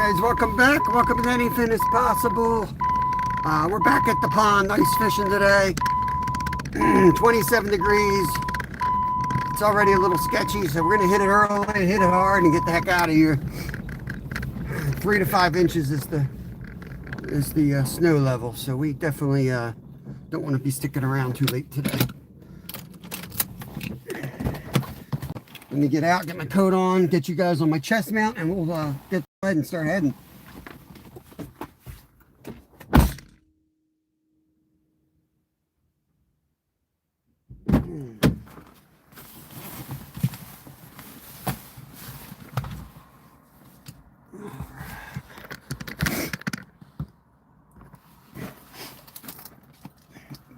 guys, welcome back. Welcome to Anything Is Possible. We're back at the pond, ice fishing today. 27 degrees. It's already a little sketchy, so we're gonna hit it early, hit it hard, and get the heck out of here. 3 to 5 inches is the snow level, so we definitely don't want to be sticking around too late today. Let me get out, get my coat on, get you guys on my chest mount, and we'll get ahead and start heading.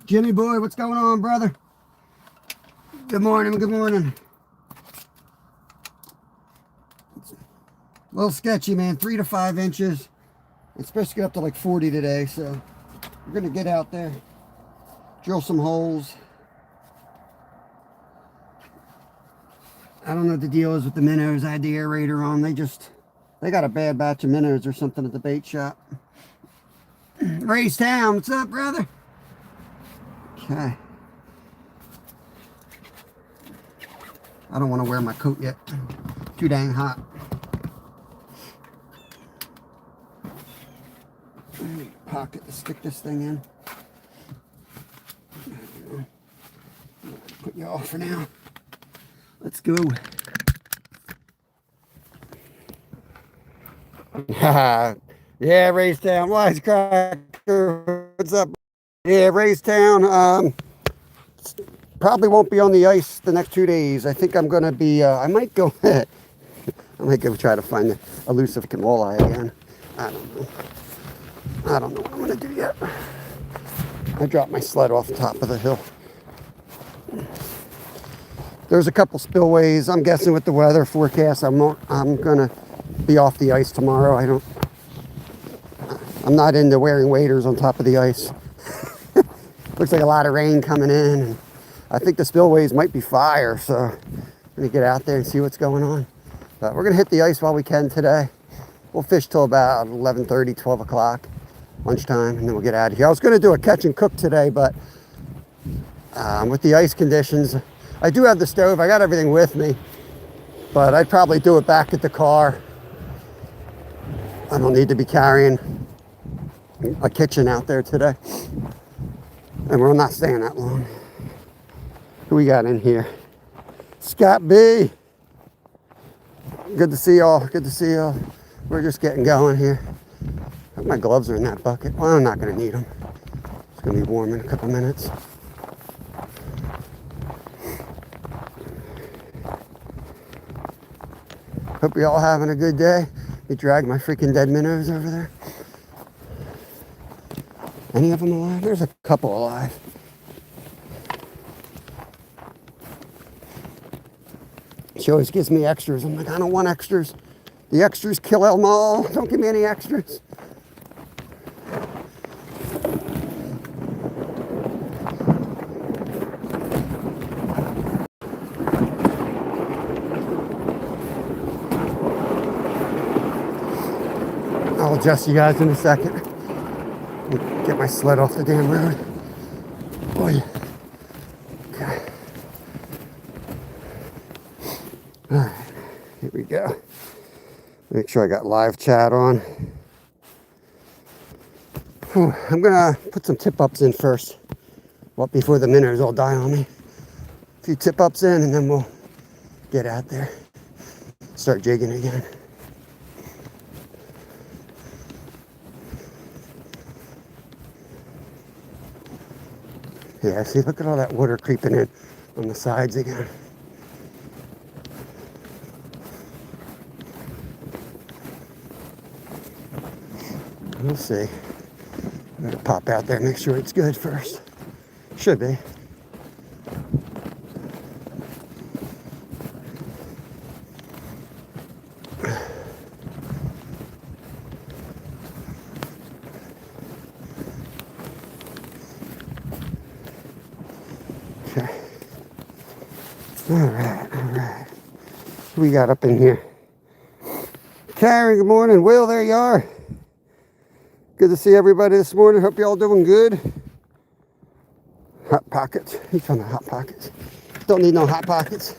Jimmy boy, what's going on, brother? Good morning, good morning. A little sketchy, man. 3 to 5 inches. It's supposed to get up to like 40 today, so we're gonna get out there, drill some holes. I don't know what the deal is with the minnows. I had the aerator on. They got a bad batch of minnows or something at the bait shop. Ray's Town, what's up, brother? Okay. I don't want to wear my coat yet. Too dang hot. I need a pocket to stick this thing in. Put you off for now. Let's go. Yeah, Ray's Town. Wisecracker. What's up? Yeah, Ray's Town. Probably won't be on the ice the next 2 days. I think I'm gonna be. I might go. I might go try to find the elusive walleye again. I don't know. I don't know what I'm gonna do yet. I dropped my sled off the top of the hill. There's a couple spillways. I'm guessing with the weather forecast, I'm gonna be off the ice tomorrow. I'm not into wearing waders on top of the ice. Looks like a lot of rain coming in, and I think the spillways might be fire, so I'm gonna get out there and see what's going on. But we're gonna hit the ice while we can today. We'll fish till about 11:30, 12 o'clock, lunchtime, and then we'll get out of here. I was gonna do a catch and cook today, but with the ice conditions, I do have the stove. I got everything with me, but I'd probably do it back at the car. I don't need to be carrying a kitchen out there today. And we're not staying that long. Who we got in here? Scott B. Good to see y'all. Good to see y'all. We're just getting going here. My gloves are in that bucket. Well, I'm not going to need them. It's going to be warm in a couple minutes. Hope you're all having a good day. We dragged my freaking dead minnows over there. Any of them alive? There's a couple alive. She always gives me extras. I'm like, I don't want extras. The extras kill them all. Don't give me any extras. I'll adjust you guys in a second. Get my sled off the damn road. Boy. Okay. Alright, here we go. Make sure I got live chat on. I'm gonna put some tip ups in first. Well, before the minnows all die on me. A few tip ups in, and then we'll get out there. Start jigging again. Yeah, see, look at all that water creeping in on the sides again. We'll see. I'm gonna pop out there and make sure it's good first. Should be. Okay. All right. What we got up in here? Karen, good morning. Will, there you are. Good to see everybody this morning. Hope you all doing good. Hot Pockets. He's talking about Hot Pockets. Don't need no Hot Pockets.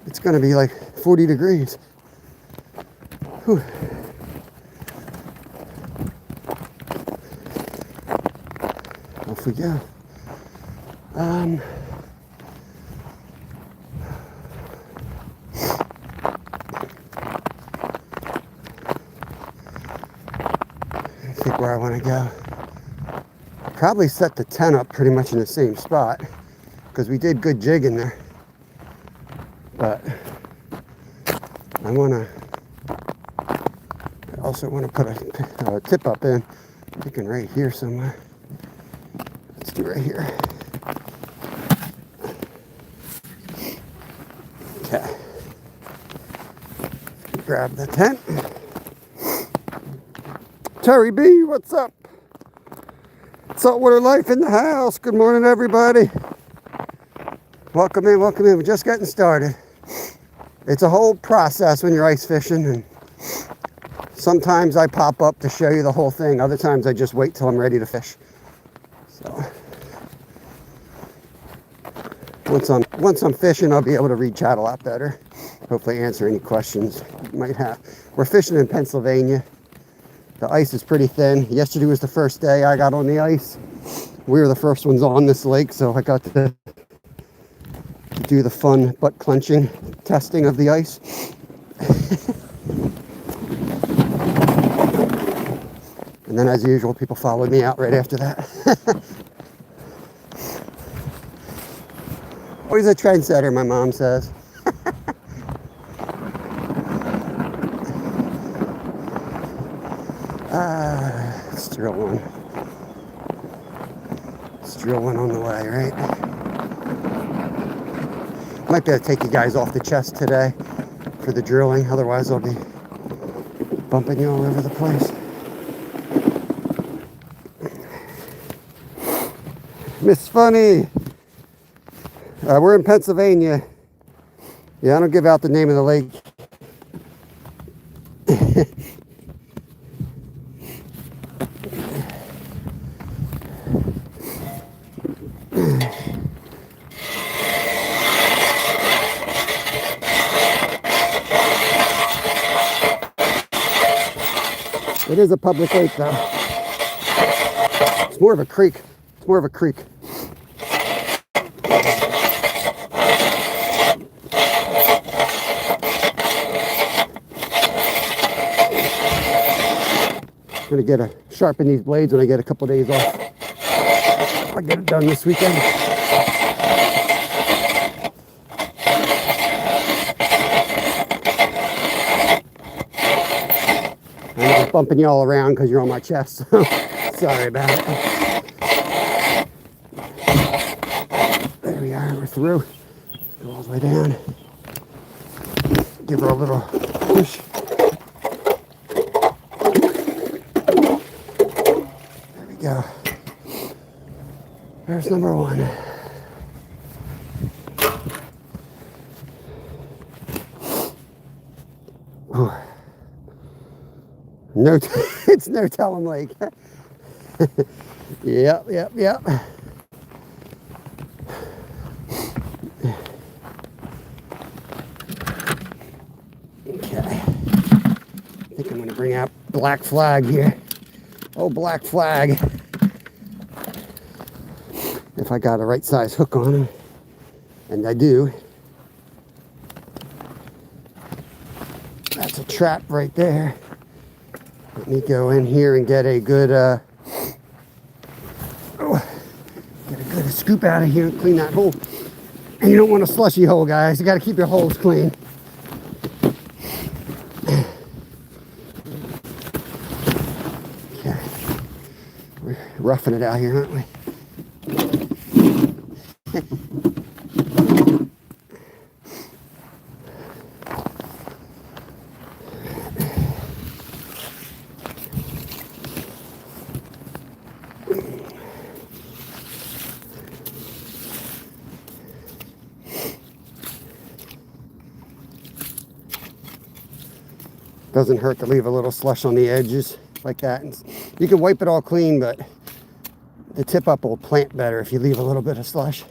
It's going to be like 40 degrees. Whew. Off we go. I think where I want to go. Probably set the tent up pretty much in the same spot because we did good jigging there. But I also want to put a tip up in. I'm thinking right here somewhere. Let's do right here. Okay. Grab the tent. Terry B, what's up? Saltwater Life in the house. Good morning, everybody. Welcome in, welcome in. We're just getting started. It's a whole process when you're ice fishing, and sometimes I pop up to show you the whole thing. Other times I just wait till I'm ready to fish. So once I'm fishing, I'll be able to read chat a lot better. Hopefully answer any questions you might have. We're fishing in Pennsylvania. The ice is pretty thin. Yesterday was the first day I got on the ice. We were the first ones on this lake, so I got to do the fun butt clenching testing of the ice. And then, as usual, people followed me out right after that. Always a trendsetter, my mom says. Let's drill one. Let's drill one on the way, right? Might be able to take you guys off the chest today for the drilling. Otherwise, I'll be bumping you all over the place. Miss Funny. We're in Pennsylvania. Yeah, I don't give out the name of the lake. It is a public lake, though. It's more of a creek. It's more of a creek. I'm gonna get sharpen these blades when I get a couple days off. I'll get it done this weekend. I'm just bumping you all around because you're on my chest. So sorry about it. There we are. We're through. Go all the way down. Give her a little push. Go. There's number one. Ooh. No, it's no telling lake. Yep. Okay. I think I'm going to bring out Black Flag here. Oh, Black Flag. If I got a right size hook on him, and I do. That's a trap right there. Let me go in here and get a good scoop out of here and clean that hole. And you don't want a slushy hole, guys. You got to keep your holes clean. Okay. We're roughing it out here, aren't we? Doesn't hurt to leave a little slush on the edges like that. And you can wipe it all clean, but the tip up will plant better if you leave a little bit of slush.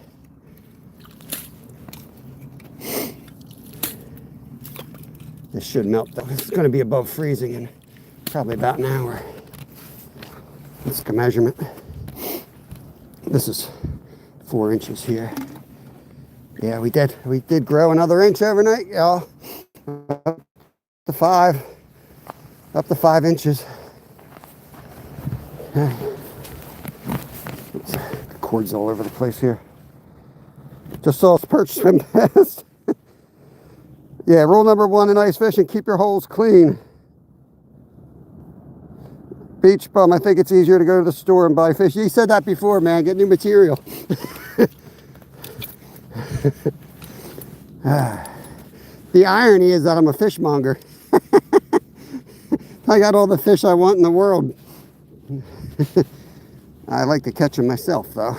This should melt though. It's going to be above freezing in probably about an hour. Let's get a measurement. This is 4 inches here. Yeah, we did grow another inch overnight, y'all. Up to 5 inches. Oops, the cord's all over the place here. Just saw its perch swim past. Yeah, rule number 1 in ice fishing, keep your holes clean. Beach bum, I think it's easier to go to the store and buy fish. You said that before, man. Get new material. The irony is that I'm a fishmonger. I got all the fish I want in the world. I like to catch them myself, though.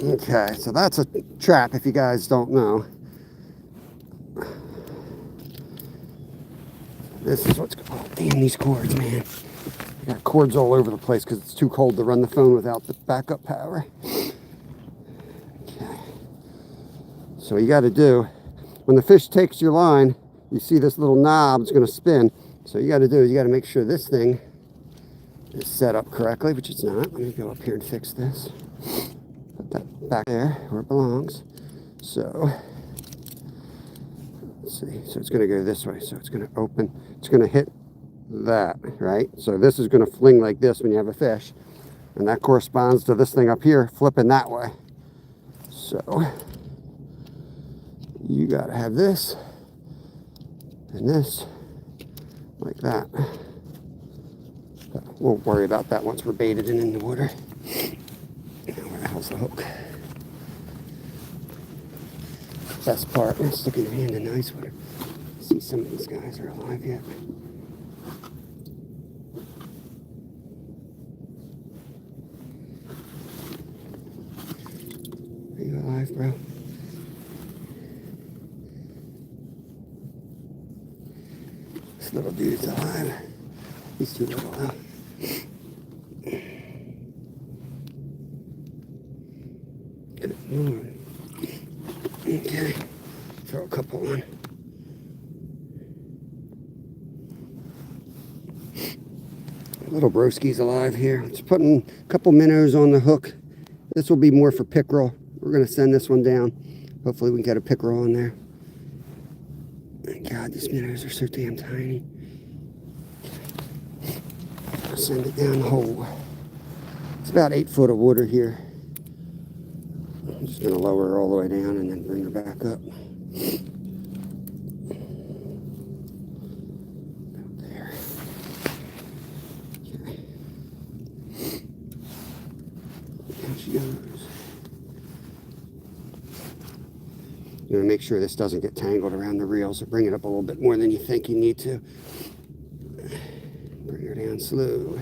Okay, so that's a trap if you guys don't know. This is what's... Oh, damn these cords, man. I got cords all over the place because it's too cold to run the phone without the backup power. Okay. So what you got to do, when the fish takes your line, you see this little knob is going to spin. So you got to do is you got to make sure this thing is set up correctly, which it's not. Let me go up here and fix this. Put that back there where it belongs. So... see, so it's going to go this way, so it's going to open, it's going to hit that, right? So this is going to fling like this when you have a fish, and that corresponds to this thing up here flipping that way. So you got to have this and this like that, but we'll worry about that once we're baited and in the water. Now where the hell's the hook? Best part is sticking your hand in the ice water. See, some of these guys are alive yet. Are you alive, bro? This little dude's alive. He's too little though. Get it moving. Okay, throw a couple on. Little broski's alive here. Just putting a couple minnows on the hook. This will be more for pickerel. We're going to send this one down. Hopefully we can get a pickerel on there. God, these minnows are so damn tiny. I'll send it down the hole. It's about 8 foot of water here. I'm just going to lower her all the way down and then bring her back up. About there. Okay. There she goes. You're going to make sure this doesn't get tangled around the reel, so bring it up a little bit more than you think you need to. Bring her down slow.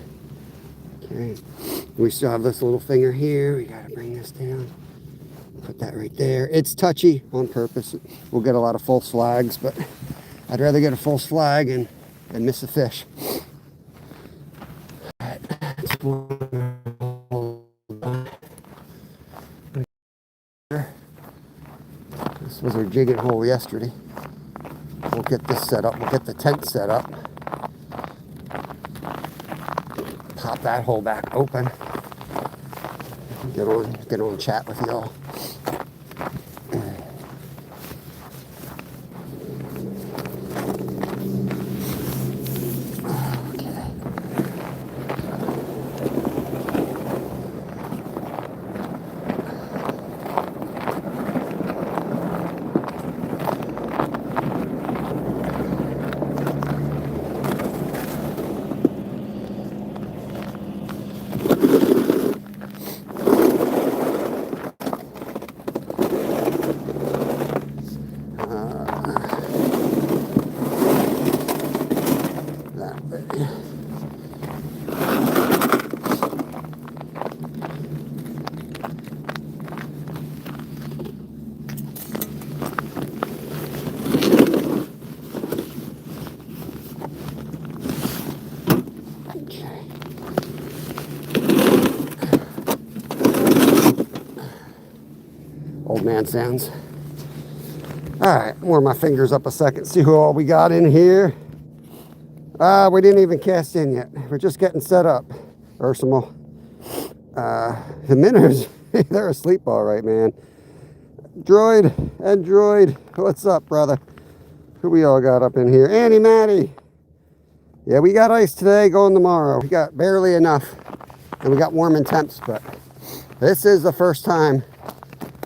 Okay. We still have this little finger here. We got to bring this down. Put that right there. It's touchy on purpose. We'll get a lot of false flags, but I'd rather get a false flag and miss a fish. This was our jigging hole yesterday. We'll get this set up. We'll get the tent set up. Pop that hole back open. Get on chat with y'all. caveman sounds. All right, warm my fingers up a second, see who all we got in here. We didn't even cast in yet. We're just getting set up. Ursimal. The minnows, they're asleep all right, man. Droid, and Droid, what's up, brother? Who we all got up in here? Annie, Matty. Yeah, we got ice today, going tomorrow. We got barely enough, and we got warming temps, but this is the first time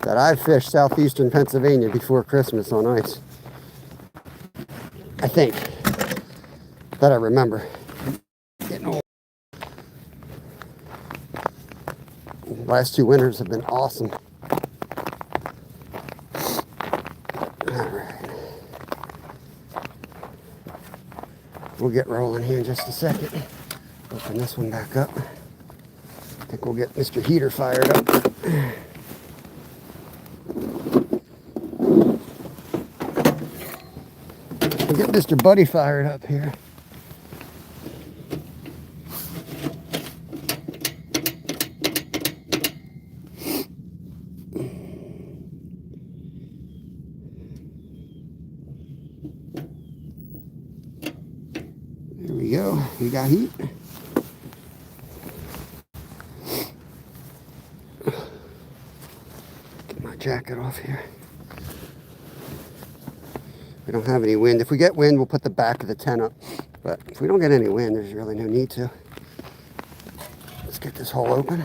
that I've fished southeastern Pennsylvania before Christmas on ice. I think that I remember. Getting old. The last 2 winters have been awesome. All right. We'll get rolling here in just a second. Open this one back up. I think we'll get Mr. Heater fired up. We'll get Mr. Buddy fired up here. There we go. We got heat. Get my jacket off here. We don't have any wind. If we get wind, we'll put the back of the tent up. But if we don't get any wind, there's really no need to. Let's get this hole open.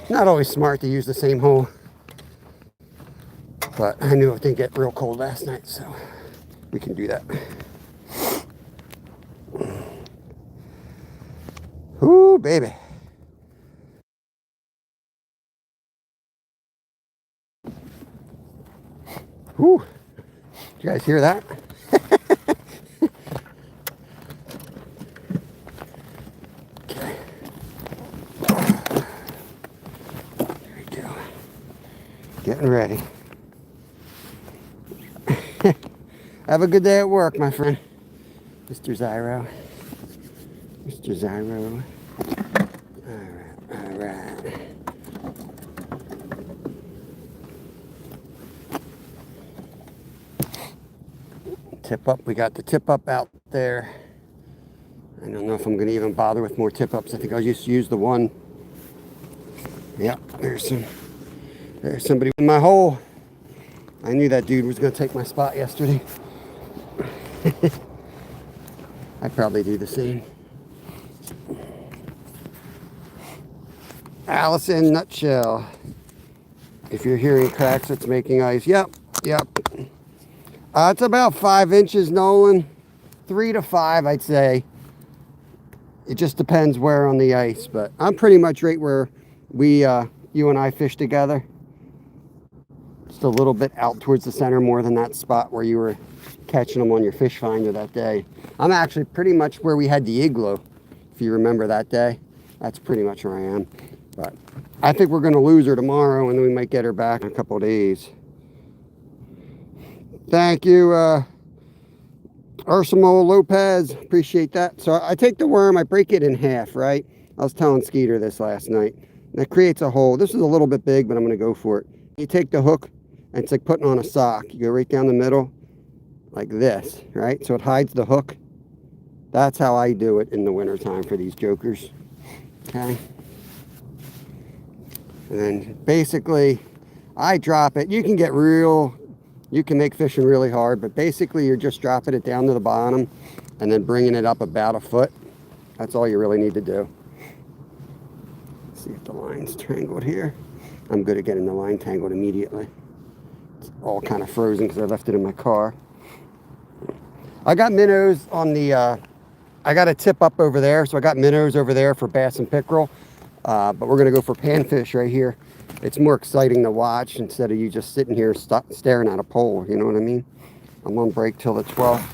Not always smart to use the same hole, but I knew it didn't get real cold last night, so we can do that. Ooh, baby. Ooh, did you guys hear that? Getting ready. Have a good day at work, my friend. Mr. Zyro. Mr. Zyro. All right. Tip up. We got the tip up out there. I don't know if I'm going to even bother with more tip ups. I think I'll just use the one. Yep, there's somebody in my hole. I knew that dude was going to take my spot yesterday. I'd probably do the same. Allison Nutshell. If you're hearing cracks, it's making ice. Yep. It's about 5 inches, Nolan. 3 to 5, I'd say. It just depends where on the ice, but I'm pretty much right where you and I fished together. Just a little bit out towards the center, more than that spot where you were catching them on your fish finder that day. I'm actually pretty much where we had the igloo, if you remember that day. That's pretty much where I am. But I think we're going to lose her tomorrow, and then we might get her back in a couple of days. Thank you, Ursimo Lopez. Appreciate that. So I take the worm, I break it in half, right? I was telling Skeeter this last night. That creates a hole. This is a little bit big, but I'm going to go for it. You take the hook, and it's like putting on a sock. You go right down the middle, like this, right? So it hides the hook. That's how I do it in the wintertime for these jokers. Okay? And then basically, I drop it. You can make fishing really hard, but basically you're just dropping it down to the bottom and then bringing it up about a foot. That's all you really need to do. Let's see if the line's tangled here. I'm good at getting the line tangled immediately. It's all kind of frozen because I left it in my car. I got minnows on the, I got a tip up over there, so I got minnows over there for bass and pickerel. But we're going to go for panfish right here. It's more exciting to watch instead of you just sitting here staring at a pole. You know what I mean? I'm on break till the 12th.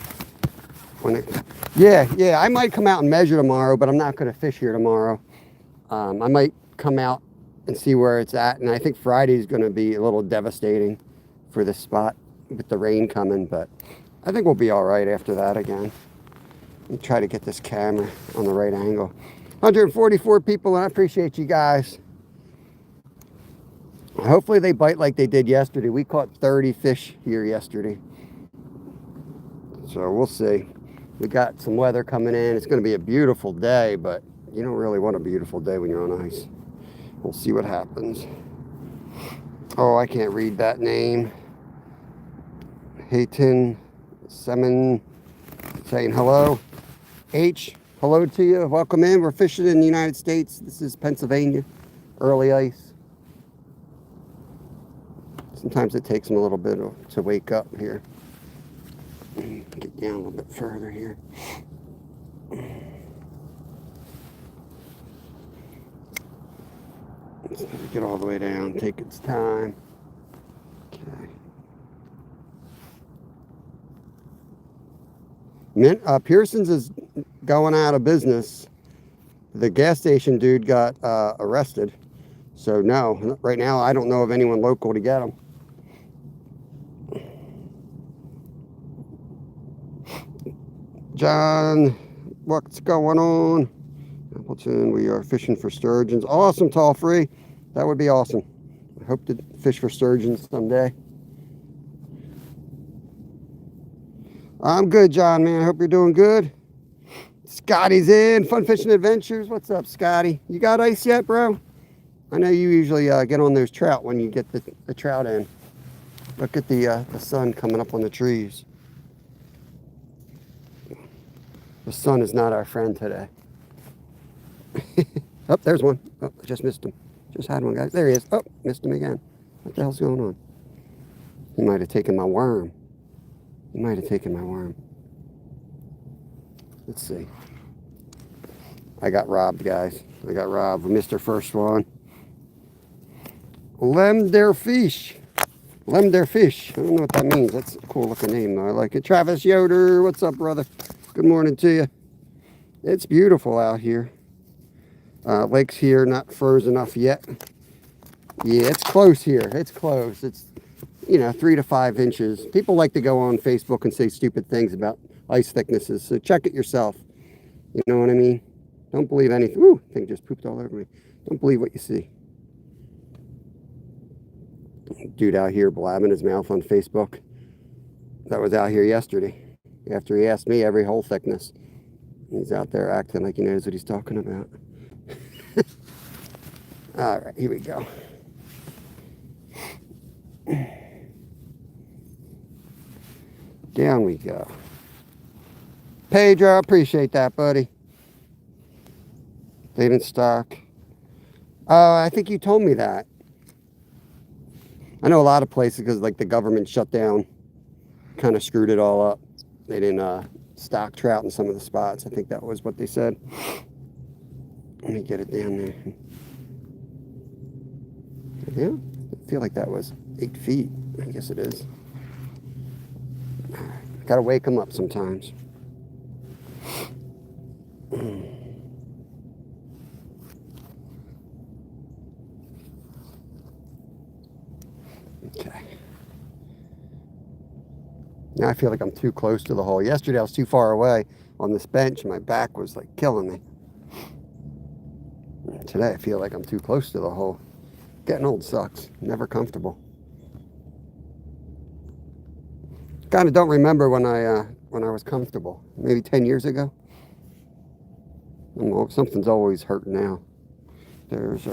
Yeah, I might come out and measure tomorrow, but I'm not going to fish here tomorrow. I might come out and see where it's at, and I think Friday is going to be a little devastating for this spot with the rain coming, but I think we'll be all right after that again. And try to get this camera on the right angle. 144 people, and I appreciate you guys. Hopefully they bite like they did yesterday. We caught 30 fish here yesterday. So we'll see. We got some weather coming in. It's going to be a beautiful day, but you don't really want a beautiful day when you're on ice. We'll see what happens. Oh, I can't read that name. Hayton Semin saying hello. H, hello to you. Welcome in. We're fishing in the United States. This is Pennsylvania. Early ice. Sometimes it takes them a little bit to wake up here. Get down a little bit further here. Let's get all the way down. Take its time. Okay. Pearson's is going out of business. The gas station dude got arrested. So no, right now I don't know of anyone local to get them. John, what's going on? Appleton, we are fishing for sturgeons. Awesome, Tall Free. That would be awesome. I hope to fish for sturgeons someday. I'm good, John, man. I hope you're doing good. Scotty's in. Fun Fishing Adventures. What's up, Scotty? You got ice yet, bro? I know you usually get on those trout when you get the trout in. Look at the sun coming up on the trees. The sun is not our friend today. Oh, there's one. Oh, I just missed him. Just had one, guys. There he is. Oh, missed him again. What the hell's going on? He might have taken my worm. He might have taken my worm. Let's see. I got robbed, guys. I got robbed. We missed our first one. Lem der Fish. Lem der Fish. I don't know what that means. That's a cool looking name, though. I like it. Travis Yoder. What's up, brother? Good morning to you. It's beautiful out here. Lake's here, not frozen enough yet. Yeah, it's close here. It's close. It's, 3 to 5 inches. People like to go on Facebook and say stupid things about ice thicknesses, so check it yourself. You know what I mean? Don't believe anything. Ooh, thing just pooped all over me. Don't believe what you see. Dude out here blabbing his mouth on Facebook. That was out here yesterday. After he asked me every hole thickness. He's out there acting like he knows what he's talking about. All right, here we go. Down we go. Pedro, I appreciate that, buddy. They didn't stock. I think you told me that. I know a lot of places because like the government shut down, kind of screwed it all up. They didn't stock trout in some of the spots. I think that was what they said. Let me get it down there. Yeah, I feel like that was 8 feet. I guess it is. I gotta wake them up sometimes. Okay. Now I feel like I'm too close to the hole. Yesterday I was too far away on this bench and my back was like killing me. Today I feel like I'm too close to the hole. Getting old sucks. Never comfortable. Kind of don't remember when I was comfortable. Maybe 10 years ago. Something's always hurting now. There's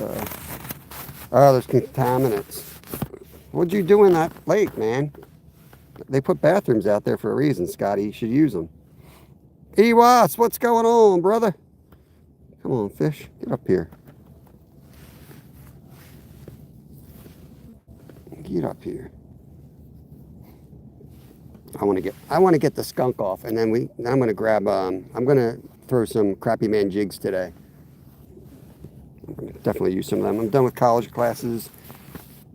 contaminants. What'd you do in that lake, man? They put bathrooms out there for a reason, Scotty. You should use them. Ewas, what's going on, brother? Come on, fish. Get up here. Get up here. I want to get the skunk off, and then I'm gonna grab I'm gonna throw some Crappie Man jigs today. Definitely use some of them. I'm done with college classes.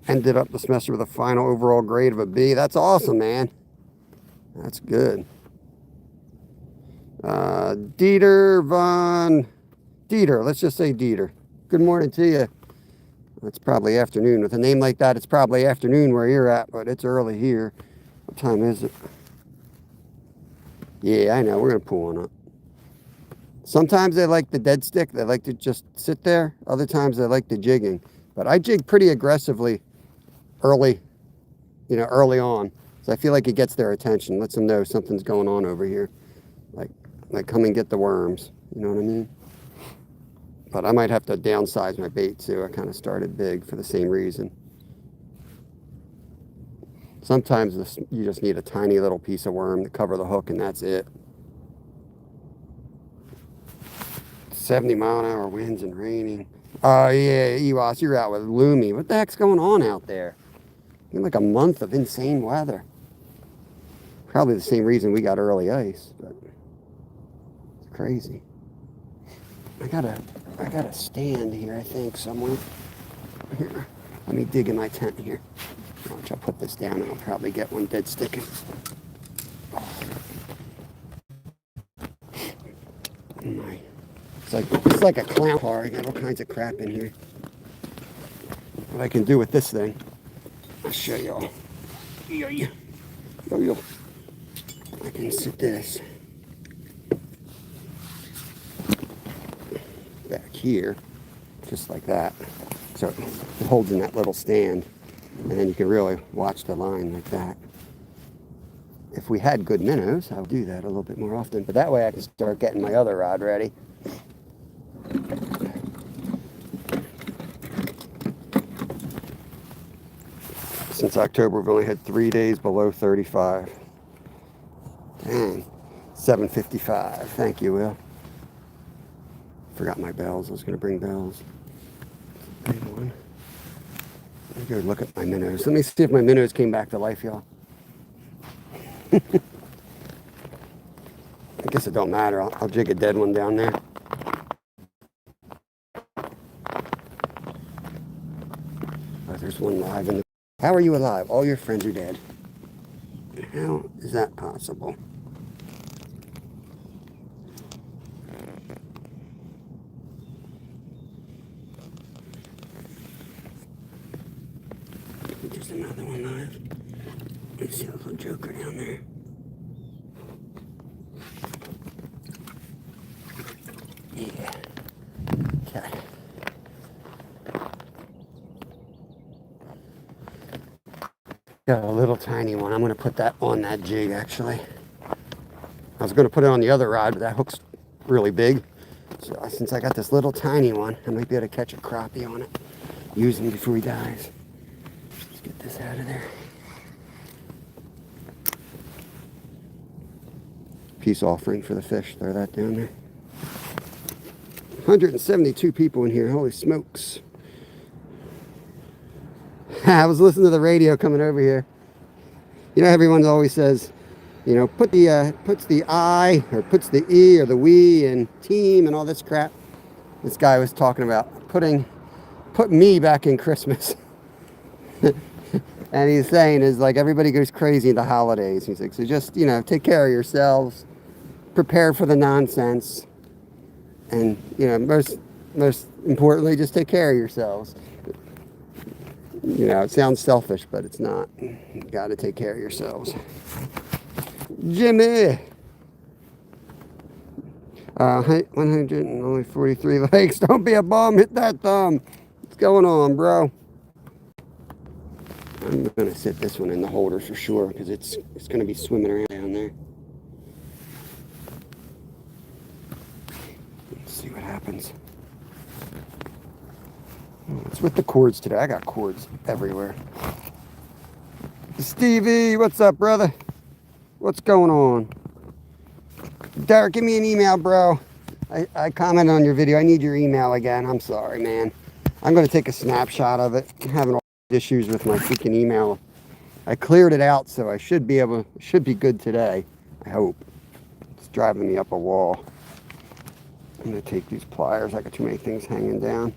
Ended up the semester with a final overall grade of a B. That's awesome, man. That's good. Dieter von Dieter. Let's just say Dieter. Good morning to you. It's probably afternoon. With a name like that, it's probably afternoon where you're at, but it's early here. What time is it? Yeah, I know. We're going to pull one up. Sometimes they like the dead stick. They like to just sit there. Other times they like the jigging. But I jig pretty aggressively early on. So I feel like it gets their attention, lets them know something's going on over here. Like come and get the worms. You know what I mean? But I might have to downsize my bait too. I kind of started big for the same reason. Sometimes you just need a tiny little piece of worm to cover the hook and that's it. 70-mile-an-hour winds and raining. Oh yeah, Ewas, you're out with Loomy. What the heck's going on out there? Like a month of insane weather. Probably the same reason we got early ice, but it's crazy. I got a stand here, I think, somewhere. Here, let me dig in my tent here. Watch, I'll put this down and I'll probably get one dead sticking. Oh my. It's like a clown car. I got all kinds of crap in here. What I can do with this thing, I'll show y'all. Yo. I can sit this back here, just like that. So it holds in that little stand, and then you can really watch the line like that. If we had good minnows, I'll do that a little bit more often, but that way I can start getting my other rod ready. Since October, we've only had 3 days below 35. Dang, 7:55. Thank you, Will. Forgot my bells. I was going to bring bells. Big one. Let me go look at my minnows. Let me see if my minnows came back to life, y'all. I guess it don't matter. I'll jig a dead one down there. Oh, there's one live in the... How are you alive? All your friends are dead. How is that possible? There's another one live. Let's see a little joker down there. Yeah. Okay. Got a little tiny one. I'm going to put that on that jig, actually. I was going to put it on the other rod, but that hook's really big. So since I got this little tiny one, I might be able to catch a crappie on it. Use him before he dies. Let's get this out of there. Peace offering for the fish. Throw that down there. 172 people in here. Holy smokes. I was listening to the radio coming over here. You know, everyone always says, you know, puts the I or puts the E or the we in team and all this crap. This guy was talking about put me back in Christmas. And he's saying is like everybody goes crazy in the holidays. He's like, so just, you know, take care of yourselves, prepare for the nonsense, and, you know, most importantly, just take care of yourselves. You know, it sounds selfish, but it's not. You got to take care of yourselves. Jimmy! 143 likes. Don't be a bum. Hit that thumb. What's going on, bro? I'm going to sit this one in the holder for sure because it's going to be swimming around down there. Let's see what happens. It's with the cords today. I got cords everywhere. Stevie, what's up, brother? What's going on? Derek, give me an email, bro. I commented on your video. I need your email again. I'm sorry, man. I'm going to take a snapshot of it. I'm having all issues with my freaking email. I cleared it out, so I should be good today. I hope. It's driving me up a wall. I'm gonna take these pliers. I got too many things hanging down.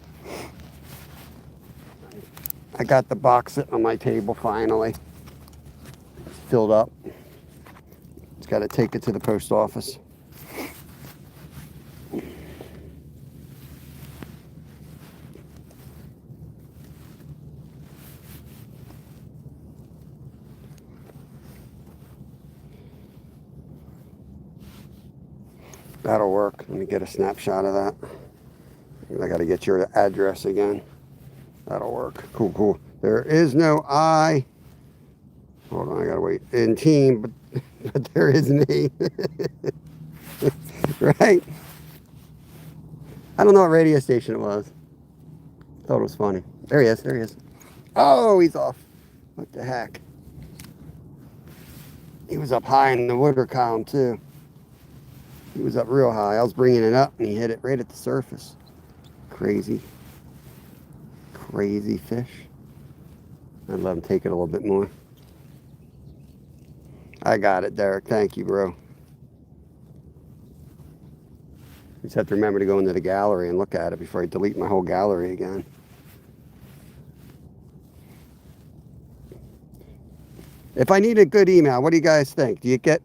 I got the box sitting on my table finally. It's filled up. Just got to take it to the post office. That'll work. Let me get a snapshot of that. I got to get your address again. That'll work. Cool, cool. There is no I. Hold on, I gotta wait. In team, but there is an E. Right? I don't know what radio station it was. Thought it was funny. There he is. There he is. Oh, he's off. What the heck? He was up high in the water column too. He was up real high. I was bringing it up and he hit it right at the surface. Crazy. Crazy fish. I'd let him take it a little bit more. I got it, Derek. Thank you, bro. Just have to remember to go into the gallery and look at it before I delete my whole gallery again. If I need a good email, what do you guys think? Do you get,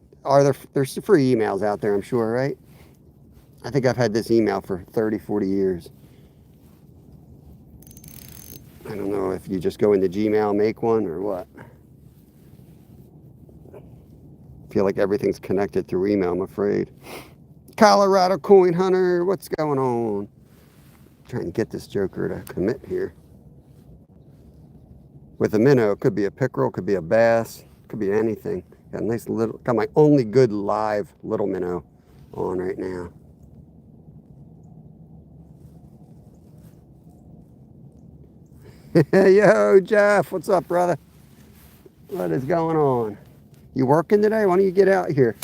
there's free emails out there, I'm sure, right? I think I've had this email for 30, 40 years. I don't know if you just go into Gmail, make one, or what. I feel like everything's connected through email, I'm afraid. Colorado Coin Hunter, what's going on? I'm trying to get this joker to commit here. With a minnow, it could be a pickerel, could be a bass, could be anything. Got a nice little, got my only good live little minnow on right now. Yo, Jeff, what's up, brother? What is going on? You working today? Why don't you get out here?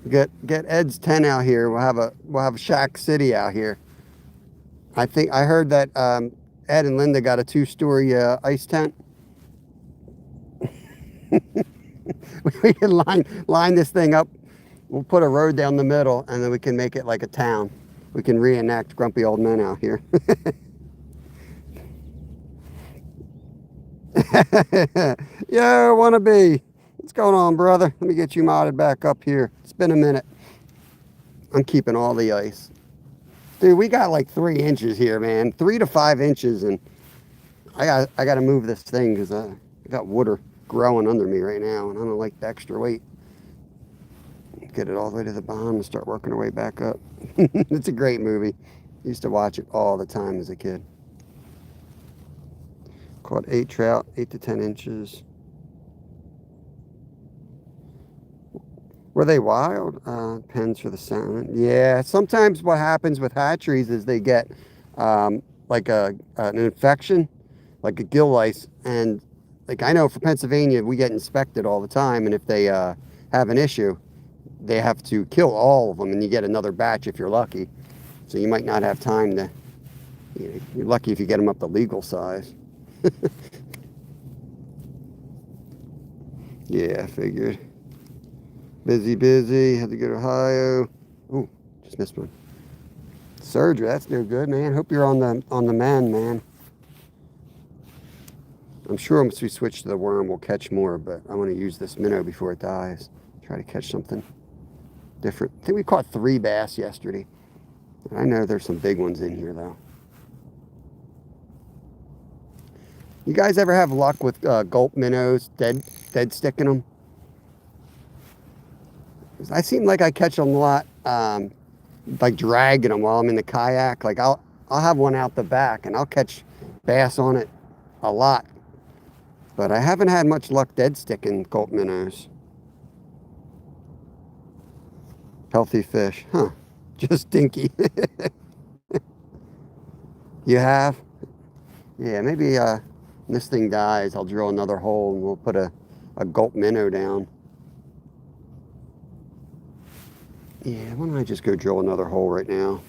Get Ed's tent out here. We'll have Shack City out here. I think I heard that Ed and Linda got a 2-story ice tent. We can line this thing up. We'll put a road down the middle, and then we can make it like a town. We can reenact grumpy old men out here. Yo, wannabe. What's going on, brother? Let me get you modded back up here. It's been a minute. I'm keeping all the ice. Dude, we got like 3 inches here, man. 3 to 5 inches, and I got to move this thing because I got water growing under me right now, and I don't like the extra weight. Get it all the way to the bottom and start working our way back up. It's a great movie. Used to watch it all the time as a kid. Caught 8 trout, 8 to 10 inches. Were they wild? Pens for the salmon. Yeah, sometimes what happens with hatcheries is they get like an infection, like a gill lice. And like I know for Pennsylvania, we get inspected all the time. And if they have an issue, they have to kill all of them, and you get another batch if you're lucky. So you might not have time to, you're lucky if you get them up to legal size. Yeah, I figured. Busy, had to go to Ohio. Ooh, just missed one. Surgery, that's no good, man. Hope you're on the mend, man. I'm sure once we switch to the worm, we'll catch more, but I want to use this minnow before it dies. Try to catch something different. I think we caught 3 bass yesterday. I know there's some big ones in here, though. You guys ever have luck with gulp minnows, dead sticking them? I seem like I catch them a lot, like dragging them while I'm in the kayak. Like I'll have one out the back, and I'll catch bass on it a lot. But I haven't had much luck dead sticking gulp minnows. Healthy fish, huh? Just dinky. You have? Yeah, maybe when this thing dies, I'll drill another hole and we'll put a gulp minnow down. Yeah, why don't I just go drill another hole right now?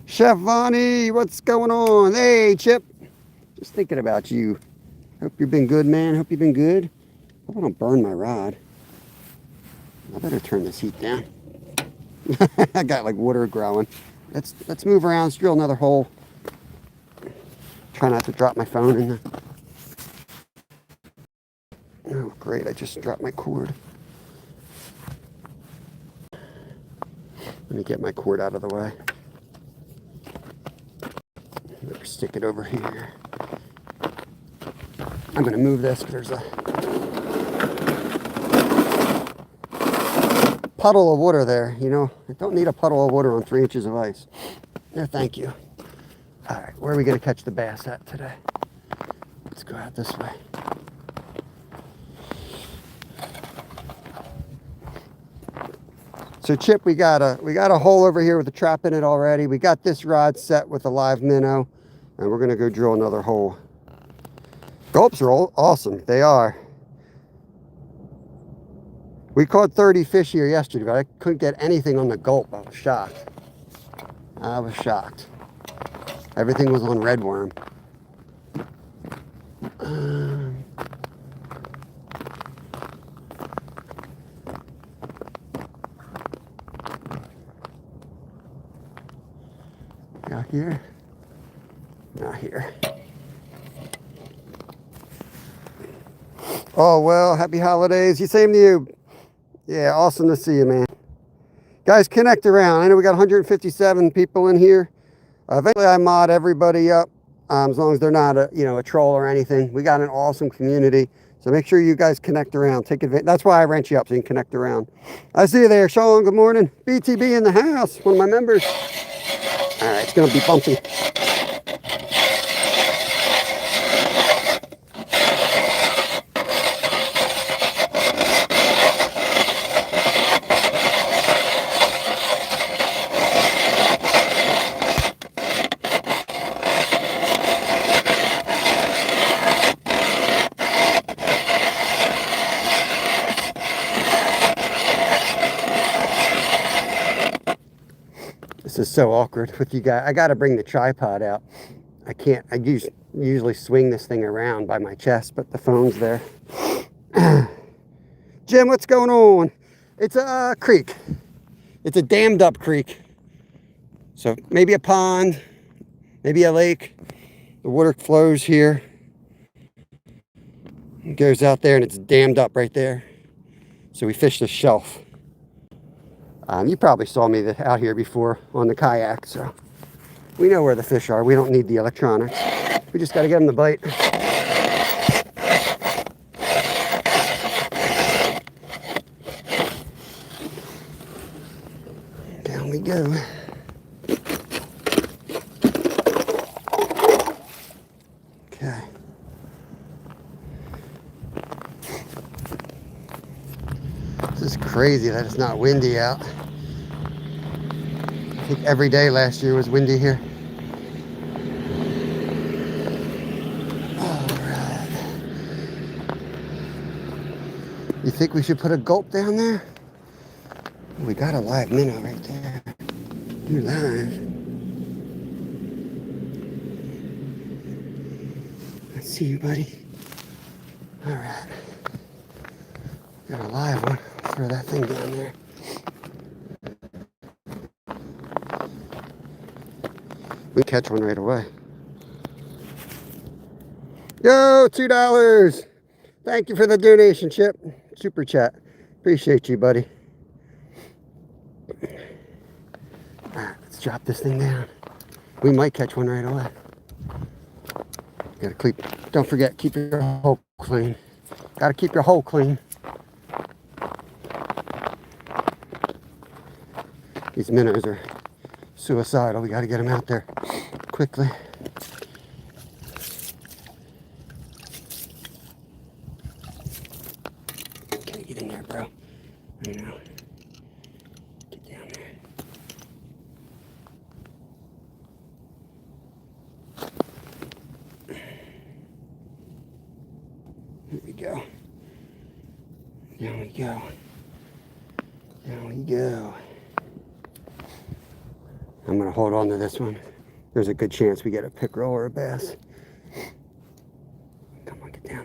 Chef Vonnie, what's going on? Hey, Chip. Just thinking about you. Hope you've been good, man. Hope you've been good. Hope I don't burn my rod. I better turn this heat down. I got like water growing. Let's move around. Let's drill another hole. Try not to drop my phone in there. Oh, great. I just dropped my cord. Let me get my cord out of the way. Better stick it over here. I'm going to move this because there's a puddle of water there. You know, I don't need a puddle of water on 3 inches of ice. No, thank you. All right, where are we going to catch the bass at today? Let's go out this way. So Chip, we got a hole over here with a trap in it already. We got this rod set with a live minnow, and we're going to go drill another hole. Gulps are awesome. They are. We caught 30 fish here yesterday, but I couldn't get anything on the gulp. I was shocked. I was shocked. Everything was on red worm. Not here. Not here. Oh, well, happy holidays. Same to you. Yeah, awesome to see you, man. Guys, connect around. I know we got 157 people in here. Eventually, I mod everybody up, as long as they're not a troll or anything. We got an awesome community, so make sure you guys connect around. Take advantage. That's why I rent you up, so you can connect around. I see you there, Sean. Good morning. BTB in the house, one of my members. All right, it's gonna be bumpy. This is so awkward with you guys. I got to bring the tripod out. I can't. I usually swing this thing around by my chest, but the phone's there. Jim, what's going on? It's a creek. It's a dammed up creek. So maybe a pond, maybe a lake. The water flows here. It goes out there and it's dammed up right there. So we fish the shelf. You probably saw me out here before on the kayak, so we know where the fish are. We don't need the electronics. We just got to get them to bite. Down we go. Okay. This is crazy that it's not windy out. I think every day last year was windy here. All right. You think we should put a gulp down there? We got a live minnow right there. You're live. I see you, buddy. All right. Got a live one. Throw that thing down there. We catch one right away. Yo, $2. Thank you for the donation, Chip. Super chat. Appreciate you, buddy. All right, let's drop this thing down. We might catch one right away. Gotta keep. Don't forget, keep your hole clean. Gotta keep your hole clean. These minnows are suicidal. We got to get them out there quickly. Can you get in there, bro? I know. Get down there. Here we go. Down we go. Down we go. I'm going to hold on to this one. There's a good chance we get a pickerel or a bass. Come on, get down.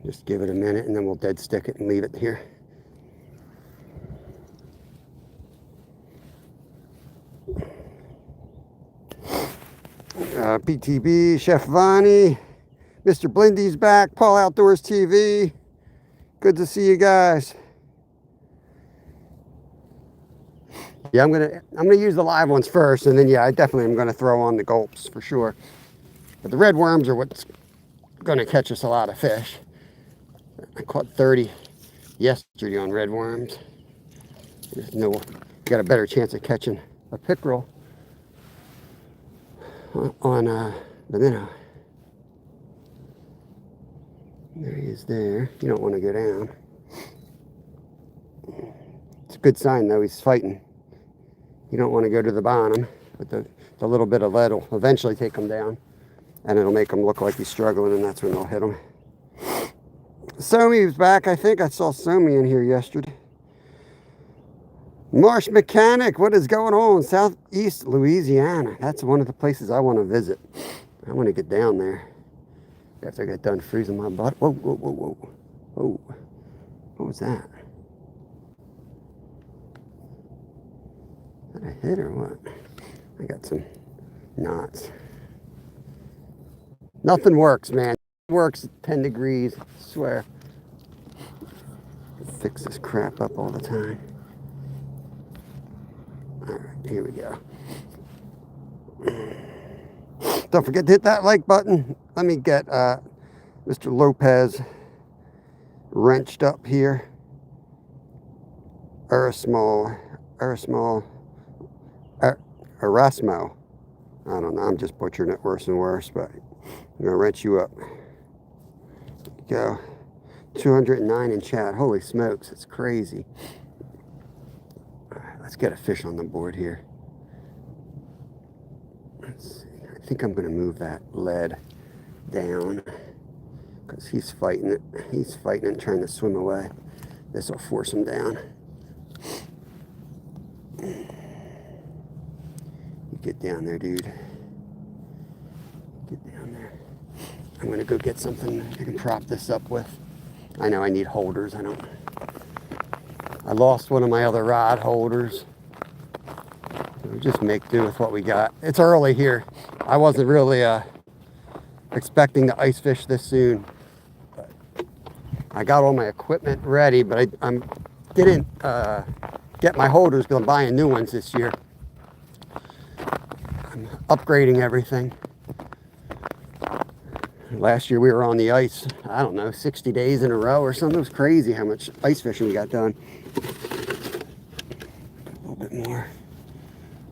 Just give it a minute and then we'll dead stick it and leave it here. PTB, Chef Vonnie, Mr. Blindy's back, Paul Outdoors TV. Good to see you guys. Yeah, I'm gonna use the live ones first, and then yeah, I definitely am gonna throw on the gulps for sure. But the red worms are what's gonna catch us a lot of fish. I caught 30 yesterday on red worms. There's no, you got a better chance of catching a pickerel on the minnow. There he is there. You don't want to go down. It's a good sign though, he's fighting. You don't want to go to the bottom, but the little bit of lead will eventually take him down, and it'll make him look like he's struggling, and that's when they'll hit him. Somi's back. I think I saw Somi in here yesterday. Marsh Mechanic, what is going on? Southeast Louisiana. That's one of the places I want to visit. I want to get down there after I get done freezing my butt. Whoa, whoa, whoa, whoa. Whoa. What was that? Is that a hit or what? I got some knots. Nothing works, man. It works at 10 degrees, I swear. Fix this crap up all the time. Alright, here we go. Don't forget to hit that like button. Let me get Mr. Lopez wrenched up here. Erasmo. I don't know, I'm just butchering it worse and worse, but I'm gonna wrench you up. Go. 209 in chat. Holy smokes, it's crazy. All right, let's get a fish on the board here. Let's see. I think I'm gonna move that lead down because he's fighting it. He's fighting it and trying to swim away. This will force him down. You get down there, dude. Get down there. I'm gonna go get something I can prop this up with. I know I need holders. I lost one of my other rod holders. We'll just make do with what we got. It's early here. I wasn't really expecting to ice fish this soon. But I got all my equipment ready, but I didn't get my holders because I'm buying new ones this year. I'm upgrading everything. Last year we were on the ice, I don't know, 60 days in a row or something. It was crazy how much ice fishing we got done. A little bit more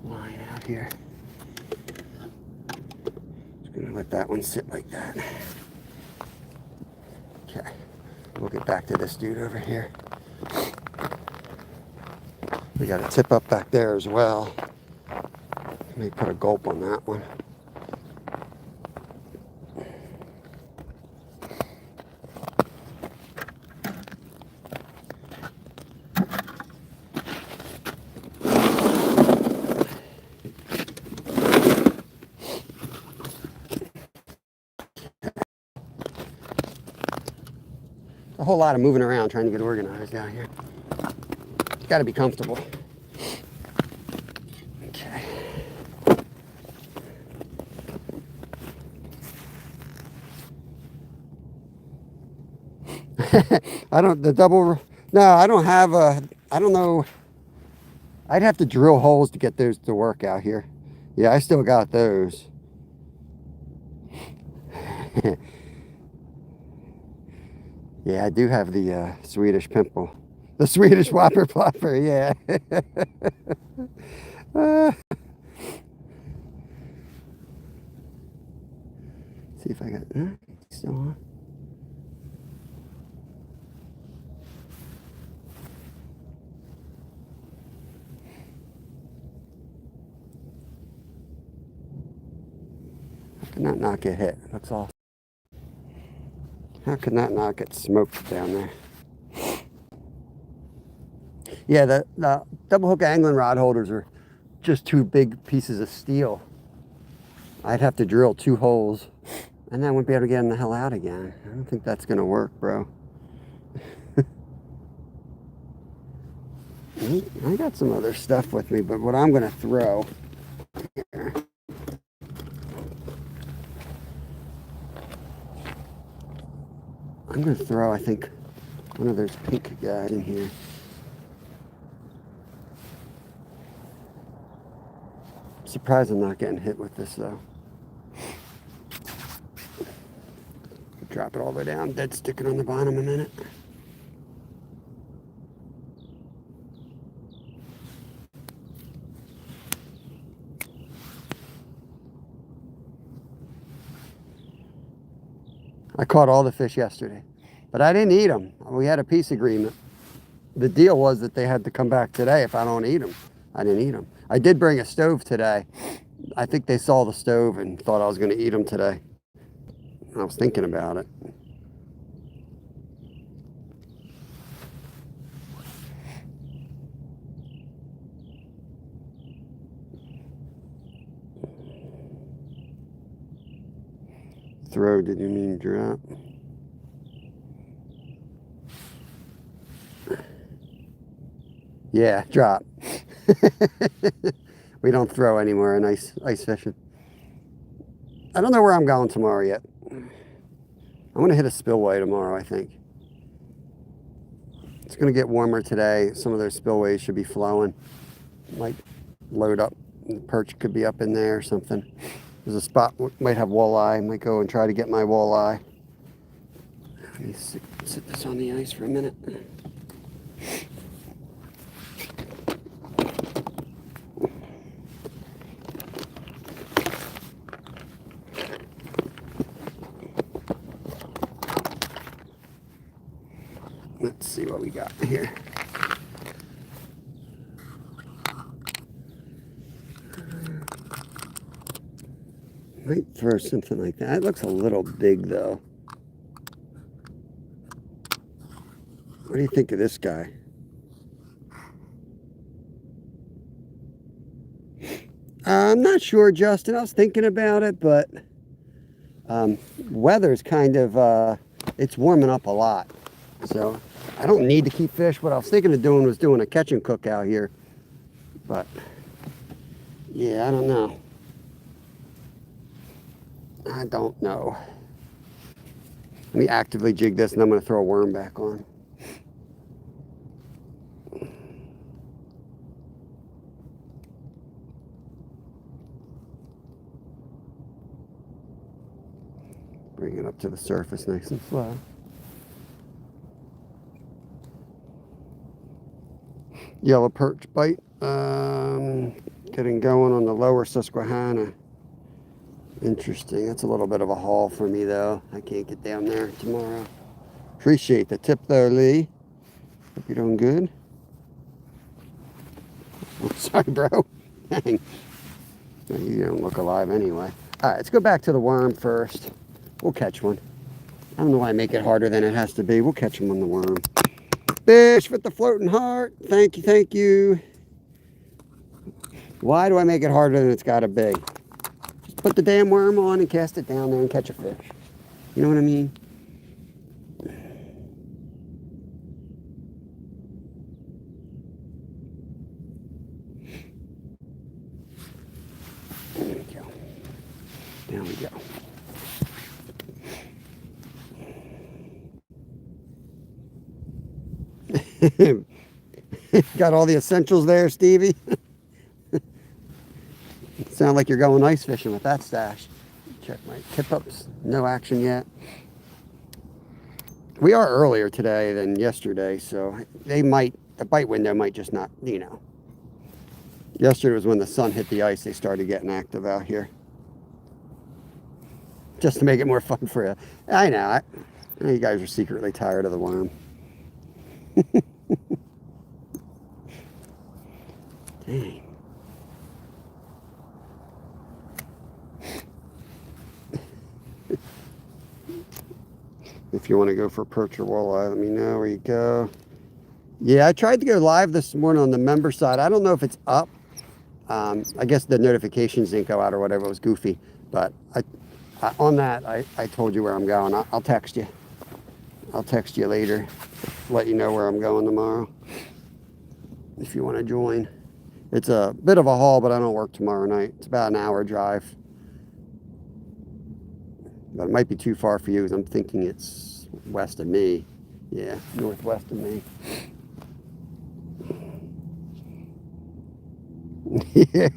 line out here. Just gonna let that one sit like that. Okay, we'll get back to this dude over here. We got a tip up back there as well. Let me put a gulp on that one. A whole lot of moving around trying to get organized out here. Got to be comfortable. Okay. I don't know. I'd have to drill holes to get those to work out here. Yeah, I still got those. Yeah, I do have the Swedish pimple. The Swedish whopper plopper, yeah. See if I got, still on. How can that not get hit? That's awesome. How can that not get smoked down there? Yeah, the double hook angling rod holders are just two big pieces of steel. I'd have to drill 2 holes And then I wouldn't be able to get him the hell out again. I don't think that's going to work, bro. I got some other stuff with me, but what I'm going to throw here. I'm going to throw, I think, one of those pink guys in here. I'm surprised I'm not getting hit with this, though. Drop it all the way down, dead sticking on the bottom a minute. I caught all the fish yesterday, but I didn't eat them. We had a peace agreement. The deal was that they had to come back today if I don't eat them. I didn't eat them. I did bring a stove today. I think they saw the stove and thought I was going to eat them today. I was thinking about it. Throw, did you mean drop? Yeah, drop. We don't throw anymore in ice fishing. I don't know where I'm going tomorrow yet. I'm going to hit a spillway tomorrow, I think. It's going to get warmer today. Some of those spillways should be flowing. Might load up. The perch could be up in there or something. There's a spot might have walleye. I might go and try to get my walleye. Let me sit this on the ice for a minute. Let's see what we got here. Might throw something like that. It looks a little big though. What do you think of this guy? I'm not sure, Justin. I was thinking about it, but weather's kind of, it's warming up a lot. So I don't need to keep fish. What I was thinking of doing was doing a catch and cook out here. But yeah, I don't know. I don't know. Let me actively jig this and I'm going to throw a worm back on. Bring it up to the surface nice and slow. Yellow perch bite. Getting going on the lower Susquehanna. Interesting. That's a little bit of a haul for me, though. I can't get down there tomorrow. Appreciate the tip, though, Lee. Hope you're doing good. Oh, sorry, bro. Dang. You don't look alive anyway. All right, let's go back to the worm first. We'll catch one. I don't know why I make it harder than it has to be. We'll catch him on the worm. Fish with the floating heart. Thank you, thank you. Why do I make it harder than it's got to be? Just put the damn worm on and cast it down there and catch a fish. You know what I mean? There we go. Down we go. Got all the essentials there, Stevie. Sound like you're going ice fishing with that stash. Check my tip ups. No action yet. We are earlier today than yesterday, so the bite window might just not, you know. Yesterday was when the sun hit the ice, they started getting active out here. Just to make it more fun for you. I know you guys are secretly tired of the worm. Dang. If you want to go for perch or walleye, let me know where you go. Yeah, I tried to go live this morning on the member side. I don't know if it's up. I guess the notifications didn't go out or whatever. It was goofy. But On that, I told you where I'm going. I'll text you. I'll text you later, let you know where I'm going tomorrow, if you want to join. It's a bit of a haul, but I don't work tomorrow night. It's about an hour drive. But it might be too far for you, because I'm thinking it's west of me. Yeah, northwest of me. Yeah.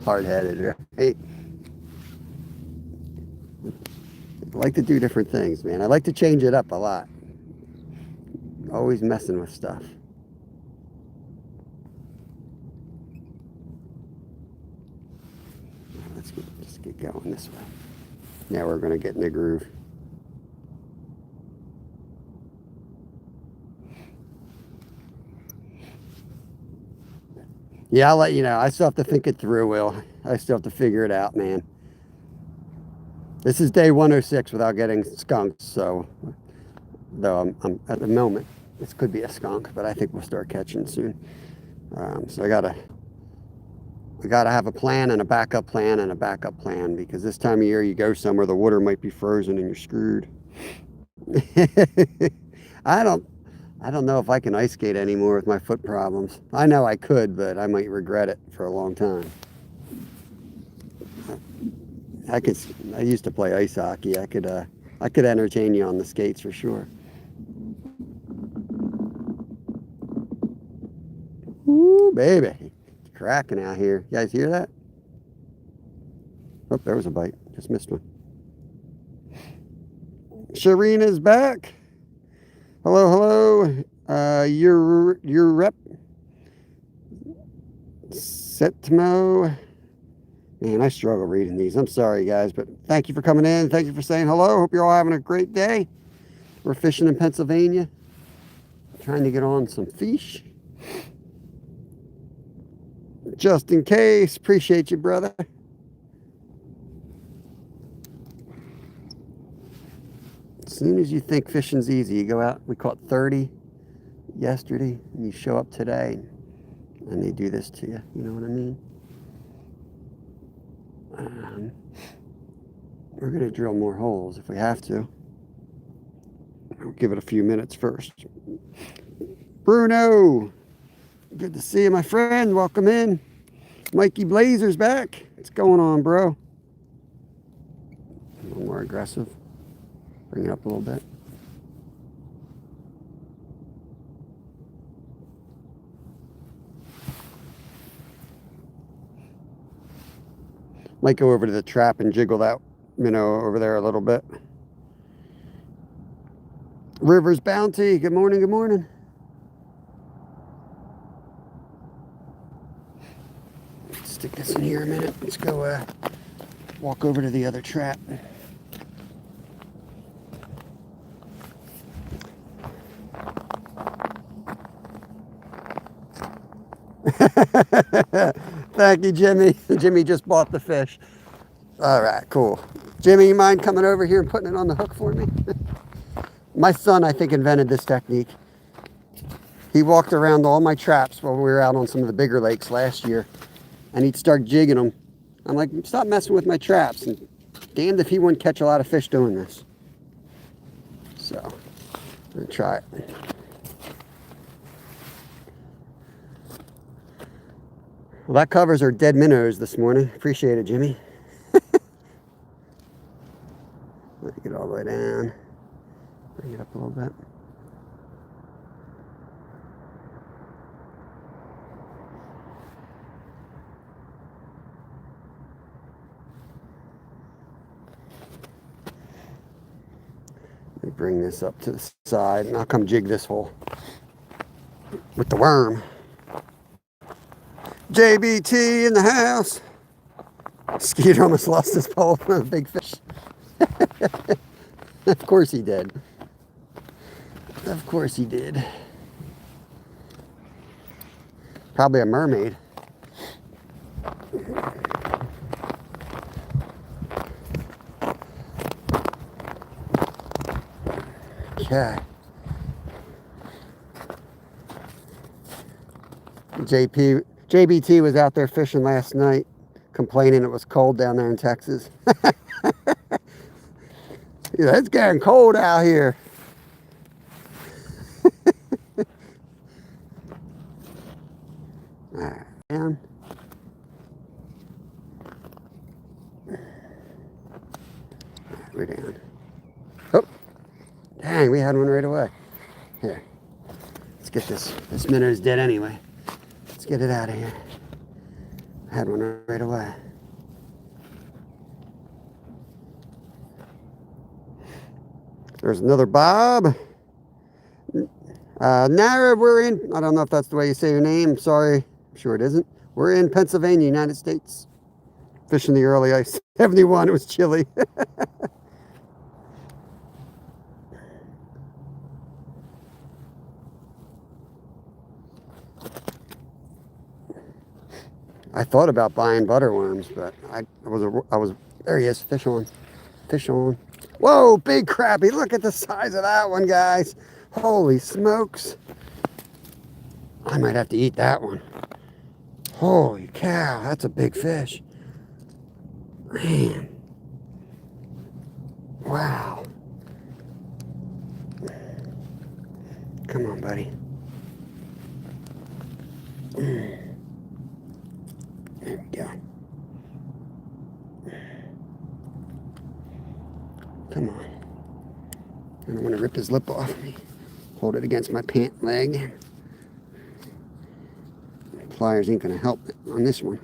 Hard-headed, right? I like to do different things, man. I like to change it up a lot. Always messing with stuff. Let's just get going this way. Now we're going to get in the groove. Yeah, I'll let you know. I still have to think it through, Will. I still have to figure it out, man. This is day 106 without getting skunked, so though I'm at the moment, this could be a skunk, but I think we'll start catching soon. So we gotta have a plan and a backup plan and a backup plan, because this time of year you go somewhere, the water might be frozen and you're screwed. I don't know if I can ice skate anymore with my foot problems. I know I could, but I might regret it for a long time. I used to play ice hockey. I could entertain you on the skates for sure. Ooh, baby. It's cracking out here. You guys hear that? Oh, there was a bite. Just missed one. Sharina's back. Hello, hello. Your rep. Setmo. Man, I struggle reading these. I'm sorry, guys, but thank you for coming in. Thank you for saying hello. Hope you're all having a great day. We're fishing in Pennsylvania. Trying to get on some fish. Just in case. Appreciate you, brother. As soon as you think fishing's easy, you go out. We caught 30 yesterday, and you show up today, and they do this to you. You know what I mean? We're going to drill more holes if we have to. We'll give it a few minutes first. Bruno, good to see you, my friend. Welcome in. Mikey Blazer's back. What's going on, bro? A little more aggressive. Bring it up a little bit. Might go over to the trap and jiggle that minnow over there a little bit. Rivers Bounty, good morning, good morning. Let's stick this in here a minute. Let's go walk over to the other trap. Thank you, Jimmy. Jimmy just bought the fish. All right, cool. Jimmy, you mind coming over here and putting it on the hook for me? My son, I think, invented this technique. He walked around all my traps while we were out on some of the bigger lakes last year, and he'd start jigging them. I'm like, stop messing with my traps. And damned if he wouldn't catch a lot of fish doing this. So, I'm going to try it. Well, that covers our dead minnows this morning. Appreciate it, Jimmy. Let me get all the way down. Bring it up a little bit. Let me bring this up to the side, and I'll come jig this hole with the worm. JBT in the house. Skeeter almost lost his pole from a big fish. Of course he did. Of course he did. Probably a mermaid. Okay. JBT was out there fishing last night. complaining it was cold down there in Texas. Yeah, it's getting cold out here. All right, down. We're down. Oh, dang, we had one right away. Here, let's get this. This minnow's dead anyway. Let's get it out of here. I had one right away. There's another bob. Nara, we're in, I don't know if that's the way you say your name. Sorry, I'm sure it isn't. We're in Pennsylvania, United States. Fishing the early ice. 71, it was chilly. I thought about buying butterworms, but I was, there he is, fish on. Fish on. Whoa, big crappie. Look at the size of that one, guys. Holy smokes. I might have to eat that one. Holy cow, that's a big fish. Man. Wow. Come on, buddy. There we go. Come on. I don't want to rip his lip off me. Hold it against my pant leg. Pliers ain't going to help on this one.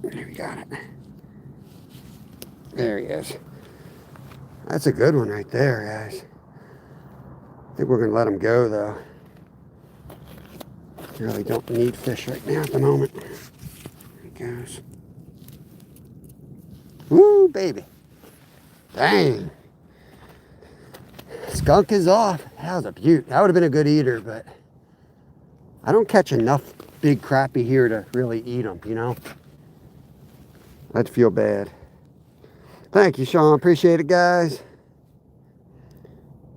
There, we got it. There he is. That's a good one right there, guys. I think we're going to let him go, though. Really don't need fish right now at the moment. There he goes. Woo, baby. Dang. Skunk is off. That was a beaut. That would have been a good eater, but I don't catch enough big crappie here to really eat them, you know? I'd feel bad. Thank you, Sean. Appreciate it, guys.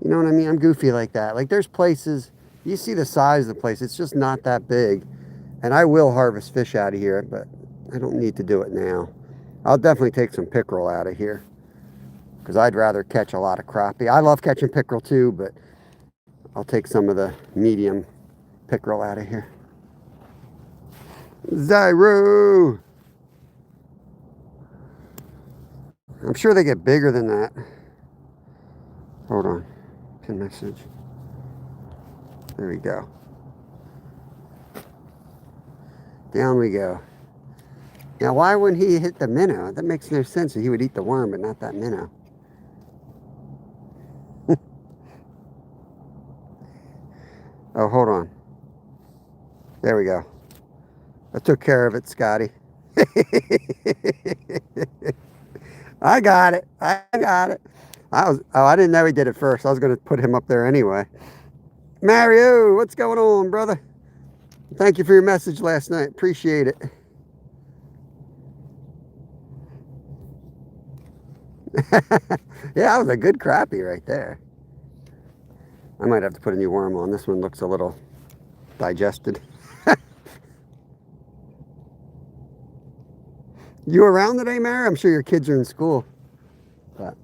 You know what I mean? I'm goofy like that. Like, there's places, you see the size of the place, it's just not that big. And I will harvest fish out of here, but I don't need to do it now. I'll definitely take some pickerel out of here, because I'd rather catch a lot of crappie. I love catching pickerel too, but I'll take some of the medium pickerel out of here. Zyro! I'm sure they get bigger than that. Hold on. Pin message. There we go. Down we go. Now, why wouldn't he hit the minnow? That makes no sense. He would eat the worm, but not that minnow. Oh, hold on. There we go. I took care of it, Scotty. I got it. I got it. I didn't know he did it first. I was going to put him up there anyway. Mario, what's going on, brother? Thank you for your message last night. Appreciate it. Yeah, that was a good crappie right there. I might have to put a new worm on. This one looks a little digested. You around today, Mary? I'm sure your kids are in school. But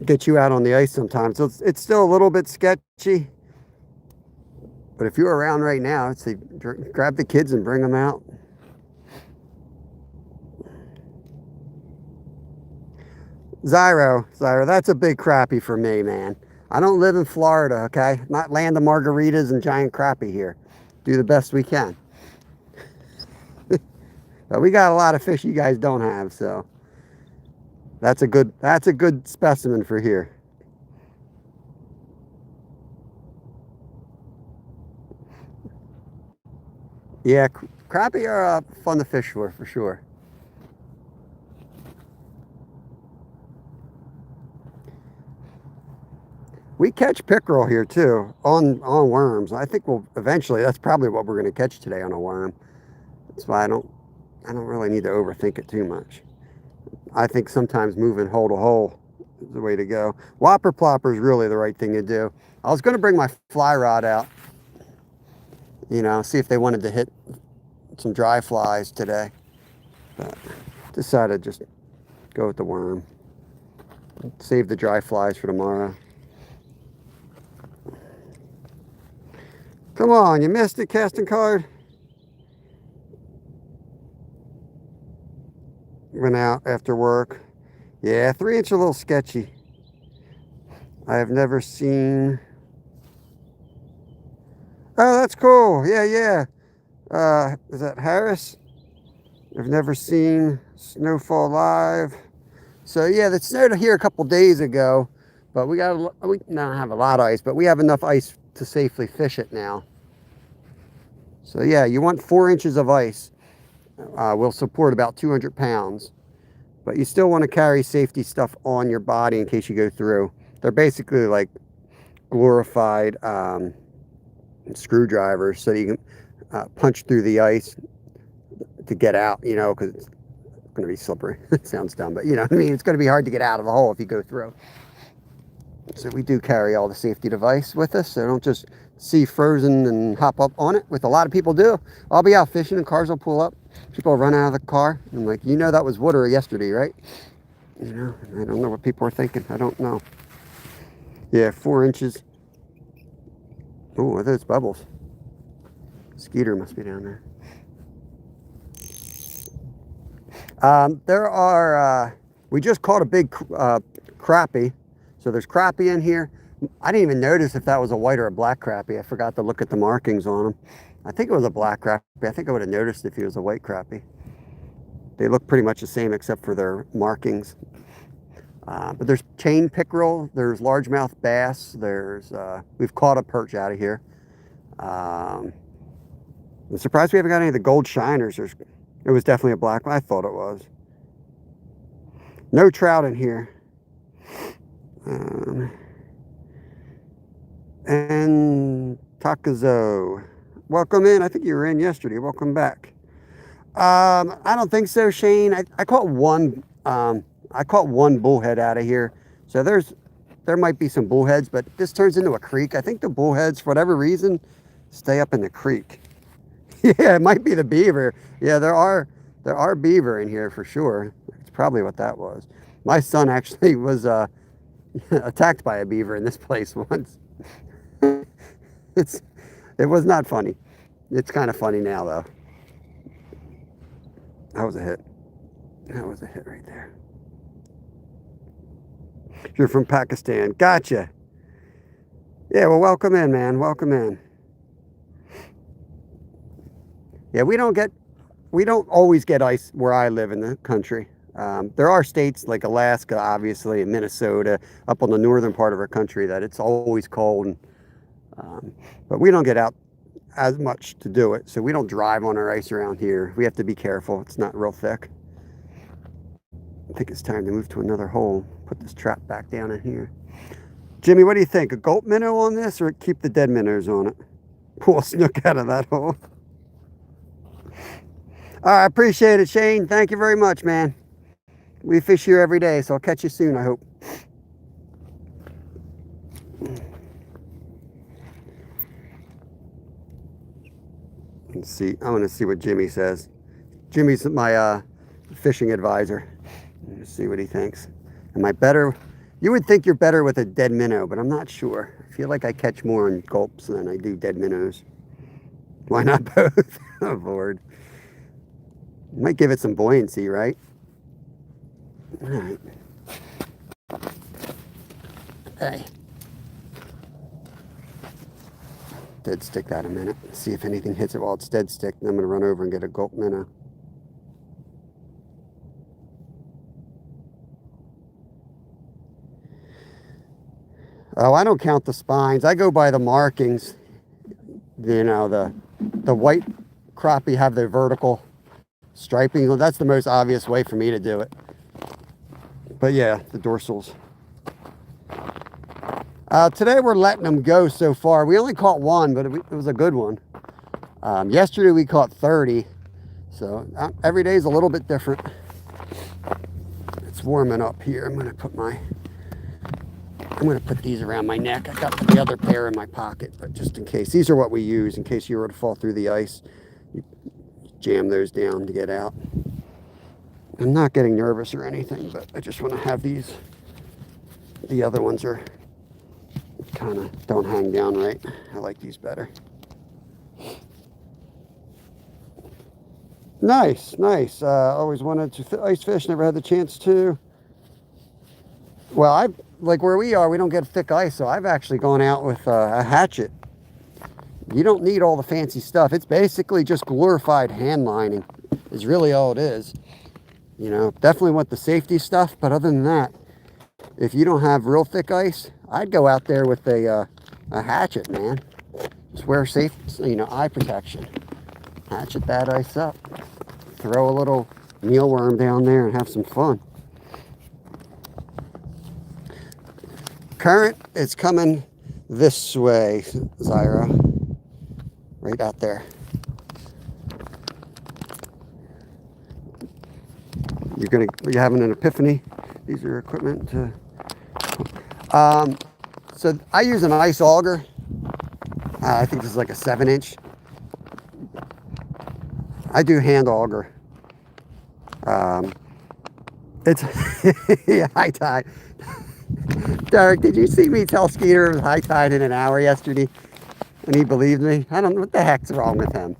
get you out on the ice sometimes. So it's still a little bit sketchy. But if you're around right now, I'd say grab the kids and bring them out. Zyro, that's a big crappie for me, man. I don't live in Florida, okay? Not land of margaritas and giant crappie here. Do the best we can. But we got a lot of fish you guys don't have, so that's a good specimen for here. Yeah, crappie are fun to fish for sure. We catch pickerel here too on worms. I think we'll eventually. That's probably what we're going to catch today on a worm. That's why I don't really need to overthink it too much. I think sometimes moving hole to hole is the way to go. Whopper plopper is really the right thing to do. I was going to bring my fly rod out you know, see if they wanted to hit some dry flies today. But decided just go with the worm. Save the dry flies for tomorrow. Come on, you missed it, casting card. Went out after work. Yeah, 3-inch a little sketchy. I have never seen. Oh, that's cool. Yeah, yeah. Is that Harris? I've never seen snowfall live. So yeah, it snowed here a couple days ago, but we don't have a lot of ice, but we have enough ice to safely fish it now. So yeah, you want 4 inches of ice. Will support about 200 pounds, but you still want to carry safety stuff on your body in case you go through. They're basically like glorified screwdrivers, so you can punch through the ice to get out, you know, because it's going to be slippery. It sounds dumb, but you know what I mean? It's going to be hard to get out of the hole if you go through. So we do carry all the safety device with us, so don't just see frozen and hop up on it, with a lot of people do. I'll be out fishing and cars will pull up. People will run out of the car. I'm like, you know, that was water yesterday, right? You know, I don't know what people are thinking. I don't know. Yeah, 4 inches. Oh, are those bubbles? Skeeter must be down there. There are, we just caught a big crappie. So there's crappie in here. I didn't even notice if that was a white or a black crappie. I forgot to look at the markings on them. I think it was a black crappie. I think I would have noticed if he was a white crappie. They look pretty much the same except for their markings. But there's chain pickerel, there's largemouth bass, there's, we've caught a perch out of here. I'm surprised we haven't got any of the gold shiners. It was definitely a black one. I thought it was. No trout in here. And Takazo, welcome in. I think you were in yesterday. Welcome back. I don't think so, Shane. I caught one. I caught one bullhead out of here. So there might be some bullheads, but this turns into a creek. I think the bullheads, for whatever reason, stay up in the creek. Yeah, it might be the beaver. Yeah, there are beaver in here for sure. It's probably what that was. My son actually was attacked by a beaver in this place once. It was not funny. It's kind of funny now though. That was a hit. That was a hit right there. You're from Pakistan. Gotcha. Yeah, well, welcome in, man. Welcome in. Yeah, we don't always get ice where I live in the country. There are states like Alaska, obviously, and Minnesota, up on the northern part of our country, that it's always cold. And, but we don't get out as much to do it, so we don't drive on our ice around here. We have to be careful. It's not real thick. I think it's time to move to another hole. Put this trap back down in here. Jimmy, what do you think? A gulp minnow on this, or keep the dead minnows on it? Pull a snook out of that hole. All right, I appreciate it, Shane. Thank you very much, man. We fish here every day, so I'll catch you soon, I hope. Let's see. I want to see what Jimmy says. Jimmy's my fishing advisor. Let's see what he thinks. Am I better? You would think you're better with a dead minnow, but I'm not sure. I feel like I catch more on gulps than I do dead minnows. Why not both? Oh, Lord. Might give it some buoyancy, right? All right. Hey. Dead stick that a minute. See if anything hits it while it's dead stick. Then I'm going to run over and get a gulp minnow. Oh, I don't count the spines. I go by the markings. You know, the white crappie have their vertical striping. That's the most obvious way for me to do it. But yeah, the dorsals. Today we're letting them go so far. We only caught one, but it was a good one. Yesterday we caught 30. So every day is a little bit different. It's warming up here. I'm going to put my I'm going to put these around my neck. I got the other pair in my pocket, but just in case. These are what we use in case you were to fall through the ice. You jam those down to get out. I'm not getting nervous or anything, but I just want to have these. The other ones are kind of don't hang down right. I like these better. Nice, nice. Always wanted to ice fish, never had the chance to. Well, like where we are, we don't get thick ice, so I've actually gone out with a hatchet. You don't need all the fancy stuff. It's basically just glorified hand lining is really all it is. You know, definitely want the safety stuff, but other than that, if you don't have real thick ice, I'd go out there with a hatchet, man. Just wear safe, you know, eye protection. Hatchet that ice up. Throw a little mealworm down there and have some fun. Current is coming this way, Zyra. Right out there. You're having an epiphany. These are equipment to. So I use an ice auger. I think this is like a 7-inch. I do hand auger. It's yeah, high tide. Derek, did you see me tell Skeeter it was high tide in an hour yesterday? And he believed me? I don't know what the heck's wrong with him.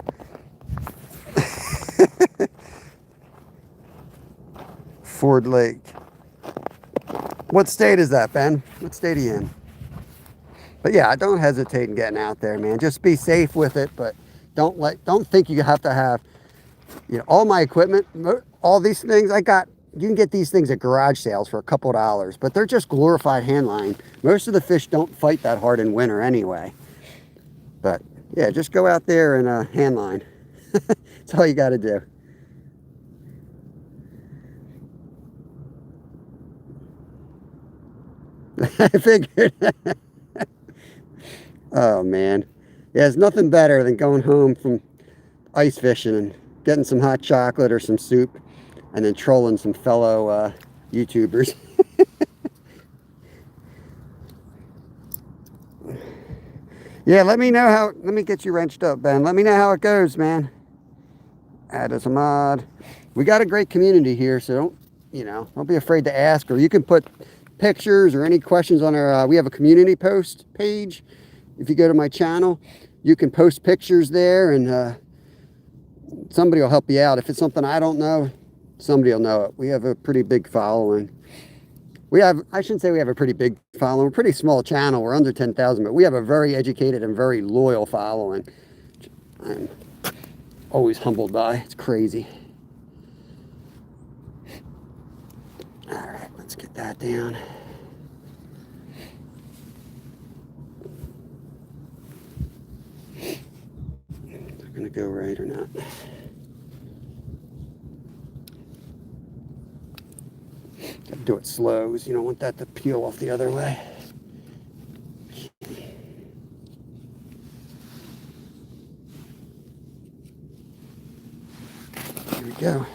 Ford Lake. What state is that, Ben? What state are you in? But yeah, don't hesitate in getting out there, man. Just be safe with it, but don't think you have to have, you know, all my equipment, all these things I got. You can get these things at garage sales for a couple dollars, but they're just glorified hand line. Most of the fish don't fight that hard in winter anyway. But yeah, just go out there and hand line. That's all you got to do. I figured. Oh man, yeah, there's nothing better than going home from ice fishing and getting some hot chocolate or some soup, and then trolling some fellow YouTubers. Yeah, let me know how. Let me get you wrenched up, Ben. Let me know how it goes, man. Add as a mod. We got a great community here, so don't be afraid to ask, or you can put pictures or any questions on our. We have a community post page. If you go to my channel, you can post pictures there, and somebody will help you out. If it's something I don't know, somebody will know it. We have a pretty big following. I shouldn't say we have a pretty big following. We're a pretty small channel. We're under 10,000, but we have a very educated and very loyal following. I'm always humbled by. It's crazy. All right, let's get that down. They're gonna go right or not. Gotta do it slow because you don't want that to peel off the other way. Here we go.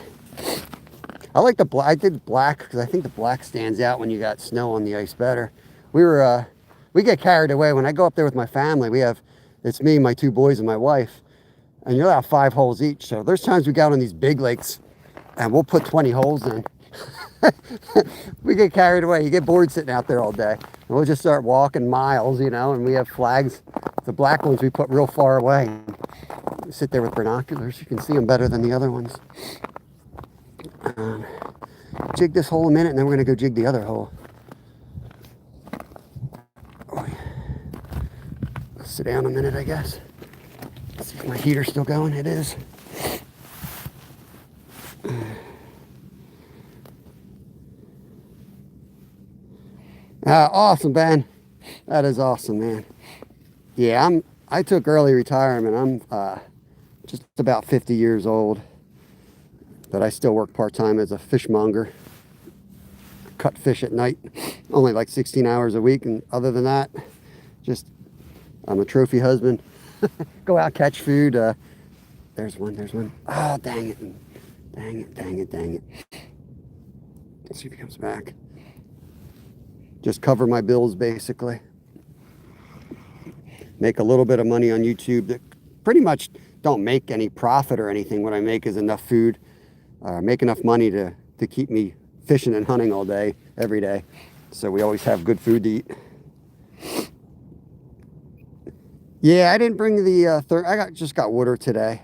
I like the black. I did black because I think the black stands out when you got snow on the ice better. We get carried away when I go up there with my family. It's me, my 2 boys, and my wife, and you'll have 5 holes each. So there's times we go out on these big lakes, and we'll put 20 holes in. We get carried away. You get bored sitting out there all day. And we'll just start walking miles, and we have flags. The black ones we put real far away. You sit there with binoculars. You can see them better than the other ones. Jig this hole a minute, and then we're going to go jig the other hole. Oh, yeah. Let's sit down a minute, I guess. Let's see if my heater's still going. It is. Awesome, Ben. That is awesome, man. Yeah, I took early retirement. I'm just about 50 years old, but I still work part-time as a fishmonger. Cut fish at night, only like 16 hours a week, and other than that, just I'm a trophy husband. Go out, catch food. There's one. Oh, dang it. Dang it. Let's see if he comes back. Just cover my bills, basically. Make a little bit of money on YouTube that pretty much don't make any profit or anything. What I make is enough food, make enough money to keep me fishing and hunting all day, every day. So we always have good food to eat. Yeah, I didn't bring the I just got water today.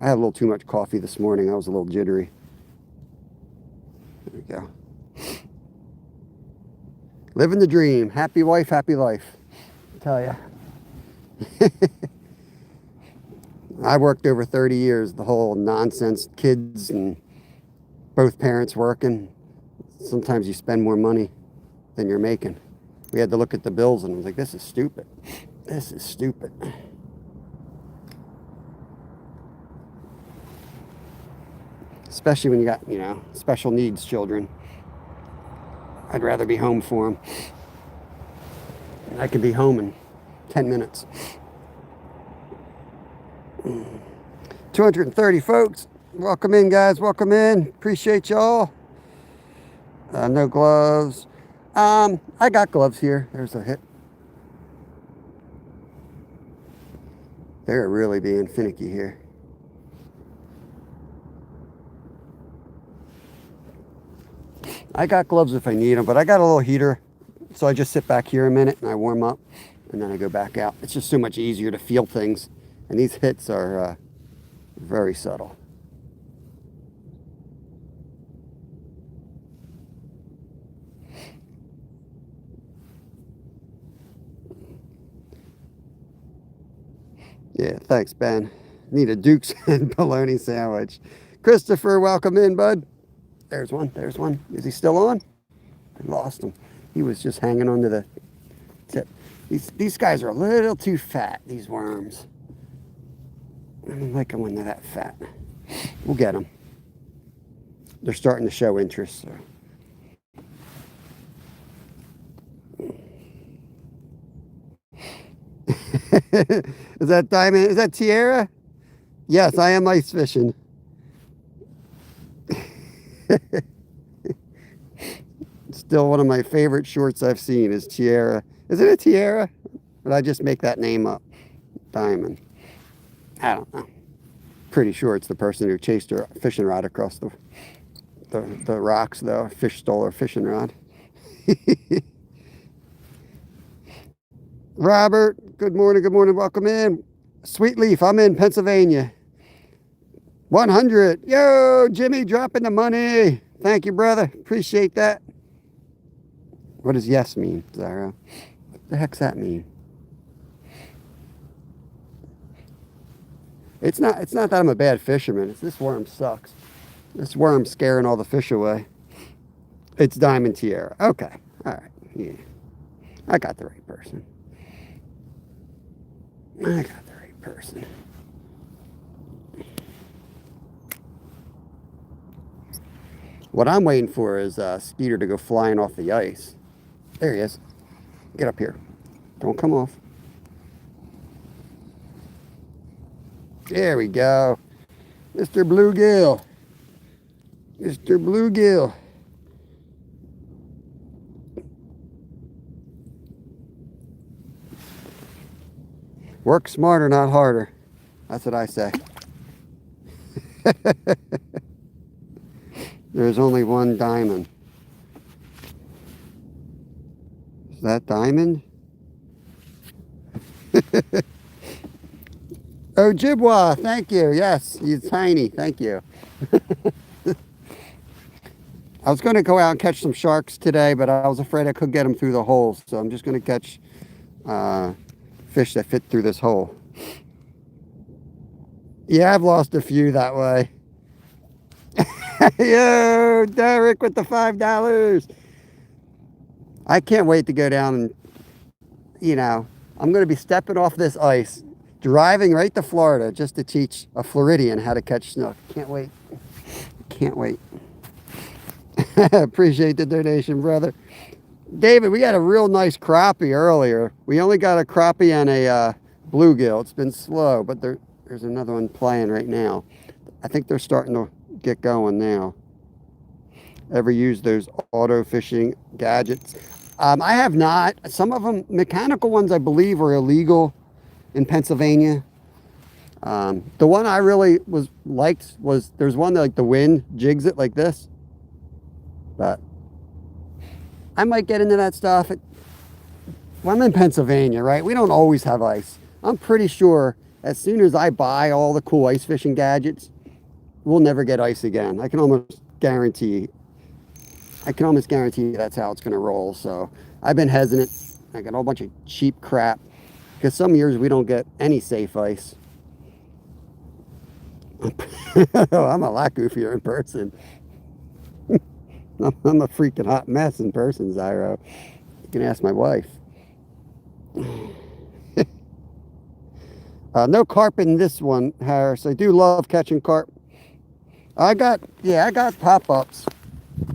I had a little too much coffee this morning. I was a little jittery. There we go. Living the dream. Happy wife, happy life. I tell ya. I worked over 30 years, the whole nonsense, kids and both parents working. Sometimes you spend more money than you're making. We had to look at the bills and I was like, this is stupid. This is stupid. Especially when you got, you know, special needs children. I'd rather be home for them. I could be home in 10 minutes. 230 folks. Welcome in, guys. Welcome in. Appreciate y'all. No gloves. I got gloves here. There's a hit. They're really being finicky here. I got gloves if I need them, but I got a little heater. So I just sit back here a minute and I warm up and then I go back out. It's just so much easier to feel things. And these hits are very subtle. Yeah, thanks, Ben. Need a Duke's and bologna sandwich. Christopher, welcome in, bud. There's one. There's one. Is he still on? I lost him. He was just hanging onto the tip. These guys are a little too fat, these worms. I don't like them when they're that fat. We'll get them. They're starting to show interest. So. Is that Diamond? Is that Tiara? Yes, I am ice fishing. Still one of my favorite shorts I've seen is Tiara. Is it a Tiara? Or did I just make that name up? Diamond. I don't know. Pretty sure it's the person who chased her fishing rod across the rocks, though. Fish stole her fishing rod. Robert, good morning, welcome in. Sweet Leaf, I'm in Pennsylvania. 100. Yo, Jimmy, dropping the money. Thank you, brother. Appreciate that. What does yes mean, Zara? What the heck's that mean? It's not that I'm a bad fisherman. It's this worm sucks. This worm's scaring all the fish away. It's Diamond Tiara. Okay. All right. Yeah. I got the right person. I got the right person. What I'm waiting for is Skeeter to go flying off the ice. There he is. Get up here. Don't come off. There we go. Mr. Bluegill. Mr. Bluegill. Work smarter, not harder. That's what I say. There's only one diamond. Is that diamond? Oh, Jibwa, thank you. Yes, he's tiny. Thank you. I was going to go out and catch some sharks today, but I was afraid I could get them through the holes. So I'm just going to catch fish that fit through this hole. Yeah, I've lost a few that way. Yo, Derek with the $5. I can't wait to go down and, you know, I'm going to be stepping off this ice, driving right to Florida just to teach a Floridian how to catch snook. Can't wait. Can't wait. Appreciate the donation, brother. David, we got a real nice crappie earlier. We only got a crappie and a bluegill. It's been slow, but there's another one playing right now. I think they're starting to get going now. Ever use those auto fishing gadgets? I have not. Some of them, mechanical ones, I believe, are illegal in Pennsylvania. The one I really liked was there's one that like the wind jigs it like this, but I might get into that stuff. Well, I'm in Pennsylvania, right? We don't always have ice. I'm pretty sure as soon as I buy all the cool ice fishing gadgets, we'll never get ice again. I can almost guarantee that's how it's going to roll. So I've been hesitant. I got a whole bunch of cheap crap because some years we don't get any safe ice. I'm a lot goofier in person. I'm a freaking hot mess in person, Zyro. You can ask my wife. No carp in this one, Harris. I do love catching carp. I got pop-ups.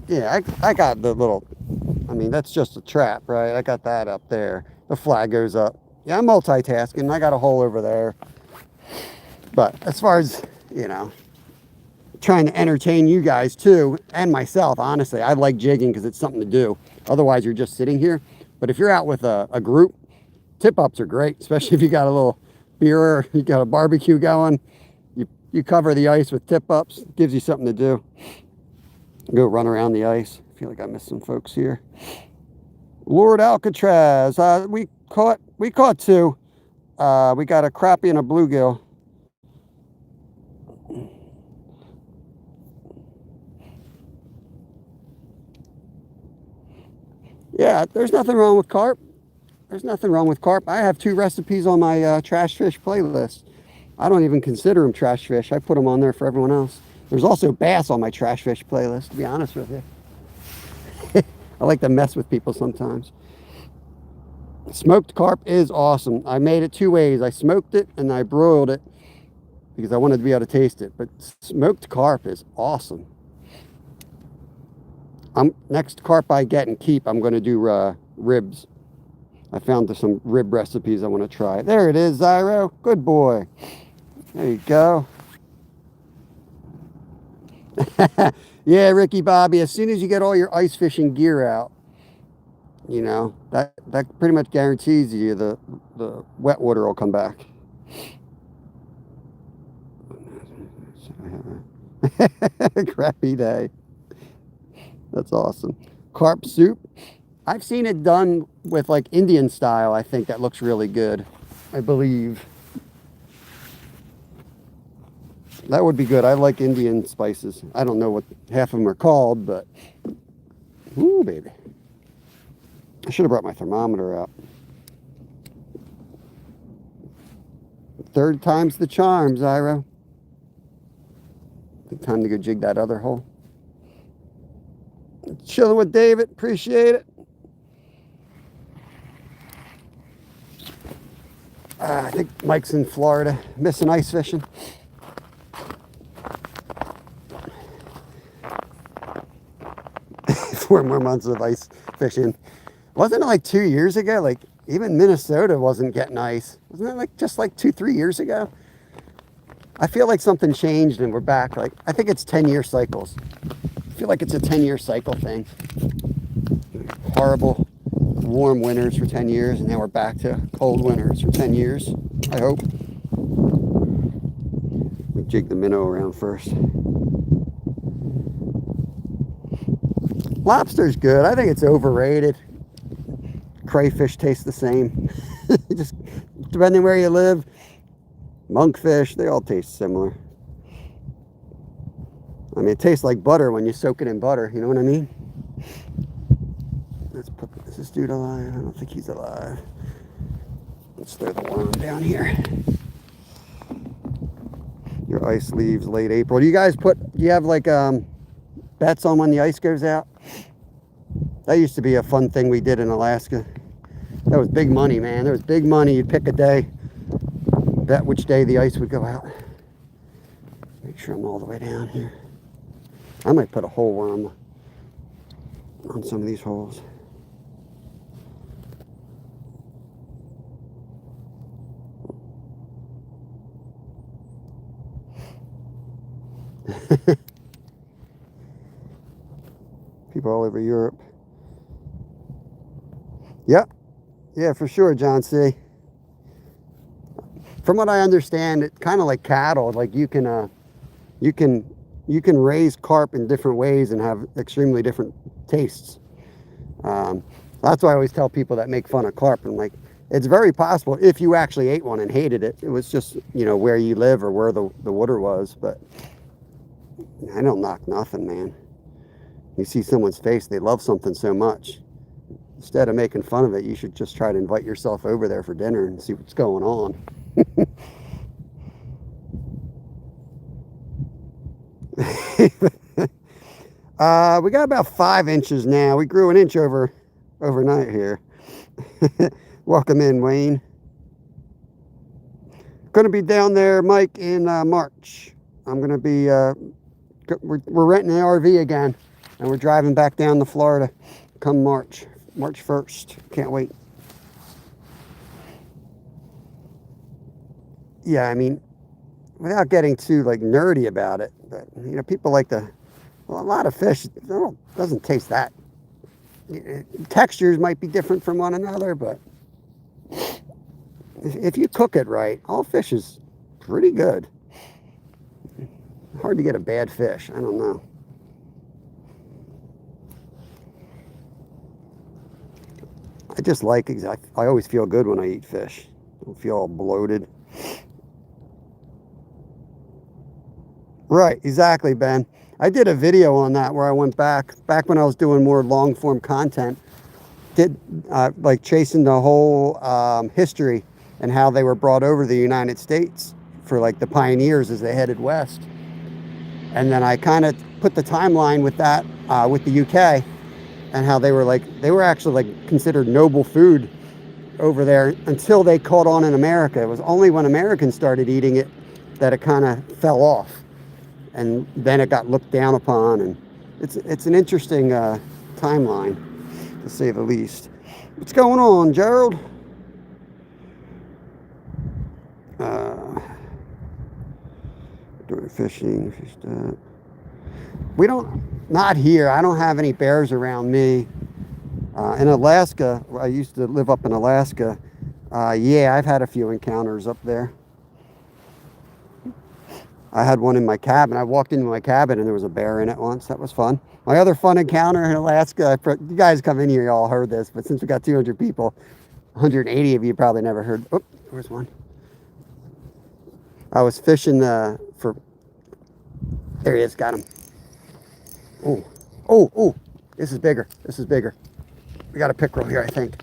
Yeah, I got the little, I mean, that's just a trap, right? I got that up there. The flag goes up. Yeah, I'm multitasking. I got a hole over there. But as far as, you know, trying to entertain you guys too, and myself, honestly, I like jigging because it's something to do. Otherwise, you're just sitting here. But if you're out with a group, tip-ups are great, especially if you got a little beer or you got a barbecue going. You cover the ice with tip-ups. Gives you something to do. Go run around the ice. I feel like I missed some folks here. Lord Alcatraz. We caught two. We got a crappie and a bluegill. Yeah, there's nothing wrong with carp. There's nothing wrong with carp. I have 2 recipes on my trash fish playlist. I don't even consider them trash fish. I put them on there for everyone else. There's also bass on my trash fish playlist, to be honest with you. I like to mess with people sometimes. Smoked carp is awesome. I made it 2 ways. I smoked it and I broiled it because I wanted to be able to taste it. But smoked carp is awesome. Next carp I get and keep, I'm going to do ribs. I found some rib recipes I want to try. There it is, Zyro. Good boy. There you go. Yeah, Ricky Bobby, as soon as you get all your ice fishing gear out, you know, that pretty much guarantees you the wet water will come back. Crappy day. That's awesome. Carp soup. I've seen it done with like Indian style. I think that looks really good. I believe. That would be good. I like Indian spices. I don't know what half of them are called, but ooh, baby. I should have brought my thermometer out. 3rd time's the charm, Zyro. Time to go jig that other hole. Chilling with David. Appreciate it. I think Mike's in Florida, missing ice fishing. Four more months of ice fishing. Wasn't it like 2 years ago? Like even Minnesota wasn't getting ice. Wasn't it like just like 2-3 years ago? I feel like something changed and we're back. Like I think it's 10-year cycles. I feel like it's a 10-year cycle thing. Horrible warm winters for 10 years, and now we're back to cold winters for 10 years, I hope. We jig the minnow around first. Lobster's good. I think it's overrated. Crayfish taste the same. Just depending where you live. Monkfish, they all taste similar. I mean, it tastes like butter when you soak it in butter. You know what I mean? Let's put, is this dude alive? I don't think he's alive. Let's throw the worm down here. Your ice leaves late April. Do you guys do you have like bets on when the ice goes out? That used to be a fun thing we did in Alaska. That was big money, man. There was big money. You'd pick a day, bet which day the ice would go out. Make sure I'm all the way down here. I might put a whole worm on some of these holes. People all over Europe. Yep. Yeah, for sure, John C. From what I understand, it's kind of like cattle. Like you can you can raise carp in different ways and have extremely different tastes. That's why I always tell people that make fun of carp. I'm like, it's very possible if you actually ate one and hated it. It was just, you know, where you live or where the water was. But I don't knock nothing, man. You see someone's face, they love something so much. Instead of making fun of it, you should just try to invite yourself over there for dinner and see what's going on. We got about 5 inches now. We grew an inch overnight here. Welcome in, Wayne. Going to be down there, Mike, in March. I'm going to be, we're renting an RV again, and we're driving back down to Florida come March 1st. Can't wait. Yeah, I mean, without getting too like nerdy about it, but you know, people like to, well, a lot of fish doesn't taste that. Textures might be different from one another, but if you cook it right, all fish is pretty good. Hard to get a bad fish. I don't know. I just like I always feel good when I eat fish. I don't feel all bloated. Right, exactly, Ben. I did a video on that where I went back when I was doing more long form content, did like chasing the whole history and how they were brought over to the United States for like the pioneers as they headed west. And then I kind of put the timeline with that with the UK and how they were actually like considered noble food over there until they caught on in America. It was only when Americans started eating it that it kind of fell off. And then it got looked down upon, and it's an interesting timeline, to say the least. What's going on, Gerald? Doing fishing, fish that. Not here. I don't have any bears around me. In Alaska, I used to live up in Alaska. Yeah, I've had a few encounters up there. I had one in my cabin. I walked into my cabin and there was a bear in it once. That was fun. My other fun encounter in Alaska, you guys come in here, you all heard this, but since we got 200 people, 180 of you probably never heard. Oh, there's one. I was fishing there he is, got him. Oh, this is bigger. We got a pickerel here, I think.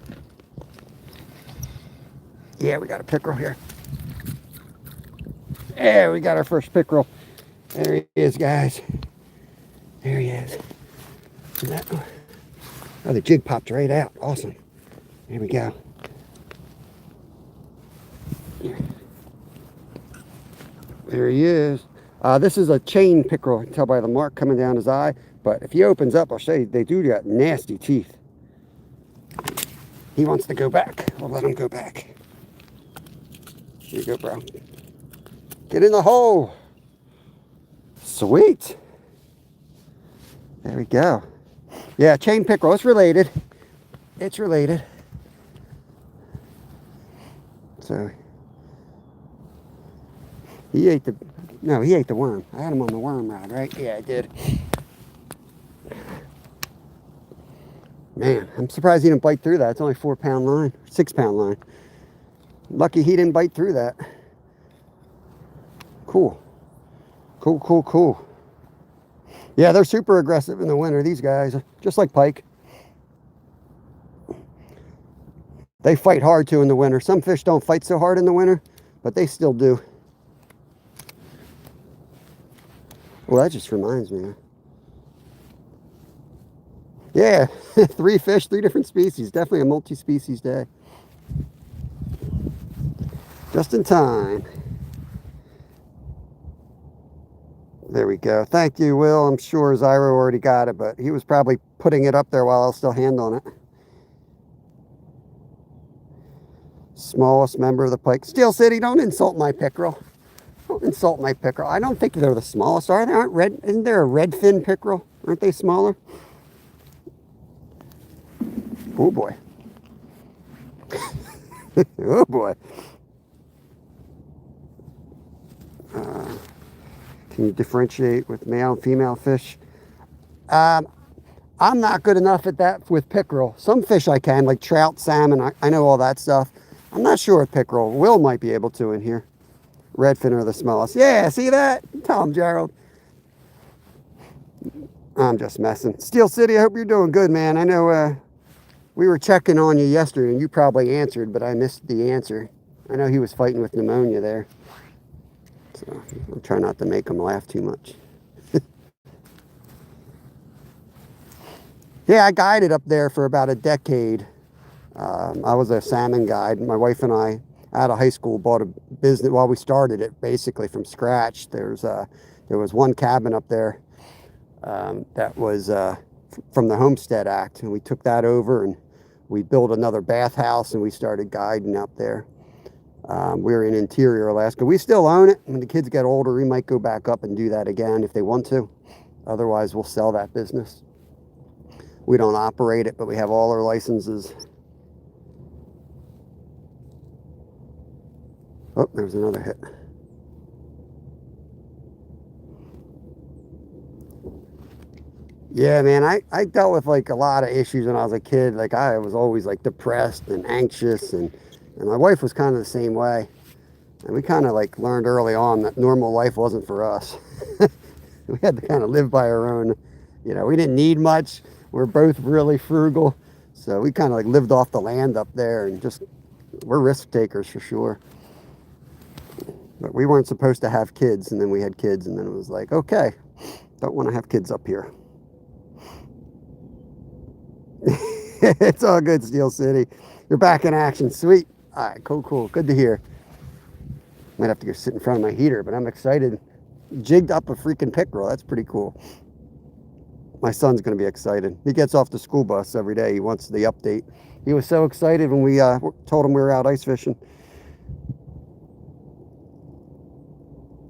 Yeah, we got a pickerel here. Yeah, we got our first pickerel. There he is, guys. There he is. Oh, the jig popped right out. Awesome. Here we go. There he is. This is a chain pickerel. You can tell by the mark coming down his eye. But if he opens up, I'll show you, they do got nasty teeth. He wants to go back. We'll let him go back. Here you go, bro. Get in the hole. Sweet. There we go. Yeah, chain pickerel. It's related. So he ate the worm. I had him on the worm rod, right? Yeah, I did. Man, I'm surprised he didn't bite through that. It's only 4-pound line, 6-pound line. Lucky he didn't bite through that. Cool. Yeah, they're super aggressive in the winter, these guys, just like pike. They fight hard too in the winter. Some fish don't fight so hard in the winter, but they still do. Well, that just reminds me. Yeah, 3 fish, 3 different species. Definitely a multi-species day. Just in time. There we go. Thank you, Will. I'm sure Zyro already got it, but he was probably putting it up there while I was still hand on it. Smallest member of the pike. Steel City, don't insult my pickerel. Don't insult my pickerel. I don't think they're the smallest, are they? Isn't there a redfin pickerel? Aren't they smaller? Oh boy. Oh boy. Can you differentiate with male and female fish? I'm not good enough at that with pickerel. Some fish I can, like trout, salmon, I know all that stuff. I'm not sure with pickerel. Will might be able to in here. Redfin are the smallest. Yeah, see that? Tell him, Gerald. I'm just messing. Steel City, I hope you're doing good, man. I know we were checking on you yesterday, and you probably answered, but I missed the answer. I know he was fighting with pneumonia there. So I'll try not to make him laugh too much. Yeah, I guided up there for about a decade. I was a salmon guide. My wife and I, out of high school, bought a business. Well, we started it basically from scratch. There was one cabin up there that was from the Homestead Act, and we took that over and we built another bathhouse and we started guiding up there. We were in interior Alaska. We still own it. When the kids get older, we might go back up and do that again if they want to. Otherwise, we'll sell that business. We don't operate it, but we have all our licenses. Oh, there's another hit. Yeah, man, I dealt with like a lot of issues when I was a kid. Like I was always like depressed and anxious, and my wife was kind of the same way. And we kind of like learned early on that normal life wasn't for us. We had to kind of live by our own, we didn't need much. We're both really frugal. So we kind of like lived off the land up there, and we're risk takers for sure. But we weren't supposed to have kids, and then we had kids, and then it was like, okay, don't want to have kids up here. It's all good, Steel City. You're back in action. Sweet. All right, cool. Good to hear. Might have to go sit in front of my heater, but I'm excited. Jigged up a freaking pickerel. That's pretty cool. My son's going to be excited. He gets off the school bus every day. He wants the update. He was so excited when we told him we were out ice fishing.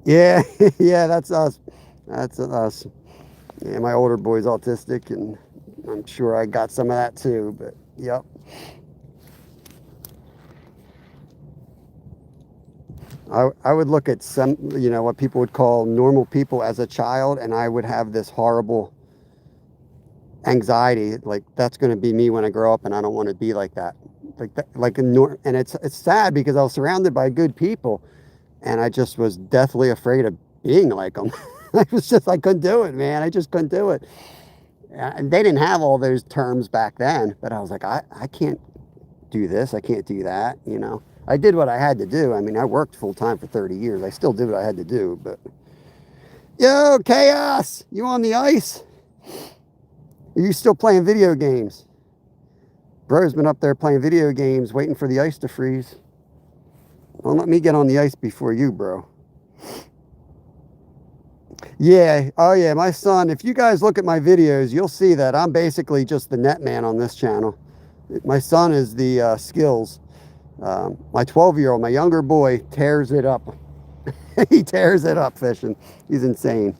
Yeah, yeah, that's us. That's us. Yeah, my older boy's autistic, and I'm sure I got some of that too, but yep. I would look at some, what people would call normal people as a child, and I would have this horrible anxiety, like that's going to be me when I grow up, and I don't want to be like that. And it's sad because I was surrounded by good people, and I just was deathly afraid of being like them. I couldn't do it, man. I just couldn't do it. And they didn't have all those terms back then, but I was like, I can't do this. I can't do that. I did what I had to do. I mean, I worked full time for 30 years. I still did what I had to do, but yo, Chaos, you on the ice? Are you still playing video games? Bro's been up there playing video games, waiting for the ice to freeze. Well, let me get on the ice before you, bro. Yeah, oh yeah, my son, if you guys look at my videos, you'll see that I'm basically just the net man on this channel. My son is the skills. My 12-year-old, my younger boy, tears it up. He tears it up fishing. He's insane.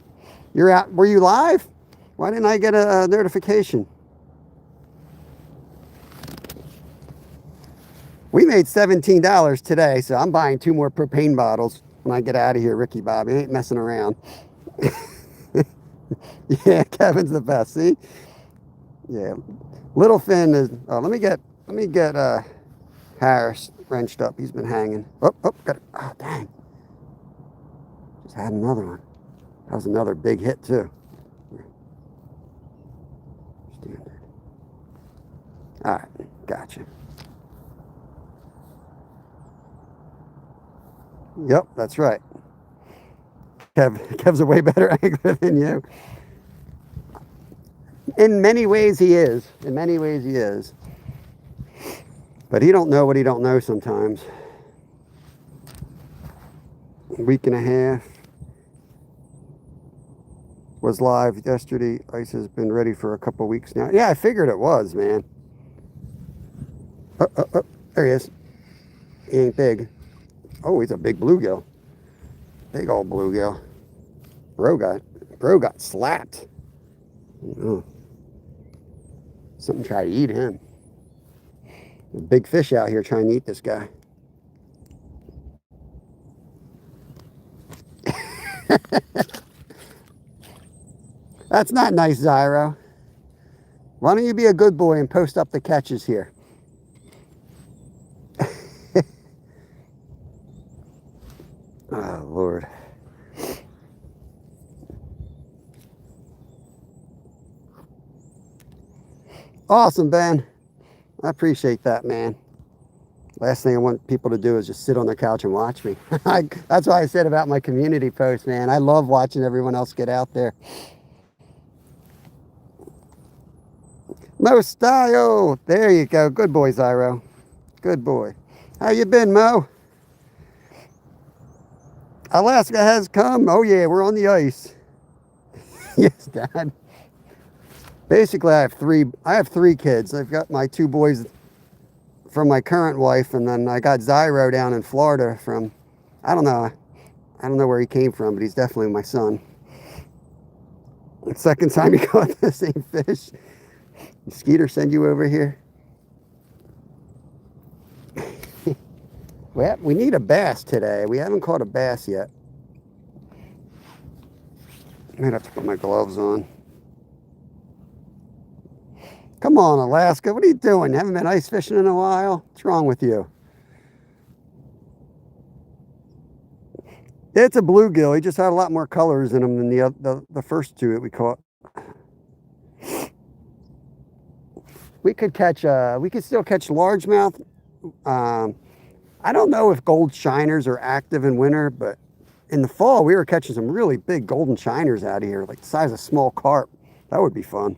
You're out. Were you live? Why didn't I get a notification? We made $17 today, so I'm buying 2 more propane bottles when I get out of here, Ricky Bobby. I ain't messing around. Yeah, Kevin's the best. See? Yeah. Little Finn is. Oh, let me get Harris wrenched up. He's been hanging. Oh, got it. Oh, dang. Just had another one. That was another big hit too. Standard. All right, gotcha. Yep, that's right. Kev's a way better angler than you. In many ways he is. In many ways he is. But he don't know what he don't know sometimes. A week and a half. Was live yesterday. Ice has been ready for a couple weeks now. Yeah, I figured it was, man. Oh, there he is. He ain't big. Oh, he's a big bluegill. Big old bluegill. Bro got slapped. Oh. Something tried to eat him. Big fish out here trying to eat this guy. That's not nice, Zyro. Why don't you be a good boy and post up the catches here? Oh, Lord. Awesome, Ben. I appreciate that, man. Last thing I want people to do is just sit on their couch and watch me. That's why I said about my community post, man. I love watching everyone else get out there. Mo Style. There you go. Good boy, Zyro. Good boy. How you been, Mo? Alaska has come. Oh, yeah, we're on the ice. Yes, Dad. Basically, I have three kids. I've got my two boys from my current wife, and then I got Zyro down in Florida from, I don't know where he came from, but he's definitely my son. The second time he caught the same fish. Did Skeeter send you over here? Well, we need a bass today. We haven't caught a bass yet. I might have to put my gloves on. Come on, Alaska. What are you doing? You haven't been ice fishing in a while? What's wrong with you? It's a bluegill. He just had a lot more colors in him than the first two that we caught. We could still catch largemouth. I don't know if gold shiners are active in winter, but in the fall we were catching some really big golden shiners out of here, like the size of small carp. That would be fun.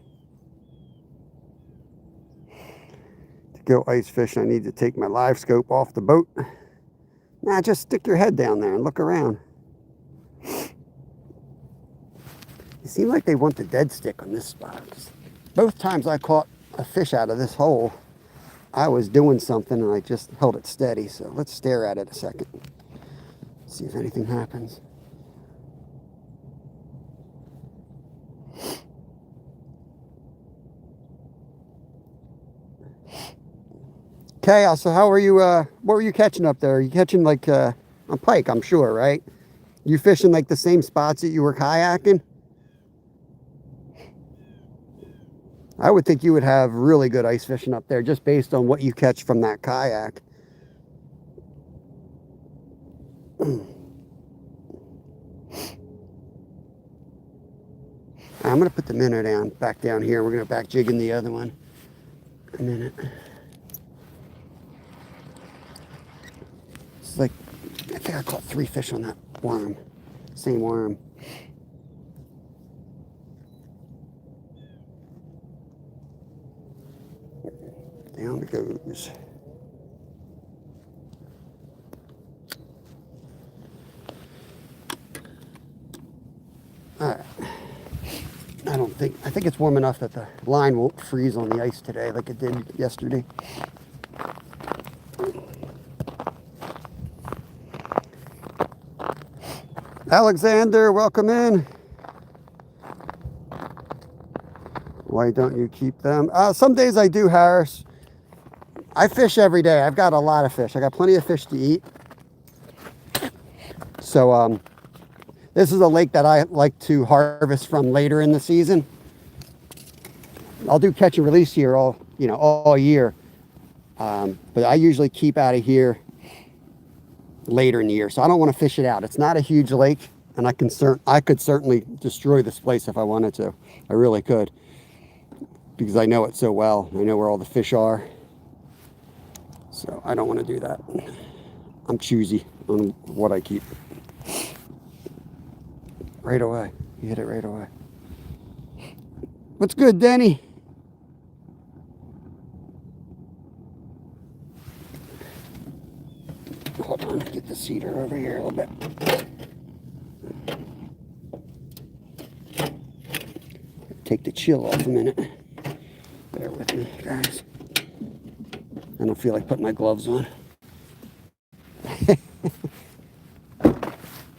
To go ice fishing, I need to take my live scope off the boat. Nah, just stick your head down there and look around. It seemed like they want the dead stick on this spot. Both times I caught a fish out of this hole, I was doing something and I just held it steady. So let's stare at it a second. See if anything happens. Okay, so how are you, what were you catching up there? Are you catching like a pike, I'm sure, right? You fishing like the same spots that you were kayaking? I would think you would have really good ice fishing up there just based on what you catch from that kayak. I'm going to put the minnow back down here. We're going to back jig in the other one in a minute. It's like, I think I caught 3 fish on that worm. Same worm. Down it goes. All right. I think it's warm enough that the line won't freeze on the ice today like it did yesterday. Alexander, welcome in. Why don't you keep them? Some days I do, Harris. I fish every day. I've got a lot of fish. I got plenty of fish to eat. So this is a lake that I like to harvest from later in the season. I'll do catch and release here all year. But I usually keep out of here later in the year. So I don't want to fish it out. It's not a huge lake, and I could certainly destroy this place if I wanted to. I really could, because I know it so well. I know where all the fish are. So I don't want to do that. I'm choosy on what I keep. Right away. You hit it right away. What's good, Denny? Hold on, get the cedar over here a little bit. Take the chill off a minute. Bear with me, guys. I don't feel like putting my gloves on.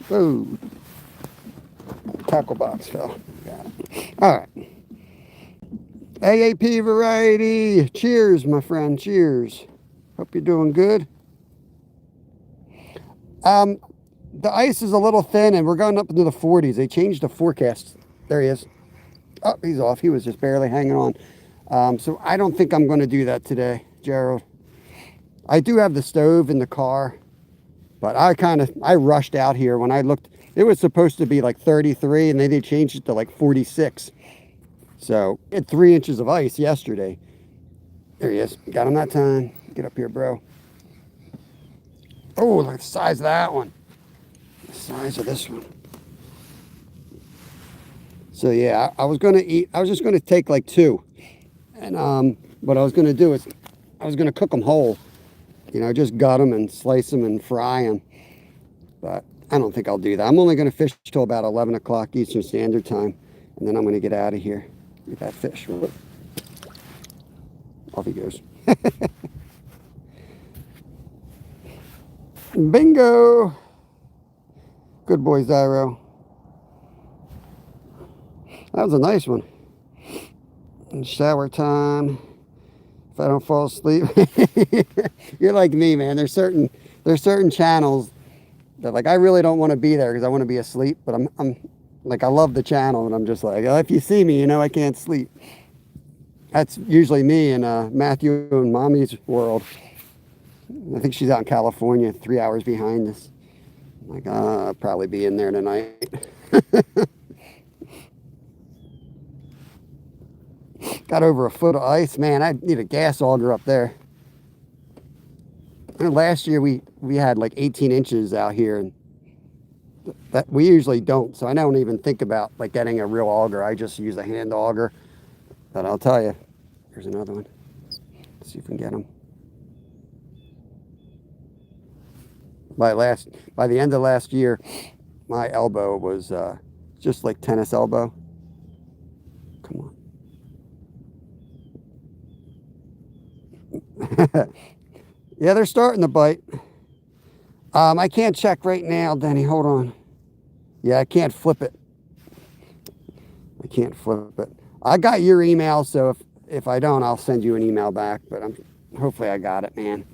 Whoa. Tackle box fell. Got it. All right. AAP variety. Cheers, my friend. Cheers. Hope you're doing good. The ice is a little thin, and we're going up into the 40s. They changed the forecast. There he is. Oh, he's off. He was just barely hanging on. So I don't think I'm going to do that today, Gerald. I do have the stove in the car, but I rushed out here when I looked. It was supposed to be like 33, and they changed it to like 46. So it had 3 inches of ice yesterday. There he is. Got him that time. Get up here, bro. Oh, look at the size of that one. The size of this one. So yeah, I was just gonna take like 2. And what I was gonna do is I was gonna cook them whole. You know, just gut them and slice them and fry them. But I don't think I'll do that. I'm only gonna fish till about 11 o'clock Eastern Standard Time. And then I'm gonna get out of here. Get that fish. Off he goes. Bingo! Good boy, Zyro. That was a nice one. And shower time. If I don't fall asleep. You're like me, man. There's certain channels that, like, I really don't want to be there because I want to be asleep. But I'm like, I love the channel, and I'm just like, oh, if you see me, you know I can't sleep. That's usually me in Matthew and Mommy's world. I think she's out in California, 3 hours behind us. I'm like, I'll probably be in there tonight. Got over a foot of ice. Man, I need a gas auger up there. And last year we had like 18 inches out here, and that we usually don't. So I don't even think about like getting a real auger. I just use a hand auger. But I'll tell you, here's another one. Let's see if we can get him. By the end of last year, my elbow was just like tennis elbow. Come on. Yeah, they're starting to bite. I can't check right now, Denny. Hold on. Yeah, I can't flip it. I can't flip it. I got your email, so if I don't, I'll send you an email back. But hopefully I got it, man.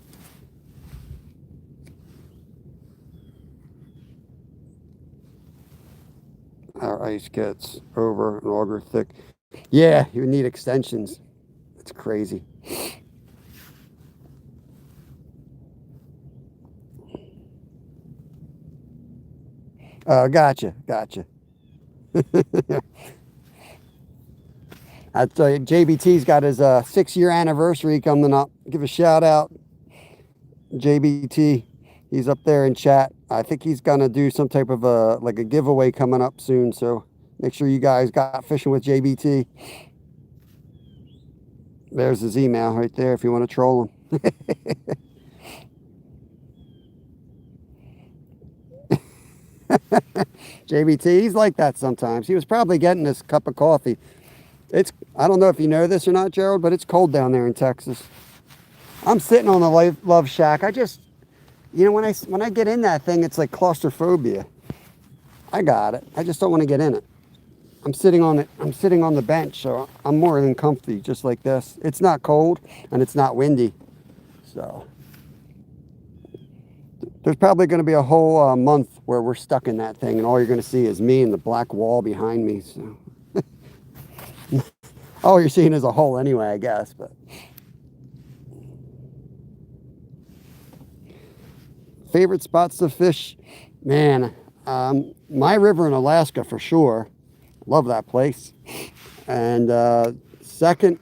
Our ice gets over an auger thick. Yeah, you need extensions. It's crazy. Gotcha. I tell you, JBT's got his 6-year anniversary coming up. Give a shout out, JBT. He's up there in chat. I think he's gonna do some type of a giveaway coming up soon. So make sure you guys got Fishing with JBT. There's his email right there if you want to troll him. JBT, he's like that sometimes. He was probably getting this cup of coffee. I don't know if you know this or not, Gerald, but it's cold down there in Texas. I'm sitting on the Love Shack. I just, you know, when I get in that thing, it's like claustrophobia. I got it. I just don't want to get in it. I'm sitting on it. I'm sitting on the bench, so I'm more than comfy, just like this. It's not cold and it's not windy, so there's probably going to be a whole month where we're stuck in that thing, and all you're going to see is me and the black wall behind me. So all you're seeing is a hole anyway, I guess. But favorite spots to fish, man. My river in Alaska for sure. Love that place. And second,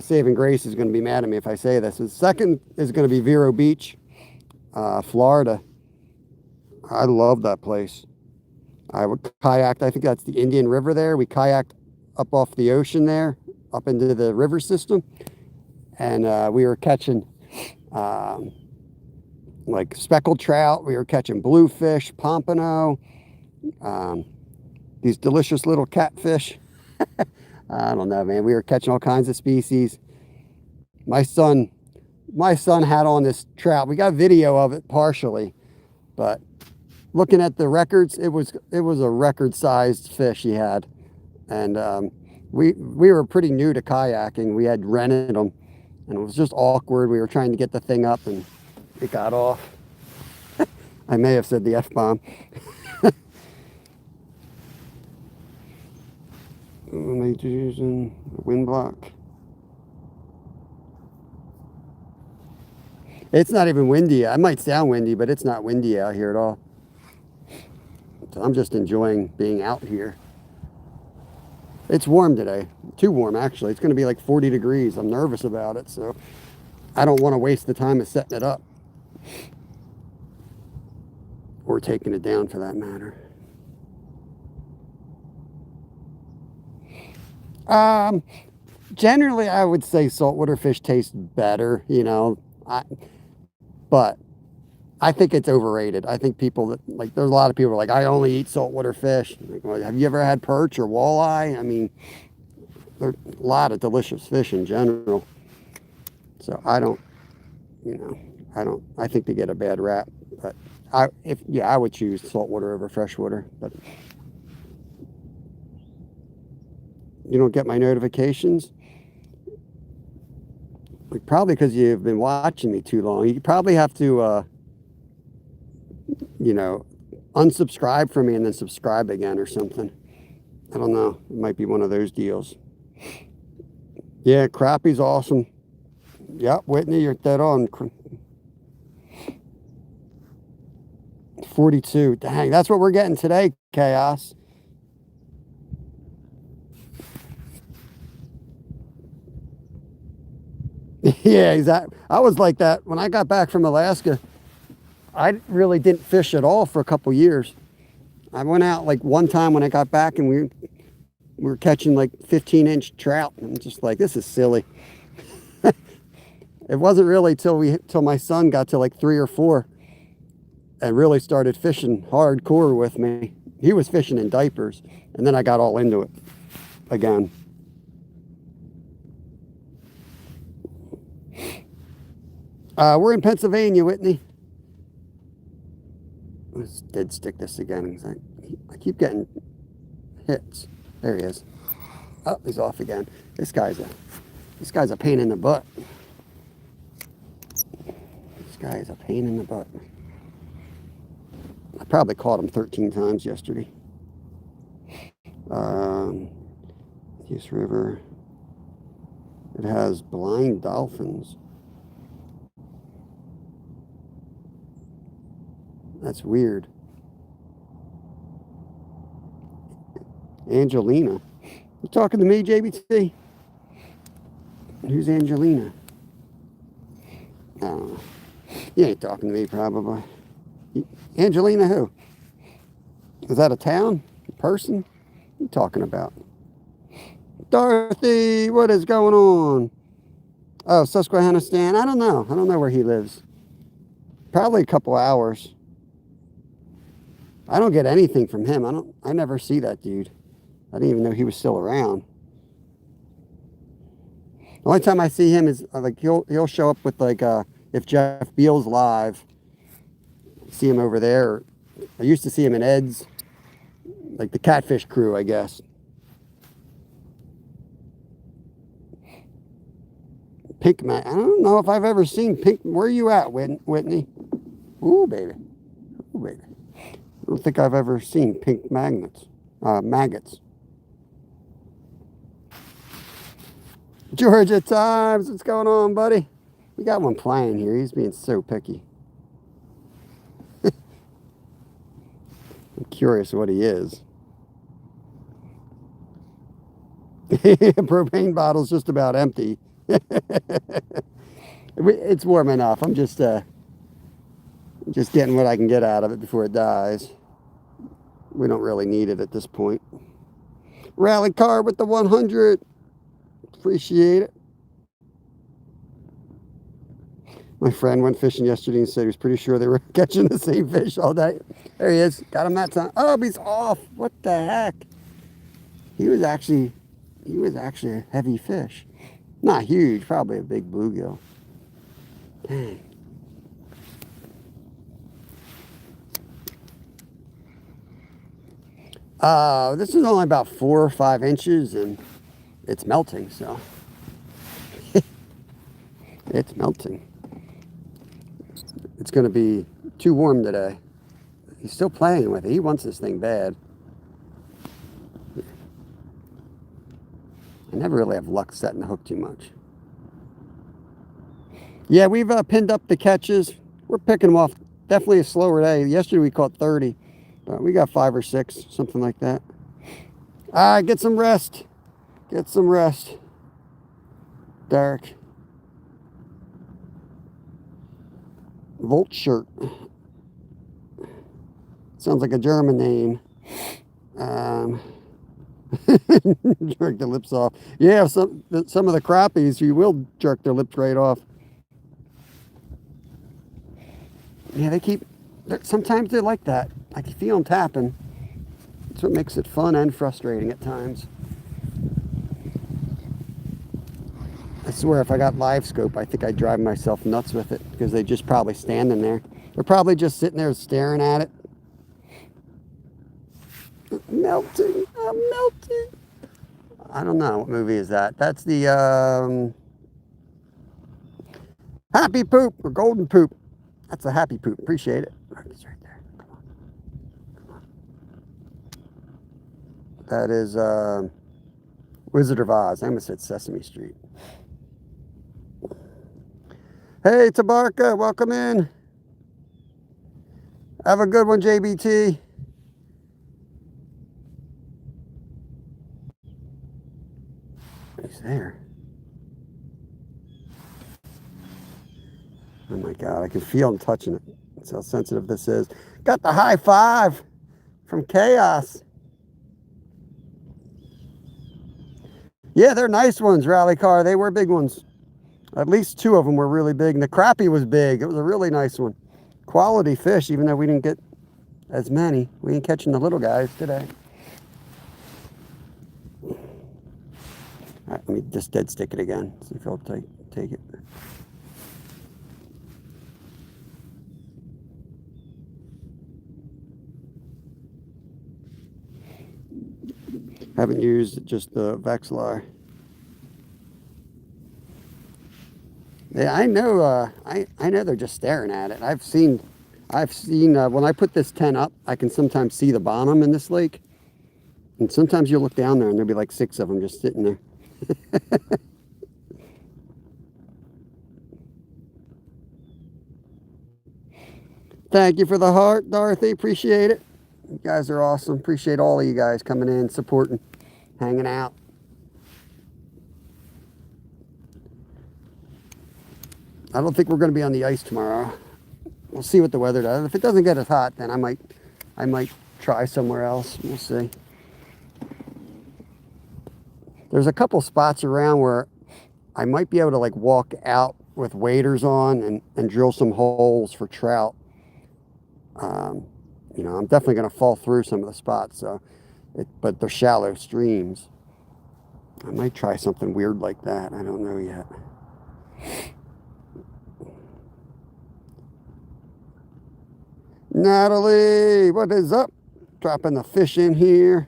Saving Grace is going to be mad at me if I say this. And second is going to be Vero Beach, Florida. I love that place. I would kayaked. I think that's the Indian River there. We kayaked up off the ocean there, up into the river system, and we were catching like speckled trout. We were catching bluefish, pompano, these delicious little catfish. I don't know, man. We were catching all kinds of species. My son had on this trout. We got video of it partially, but looking at the records, it was a record-sized fish he had. And we were pretty new to kayaking. We had rented them, And it was just awkward. We were trying to get the thing up and it got off. I may have said the F-bomb. Using wind block. It's not even windy. I might sound windy, but it's not windy out here at all. So I'm just enjoying being out here. It's warm today. Too warm, actually. It's going to be like 40 degrees. I'm nervous about it, so I don't want to waste the time of setting it up. Or taking it down, for that matter. Generally, I would say saltwater fish taste better, you know. But I think it's overrated. I think people that, like, there's a lot of people like, I only eat saltwater fish. Like, well, have you ever had perch or walleye? I mean, there's a lot of delicious fish in general. So I don't, you know, I think they get a bad rap. But I would choose saltwater over freshwater. But you don't get my notifications? Like, probably because you've been watching me too long. You probably have to, you know, unsubscribe from me and then subscribe again or something. I don't know. It might be one of those deals. Yeah, crappie's awesome. Yep, Whitney, you're dead on. 42. Dang, that's what we're getting today, Chaos. Yeah, exactly. I was like that when I got back from Alaska. I really didn't fish at all for a couple years. I went out like one time when I got back, and we were catching like 15-inch trout. I'm just like, this is silly. It wasn't really till my son got to like 3 or 4 and really started fishing hardcore with me. He was fishing in diapers, and then I got all into it again. We're in Pennsylvania, Whitney. Let's dead stick this again. I keep getting hits. There he is. Oh, he's off again. This guy's a pain in the butt. This guy is a pain in the butt. I probably caught him 13 times yesterday. East River. It has blind dolphins. That's weird. Angelina. You talking to me, JBT? Who's Angelina? I don't know. You ain't talking to me, probably. Angelina who? Is that a town? A person? What are you talking about? Dorothy, what is going on? Oh, Susquehanna Stan? I don't know. I don't know where he lives. Probably a couple hours. I don't get anything from him. I never see that dude. I didn't even know he was still around. The only time I see him is like he'll show up with like if Jeff Beal's live. See him over there. I used to see him in Ed's, like the catfish crew, I guess. Pink man. I don't know if I've ever seen pink. Where are you at, Whitney? Ooh, baby. Ooh, baby. I don't think I've ever seen pink maggots. Georgia Times, what's going on, buddy? We got one playing here. He's being so picky. I'm curious what he is. Propane bottle's just about empty. It's warm enough. I'm just getting what I can get out of it before it dies. We don't really need it at this point. Rally car with the 100. Appreciate it. My friend went fishing yesterday and said he was pretty sure they were catching the same fish all day. There he is. Got him that time. Oh, he's off. What the heck? He was actually a heavy fish. Not huge, probably a big bluegill. Dang. This is only about 4 or 5 inches and it's melting, so. It's melting. It's going to be too warm today. He's still playing with it. He wants this thing bad. I never really have luck setting the hook too much. Yeah, we've pinned up the catches. We're picking them off. Definitely a slower day. Yesterday we caught 30. But we got 5 or 6, something like that. All right, get some rest. Get some rest. Derek. Volt shirt. Sounds like a German name. Jerk the lips off. Yeah, some of the crappies, you will jerk their lips right off. Yeah, they keep, sometimes they're like that. I can feel them tapping. That's what makes it fun and frustrating at times. I swear if I got live scope, I think I'd drive myself nuts with it because they just probably standing there. They're probably just sitting there staring at it. I'm melting. I'm melting. I don't know. What movie is that? That's the Happy Poop or Golden Poop. That's a Happy Poop. Appreciate it. It's right there. Come on. Come on. That is Wizard of Oz. I almost said Sesame Street. Hey, Tabarka. Welcome in. Have a good one, JBT. He's there. Oh my God, I can feel him touching it. That's how sensitive this is. Got the high five from Chaos. Yeah, they're nice ones, Rally Car. They were big ones. At least 2 of them were really big. And the crappie was big. It was a really nice one. Quality fish, even though we didn't get as many. We ain't catching the little guys today. All right, let me just dead stick it again. See if he'll take it. Haven't used just the Vexlar. Yeah, I know. I know they're just staring at it. I've seen when I put this tent up, I can sometimes see the bottom in this lake, and sometimes you'll look down there and there'll be like 6 of them just sitting there. Thank you for the heart, Dorothy. Appreciate it. You guys are awesome. Appreciate all of you guys coming in, supporting, hanging out. I don't think we're going to be on the ice tomorrow. We'll see what the weather does. If it doesn't get as hot, then I might try somewhere else. We'll see. There's a couple spots around where I might be able to like walk out with waders on and drill some holes for trout. You know, I'm definitely going to fall through some of the spots, but they're shallow streams. I might try something weird like that. I don't know yet. Natalie, what is up? Dropping the fish in here.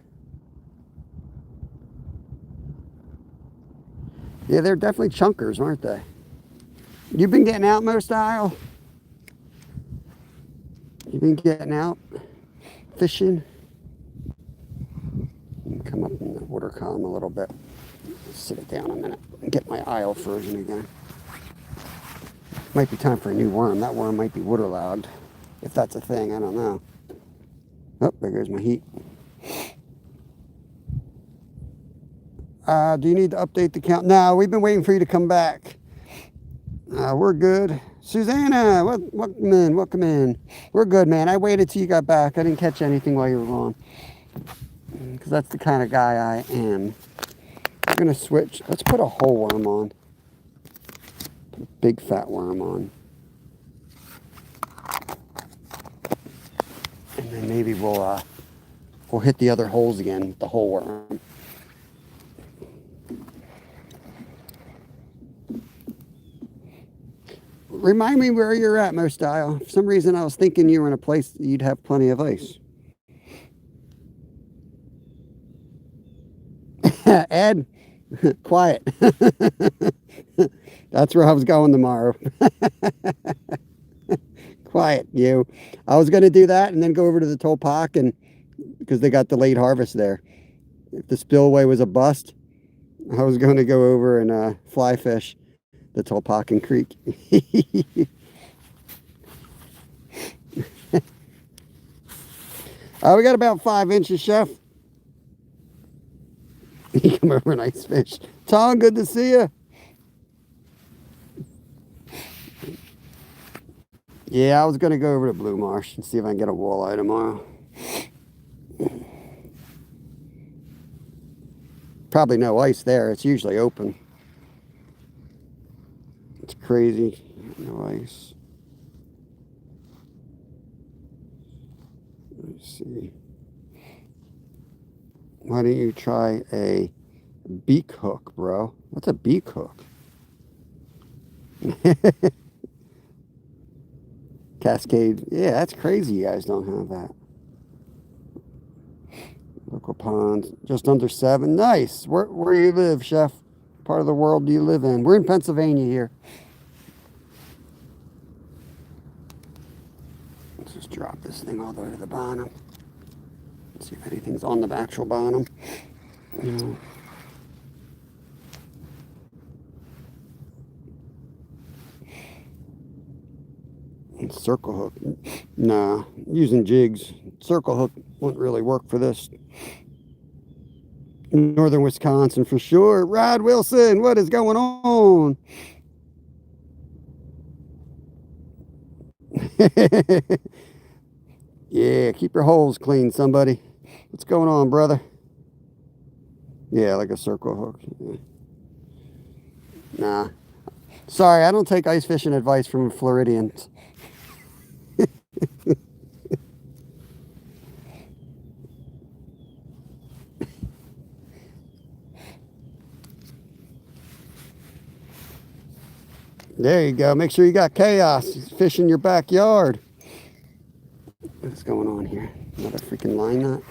Yeah, they're definitely chunkers, aren't they? You been getting out, Mo Style? You been getting out fishing? Come up in the water column a little bit. Sit it down a minute and get my aisle frozen again. Might be time for a new worm. That worm might be waterlogged. If that's a thing, I don't know. Oh, there goes my heat. Do you need to update the count? No, we've been waiting for you to come back. We're good. Susanna, welcome in. We're good, man. I waited till you got back. I didn't catch anything while you were gone. Because that's the kind of guy I am. I'm going to switch. Let's put a whole worm on. Put a big fat worm on. And then maybe we'll hit the other holes again with the whole worm. Remind me where you're at, Mo Style. For some reason, I was thinking you were in a place that you'd have plenty of ice. Ed, quiet. That's where I was going tomorrow. Quiet, you. I was going to do that and then go over to the Tolpak, and because they got delayed harvest there. If the spillway was a bust, I was going to go over and fly fish the Tolpakin Creek. We got about 5 inches, Chef. You come over, nice fish. Tom, good to see you. Yeah, I was going to go over to Blue Marsh and see if I can get a walleye tomorrow. Probably no ice there. It's usually open. It's crazy. No ice. Let's see. Why don't you try a beak hook, bro? What's a beak hook? Cascade. Yeah, that's crazy you guys don't have that. Local ponds. Just under 7. Nice. Where you live, Chef? Part of the world do you live in? We're in Pennsylvania here. Let's just drop this thing all the way to the bottom. Let's see if anything's on the actual bottom. No. Circle hook. Nah, using jigs. Circle hook wouldn't really work for this. Northern Wisconsin for sure. Rod Wilson, what is going on? Yeah, keep your holes clean, somebody. What's going on, brother? Yeah, like a circle hook. Yeah. Nah. Sorry, I don't take ice fishing advice from Floridians. There you go. Make sure you got chaos. Fish in your backyard. What's going on here? Another freaking line knot.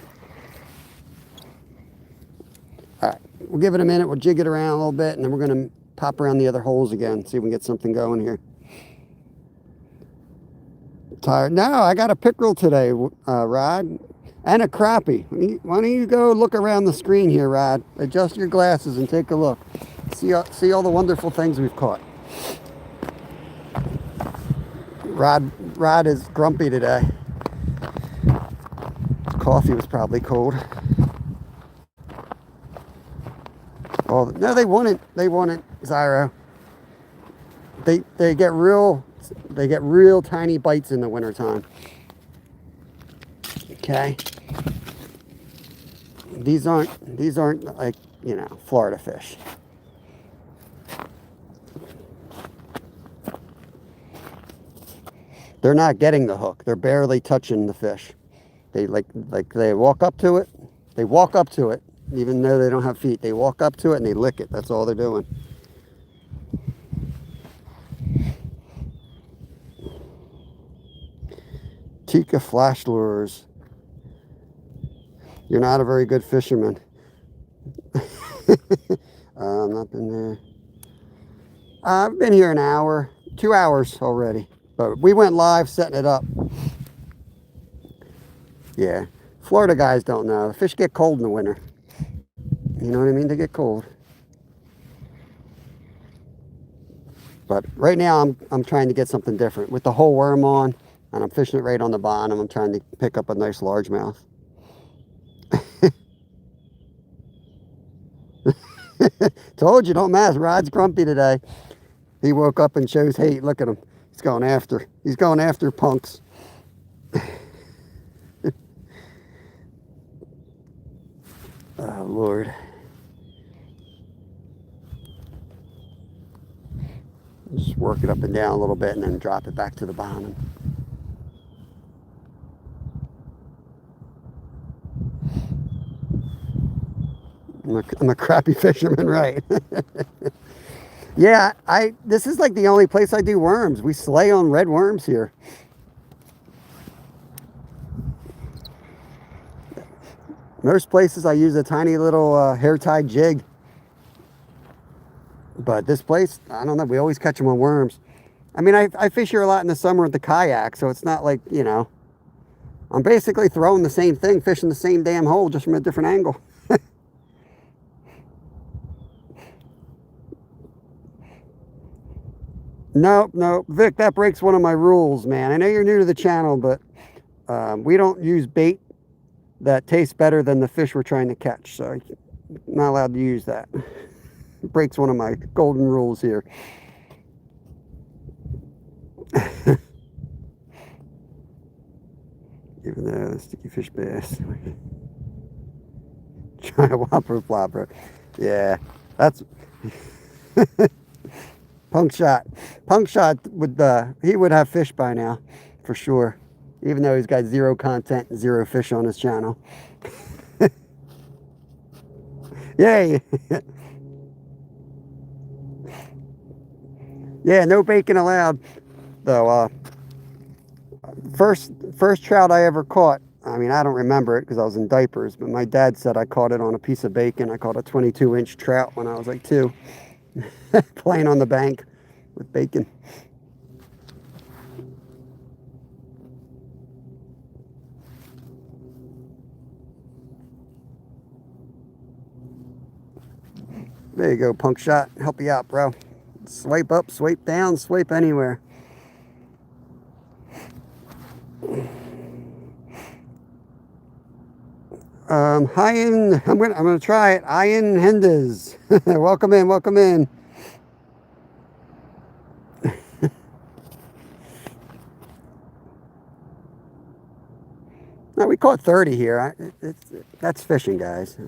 All right. We'll give it a minute. We'll jig it around a little bit, and then we're going to pop around the other holes again. See if we can get something going here. Tired? No, I got a pickerel today, Rod, and a crappie. Why don't you go look around the screen here, Rod? Adjust your glasses and take a look. See all the wonderful things we've caught. Rod is grumpy today. His coffee was probably cold. Oh no, they want it. They want it, Zyro. They get real tiny bites in the wintertime. Okay. These aren't like, you know, Florida fish. They're not getting the hook. They're barely touching the fish. They they walk up to it. They walk up to it, even though they don't have feet. They walk up to it and they lick it. That's all they're doing. Tika flash lures. You're not a very good fisherman. I've not been there. I've been here an hour, 2 hours already. But we went live setting it up. Yeah. Florida guys don't know. The fish get cold in the winter. You know what I mean? They get cold. But right now I'm trying to get something different. With the whole worm on, and I'm fishing it right on the bottom, I'm trying to pick up a nice largemouth. Told you, don't mess. Rod's grumpy today. He woke up and shows hate. Look at him. He's going after punks. Oh, Lord. Just work it up and down a little bit and then drop it back to the bottom. I'm a crappy fisherman, right? Yeah, this is like the only place I do worms. We slay on red worms here. Most places I use a tiny little hair-tied jig. But this place, I don't know, we always catch them on worms. I mean, I fish here a lot in the summer with the kayak, so it's not like, you know, I'm basically throwing the same thing, fishing the same damn hole, just from a different angle. Nope, nope. Vic, that breaks one of my rules, man. I know you're new to the channel, but we don't use bait that tastes better than the fish we're trying to catch. So I'm not allowed to use that. It breaks one of my golden rules here. Even though the sticky fish bass. Try a whopper flopper. Yeah, that's... Punk shot would he would have fish by now, for sure. Even though he's got zero content and zero fish on his channel. Yay! Yeah, no bacon allowed. Though first trout I ever caught. I mean, I don't remember it because I was in diapers, but my dad said I caught it on a piece of bacon. I caught a 22-inch trout when I was like 2. Playing on the bank with bacon. There you go, punk shot. Help you out, bro. Swipe up, swipe down, swipe anywhere. Ian, I'm gonna try it. Ian Hendes. Welcome in, welcome in. No, we caught 30 here. That's fishing, guys.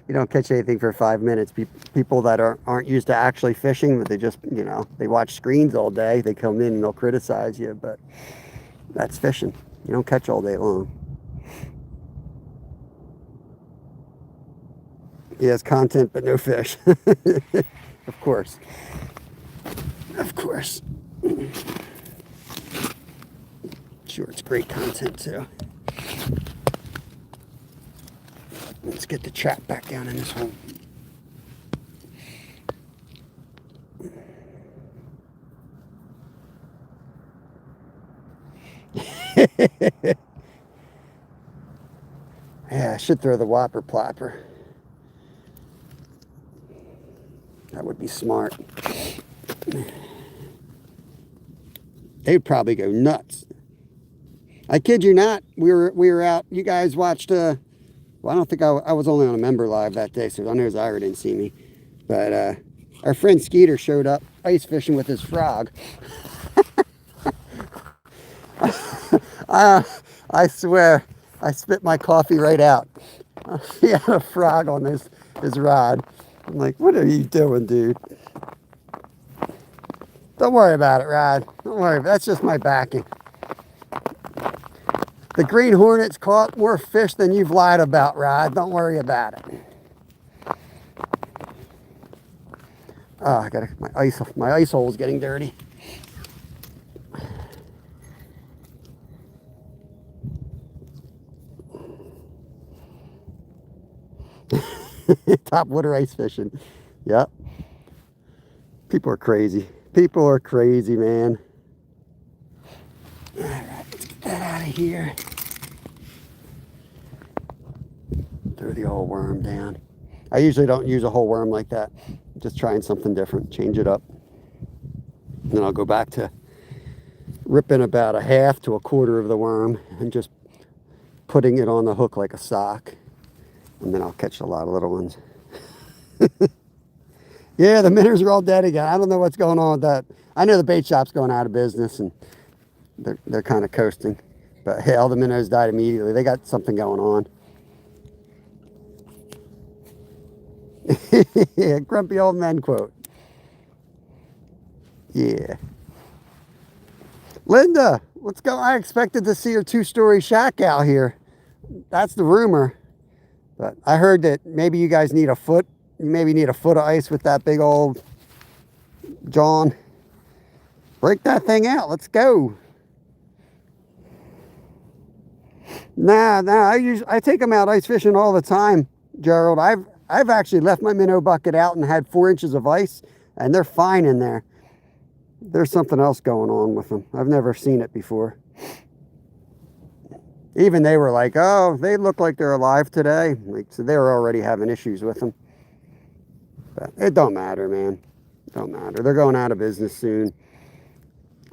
You don't catch anything for 5 minutes. People that aren't used to actually fishing, but they just, you know, they watch screens all day. They come in and they'll criticize you, but that's fishing. You don't catch all day long. He has content, but no fish. Of course. Of course. Sure, it's great content, too. Let's get the trap back down in this hole. Yeah, I should throw the whopper plopper. That would be smart. They'd probably go nuts. I kid you not. We were out. You guys watched. Well, I don't think I was only on a member live that day, so I know Zyra didn't see me. But our friend Skeeter showed up ice fishing with his frog. I swear, I spit my coffee right out. He had a frog on his rod. I'm like, what are you doing, dude? Don't worry about it, Rod. Don't worry. That's just my backing. The Green Hornets caught more fish than you've lied about, Rod. Don't worry about it. Oh, I gotta, my ice hole is getting dirty. Top water ice fishing. Yep. People are crazy. People are crazy, man. All right, let's get that out of here. Throw the old worm down. I usually don't use a whole worm like that. Just trying something different, change it up. And then I'll go back to ripping about a half to a quarter of the worm and just putting it on the hook like a sock. And then I'll catch a lot of little ones. Yeah, the minnows are all dead again. I don't know what's going on with that. I know the bait shop's going out of business and they're kind of coasting. But hey, all the minnows died immediately. They got something going on. Yeah, grumpy old men quote. Yeah. Linda, let's go. I expected to see your 2-story shack out here. That's the rumor. But I heard that maybe you guys need a foot. You maybe need a foot of ice with that big old John. Break that thing out. Let's go. Nah. I take them out ice fishing all the time, Gerald. I've actually left my minnow bucket out and had 4 inches of ice, and they're fine in there. There's something else going on with them. I've never seen it before. Even they were like, oh, they look like they're alive today. Like, so they were already having issues with them. But it don't matter, man. It don't matter. They're going out of business soon.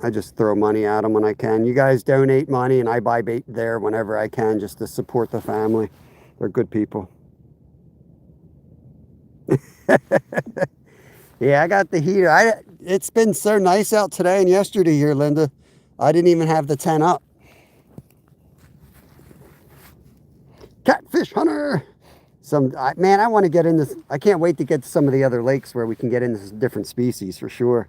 I just throw money at them when I can. You guys donate money, and I buy bait there whenever I can just to support the family. They're good people. Yeah, I got the heater. It's been so nice out today and yesterday here, Linda. I didn't even have the tent up. Catfish hunter. Man, I want to get in this. I can't wait to get to some of the other lakes where we can get into different species for sure.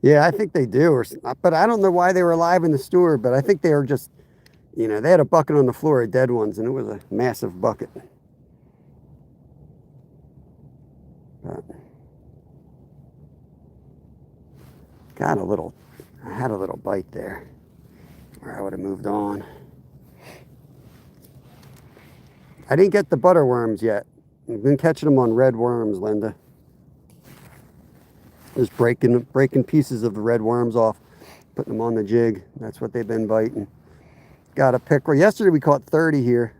Yeah, I think they do. But I don't know why they were alive in the store. But I think they were just, you know, they had a bucket on the floor of dead ones, and it was a massive bucket. But I had a little bite there, or I would have moved on. I didn't get the butterworms yet. I've been catching them on red worms, Linda. Just breaking pieces of the red worms off, putting them on the jig. That's what they've been biting. Got a pickerel. Yesterday we caught 30 here.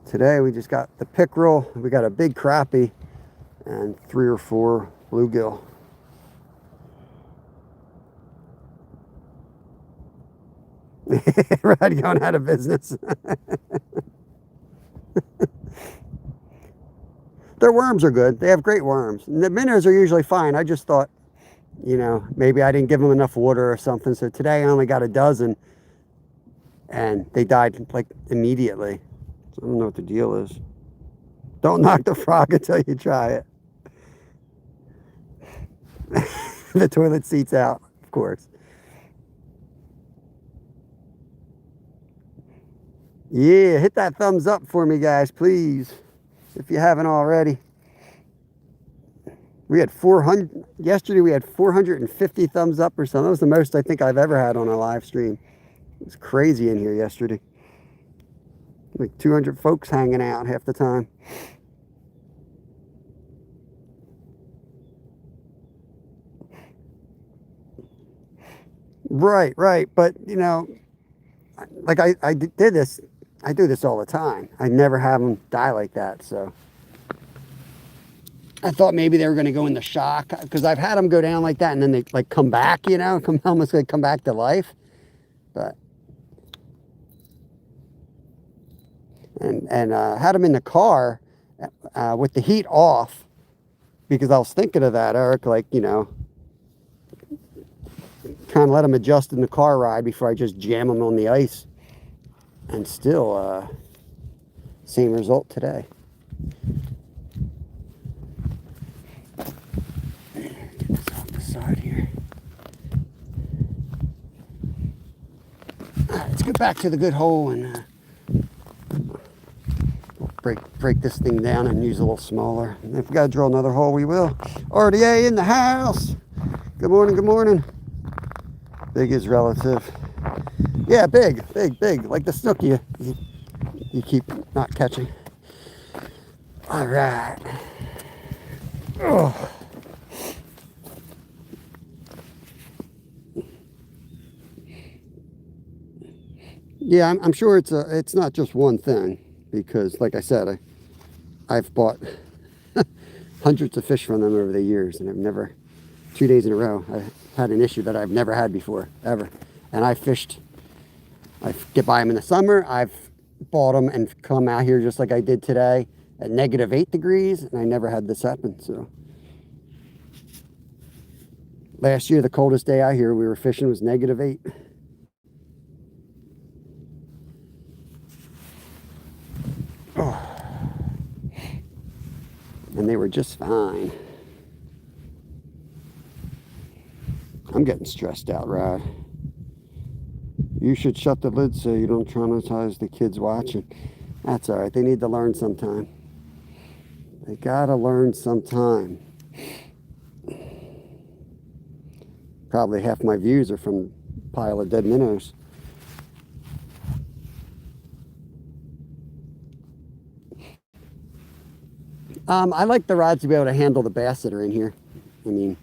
Today we just got the pickerel. We got a big crappie and 3 or 4 bluegill. Right, going out of business. Their worms are good. They have great worms. And the minnows are usually fine. I just thought, you know, maybe I didn't give them enough water or something. So today I only got a dozen, and they died like immediately. So I don't know what the deal is. Don't knock the frog until you try it. The toilet seat's out, of course. Yeah, hit that thumbs up for me, guys, please, if you haven't already. We had 400, yesterday we had 450 thumbs up or something. That was the most I think I've ever had on a live stream. It was crazy in here yesterday. Like 200 folks hanging out half the time. Right. But, you know, like I do this all the time. I never have them die like that, so. I thought maybe they were going to go into shock, because I've had them go down like that and then they like come back, you know, almost like come back to life. But and had them in the car with the heat off, because I was thinking of that, Eric, like, you know, kind of let them adjust in the car ride before I just jam them on the ice. And still, same result today. Get this off the side here. All right, let's get back to the good hole and break this thing down and use a little smaller. And if we gotta drill another hole, we will. RDA in the house. Good morning. Good morning. Big is relative. Yeah, big, like the snook you keep not catching. All right. Oh. Yeah, I'm sure it's not just one thing, because like I said, I've bought hundreds of fish from them over the years, and I've never, 2 days in a row, I had an issue that I've never had before, ever. And I get by them in the summer. I've bought them and come out here just like I did today at -8 degrees, and I never had this happen. So last year, the coldest day out here we were fishing was -8. Oh. And they were just fine. I'm getting stressed out, Rod. You should shut the lid so you don't traumatize the kids watching. That's all right. They need to learn sometime. They gotta learn sometime. Probably half my views are from a pile of dead minnows. I like the rods to be able to handle the bass that are in here. I mean,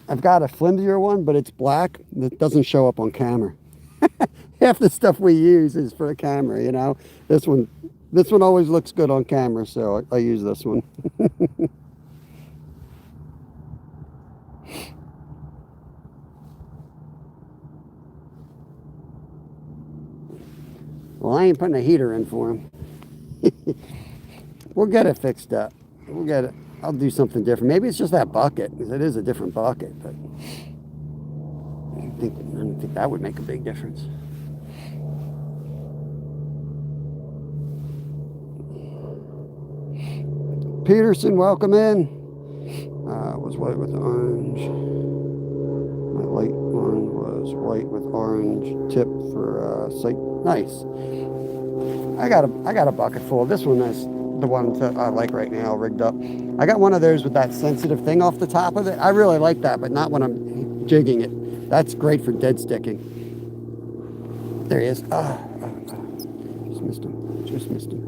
I've got a flimsier one, but it's black. It doesn't show up on camera. Half the stuff we use is for the camera, you know. This one always looks good on camera, so I use this one. Well, I ain't putting a heater in for him. We'll get it fixed up. We'll get it. I'll do something different. Maybe it's just that bucket, because it is a different bucket, but I don't think that would make a big difference. Peterson, welcome in. Was white with orange. My light one was white with orange tip for sight. Nice. I got a bucket full. This one is the one that I like right now, rigged up. I got one of those with that sensitive thing off the top of it. I really like that, but not when I'm jigging it. That's great for dead sticking. There he is. Just missed him. Just missed him.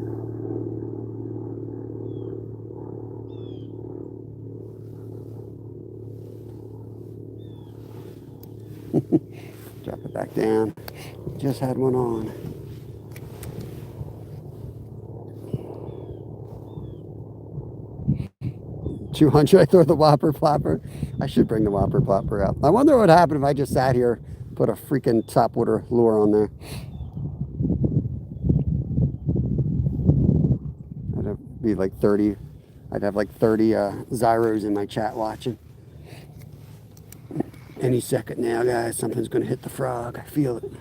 Drop it back down. Just had one on. $200. I throw the whopper plopper. I should bring the whopper plopper out. I wonder what would happen if I just sat here, put a freaking topwater lure on there. I'd have be like 30. I'd have like 30 Zyros in my chat watching. Any second now, guys, something's going to hit the frog. I feel it.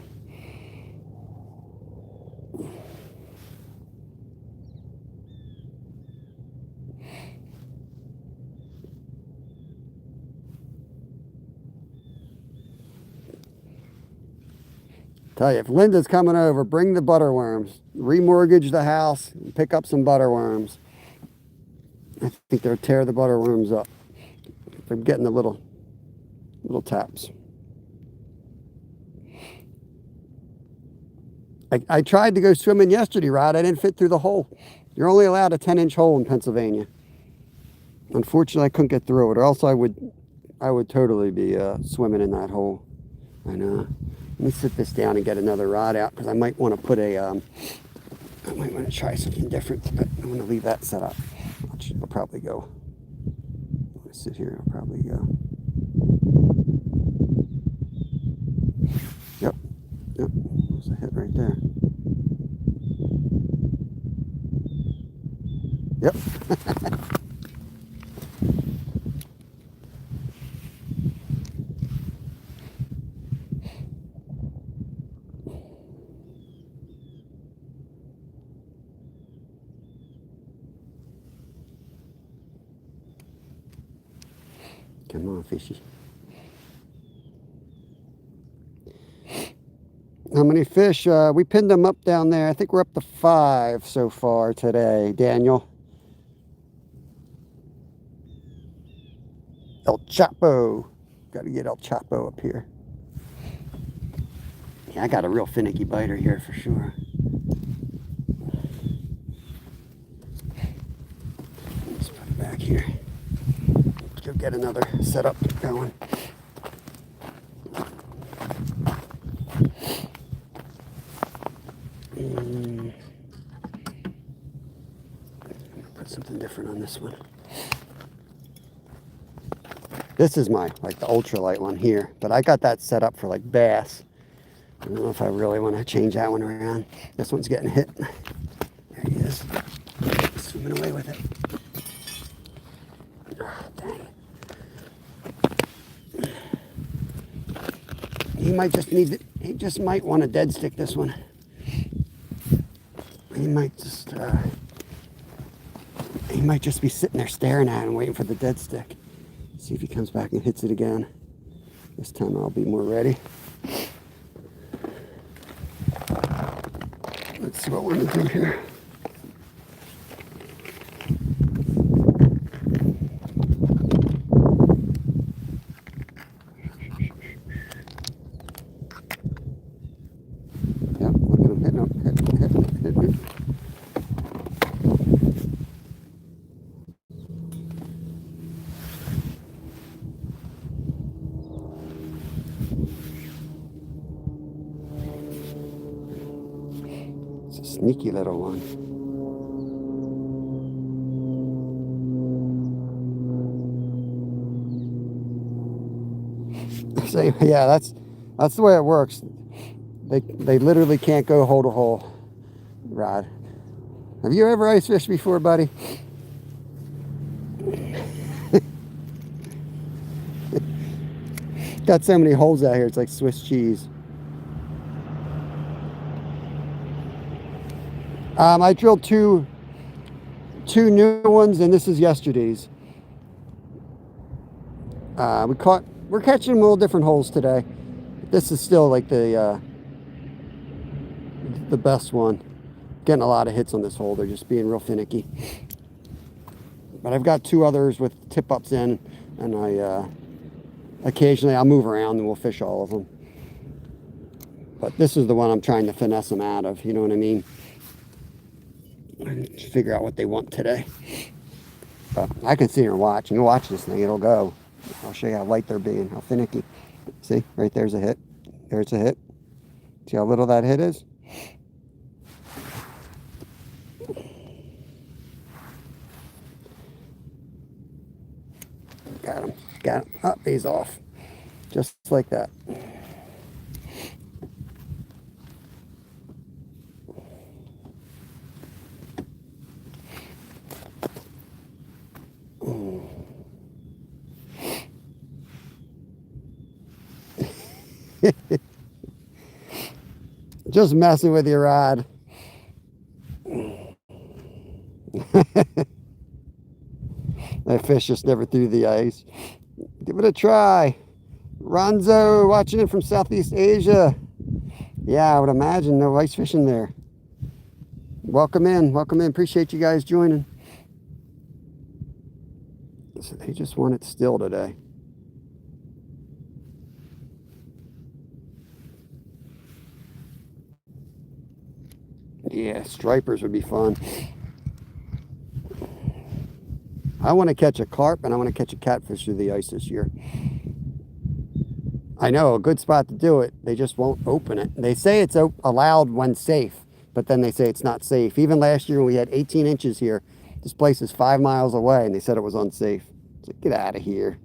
Tell you, if Linda's coming over, bring the butterworms. Remortgage the house and pick up some butterworms. I think they'll tear the butterworms up. They're getting the little taps. I tried to go swimming yesterday, Rod. I didn't fit through the hole. You're only allowed a 10-inch hole in Pennsylvania. Unfortunately, I couldn't get through it, or else I would totally be swimming in that hole. I know. Let me sit this down and get another rod out, because I might want to put a, I might want to try something different, but I'm going to leave that set up. I'll probably go. I'm going to sit here. I'll probably go. Yep. There's a hit right there. Yep. Come on, fishy. How many fish? We pinned them up down there. I think we're up to 5 so far today, Daniel. El Chapo. Got to get El Chapo up here. Yeah, I got a real finicky biter here for sure. Let's put it back here. Let's go get another setup going. Put something different on this one. This is my, like, the ultralight one here, but I got that set up for like bass. I don't know if I really want to change that one around. This one's getting hit. There he is. Swimming away with it. Oh, dang it. He might just need it. He just might want to dead stick this one. He might just be sitting there staring at it and waiting for the dead stick. See if he comes back and hits it again. This time I'll be more ready. Let's see what we're gonna do here. Yep, look at him hitting him. Sneaky little one. So, yeah, that's the way it works. They literally can't go hole to hole, Rod. Have you ever ice fished before, buddy? Got so many holes out here, it's like Swiss cheese. I drilled two new ones, and this is yesterday's. We're catching them all different holes today. This is still like the best one. Getting a lot of hits on this hole. They're just being real finicky. But I've got two others with tip ups in, and occasionally I'll move around and we'll fish all of them. But this is the one I'm trying to finesse them out of. You know what I mean? And figure out what they want today. But I can sit here and watch. You watch this thing, it'll go. I'll show you how light they're being, how finicky. See, right there's a hit. There's a hit. See how little that hit is? Got him. Got him. Oh, he's off. Just like that. Just messing with your rod. That fish just never threw the ice. Give it a try. Ronzo, watching it from Southeast Asia. Yeah, I would imagine no ice fishing there. Welcome in. Welcome in. Appreciate you guys joining. So they just want it still today. Yeah, stripers would be fun. I want to catch a carp and I want to catch a catfish through the ice this year. I know a good spot to do it. They just won't open it. They say it's allowed when safe, but then they say it's not safe. Even last year when we had 18 inches here, this place is 5 miles away and they said it was unsafe. So get out of here.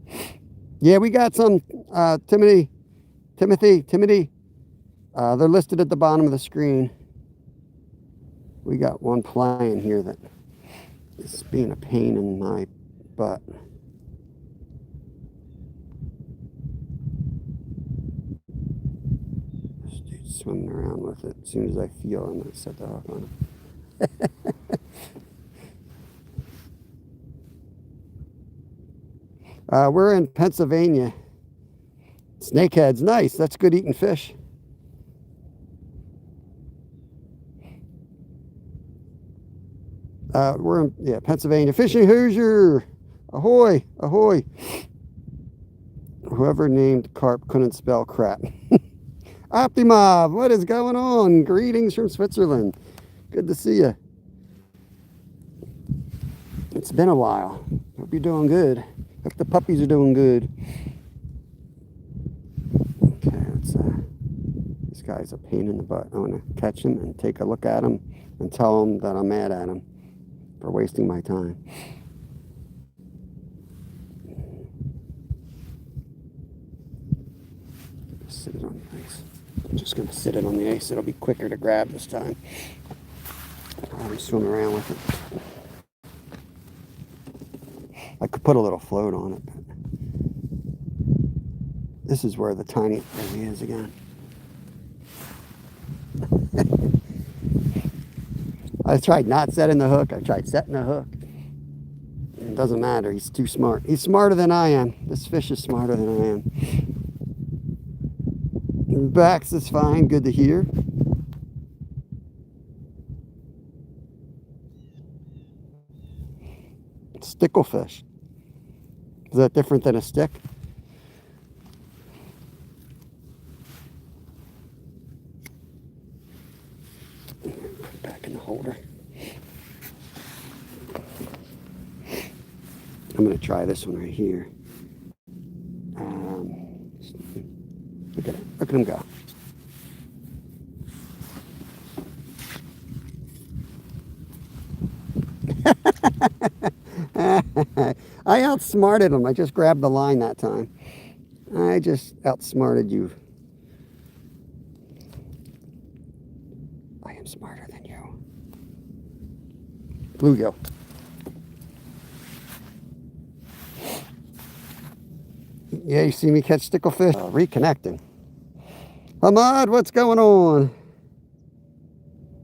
Yeah, we got some Timothy. They're listed at the bottom of the screen. We got one playing here that is being a pain in my butt. This dude's swimming around with it. As soon as I feel I'm going to set the hook on him. We're in Pennsylvania. Snakehead's nice. That's good eating fish. We're in Pennsylvania. Fishing Hoosier. Ahoy, ahoy. Whoever named carp couldn't spell crap. Optimov, what is going on? Greetings from Switzerland. Good to see you. It's been a while. Hope you're doing good. Hope the puppies are doing good. Okay, this guy's a pain in the butt. I want to catch him and take a look at him and tell him that I'm mad at him for wasting my time. Sit it on the ice. I'm just going to sit it on the ice. It'll be quicker to grab this time. I'll swim around with it. I could put a little float on it, but this is where the tiny, there he is again. I tried not setting the hook. I tried setting the hook. It doesn't matter. He's too smart. He's smarter than I am. This fish is smarter than I am. Backs is fine. Good to hear. Sticklefish. Is that different than a stick? Put it back in the holder. I'm going to try this one right here. Look at it. Look at him go. I outsmarted him. I just grabbed the line that time. I just outsmarted you. I am smarter than you. Bluegill. Yeah, you see me catch sticklefish? Reconnecting. Ahmad, what's going on?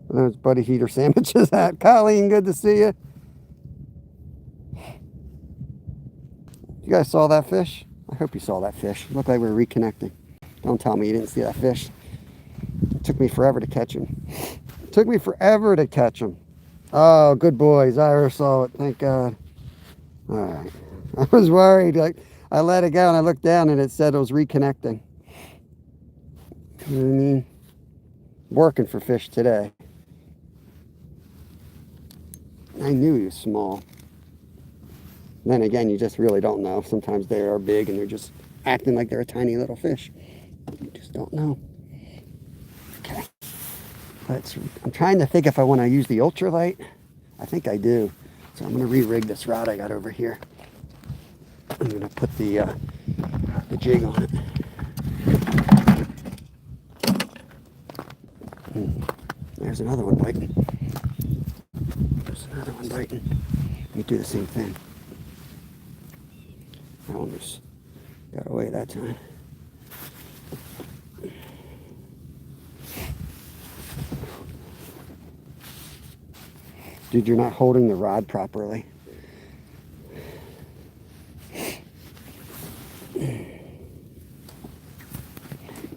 There's Buddy Heater Sandwiches at. Colleen, good to see you. You guys saw that fish? I hope you saw that fish. It looked like we were reconnecting. Don't tell me you didn't see that fish. It took me forever to catch him. It took me forever to catch him. Oh, good boys. I saw it. Thank God. All right. I was worried. Like, I let it go and I looked down and it said it was reconnecting. You know what I mean? Working for fish today. I knew he was small. Then again, you just really don't know. Sometimes they are big and they're just acting like they're a tiny little fish. You just don't know. Okay. I'm trying to think if I want to use the ultralight. I think I do. So I'm going to re-rig this rod I got over here. I'm going to put the jig on it. There's another one biting. There's another one biting. Let me do the same thing. I almost got away that time. Dude, you're not holding the rod properly.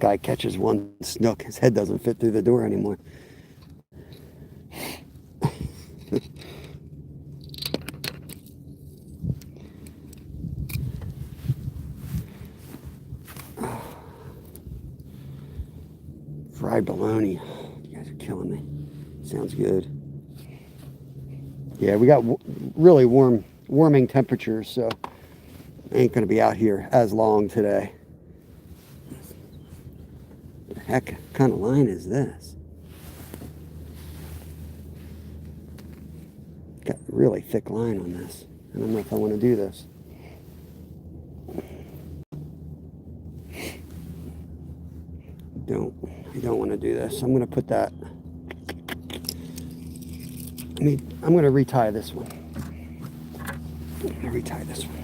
Guy catches one snook, his head doesn't fit through the door anymore. Fried bologna. You guys are killing me. Sounds good. Yeah, we got really warming temperatures, so I ain't gonna be out here as long today. What the heck kind of line is this? Got a really thick line on this. I don't know if I want to do this. I don't want to do this. I'm going to put that. I'm going to retie this one. I'm going to retie this one.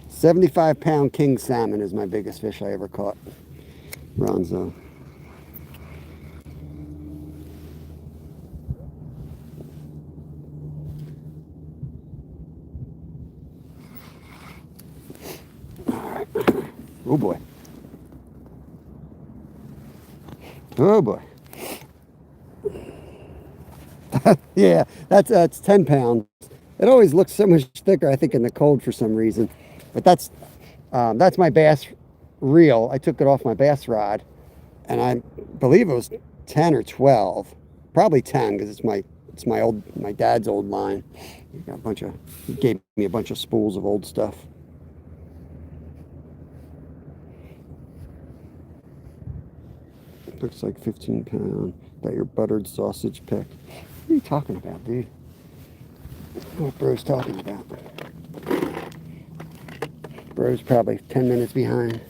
£75-pound king salmon is my biggest fish I ever caught. Ronzo. Oh boy. Oh boy. Yeah, that's 10 pounds. It always looks so much thicker, I think, in the cold for some reason. But that's my bass reel. I took it off my bass rod, and I believe it was 10 or 12. Probably 10 because it's my dad's old line. He gave me a bunch of spools of old stuff. Looks like 15 pound. Got your buttered sausage pick. What are you talking about, dude? What bro's talking about? Bro's probably 10 minutes behind.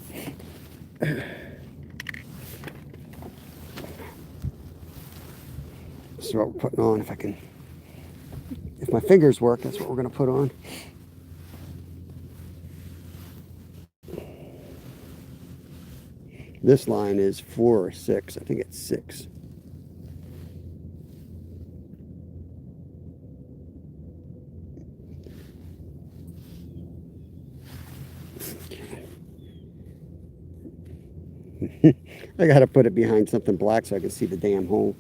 This is what we're putting on. If my fingers work, that's what we're going to put on. This line is 4 or 6. I think it's 6. I gotta put it behind something black so I can see the damn hole.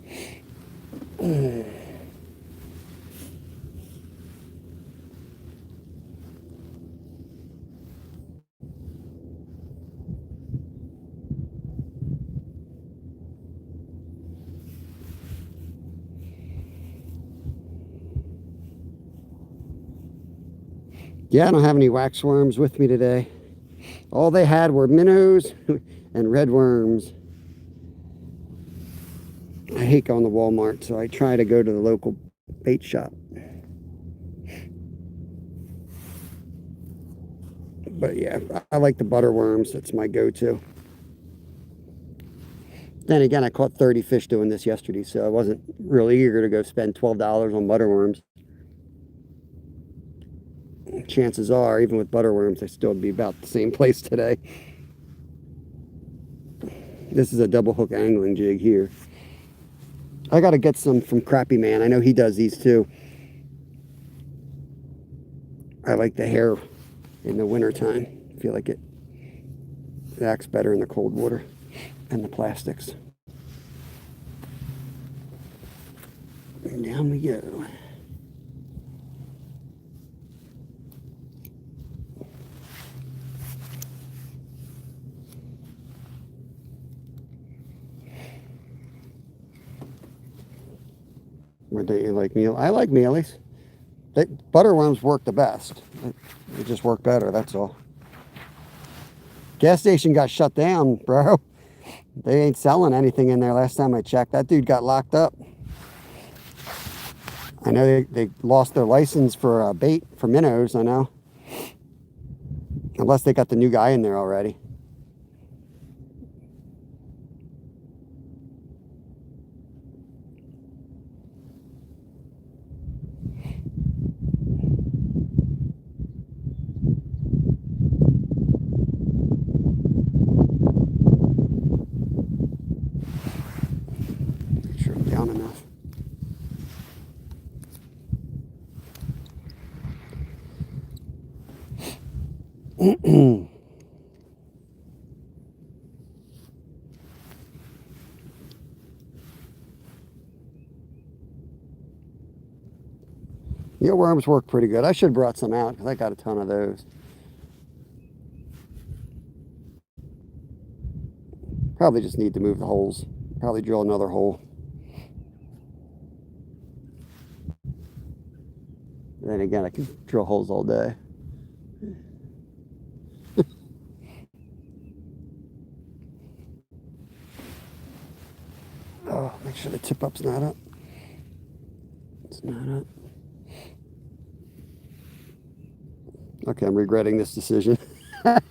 Yeah, I don't have any wax worms with me today. All they had were minnows and red worms. I hate going to Walmart, so I try to go to the local bait shop. But yeah, I like the butter worms. That's my go-to. Then again, I caught 30 fish doing this yesterday, so I wasn't really eager to go spend $12 on butter worms. Chances are, even with butter worms, I still would be about the same place today. This is a double hook angling jig here. I got to get some from Crappie Man. I know he does these too. I like the hair in the wintertime. I feel like it acts better in the cold water and the plastics. And down we go. Or do you like meal? I like mealies. Butter worms work the best. They just work better, that's all. Gas station got shut down, bro. They ain't selling anything in there last time I checked. That dude got locked up. I know they lost their license for bait for minnows, I know. Unless they got the new guy in there already. Down enough. Your worms work pretty good. I should have brought some out because I got a ton of those. Probably just need to move the holes. Probably drill another hole. Then again, I can drill holes all day. Oh, make sure the tip up's not up. It's not up. Okay, I'm regretting this decision. Not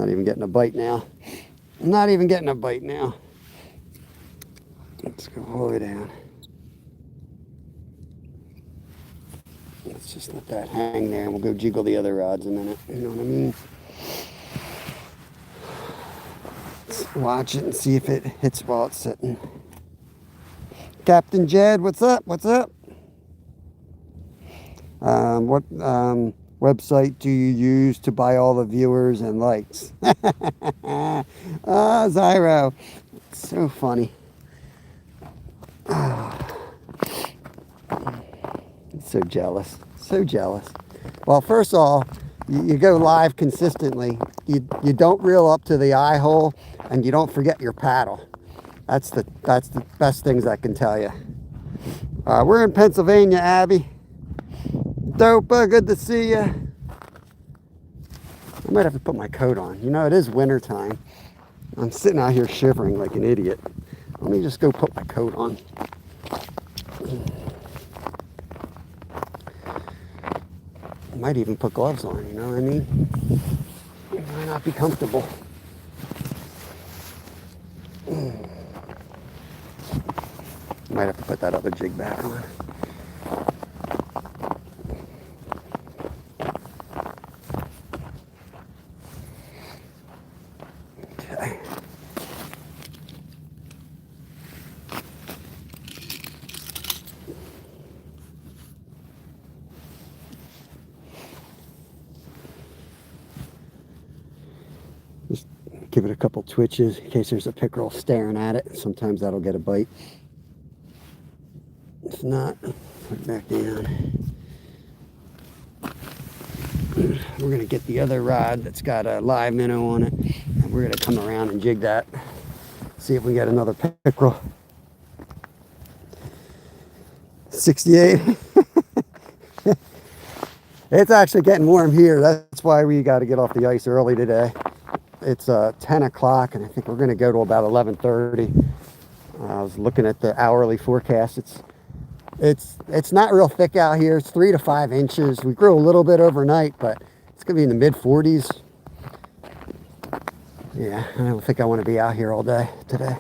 even getting a bite now. Not even getting a bite now. Let's go all the way down. Let's just let that hang there and we'll go jiggle the other rods a minute. You know what I mean? Let's watch it and see if it hits while it's sitting. Captain Jed, what's up? What's up? What website do you use to buy all the viewers and likes? Oh, Zyro. It's so funny. So jealous. So jealous. Well, first of all, you go live consistently. You don't reel up to the eye hole and you don't forget your paddle. That's the best things I can tell you. We're in Pennsylvania, Abby. Dopa, good to see you. I might have to put my coat on. You know, it is winter time. I'm sitting out here shivering like an idiot. Let me just go put my coat on. I might even put gloves on, you know what I mean? It might not be comfortable. Might have to put that other jig back on. Okay. Just give it a couple twitches in case there's a pickerel staring at it. Sometimes that'll get a bite. If not, put it back down. We're going to get the other rod that's got a live minnow on it. And we're going to come around and jig that. See if we get another pickerel. 68. It's actually getting warm here. That's why we got to get off the ice early today. It's 10 o'clock, and I think we're going to go to about 11:30. I was looking at the hourly forecast. It's not real thick out here. It's 3 to 5 inches. We grew a little bit overnight, but it's going to be in the mid 40s. Yeah, I don't think I want to be out here all day today.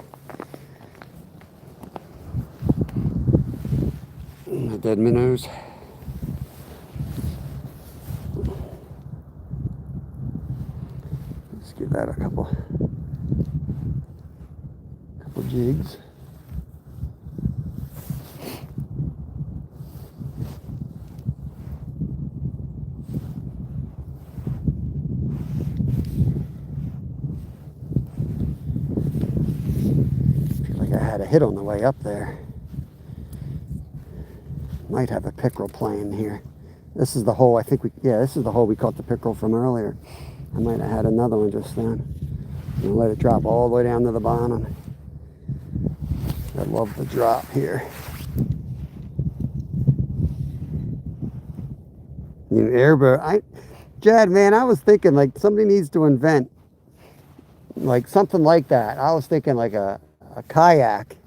The dead minnows. Let's give that a couple jigs. Feel like I had a hit on the way up there. Might have a pickerel playing here. This is the hole I think this is the hole we caught the pickerel from earlier. I might have had another one just then. I'm gonna let it drop all the way down to the bottom. I love the drop here. New airboat. Jad, man, I was thinking like somebody needs to invent like something like that. I was thinking like a kayak,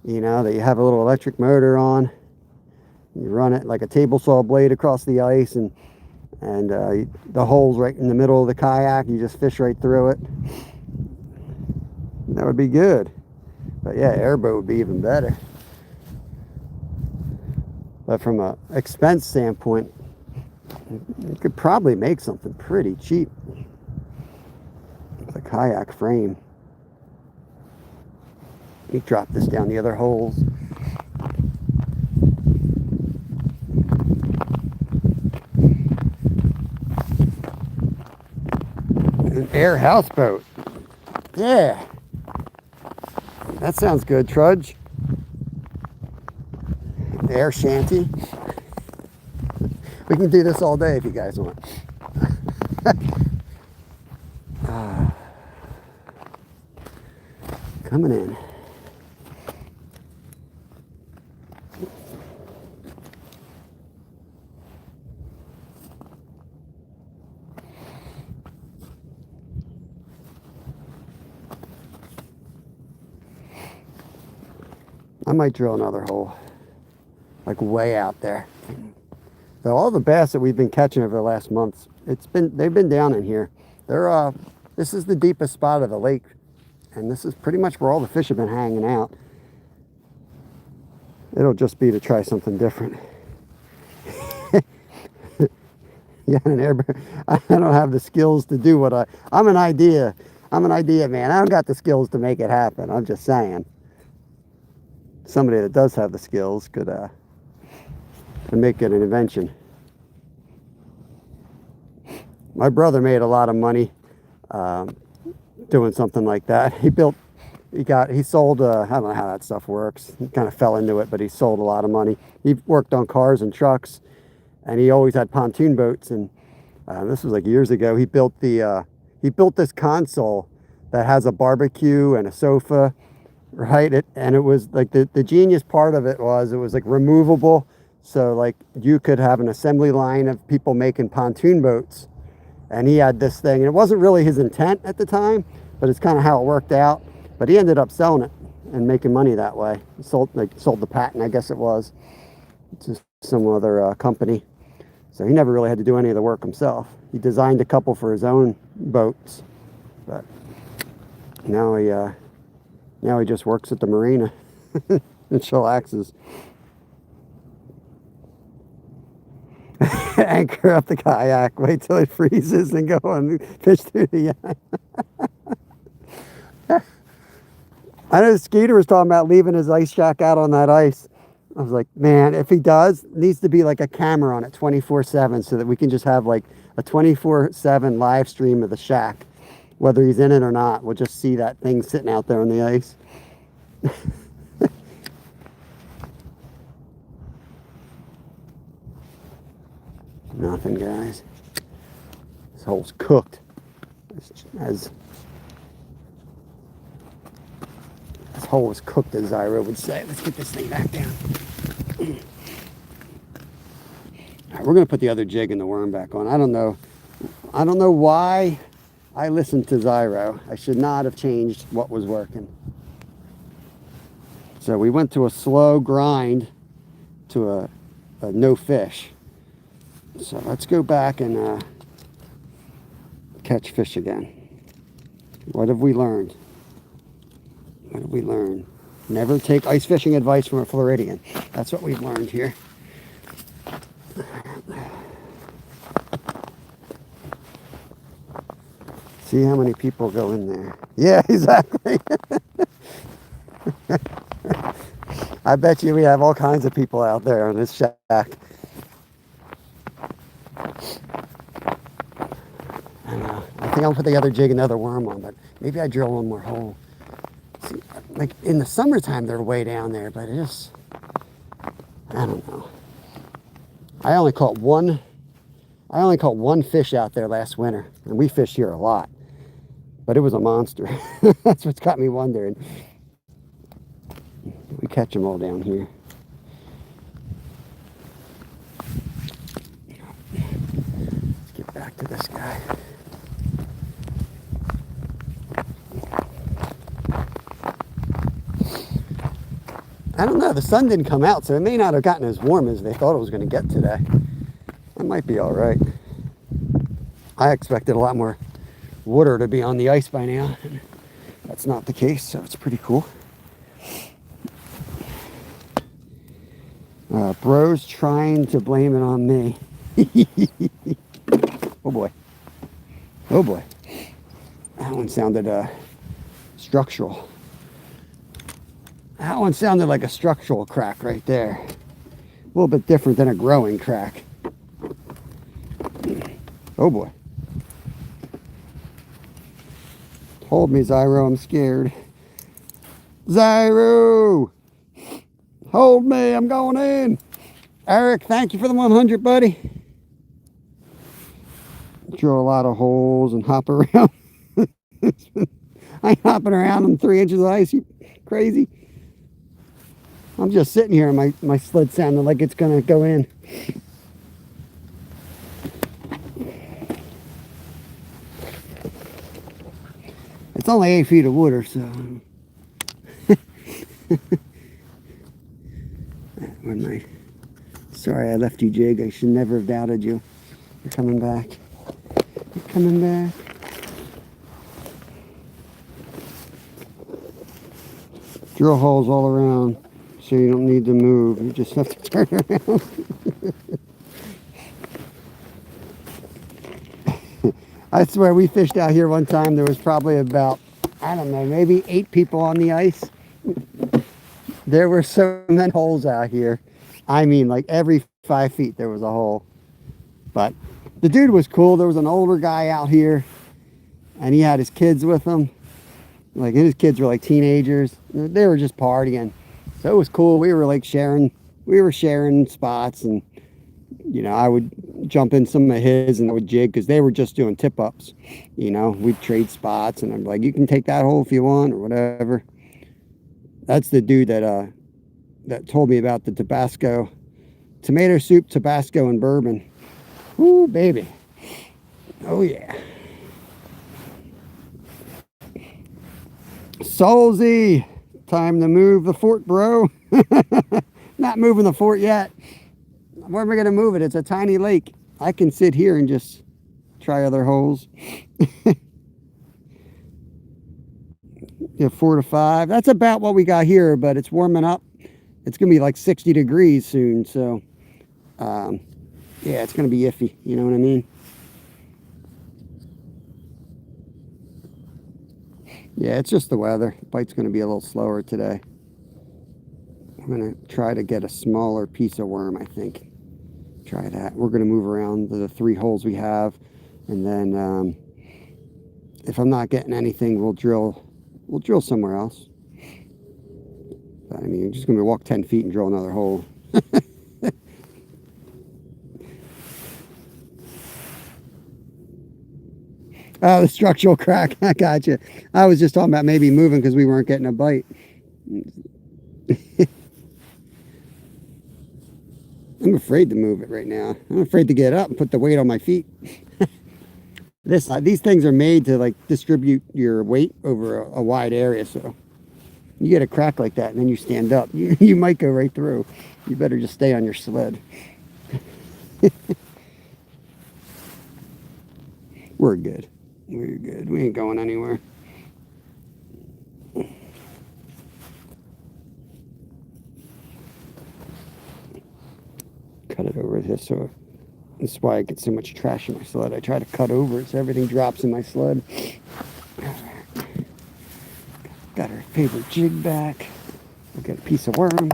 you know, that you have a little electric motor on. You run it like a table saw blade across the ice, and the hole's right in the middle of the kayak. You just fish right through it. That would be good. But yeah, airboat would be even better. But from an expense standpoint, you could probably make something pretty cheap with a kayak frame. You drop this down the other holes. An air houseboat. Yeah. That sounds good, Trudge. Air shanty. We can do this all day if you guys want. Coming in. I might drill another hole, like way out there. So all the bass that we've been catching over the last months, they've been down in here. This is the deepest spot of the lake, and this is pretty much where all the fish have been hanging out. It'll just be to try something different. Yeah, an airboat. I don't have the skills to do what I'm an idea man. I don't got the skills to make it happen. I'm just saying. Somebody that does have the skills could make it an invention. My brother made a lot of money doing something like that. He sold, I don't know how that stuff works. He kind of fell into it, but he sold a lot of money. He worked on cars and trucks, and he always had pontoon boats. And this was like years ago. He built this console that has a barbecue and a sofa. Right, and it was like the genius part of it was like removable, so like you could have an assembly line of people making pontoon boats, and he had this thing, and it wasn't really his intent at the time, but it's kind of how it worked out. But he ended up selling it and making money that way. He sold the patent, I guess it was, to some other company. So he never really had to do any of the work himself. He designed a couple for his own boats, but now he just works at the marina and chillaxes. Anchor up the kayak, wait till it freezes, and go and fish through the I know Skeeter was talking about leaving his ice shack out on that ice. I was like, man, if he does, it needs to be like a camera on it 24/7 so that we can just have like a 24/7 live stream of the shack. Whether he's in it or not, we'll just see that thing sitting out there on the ice. Nothing, guys. This hole's cooked. This hole is cooked, as Zyra would say. Let's get this thing back down. All we're going to put the other jig and the worm back on. I don't know why I listened to Zyro. I should not have changed what was working. So we went to a slow grind to a no fish. So let's go back and catch fish again. What have we learned? What have we learned? Never take ice fishing advice from a Floridian. That's what we've learned here. See how many people go in there. Yeah, exactly. I bet you we have all kinds of people out there in this shack. I know. I think I'll put the other jig and the other worm on, but maybe I drill one more hole. See, like in the summertime, they're way down there, but it just, I don't know. I only caught one fish out there last winter, and we fished here a lot, but it was a monster. That's what's got me wondering. We catch them all down here. Let's get back to this guy. I don't know, the sun didn't come out, so it may not have gotten as warm as they thought it was going to get today. That might be all right. I expected a lot more water to be on the ice by now. That's not the case, so it's pretty cool. Bro's trying to blame it on me. Oh boy. Oh boy. That one sounded structural. That one sounded like a structural crack right there. A little bit different than a growing crack. Oh boy. Hold me, Zyro, I'm scared. Zyro! Hold me, I'm going in. Eric, thank you for the 100, buddy. Drill a lot of holes and hop around. I ain't hopping around on 3 inches of ice, you crazy. I'm just sitting here and my sled sounding like it's gonna go in. It's only 8 feet of water, so. Sorry I left you, Jig. I should never have doubted you. You're coming back. You're coming back. Drill holes all around, so you don't need to move. You just have to turn around. I swear, we fished out here one time. There was probably about, I don't know, maybe 8 people on the ice. There were so many holes out here. I mean, like every 5 feet there was a hole. But the dude was cool. There was an older guy out here, and he had his kids with him. Like, his kids were like teenagers. They were just partying. So it was cool. We were like sharing spots, and you know, I would jump in some of his and I would jig because they were just doing tip ups. You know, we'd trade spots, and I'm like, you can take that hole if you want or whatever. That's the dude that told me about the Tabasco, tomato soup, Tabasco, and bourbon. Ooh, baby. Oh, yeah. Solzy, time to move the fort, bro. Not moving the fort yet. Where am I going to move it? It's a tiny lake. I can sit here and just try other holes. Yeah, 4 to 5. That's about what we got here, but it's warming up. It's going to be like 60 degrees soon, so yeah, it's going to be iffy. You know what I mean? Yeah, it's just the weather. The bite's going to be a little slower today. I'm going to try to get a smaller piece of worm, I think. Try that. We're going to move around the 3 holes we have, and then if I'm not getting anything, we'll drill somewhere else. But I mean, you're just going to walk 10 feet and drill another hole. Oh, the structural crack. I got you. I was just talking about maybe moving because we weren't getting a bite. I'm afraid to move it right now. I'm afraid to get up and put the weight on my feet. These things are made to like distribute your weight over a wide area, so you get a crack like that and then you stand up, you might go right through. You better just stay on your sled. We're good. We're good. We ain't going anywhere. Cut it over this, so that's why I get so much trash in my sled. I try to cut over it so everything drops in my sled. Got our favorite jig back. We got a piece of worm.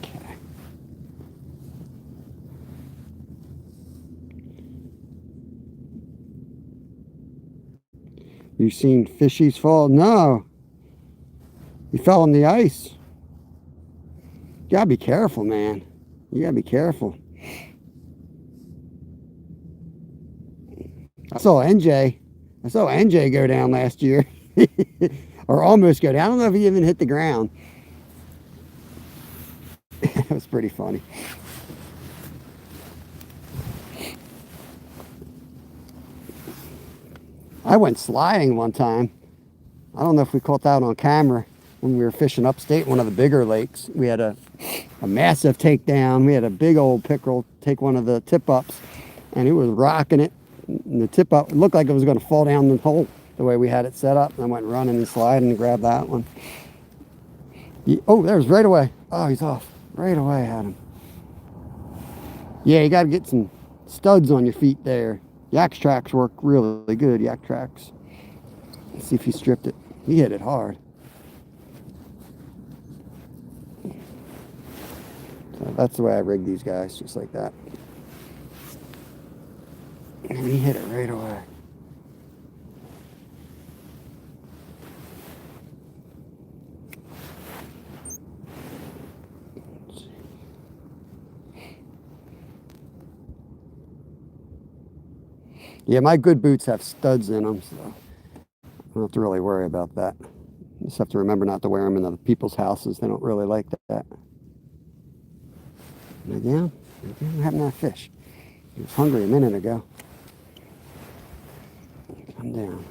Okay. You seen fishies fall? No. He fell on the ice. You gotta be careful, man. You gotta be careful. I saw NJ go down last year. Or almost go down. I don't know if he even hit the ground. That was pretty funny. I went sliding one time. I don't know if we caught that on camera when we were fishing upstate, one of the bigger lakes. We had a massive takedown. We had a big old pickerel take one of the tip-ups, and it was rocking it. And the tip-up looked like it was going to fall down the hole the way we had it set up. I went running and sliding and grabbed that one. Oh, there's right away. Oh, he's off. Right away, had him. Yeah, you got to get some studs on your feet there. Yak tracks work really good, yak tracks. Let's see if he stripped it. He hit it hard. So that's the way I rig these guys, just like that. And he hit it right away. Yeah, my good boots have studs in them, so I don't have to really worry about that. Just have to remember not to wear them in other people's houses. They don't really like that. Am I down? I'm having that fish. He was hungry a minute ago. I'm down.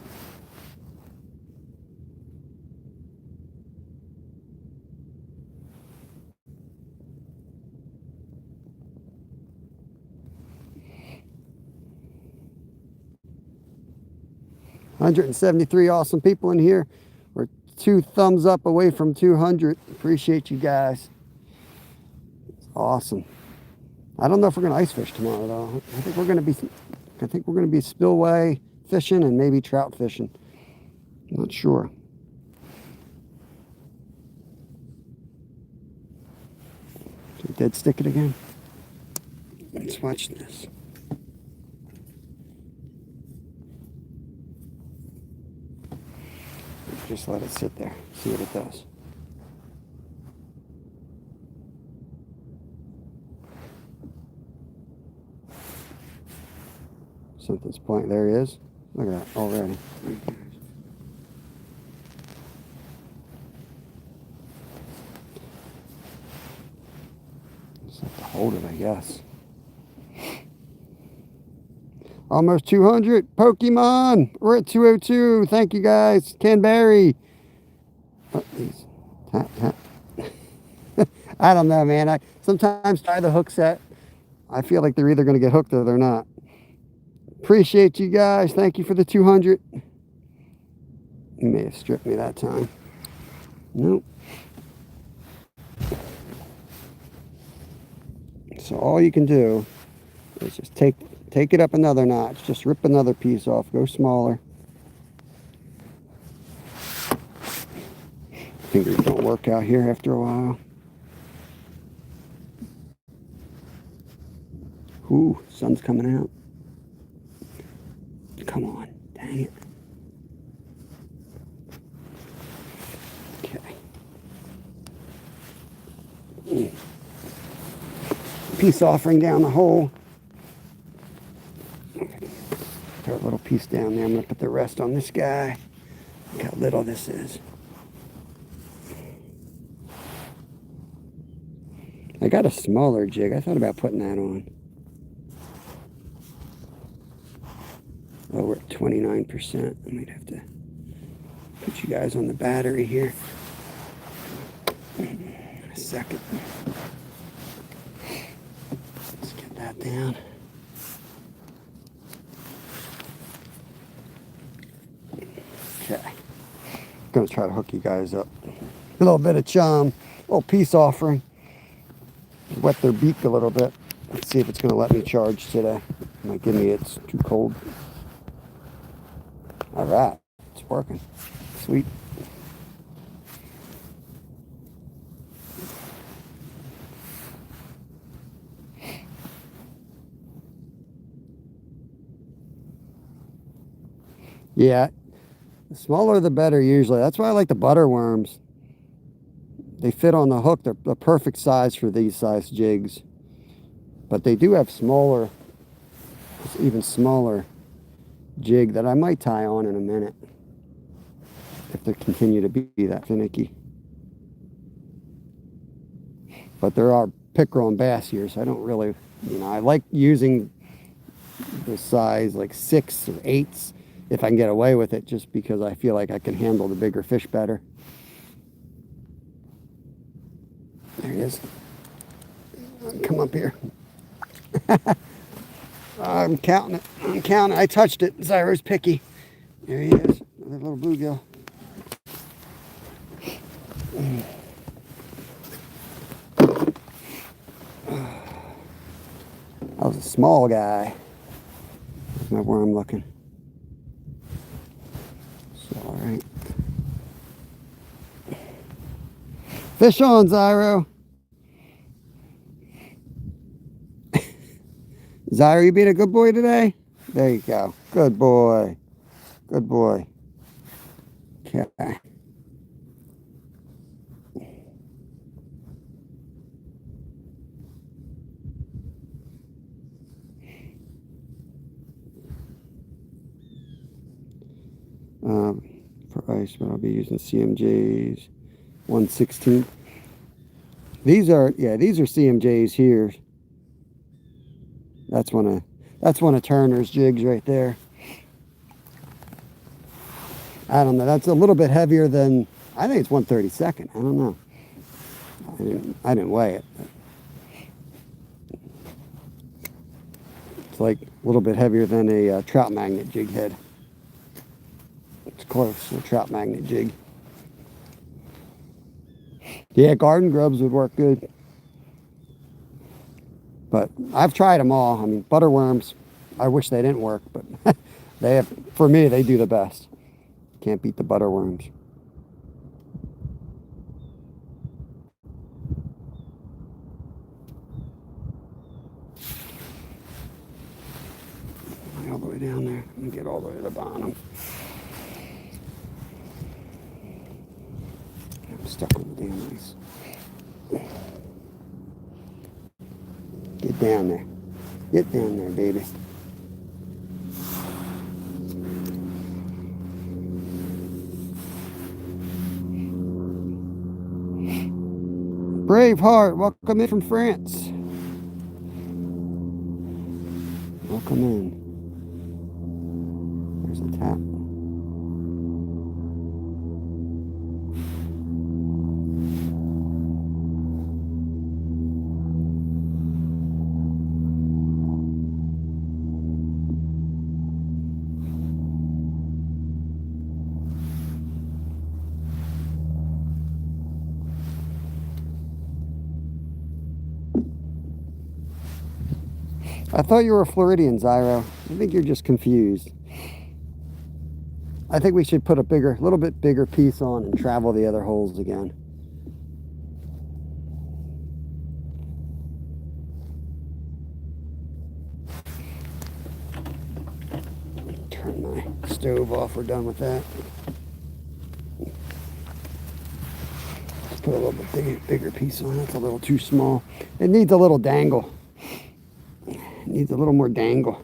$173 awesome people in here. We're 2 thumbs up away from 200. Appreciate you guys. It's awesome. I don't know if we're going to ice fish tomorrow though. I think we're going to be spillway fishing and maybe trout fishing. I'm not sure. Dead stick it again. Let's watch this. Just let it sit there, see what it does. Something's pointing. There he is. Look at that already. Just have to hold it, I guess. Almost 200. Pokemon. We're at 202. Thank you guys. Canberry. Oh, I don't know, man. I sometimes try the hook set. I feel like they're either going to get hooked or they're not. Appreciate you guys. Thank you for the 200. You may have stripped me that time. Nope. So all you can do is just take it up another notch. Just rip another piece off. Go smaller. Fingers don't work out here after a while. Ooh, sun's coming out. Come on. Dang it. Okay. Peace offering down the hole. piece down there. I'm going to put the rest on this guy. Look how little this is. I got a smaller jig. I thought about putting that on. Oh, we're at 29%. I might have to put you guys on the battery here. A second. Let's get that down. Okay. Gonna try to hook you guys up. A little bit of chum, a little peace offering. Wet their beak a little bit. Let's see if it's gonna let me charge today. Might give me it's too cold. All right, it's working. Sweet. Yeah, the smaller the better usually. That's why I like the butterworms. They fit on the hook. They're the perfect size for these size jigs. But they do have smaller, even smaller jig that I might tie on in a minute if they continue to be that finicky. But there are pickerel and bass here, so I don't really, I like using the size like 6 or 8s if I can get away with it, just because I feel like I can handle the bigger fish better. There he is. Come up here. I'm counting it. I'm counting it. I touched it. Zyro's picky. There he is. Another little bluegill. That was a small guy. That's my worm looking. So, all right. Fish on, Zyro. Zyro, you being a good boy today? There you go. Good boy. Good boy. Okay. For ice, but I'll be using CMJs 1/16. These are CMJs here. That's one of Turner's jigs right there. I don't know. That's a little bit heavier than, I think it's 1/32. I don't know. I didn't weigh it. It's like a little bit heavier than a trout magnet jig head. It's close to a trout magnet jig. Yeah, garden grubs would work good. But I've tried them all. I mean, butterworms, I wish they didn't work, but for me, they do the best. Can't beat the butterworms. All the way down there. Let me get all the way to the bottom. I'm stuck with the damn ice. Get down there. Get down there, baby. Braveheart, welcome in from France. Welcome in. There's a tap. I thought you were a Floridian, Zyro. I think you're just confused. I think we should put a little bit bigger piece on and travel the other holes again. Turn my stove off. We're done with that. Let's put a little bit bigger piece on. That's a little too small. It needs a little dangle. It needs a little more dangle.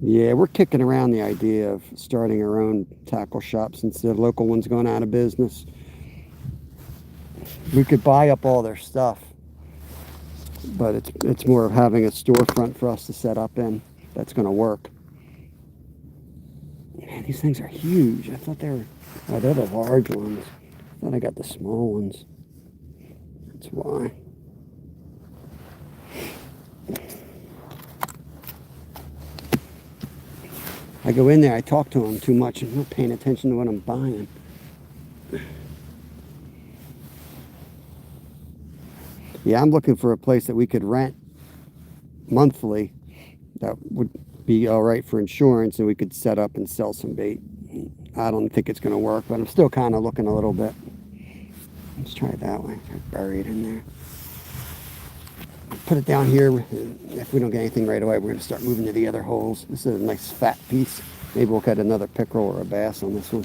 Yeah, we're kicking around the idea of starting our own tackle shop since the local one's going out of business. We could buy up all their stuff, but it's more of having a storefront for us to set up in. That's going to work. Man, these things are huge. I thought they were, oh, they're the large ones. I thought I got the small ones. That's why. I go in there, I talk to them too much. I'm not paying attention to what I'm buying. Yeah, I'm looking for a place that we could rent monthly that would be all right for insurance, and we could set up and sell some bait. I don't think it's going to work, but I'm still kind of looking a little bit. Let's try it that way. Buried in there. Put it down here. If we don't get anything right away, we're going to start moving to the other holes. This is a nice fat piece. Maybe we'll get another pickerel or a bass on this one.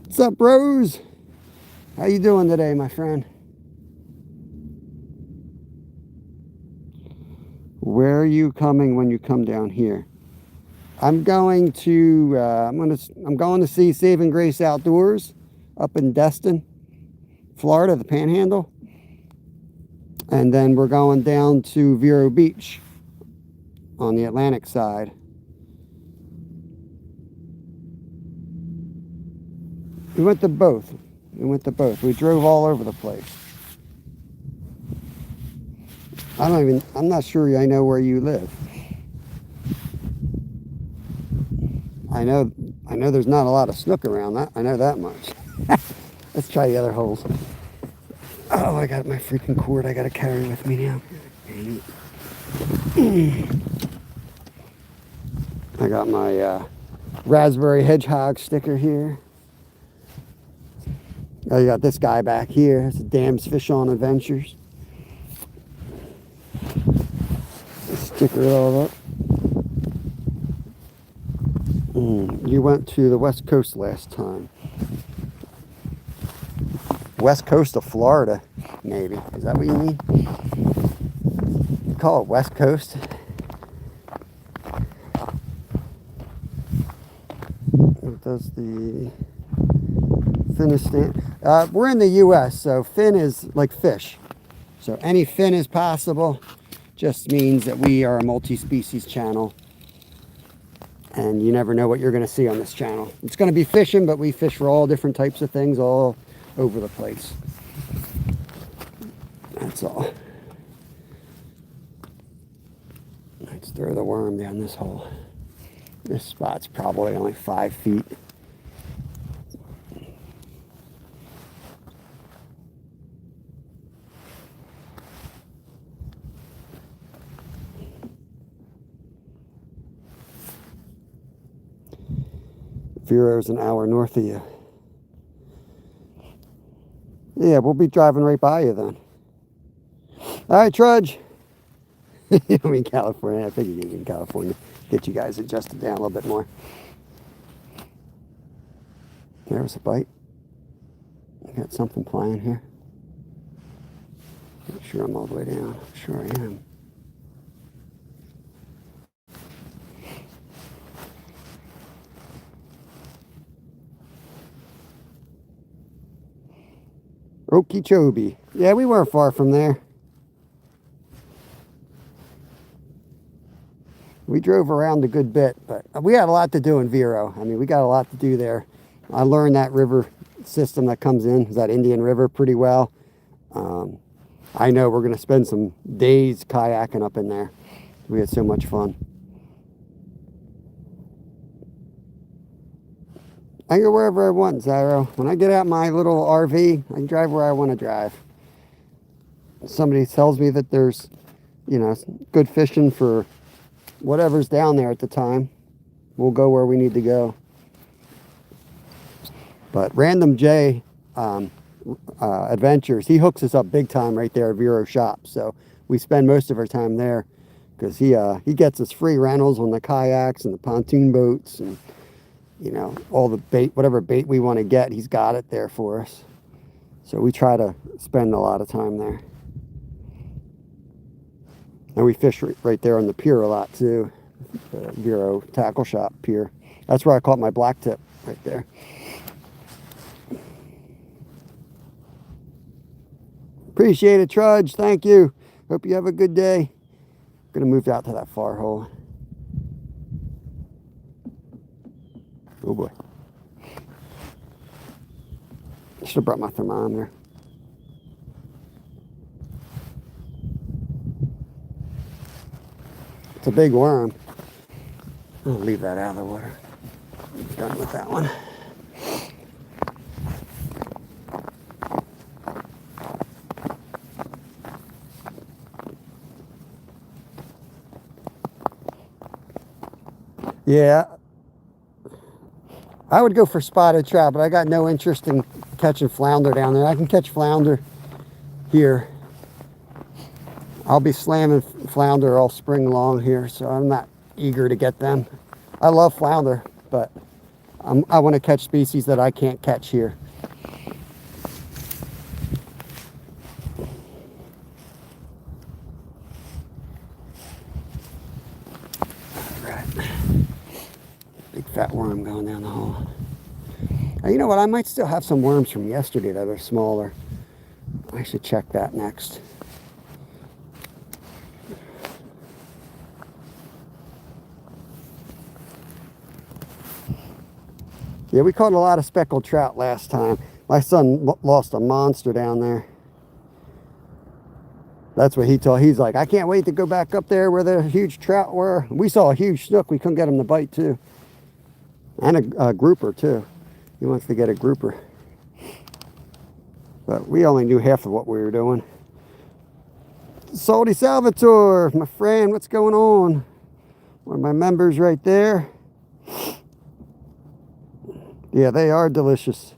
What's up, bros? How you doing today, my friend? Where are you coming when you come down here? I'm going to I'm going to see Saving Grace Outdoors up in Destin, Florida, the Panhandle, and then we're going down to Vero Beach on the Atlantic side. We went to both. We drove all over the place. I'm not sure I know where you live. I know there's not a lot of snook around. That I know that much. Let's try the other holes. Oh, I got my freaking cord I gotta carry with me now. I got my raspberry hedgehog sticker here. Oh, you got this guy back here. It's Dam's Fish On Adventures. Sticker it all up. You went to the West Coast last time. West Coast of Florida, maybe. Is that what you mean? You call it West Coast? What does the fin stand? We're in the U.S., so fin is like fish. So any fin is possible. Just means that we are a multi-species channel. And you never know what you're going to see on this channel. It's going to be fishing, but we fish for all different types of things all over the place. That's all. Let's throw the worm down this hole. This spot's probably only 5 feet. Vero's an hour north of you. Yeah, we'll be driving right by you then. All right, Trudge. I'm in California. I figured you were in California. Get you guys adjusted down a little bit more. There was a bite. I got something flying here. Not sure I'm all the way down. I'm sure I am. Okeechobee. Yeah, we weren't far from there. We drove around a good bit, but we had a lot to do in Vero. I mean, we got a lot to do there. I learned that river system that comes in, that Indian River, pretty well. I know we're going to spend some days kayaking up in there. We had so much fun. I can go wherever I want, Zyro. When I get out my little RV, I can drive where I want to drive. Somebody tells me that there's, you know, good fishing for whatever's down there at the time. We'll go where we need to go. But Random J Adventures, he hooks us up big time right there at Vero Shop. So we spend most of our time there because he gets us free rentals on the kayaks and the pontoon boats and, you know, all the bait, whatever bait we want to get, he's got it there for us. So we try to spend a lot of time there. And we fish right there on the pier a lot too. The Vero Tackle Shop pier. That's where I caught my black tip, right there. Appreciate it, Trudge. Thank you. Hope you have a good day. I'm gonna move out to that far hole. Oh boy. Should have brought my thermometer. It's a big worm. I'll leave that out of the water. I'm done with that one. Yeah, I would go for spotted trout, but I got no interest in catching flounder down there. I can catch flounder here. I'll be slamming flounder all spring long here, so I'm not eager to get them. I love flounder, but I want to catch species that I can't catch here. Fat worm going down the hole. Now, you know what? I might still have some worms from yesterday that are smaller. I should check that next. Yeah, we caught a lot of speckled trout last time. My son lost a monster down there. That's what he told. He's like, I can't wait to go back up there where the huge trout were. We saw a huge snook. We couldn't get him to bite too. And a grouper too. He wants to get a grouper. But we only knew half of what we were doing. Salty Salvatore, my friend, what's going on? One of my members right there. Yeah, they are delicious.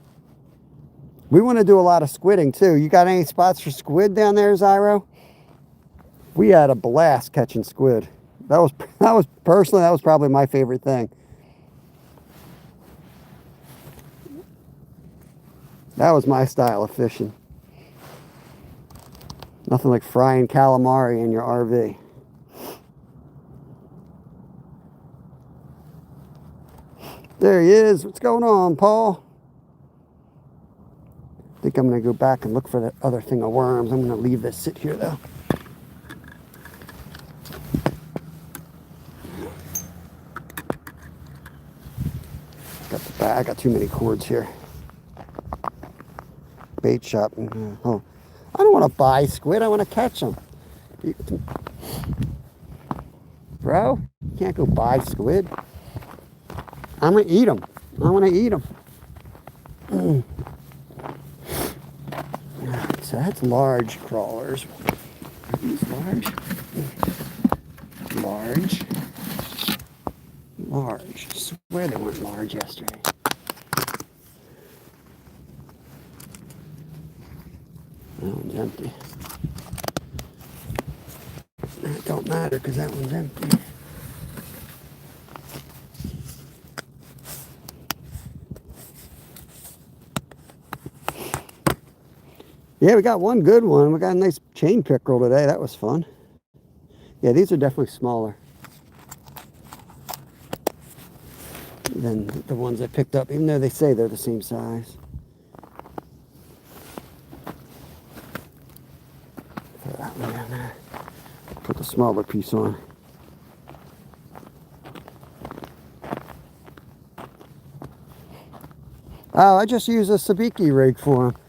We want to do a lot of squidding too. You got any spots for squid down there, Zyro? We had a blast catching squid. That was personally, that was probably my favorite thing. That was my style of fishing. Nothing like frying calamari in your RV. There he is. What's going on, Paul? I think I'm going to go back and look for that other thing of worms. I'm going to leave this sit here, though. Got the bag. I got too many cords here. Bait shop. Oh, I don't want to buy squid. I want to catch them. Bro, you can't go buy squid. I'm going to eat them. I want to eat them. So that's large crawlers. Are these large? Large. Large. I swear they weren't large yesterday. That one's empty. That don't matter because that one's empty. Yeah, we got one good one. We got a nice chain pickerel today. That was fun. Yeah, these are definitely smaller than the ones I picked up, even though they say they're the same size. Throw that one down there. Put the smaller piece on. Oh, I just used a sabiki rig for them.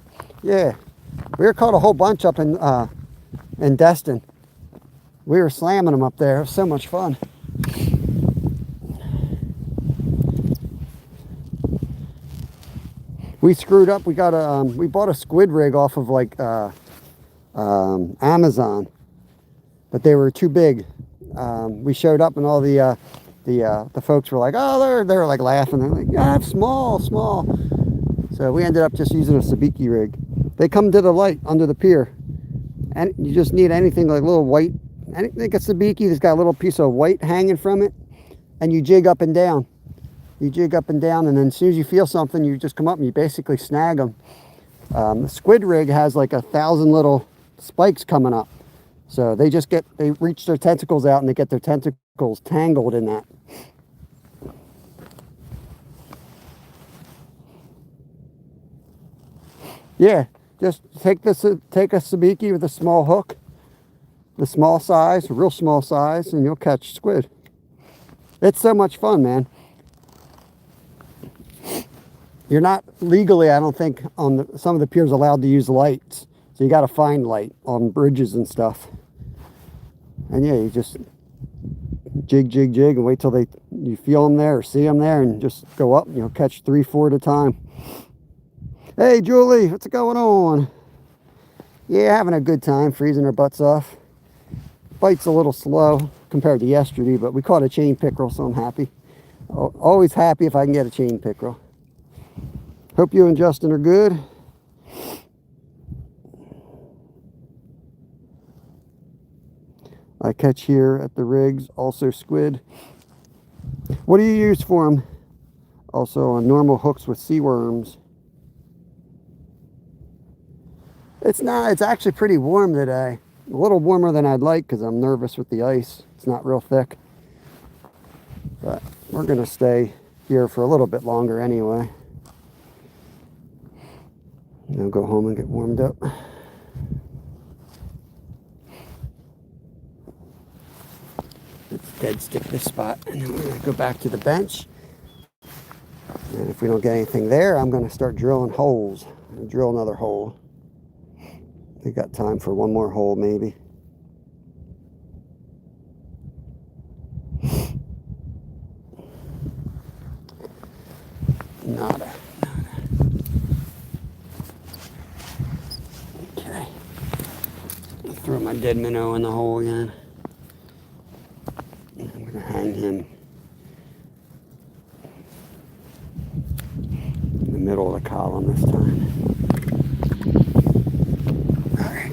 Yeah. We were caught a whole bunch up in Destin. We were slamming them up there. It was so much fun. We screwed up. We got a we bought a squid rig off of like Amazon, but they were too big. We showed up and all the folks were like, oh, they're like laughing. They're like, yeah, small. So we ended up just using a sabiki rig. They come to the light under the pier, and you just need anything like a little white. Anything like a sabiki that's got a little piece of white hanging from it, and you jig up and down. You jig up and down, and then as soon as you feel something, you just come up and you basically snag them. The squid rig has like 1,000 little spikes coming up. So they reach their tentacles out and they get their tentacles tangled in that. Yeah, just take a sabiki with a small hook, the small size, real small size, and you'll catch squid. It's so much fun, man. You're not legally, I don't think, on some of the piers allowed to use lights. So you got to find light on bridges and stuff. And yeah, you just jig, jig, jig, and wait till you feel them there or see them there, and just go up and you'll catch 3, 4 at a time. Hey, Julie, what's going on? Yeah, having a good time, freezing our butts off. Bite's a little slow compared to yesterday, but we caught a chain pickerel, so I'm happy. Always happy if I can get a chain pickerel. Hope you and Justin are good. I catch here at the rigs, also squid. What do you use for them? Also on normal hooks with sea worms. It's actually pretty warm today. A little warmer than I'd like because I'm nervous with the ice. It's not real thick. But we're going to stay here for a little bit longer anyway. And I'll go home and get warmed up. Let's dead stick this spot. And then we're going to go back to the bench. And if we don't get anything there, I'm going to start drilling holes. I'll drill another hole. We got time for one more hole, maybe. Nada. Okay. I'll throw my dead minnow in the hole again. I'm going to hang him in the middle of the column this time.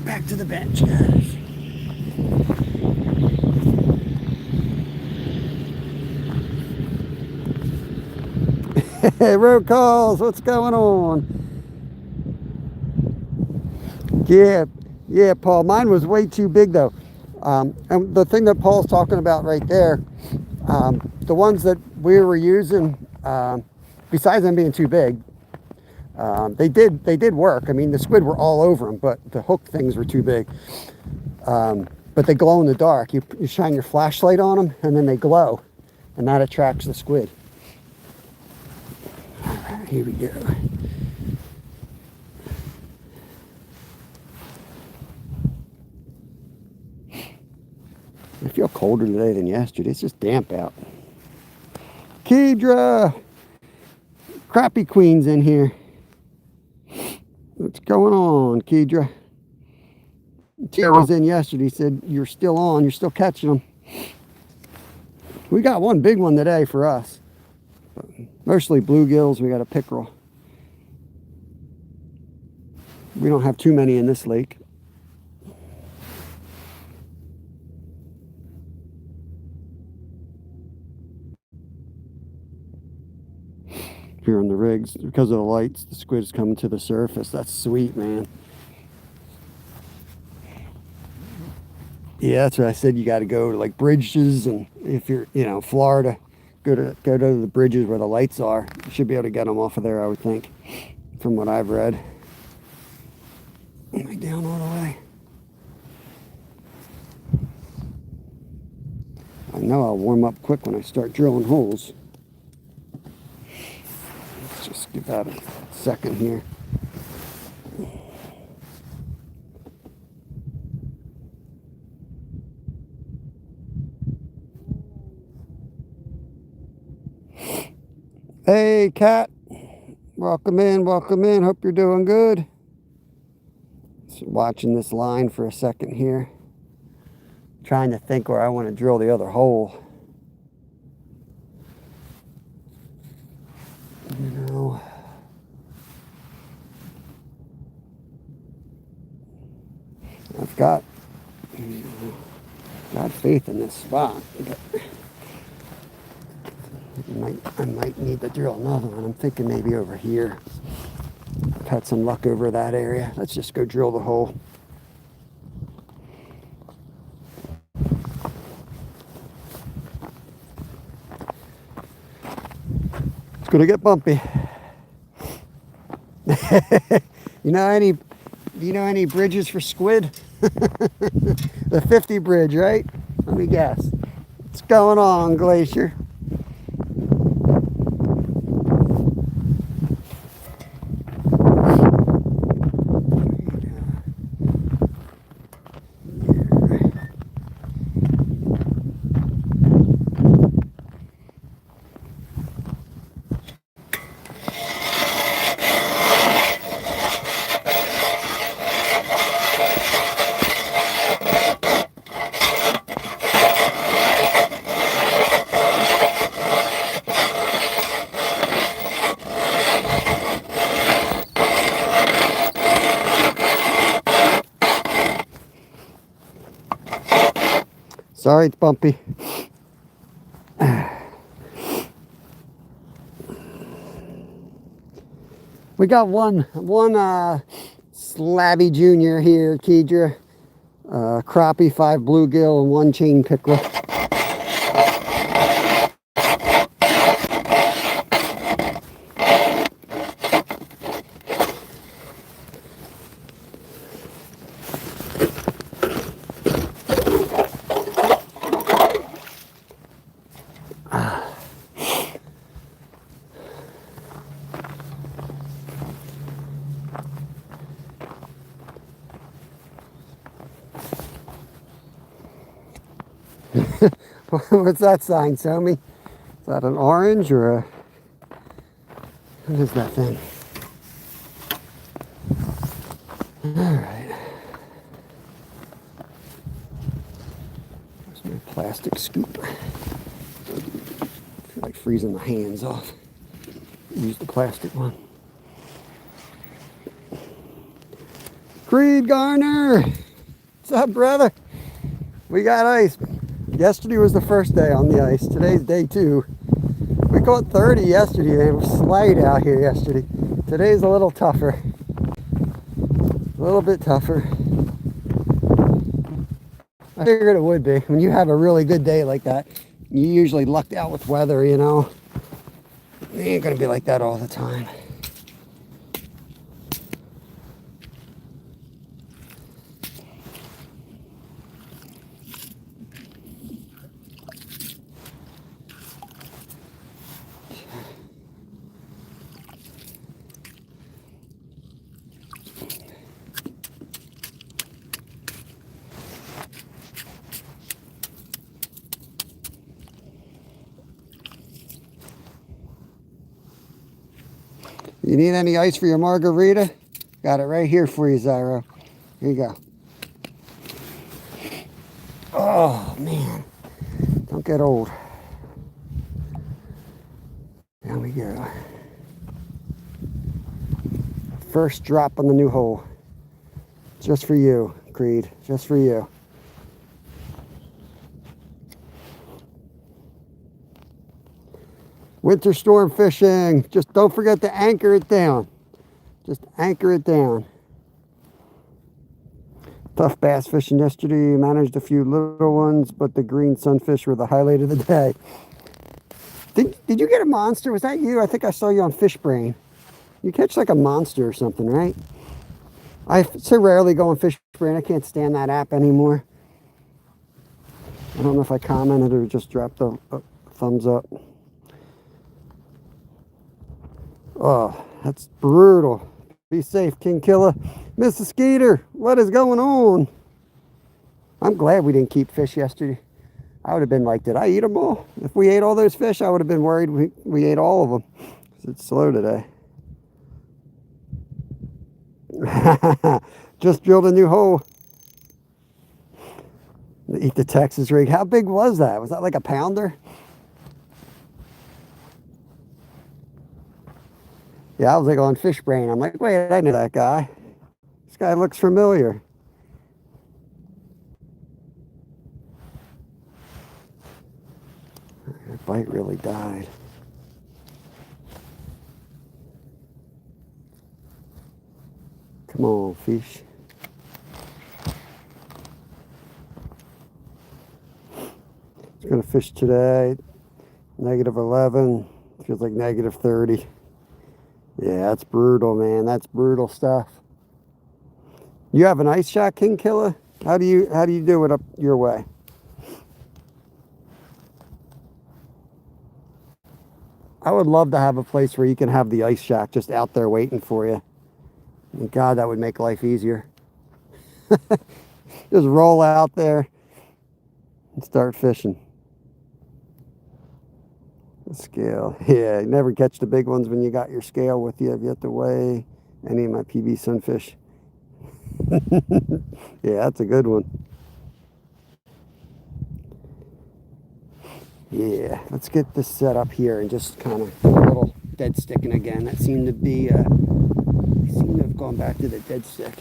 Back to the bench, guys. Road calls, what's going on? Yeah, Paul. Mine was way too big though. And the thing that Paul's talking about right there, the ones that we were using, besides them being too big, they did work. I mean, the squid were all over them, but the hook things were too big. But they glow in the dark. You shine your flashlight on them, and then they glow, and that attracts the squid. All right, here we go. I feel colder today than yesterday. It's just damp out. Kedra! Crappie Queen's in here. What's going on, Kedra? Tia was in yesterday, said you're still on, you're still catching them. We got one big one today for us. But mostly bluegills, we got a pickerel. We don't have too many in this lake. Here on the rigs, because of the lights, the squid is coming to the surface. That's sweet, man. Yeah, that's what I said. You got to go to like bridges, and if you're, Florida, go to the bridges where the lights are. You should be able to get them off of there, I would think, from what I've read. Am I down all the way? I know I'll warm up quick when I start drilling holes. Let's just give that a second here. Hey, Kat. Welcome in, welcome in. Hope you're doing good. Just watching this line for a second here. Trying to think where I want to drill the other hole. I've got faith in this spot. I might need to drill another one. I'm thinking maybe over here. I've had some luck over that area. Let's just go drill the hole. It's gonna get bumpy. You know any bridges for squid? The 50 bridge, right? Let me guess. What's going on, Glacier? Sorry, it's bumpy. We got one Slabby Junior here, Kedra. Crappie, 5 bluegill, and 1 chain pickerel. What's that sign, Somi? Is that an orange or a... What is that thing? Alright. There's my plastic scoop. I feel like freezing my hands off. Use the plastic one. Creed Garner! What's up, brother? We got ice. Yesterday was the first day on the ice. Today's day 2. We caught 30 yesterday. It was slight out here yesterday. Today's a little tougher. A little bit tougher. I figured it would be. When you have a really good day like that, you usually lucked out with weather, you know. It ain't gonna be like that all the time. You need any ice for your margarita? Got it right here for you, Zyro. Here you go. Oh, man. Don't get old. There we go. First drop on the new hole. Just for you, Creed. Just for you. Winter storm fishing. Just don't forget to anchor it down. Just anchor it down. Tough bass fishing yesterday. Managed a few little ones, but the green sunfish were the highlight of the day. Did you get a monster? Was that you? I think I saw you on Fish Brain. You catch like a monster or something, right? I so rarely go on Fish Brain. I can't stand that app anymore. I don't know if I commented or just dropped a thumbs up. Oh, that's brutal. Be safe, King Killer. Mrs. Skeeter, what is going on? I'm glad we didn't keep fish yesterday. I would have been like, did I eat them all? If we ate all those fish, I would have been worried we ate all of them. It's slow today. Just drilled a new hole. Eat the Texas rig. How big was that? Was that like a pounder? Yeah, I was like on Fish Brain. I'm like, wait, I know that guy. This guy looks familiar. That bite really died. Come on, fish. It's gonna fish today. -11. Feels like -30. Yeah, that's brutal, man. That's brutal stuff. You have an ice shack, King Killer? How do you do it up your way? I would love to have a place where you can have the ice shack just out there waiting for you. And God, that would make life easier. Just roll out there and start fishing. The scale. Yeah, you never catch the big ones when you got your scale with you. Have you have to weigh any of my PB sunfish? Yeah, that's a good one. Yeah, let's get this set up here and just kind of a little dead sticking again. That seemed to be, seem to have gone back to the dead stick.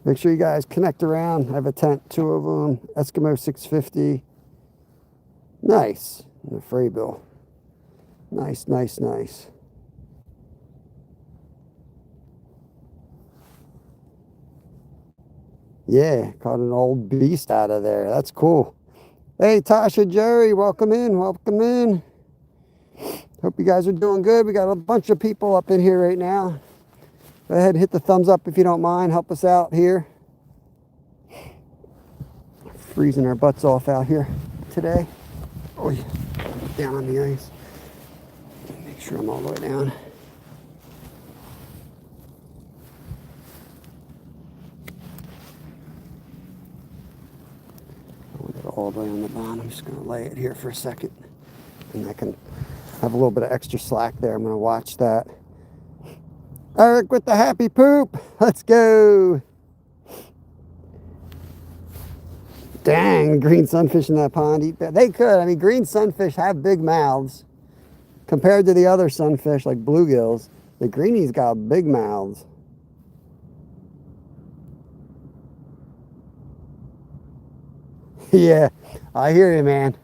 Make sure you guys connect around. I have a tent, 2 of them, Eskimo 650. Nice. And a fray bill. Nice, nice, nice. Yeah, caught an old beast out of there. That's cool. Hey, Tasha, Jerry, welcome in, welcome in. Hope you guys are doing good. We got a bunch of people up in here right now. Go ahead and hit the thumbs up if you don't mind. Help us out here. Freezing our butts off out here today. Oh, yeah. Down on the ice. Make sure I'm all the way down. I want it all the way on the bottom. I'm just going to lay it here for a second. And I can have a little bit of extra slack there. I'm going to watch that. Eric with the happy poop. Let's go. Dang, green sunfish in that pond eat that. They could. I mean, green sunfish have big mouths compared to the other sunfish like bluegills. The greenies got big mouths. Yeah, I hear you, man.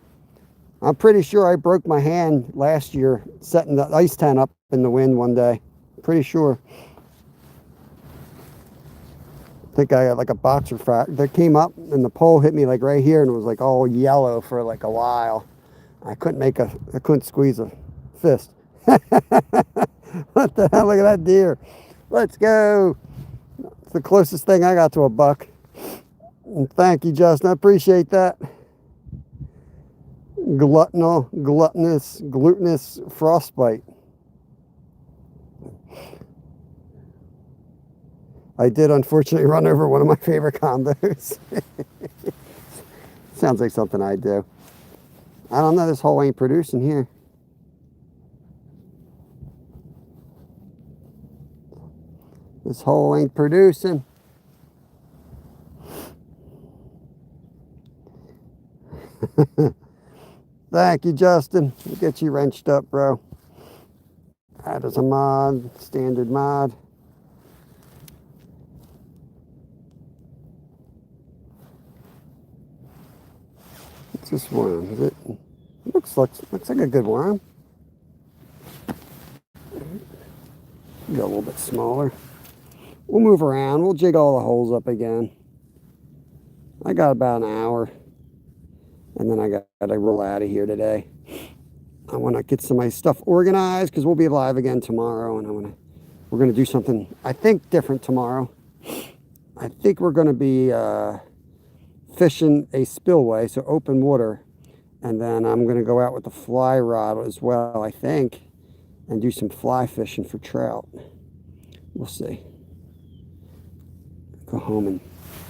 I'm pretty sure I broke my hand last year setting the ice tent up in the wind one day. Pretty sure. I think I got like a boxer fracture that came up and the pole hit me like right here and it was like all yellow for like a while. I couldn't squeeze a fist. What the hell? Look at that deer. Let's go. It's the closest thing I got to a buck. And thank you, Justin. I appreciate that. Glutinous frostbite. I did unfortunately run over one of my favorite combos. Sounds like something I'd do. I don't know, this hole ain't producing here. This hole ain't producing. Thank you, Justin. We'll get you wrenched up, bro. That is a mod, standard mod. What's this worm? Is it? Looks like a good worm. Go a little bit smaller. We'll move around. We'll jig all the holes up again. I got about an hour. And then I got to roll out of here today. I want to get some of my stuff organized because we'll be live again tomorrow. And we're going to do something, I think, different tomorrow. I think we're going to be fishing a spillway, so open water. And then I'm going to go out with the fly rod as well, I think, and do some fly fishing for trout. We'll see. Go home and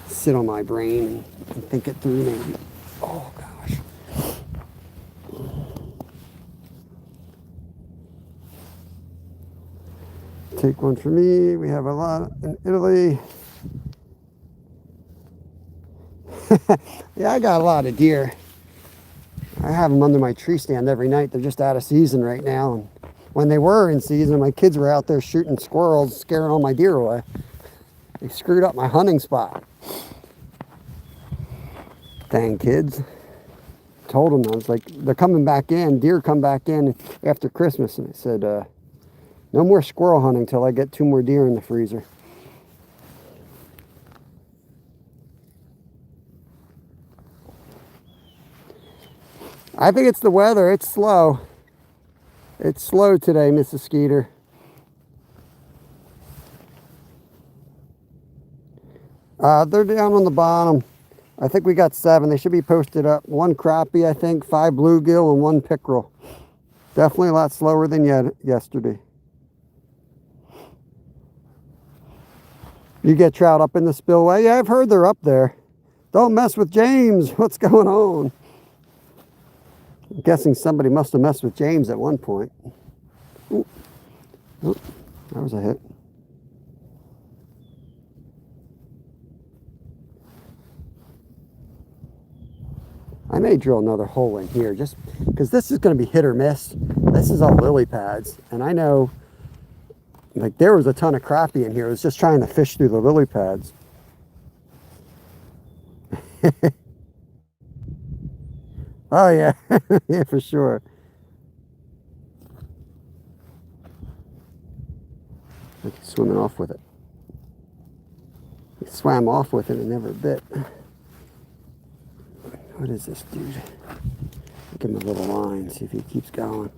sit on my brain and think it through maybe. Oh, gosh. Take one for me. We have a lot in Italy. Yeah, I got a lot of deer. I have them under my tree stand every night. They're just out of season right now. And when they were in season, my kids were out there shooting squirrels, scaring all my deer away. They screwed up my hunting spot. thing, kids. Told them, I was like, they're coming back in. Deer come back in after Christmas. And I said, no more squirrel hunting till I get 2 more deer in the freezer. I think it's the weather. It's slow. It's slow today, Mrs. Skeeter. They're down on the bottom. I think we got 7. They should be posted up. 1 crappie, I think, 5 bluegill, and 1 pickerel. Definitely a lot slower than yesterday. You get trout up in the spillway? Yeah, I've heard they're up there. Don't mess with James. What's going on? I'm guessing somebody must have messed with James at one point. Ooh. Ooh, that was a hit. I may drill another hole in here just because this is going to be hit or miss. This is all lily pads. And I know, like, there was a ton of crappie in here. I was just trying to fish through the lily pads. Oh, yeah. Yeah, for sure. Look, he's swimming off with it. He swam off with it and never bit. What is this dude? Give him a little line, see if he keeps going.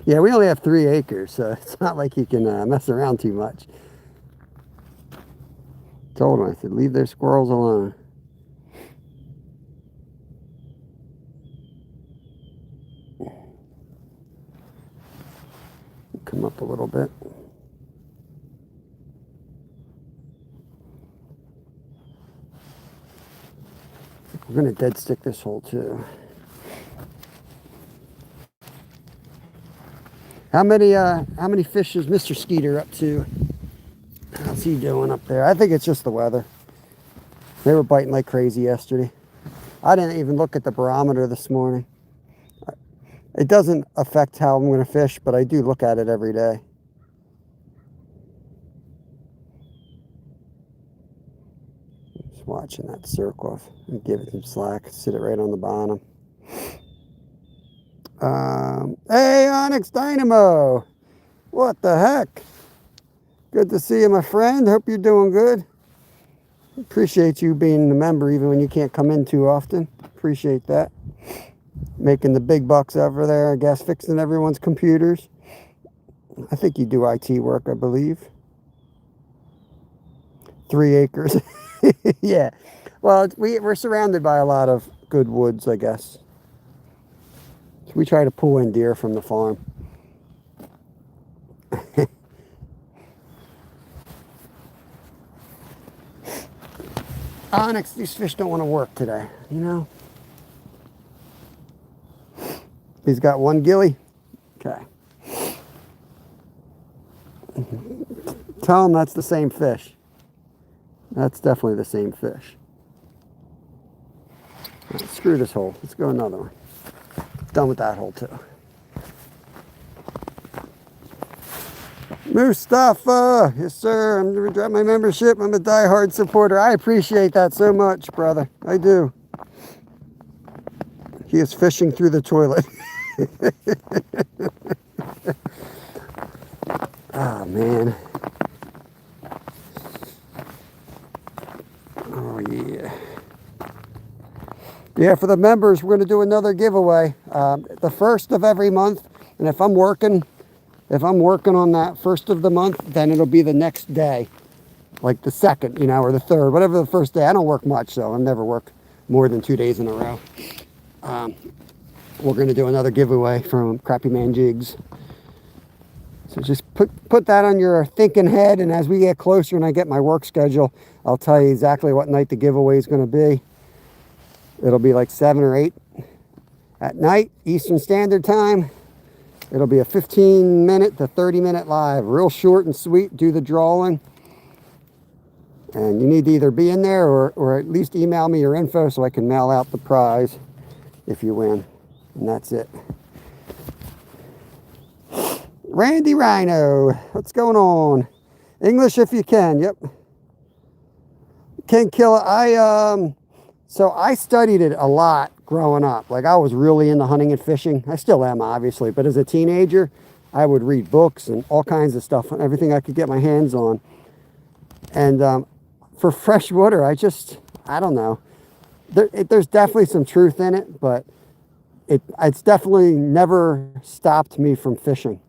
Yeah, we only have 3 acres, so it's not like he can mess around too much. Told him, I said, leave their squirrels alone. Come up a little bit. We're going to dead stick this hole too. How many fish is Mr. Skeeter up to? How's he doing up there? I think it's just the weather. They were biting like crazy yesterday. I didn't even look at the barometer this morning. It doesn't affect how I'm going to fish, but I do look at it every day. Just watching that circle and give it some slack. Sit it right on the bottom. Hey, Onyx Dynamo! What the heck? Good to see you, my friend. Hope you're doing good. Appreciate you being a member even when you can't come in too often. Appreciate that. Making the big bucks over there, I guess, fixing everyone's computers. I think you do IT work, I believe. 3 acres. Yeah. Well, we're surrounded by a lot of good woods, I guess. So we try to pull in deer from the farm. Onyx, these fish don't want to work today, you know? He's got 1 gilly. Okay. Tell him that's the same fish. That's definitely the same fish. Right, screw this hole. Let's go another one. Done with that hole too. Mustafa, yes sir. I'm gonna drop my membership. I'm a diehard supporter. I appreciate that so much, brother. I do. He is fishing through the toilet. Oh man. Oh yeah. Yeah, for the members, we're going to do another giveaway. The first of every month, and if I'm working on that first of the month, then it'll be the next day, like the second, you know, or the third, whatever the first day. I don't work much, so I never work more than 2 days in a row. We're going to do another giveaway from Crappie Man Jigs. So just put that on your thinking head, and as we get closer and I get my work schedule, I'll tell you exactly what night the giveaway is going to be. It'll be like 7 or 8 at night, Eastern Standard Time. It'll be a 15-minute to 30-minute live, real short and sweet. Do the drawing. And you need to either be in there or at least email me your info so I can mail out the prize if you win. And that's it. Randy Rhino, what's going on? English if you can. Yep. Can kill it. So I studied it a lot growing up. Like I was really into hunting and fishing. I still am, obviously, but as a teenager, I would read books and all kinds of stuff, everything I could get my hands on. And for freshwater, I don't know. There's definitely some truth in it, but it's definitely never stopped me from fishing.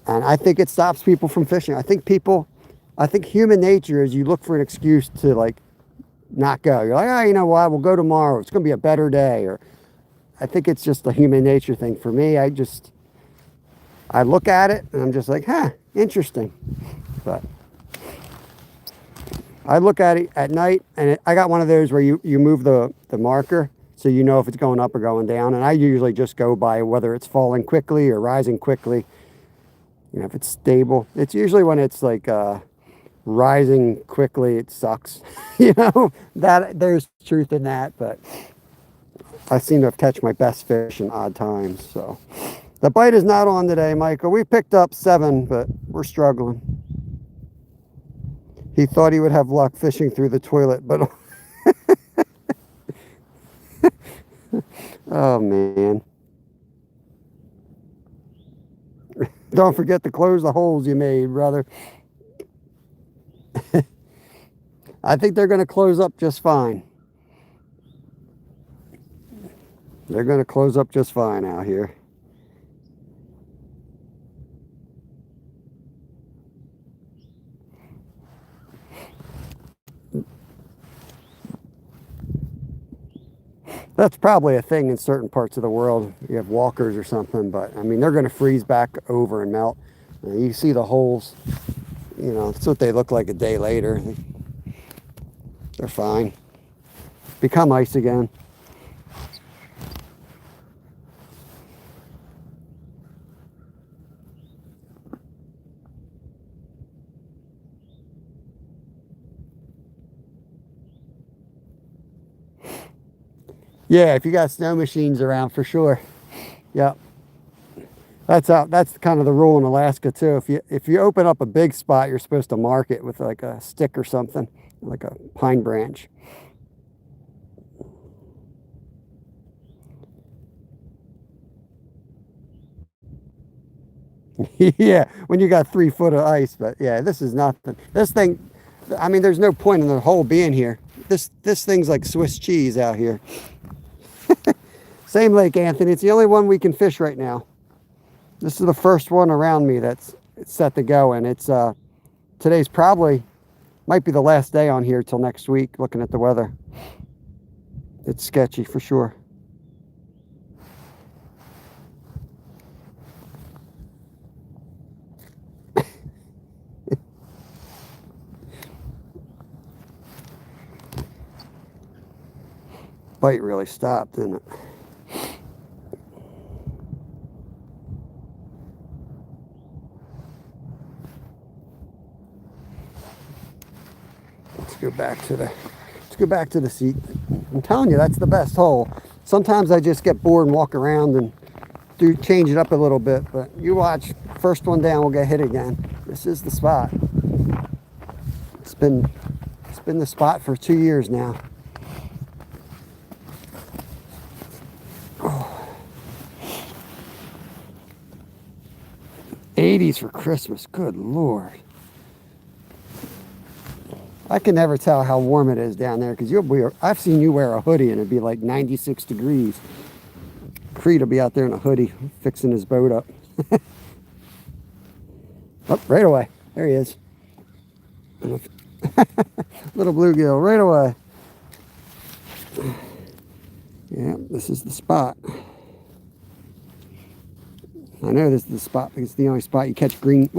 And I think it stops people from fishing. I think human nature is you look for an excuse to like not go. You're like, oh, you know what, we'll go tomorrow. It's going to be a better day. Or I think it's just a human nature thing. For me, I look at it and I'm just like, huh, interesting. But I look at it at night and I got one of those where you move the marker so you know if it's going up or going down. And I usually just go by whether it's falling quickly or rising quickly. You know, if it's stable. It's usually when it's like rising quickly, it sucks. You know, that there's truth in that, but I seem to have catch my best fish in odd times. So the bite is not on today, Michael. We picked up 7, but we're struggling. He thought he would have luck fishing through the toilet, but oh man. Don't forget to close the holes you made, brother. I think they're going to close up just fine. They're going to close up just fine out here. That's probably a thing in certain parts of the world. You have walkers or something, but I mean, they're going to freeze back over and melt. You see the holes, you know, that's what they look like a day later. They're fine. Become ice again. Yeah, if you got snow machines around, for sure. Yep. That's kind of the rule in Alaska too. If you open up a big spot, you're supposed to mark it with like a stick or something, like a pine branch. Yeah, when you got 3 foot of ice, but yeah, this is nothing. This thing, I mean, there's no point in the hole being here. This thing's like Swiss cheese out here. Same lake, Anthony. It's the only one we can fish right now. This is the first one around me that's set to go, and it's today's probably might be the last day on here till next week. Looking at the weather, it's sketchy for sure. Bite really stopped, didn't it? Let's go back to the seat. I'm telling you, that's the best hole. Sometimes I just get bored and walk around and change it up a little bit, but you watch, first one down will get hit again. This is the spot. It's been the spot for 2 years now. Oh. 80s for Christmas, good Lord. I can never tell how warm it is down there because I've seen you wear a hoodie and it'd be like 96 degrees. Creed will be out there in a hoodie fixing his boat up. Oh, right away. There he is. Little bluegill, right away. Yeah, this is the spot. I know this is the spot because it's the only spot you catch green.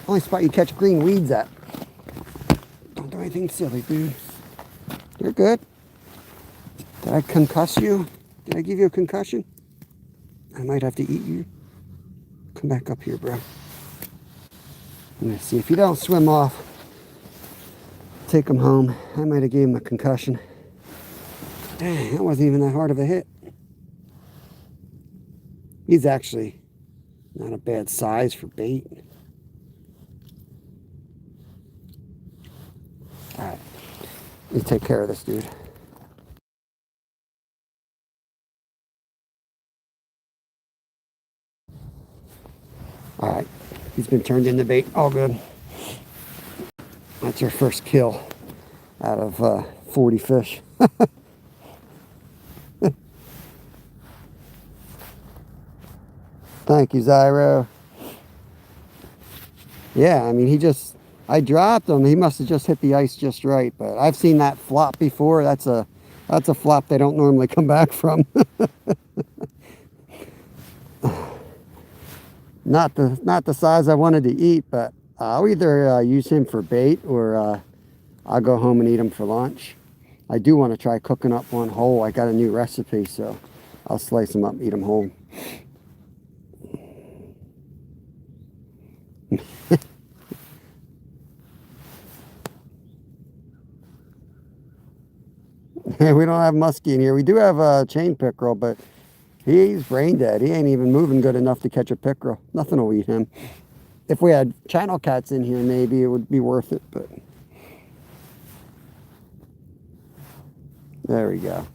Only spot you catch green weeds at. Don't do anything silly, dude. You're good. Did I concuss you? Did I give you a concussion? I might have to eat you. Come back up here, bro. I'm gonna see if you don't swim off. Take him home. I might have gave him a concussion. Dang, that wasn't even that hard of a hit. He's actually Not a bad size for bait. All right, let me take care of this dude. All right, he's been turned into bait. All good. That's our first kill out of 40 fish. Thank you, Zyro. Yeah, I mean, I dropped him. He must have just hit the ice just right, but I've seen that flop before. That's a flop they don't normally come back from. Not the size I wanted to eat, but I'll either use him for bait or I'll go home and eat him for lunch. I do want to try cooking up one whole. I got a new recipe, so I'll slice them up, eat them whole. We don't have muskie in here. We do have a chain pickerel, but he's brain dead. He ain't even moving good enough to catch a pickerel. Nothing will eat him. If we had channel cats in here, maybe it would be worth it, but there we go.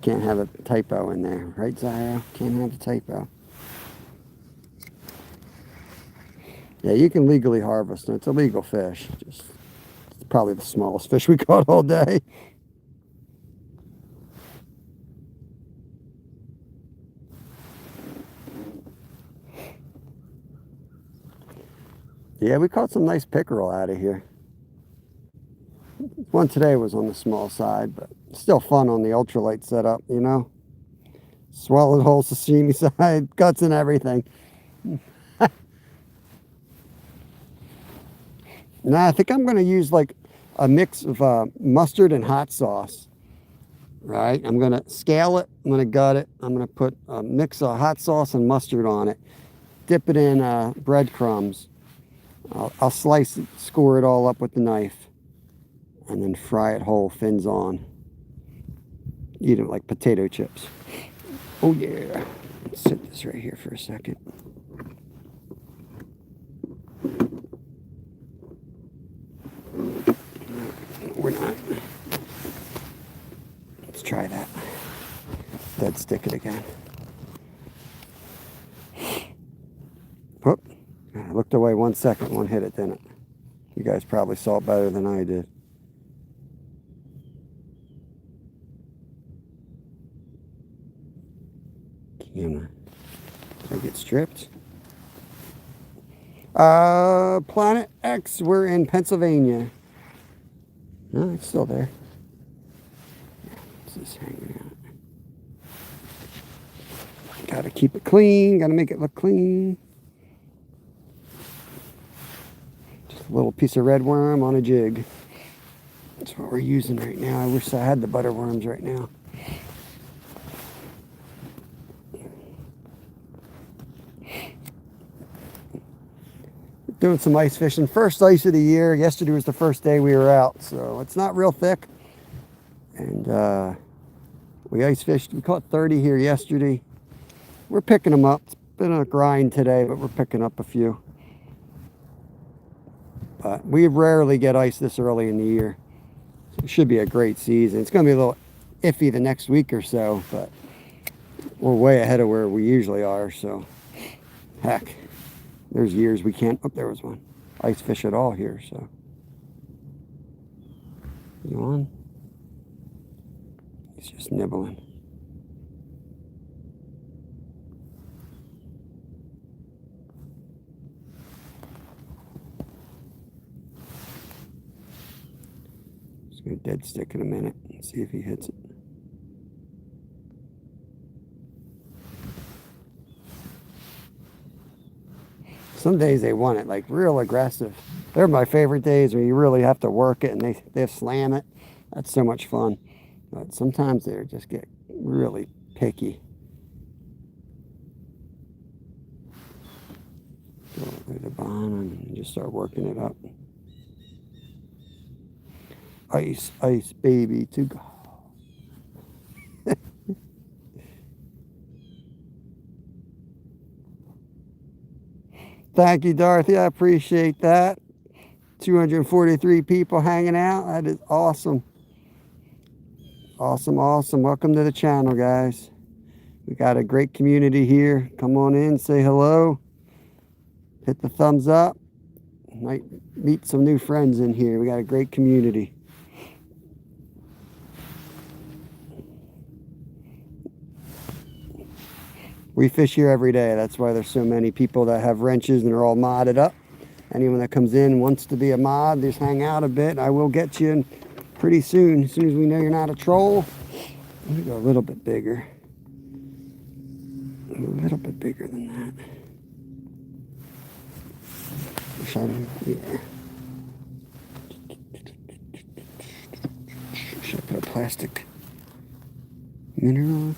Can't have a typo in there, right, Zyro? Can't have a typo. Yeah, you can legally harvest them. It's a legal fish. It's probably the smallest fish we caught all day. Yeah, we caught some nice pickerel out of here. One today was on the small side, but still fun on the ultralight setup, you know? Swallowed whole sashimi side, guts and everything. Now, I think I'm going to use like a mix of mustard and hot sauce, right? I'm going to scale it. I'm going to gut it. I'm going to put a mix of hot sauce and mustard on it. Dip it in breadcrumbs. I'll slice it, score it all up with the knife, and then fry it whole, fins on. Eat it like potato chips. Oh yeah. Let's set this right here for a second. We're not. Let's try that. Dead stick it again. Whoop. I looked away 1 second, one hit it, didn't it? You guys probably saw it better than I did. Camera. Did I get stripped? Planet X, we're in Pennsylvania. No, it's still there. It's just hanging out. Gotta keep it clean, gotta make it look clean. Just a little piece of red worm on a jig. That's what we're using right now. I wish I had the butter worms right now. Doing some ice fishing. First ice of the year. Yesterday was the first day we were out, so it's not real thick. And we ice fished. We caught 30 here yesterday. We're picking them up. It's been a grind today, but we're picking up a few. But we rarely get ice this early in the year. So it should be a great season. It's going to be a little iffy the next week or so, but we're way ahead of where we usually are, so heck. There's years we can't, oh, there was one, ice fish at all here, so. You on? He's just nibbling. Just gonna dead stick in a minute and see if he hits it. Some days they want it like real aggressive. They're my favorite days where you really have to work it and they slam it. That's so much fun. But sometimes they just get really picky. Go to the bottom and just start working it up. Ice, ice, baby, to go. Thank you, Dorothy. I appreciate that. 243 people hanging out. That is awesome. Awesome, awesome. Welcome to the channel, guys. We got a great community here. Come on in, say hello. Hit the thumbs up. Might meet some new friends in here. We got a great community. We fish here every day. That's why there's so many people that have wrenches and are all modded up. Anyone that comes in wants to be a mod, just hang out a bit. I will get you in pretty soon. As soon as we know you're not a troll. Let me go a little bit bigger. A little bit bigger than that. Yeah. Should I put a plastic mineral?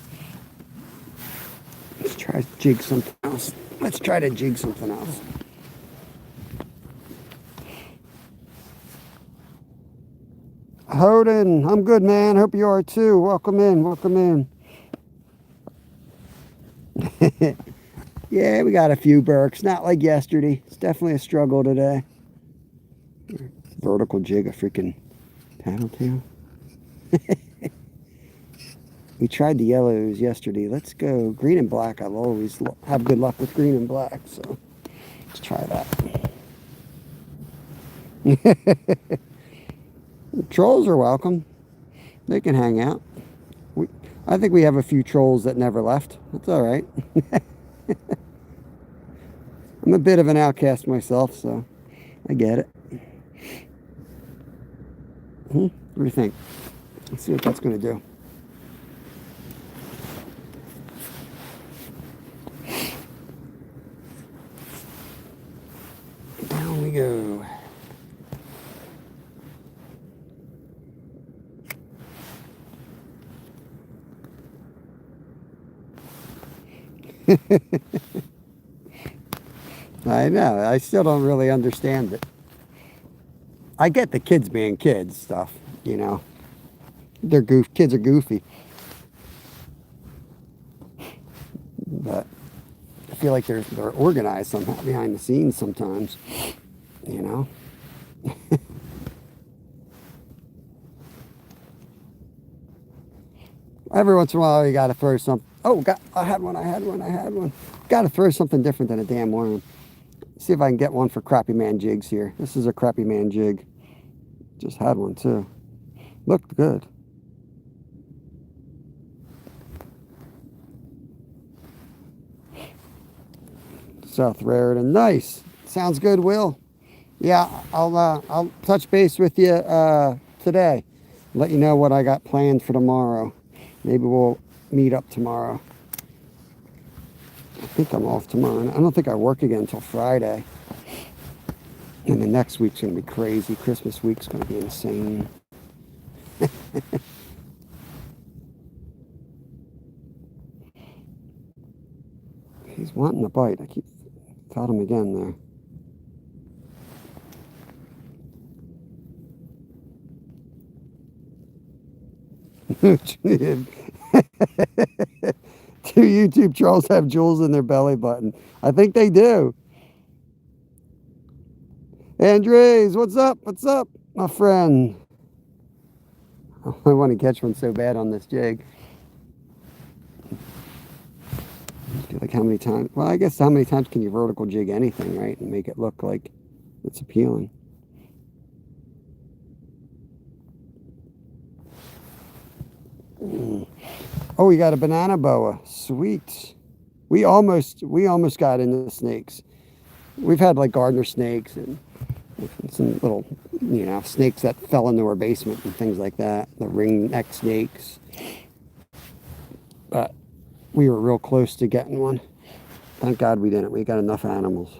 Let's try to jig something else. Let's try to jig something else. Hoden, I'm good, man. Hope you are too. Welcome in, welcome in. Yeah, we got a few Burks. Not like yesterday. It's definitely a struggle today. Vertical jig, a freaking paddle tail. We tried the yellows yesterday. Let's go green and black. I've always have good luck with green and black, so let's try that. Trolls are welcome. They can hang out. I think we have a few trolls that never left. That's all right. I'm a bit of an outcast myself, so I get it. What do you think? Let's see what that's going to do. Down we go. I know. I still don't really understand it. I get the kids being kids stuff, you know. Kids are goofy. But I feel like they're organized somehow behind the scenes sometimes, you know. Every once in a while you gotta throw something. Oh, I had one. Gotta throw something different than a damn worm. See if I can get one for Crappie Man jigs here. This is a Crappie Man jig. Just had one too. Looked good. South Raritan. Nice. Sounds good, Will. Yeah, I'll touch base with you today. Let you know what I got planned for tomorrow. Maybe we'll meet up tomorrow. I think I'm off tomorrow. I don't think I work again until Friday. And the next week's going to be crazy. Christmas week's going to be insane. He's wanting a bite. I keep caught him again there. Do YouTube trolls have jewels in their belly button? I think they do. Andres, what's up? What's up, my friend? I want to catch one so bad on this jig. I feel like how many times? Well, I guess how many times can you vertical jig anything, right? And make it look like it's appealing. Oh, we got a banana boa. Sweet. We almost got into snakes. We've had like gardener snakes and some little, you know, snakes that fell into our basement and things like that. The ring neck snakes. But we were real close to getting one. Thank God we didn't. We got enough animals.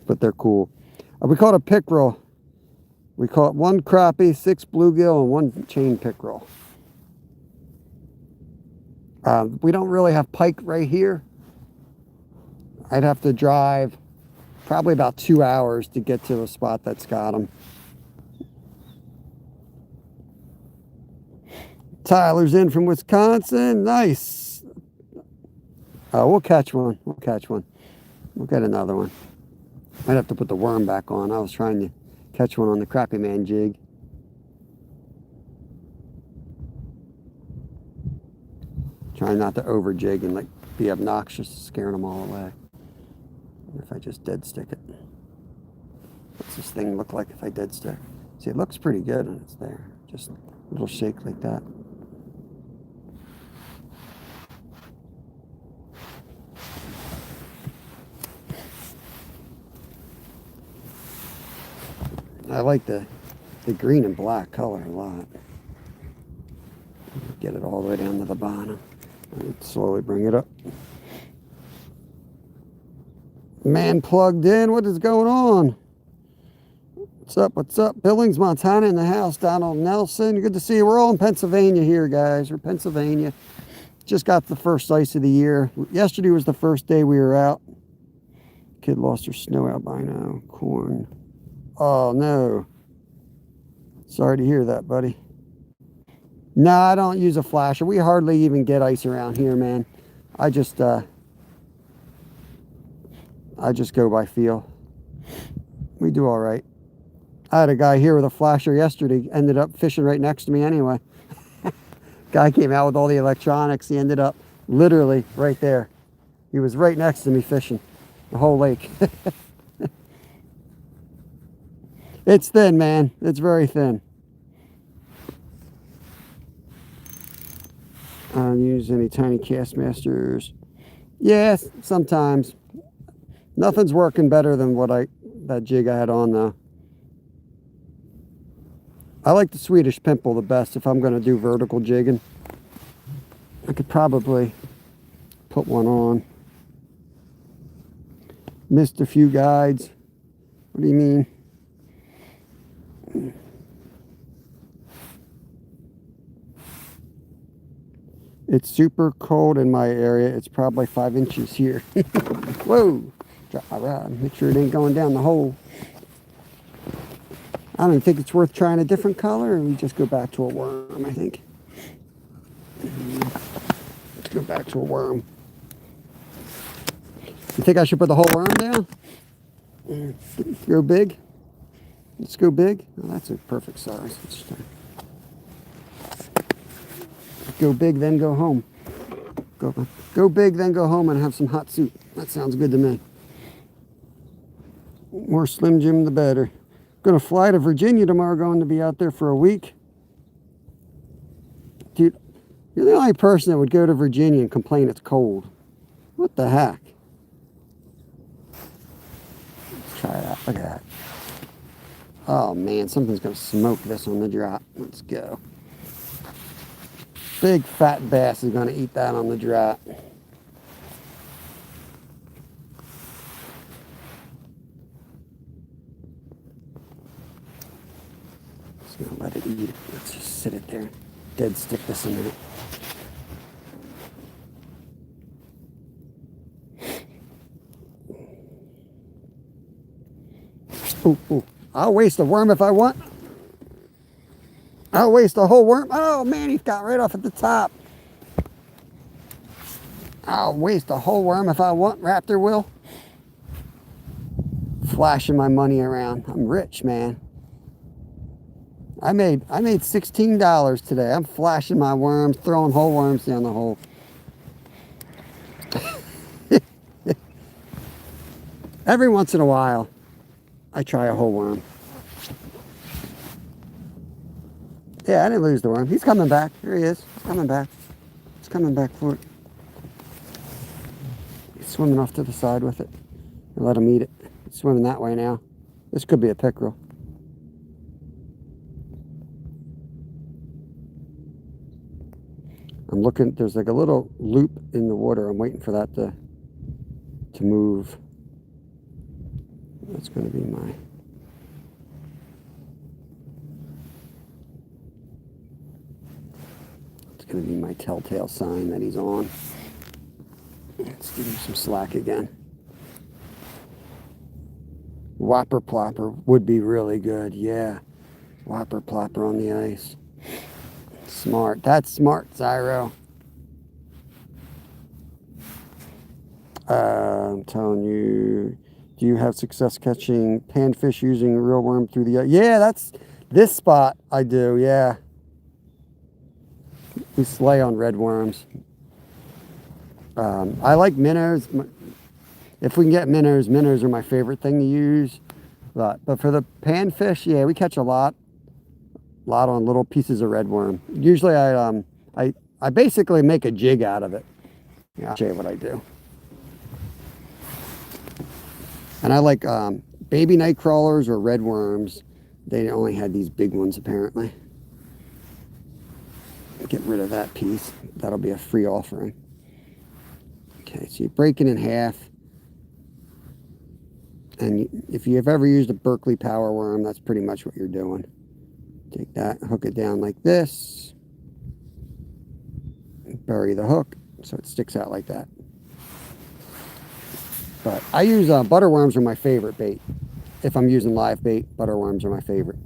But they're cool. We caught a pickerel. We caught 1 crappie, 6 bluegill, and 1 chain pickerel. We don't really have pike right here. I'd have to drive probably about 2 hours to get to a spot that's got them. Tyler's in from Wisconsin. Nice. We'll catch one. We'll catch one. We'll get another one. I'd have to put the worm back on. I was trying to catch one on the Crappie Man jig. Trying not to over jig and like be obnoxious, scaring them all away. If I just dead stick it. What's this thing look like if I dead stick? See, it looks pretty good when it's there. Just a little shake like that. I like the green and black color a lot. Get it all the way down to the bottom. And slowly bring it up. Man plugged in. What is going on? What's up? What's up? Billings, Montana in the house. Donald Nelson. Good to see you. We're all in Pennsylvania here, guys. We're Pennsylvania. Just got the first ice of the year. Yesterday was the first day we were out. Kid lost her snow albino corn. Oh, no. Sorry to hear that, buddy. No, I don't use a flasher. We hardly even get ice around here, man. I just go by feel. We do all right. I had a guy here with a flasher yesterday. Ended up fishing right next to me anyway. Guy came out with all the electronics. He ended up literally right there. He was right next to me fishing the whole lake. It's thin, man. It's very thin. I don't use any tiny Castmasters. Yes, sometimes. Nothing's working better than that jig I had on though. I like the Swedish pimple the best if I'm going to do vertical jigging. I could probably put one on. Missed a few guides. What do you mean? It's super cold in my area. It's probably 5 inches here. Whoa! Drop my rod. Make sure it ain't going down the hole. I don't even think it's worth trying a different color, or we just go back to a worm, I think. Let's go back to a worm. You think I should put the whole worm down? Go big? Let's go big. Oh, that's a perfect size. Let's go big, then go home. Go big, then go home and have some hot soup. That sounds good to me. More Slim Jim, the better. Gonna fly to Virginia tomorrow. Going to be out there for a week. Dude, you're the only person that would go to Virginia and complain it's cold. What the heck? Let's try that. Look at that. Oh man, something's gonna smoke this on the drop. Let's go. Big fat bass is gonna eat that on the drop. Just gonna let it eat it. Let's just sit it there. Dead stick this a minute. Ooh, ooh. I'll waste a worm if I want. I'll waste a whole worm. Oh man, he got right off at the top. I'll waste a whole worm if I want, Raptor will. Flashing my money around. I'm rich, man. I made $16 today. I'm flashing my worms, throwing whole worms down the hole. Every once in a while, I try a whole worm. Yeah, I didn't lose the worm. He's coming back. Here he is. He's coming back. He's coming back for it. He's swimming off to the side with it. And let him eat it. He's swimming that way now. This could be a pickerel. I'm looking. There's like a little loop in the water. I'm waiting for that to move. That's going to be my... Going to be my telltale sign that he's on. Let's give him some slack again. Whopper plopper would be really good. Yeah. Whopper plopper on the ice. Smart. That's smart, Zyro. I'm telling you, Do you have success catching panfish using real worm through the... Yeah, that's this spot I do, yeah. We slay on red worms. I like minnows. If we can get minnows, minnows are my favorite thing to use. But for the panfish, yeah, we catch a lot on little pieces of red worm. Usually I basically make a jig out of it. Yeah, I'll show you what I do. And I like baby night crawlers or red worms. They only had these big ones apparently. Get rid of that piece. That'll be a free offering. Okay, so you break it in half. And if you've ever used a Berkeley power worm, that's pretty much what you're doing. Take that, hook it down like this. Bury the hook so it sticks out like that. But I use butter worms are my favorite bait. If I'm using live bait, butter worms are my favorite.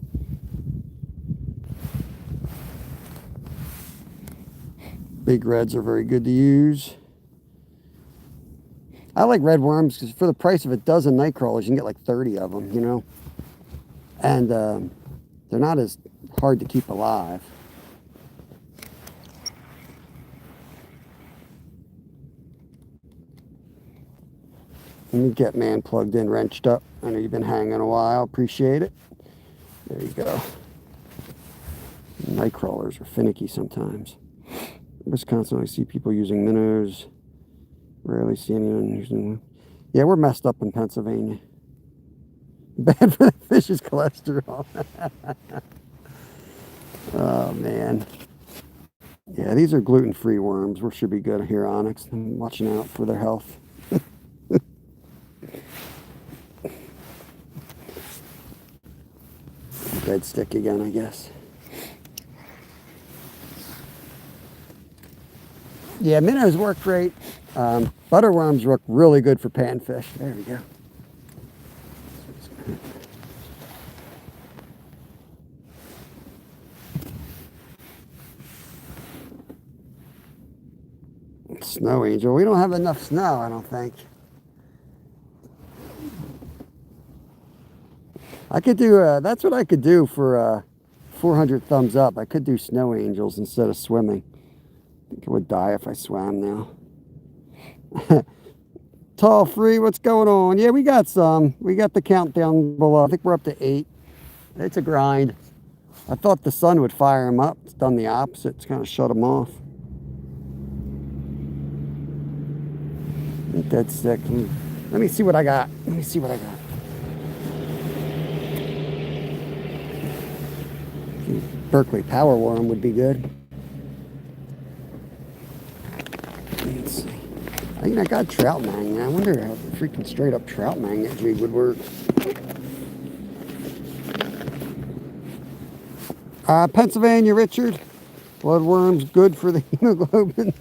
Big reds are very good to use. I like red worms because for the price of a dozen night crawlers, you can get like 30 of them, you know. And they're not as hard to keep alive. Let me get man plugged in, wrenched up. I know you've been hanging a while. Appreciate it. There you go. Night crawlers are finicky sometimes. Wisconsin, I see people using minnows. Rarely see anyone using them. Yeah, we're messed up in Pennsylvania. Bad for the fish's cholesterol. Oh, man. Yeah, these are gluten-free worms. We should be good here, Onyx. I'm watching out for their health. Dead stick again, I guess. Yeah, minnows work great. Butter worms work really good for panfish. There we go. Snow angel. We don't have enough snow, I don't think. I could do, that's what I could do for 400 thumbs up. I could do snow angels instead of swimming. I think I would die if I swam now. Tall free, what's going on? Yeah, we got some. We got the countdown below. I think we're up to 8. It's a grind. I thought the sun would fire them up. It's done the opposite. It's kind of shut them off. Dead stick. Let me see what I got. Let me see what I got. Berkeley power worm would be good. Let's see. I think I got trout magnet. I wonder how the freaking straight up trout magnet jig would work. Pennsylvania, Richard. Bloodworms good for the hemoglobin.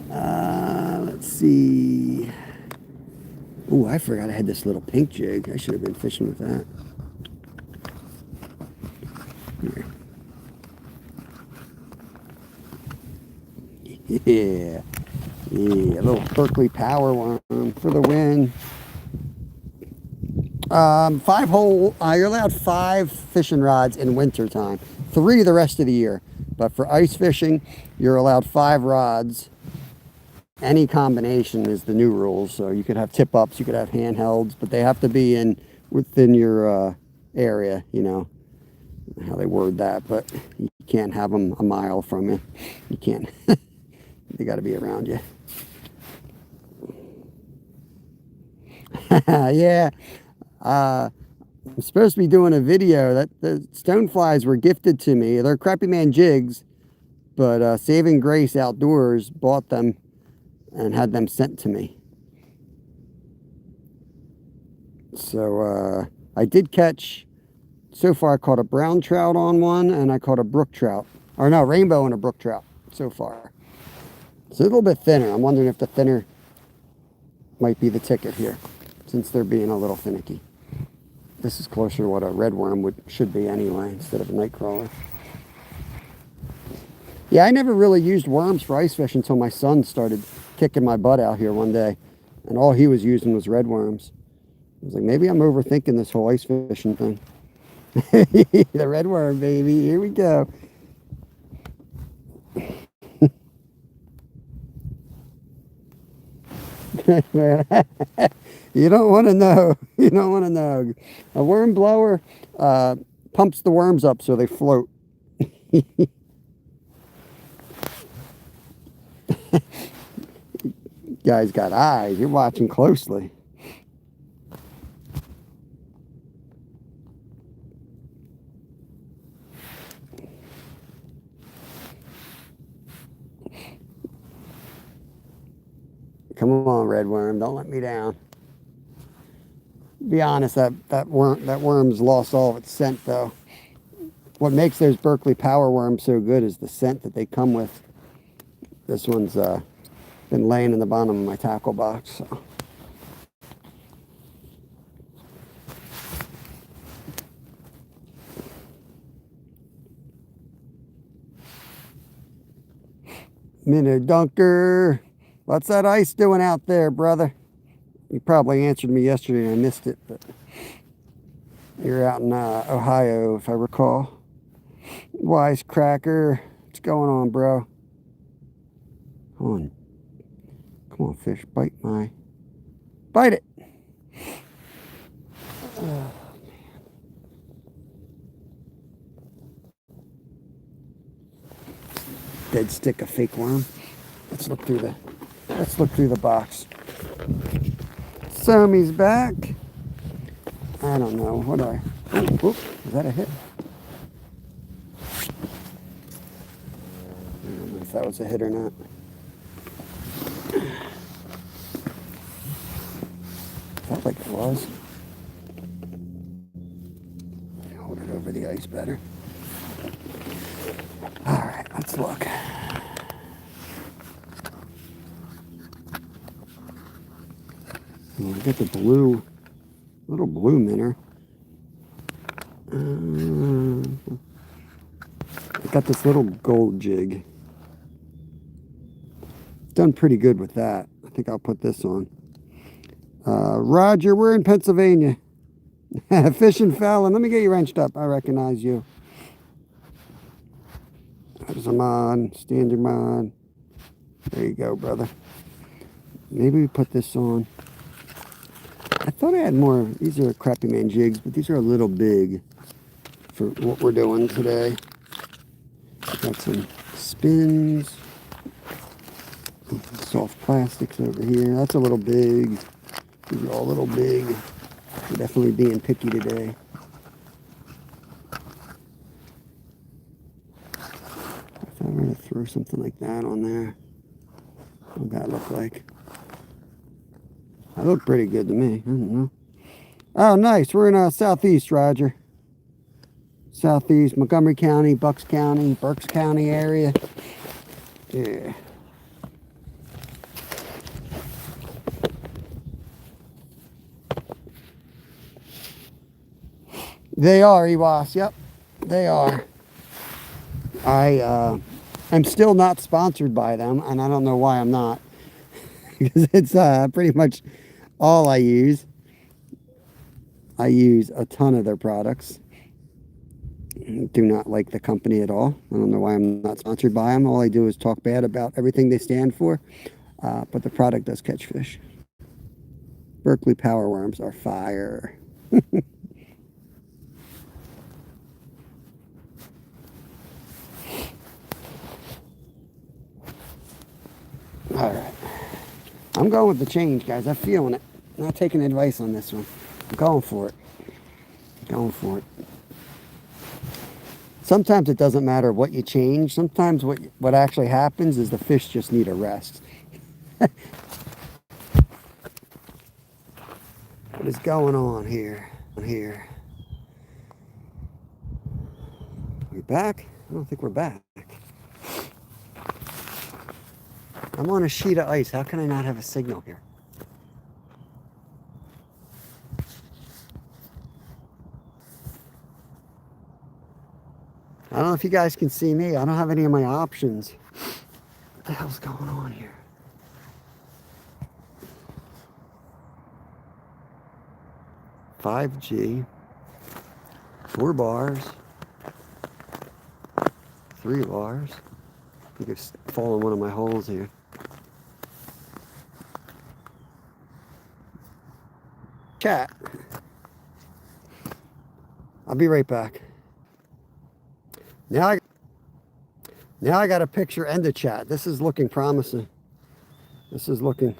Let's see. Oh, I forgot I had this little pink jig. I should have been fishing with that. Here. Yeah, a little Berkeley power worm for the win. 5 hole, you're allowed 5 fishing rods in winter time, 3 the rest of the year. But for ice fishing, you're allowed 5 rods. Any combination is the new rules. So you could have tip ups, you could have handhelds, but they have to be within your area, you know, how they word that, but you can't have them a mile from you. You can't. They got to be around you. Yeah. I'm supposed to be doing a video that the stoneflies were gifted to me. They're Crappie Man jigs, but Saving Grace Outdoors bought them and had them sent to me. So I did catch, so far I caught a brown trout on one and I caught a brook trout. Or no, rainbow and a brook trout so far. It's a little bit thinner. I'm wondering if the thinner might be the ticket here, since they're being a little finicky. This is closer to what a red worm should be anyway, instead of a night crawler. Yeah, I never really used worms for ice fish until my son started kicking my butt out here one day. And all he was using was red worms. I was like, maybe I'm overthinking this whole ice fishing thing. The red worm, baby. Here we go. You don't want to know. You don't want to know. A worm blower pumps the worms up so they float. Guy's got eyes. You're watching closely. Come on, red worm. Don't let me down. Be honest, that worm's lost all of its scent, though. What makes those Berkeley power worms so good is the scent that they come with. This one's been laying in the bottom of my tackle box. So. Minnow Dunker. What's that ice doing out there, brother? You probably answered me yesterday and I missed it, but you're out in Ohio, if I recall. Wisecracker. What's going on, bro? Come on. Come on, fish. Bite my... Bite it! Oh, man. Dead stick of fake worm. Let's look through the box. Somi's back. I don't know. What do I... Oh, is that a hit? I don't know if that was a hit or not. Felt like it was. Hold it over the ice better. Alright, let's look. I got the blue, little blue minnow. I got this little gold jig. Done pretty good with that. I think I'll put this on. Roger, we're in Pennsylvania. Fishing Fallon. Let me get you wrenched up. I recognize you. There's a mod. Standard mod. There you go, brother. Maybe we put this on. I thought I had more. These are Crappie Man jigs, but these are a little big for what we're doing today. Got some spins. Soft plastics over here. That's a little big. These are all a little big. We're definitely being picky today. If I were to throw something like that on there, what would that look like? That looked pretty good to me. I don't know. Oh, nice. We're in Southeast, Roger. Southeast, Montgomery County, Bucks County, Berks County area. Yeah. They are, Ewas. Yep, they are. I'm still not sponsored by them, and I don't know why I'm not. Because it's pretty much all I use. I use a ton of their products. Do not like the company at all. I don't know why I'm not sponsored by them. All I do is talk bad about everything they stand for. But the product does catch fish. Berkeley power worms are fire. All right. I'm going with the change, guys. I'm feeling it. I'm not taking advice on this one. I'm going for it. Going for it. Sometimes it doesn't matter what you change. Sometimes what actually happens is the fish just need a rest. What is going on here? We back? I don't think we're back. I'm on a sheet of ice. How can I not have a signal here? I don't know if you guys can see me. I don't have any of my options. What the hell's going on here? 5G, 4 bars, 3 bars. I think it's fall in one of my holes here. Chat. I'll be right back. Now I got a picture and a chat. This is looking promising. This is looking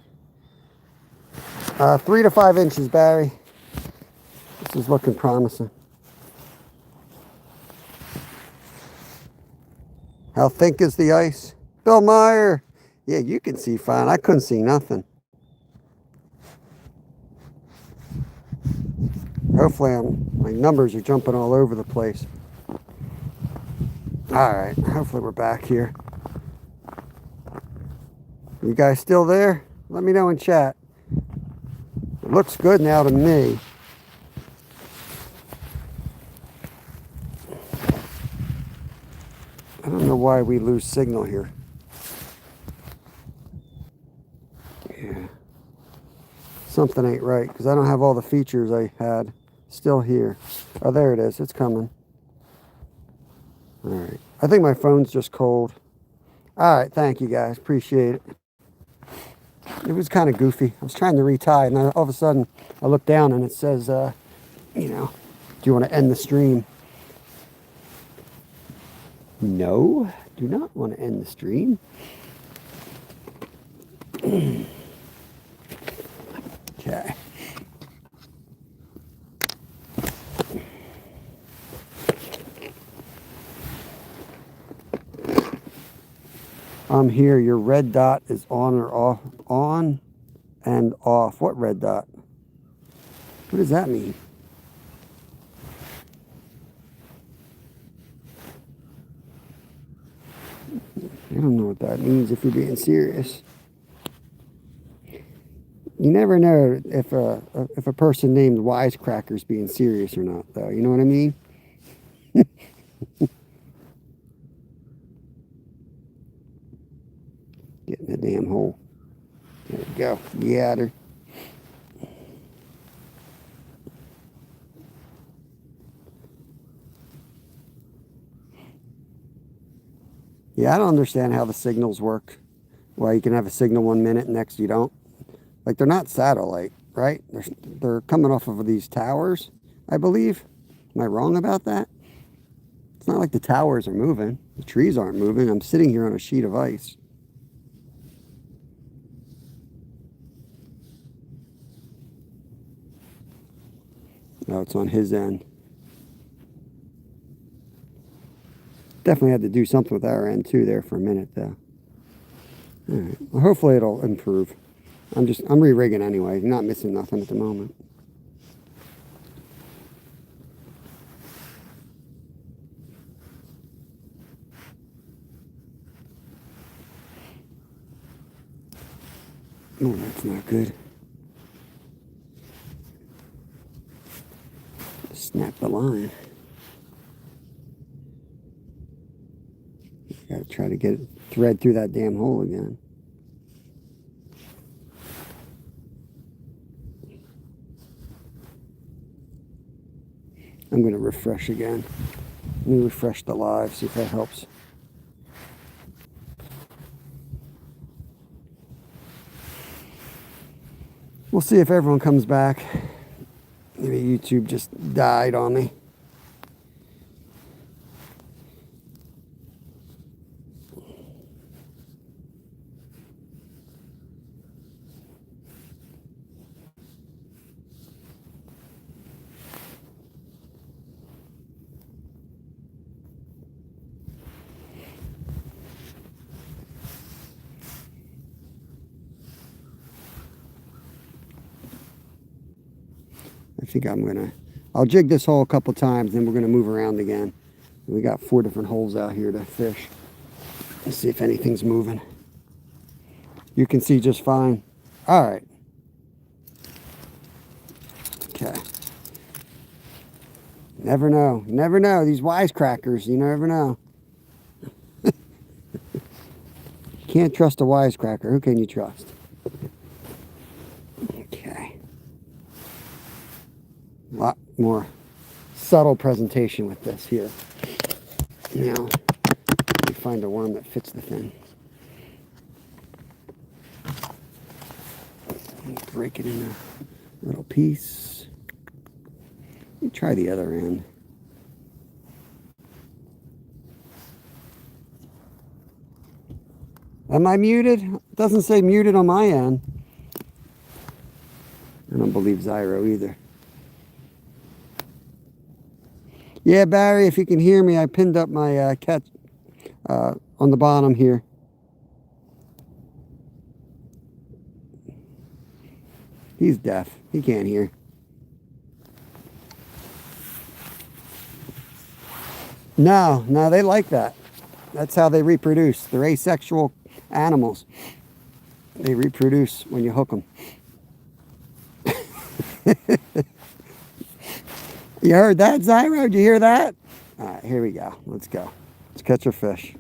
3 to 5 inches, Barry. This is looking promising. How thick is the ice? Bill Meyer. Yeah, you can see fine. I couldn't see nothing. Hopefully my numbers are jumping all over the place. Alright, hopefully we're back here. You guys still there? Let me know in chat. It looks good now to me. I don't know why we lose signal here. Yeah. Something ain't right, because I don't have all the features I had still here. Oh, there it is. It's coming. Alright. I think my phone's just cold. Alright, thank you guys. Appreciate it. It was kind of goofy. I was trying to retie, and all of a sudden I look down and it says, you know, do you want to end the stream? No, do not want to end the stream. Okay. I'm here. Your red dot is on or off. On and off. What red dot? What does that mean? I don't know what that means if you're being serious. You never know if a person named Wisecracker's being serious or not, though. You know what I mean? Get in the damn hole. There we go. Yatter. Yeah, I don't understand how the signals work. Why you can have a signal 1 minute and next you don't. Like, they're not satellite, right? They're coming off of these towers, I believe. Am I wrong about that? It's not like the towers are moving. The trees aren't moving. I'm sitting here on a sheet of ice. Oh, it's on his end. Definitely had to do something with our end too there for a minute though. All right. Well, hopefully it'll improve. I'm re-rigging anyway. Not missing nothing at the moment. Oh, that's not good. Snap the line. Gotta try to get it thread through that damn hole again. I'm gonna refresh again. Let me refresh the live, see if that helps. We'll see if everyone comes back. Maybe YouTube just died on me. I think I'll jig this hole a couple times, then we're gonna move around again. We got 4 different holes out here to fish. Let's see if anything's moving. You can see just fine. All right. Okay. Never know. Never know. These wisecrackers, you never know. Can't trust a wisecracker. Who can you trust? Okay. A lot more subtle presentation with this here. Now, let me find a worm that fits the fin. Break it in a little piece. Let me try the other end. Am I muted? It doesn't say muted on my end. I don't believe Zyro either. Yeah, Barry, if you can hear me, I pinned up my cat on the bottom here. He's deaf. He can't hear. No, they like that. That's how they reproduce. They're asexual animals. They reproduce when you hook them. You heard that, Zyro? Did you hear that? All right, here we go. Let's go. Let's catch our fish.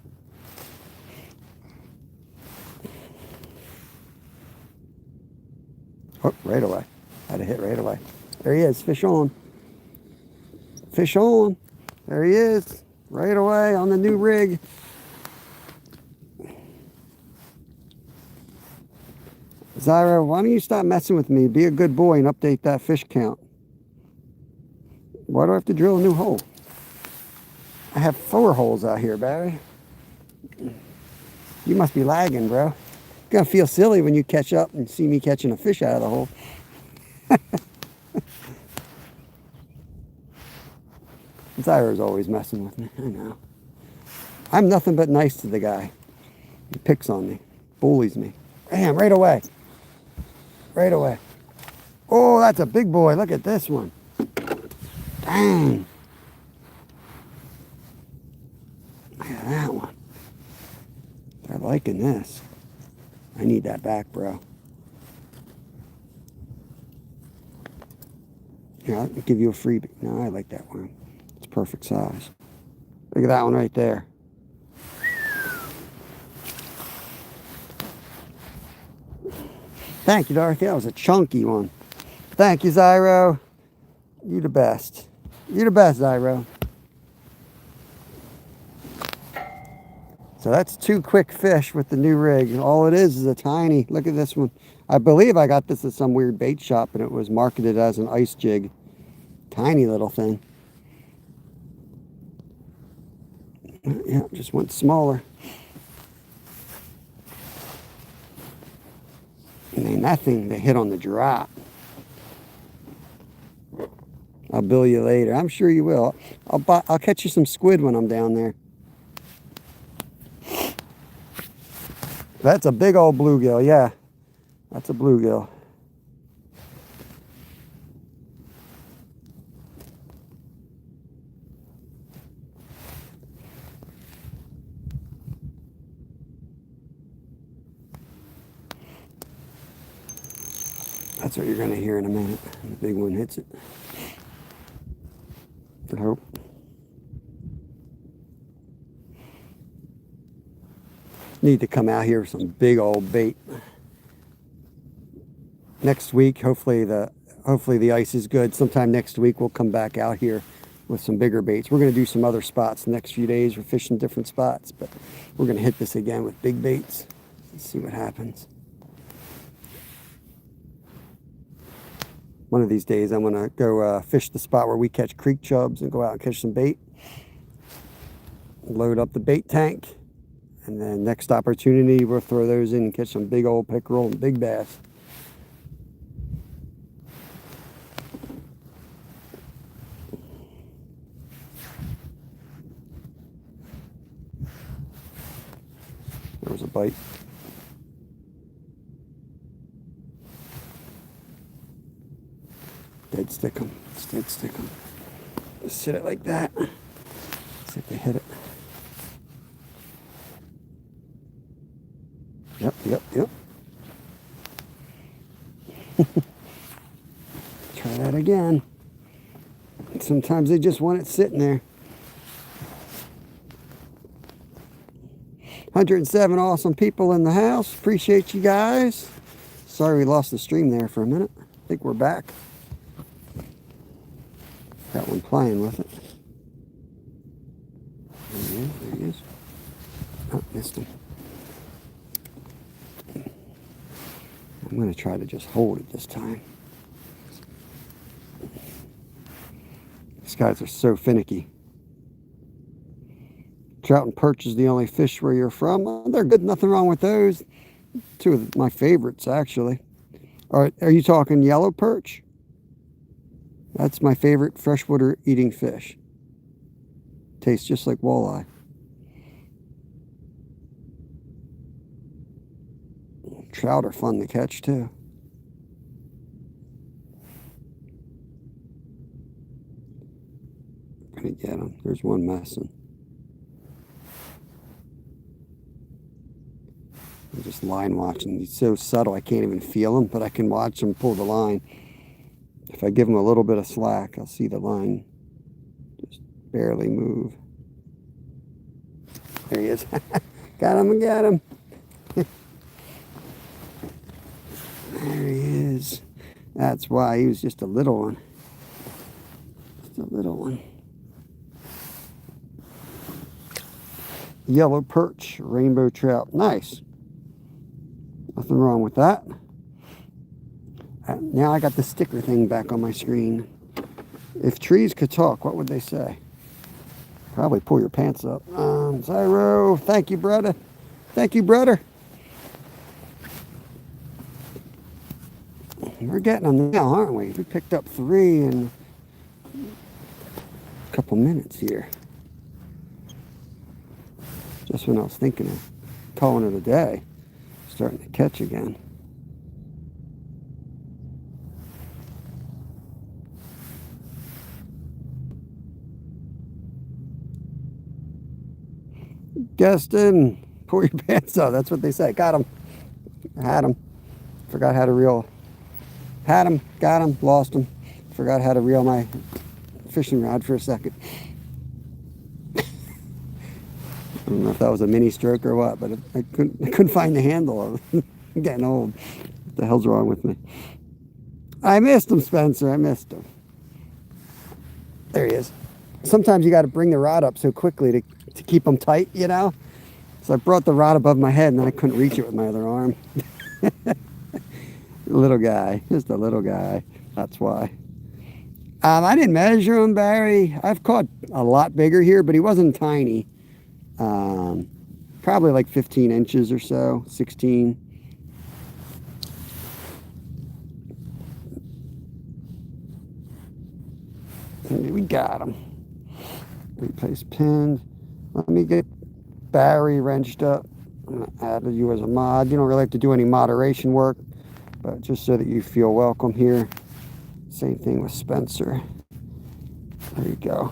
Oh, right away. Had a hit right away. There he is. Fish on. Fish on. There he is. Right away on the new rig. Zyro, why don't you stop messing with me? Be a good boy and update that fish count. Why do I have to drill a new hole? I have 4 holes out here, Barry. You must be lagging, bro. You're gonna feel silly when you catch up and see me catching a fish out of the hole. Zyro's always messing with me, I know. I'm nothing but nice to the guy. He picks on me, bullies me. Bam, right away. Right away. Oh, that's a big boy. Look at this one. Dang. Look at that one. They're liking this. I need that back, bro. Here, I'll give you a freebie. No, I like that worm. It's perfect size. Look at that one right there. Thank you, Dorothy. That was a chunky one. Thank you, Zyro. You're the best. You're the best, Zyro. So that's 2 quick fish with the new rig. All it is a tiny, look at this one. I believe I got this at some weird bait shop and it was marketed as an ice jig. Tiny little thing. Yeah, just went smaller. And then that thing they hit on the drop. I'll bill you later. I'm sure you will. I'll catch you some squid when I'm down there. That's a big old bluegill, yeah. That's a bluegill. That's what you're going to hear in a minute. The big one hits it. I hope. Need to come out here with some big old bait. Next week, hopefully the ice is good. Sometime next week we'll come back out here with some bigger baits. We're going to do some other spots the next few days. We're fishing different spots, but we're going to hit this again with big baits. Let's see what happens. One of these days I'm going to go fish the spot where we catch creek chubs and go out and catch some bait. Load up the bait tank. And then next opportunity we'll throw those in and catch some big old pickerel and big bass. There was a bite. Dead stick them. Dead stick them. Just sit it like that. See if they hit it. Yep. Try that again. Sometimes they just want it sitting there. 107 awesome people in the house. Appreciate you guys. Sorry we lost the stream there for a minute. I think we're back. Got one playing with it. There he is. Oh, missed him. I'm going to try to just hold it this time. These guys are so finicky. Trout and perch is the only fish where you're from. They're good, nothing wrong with those. Two of my favorites, actually. Are you talking yellow perch? That's my favorite freshwater eating fish. Tastes just like walleye. Trout are fun to catch too. Gonna get him. There's one messing. I'm just line watching. He's so subtle I can't even feel him, but I can watch him pull the line. If I give him a little bit of slack, I'll see the line just barely move. There he is. Got him, got him. There he is. That's why he was just a little one. Just a little one. Yellow perch, rainbow trout. Nice. Nothing wrong with that. Now I got the sticker thing back on my screen. If trees could talk, what would they say? Probably pull your pants up. Zyro, thank you, brother. Thank you, brother. We're getting them now, aren't we? We picked up 3 in a couple minutes here. Just when I was thinking of calling it a day. Starting to catch again. Gaston, pull your pants up. That's what they say. Got him. Had him. Forgot how to reel. Had him. Got him. Lost him. Forgot how to reel my fishing rod for a second. I don't know if that was a mini stroke or what, but I couldn't find the handle of it. I'm getting old. What the hell's wrong with me? I missed him, Spencer. I missed him. There he is. Sometimes you got to bring the rod up so quickly to keep them tight, you know? So I brought the rod above my head and then I couldn't reach it with my other arm. Little guy. Just a little guy. That's why. I didn't measure him, Barry. I've caught a lot bigger here, but he wasn't tiny. Probably like 15 inches or so, 16. We got him. Replace pinned. Let me get Barry wrenched up. I'm going to add you as a mod. You don't really have to do any moderation work, but just so that you feel welcome here. Same thing with Spencer. There you go.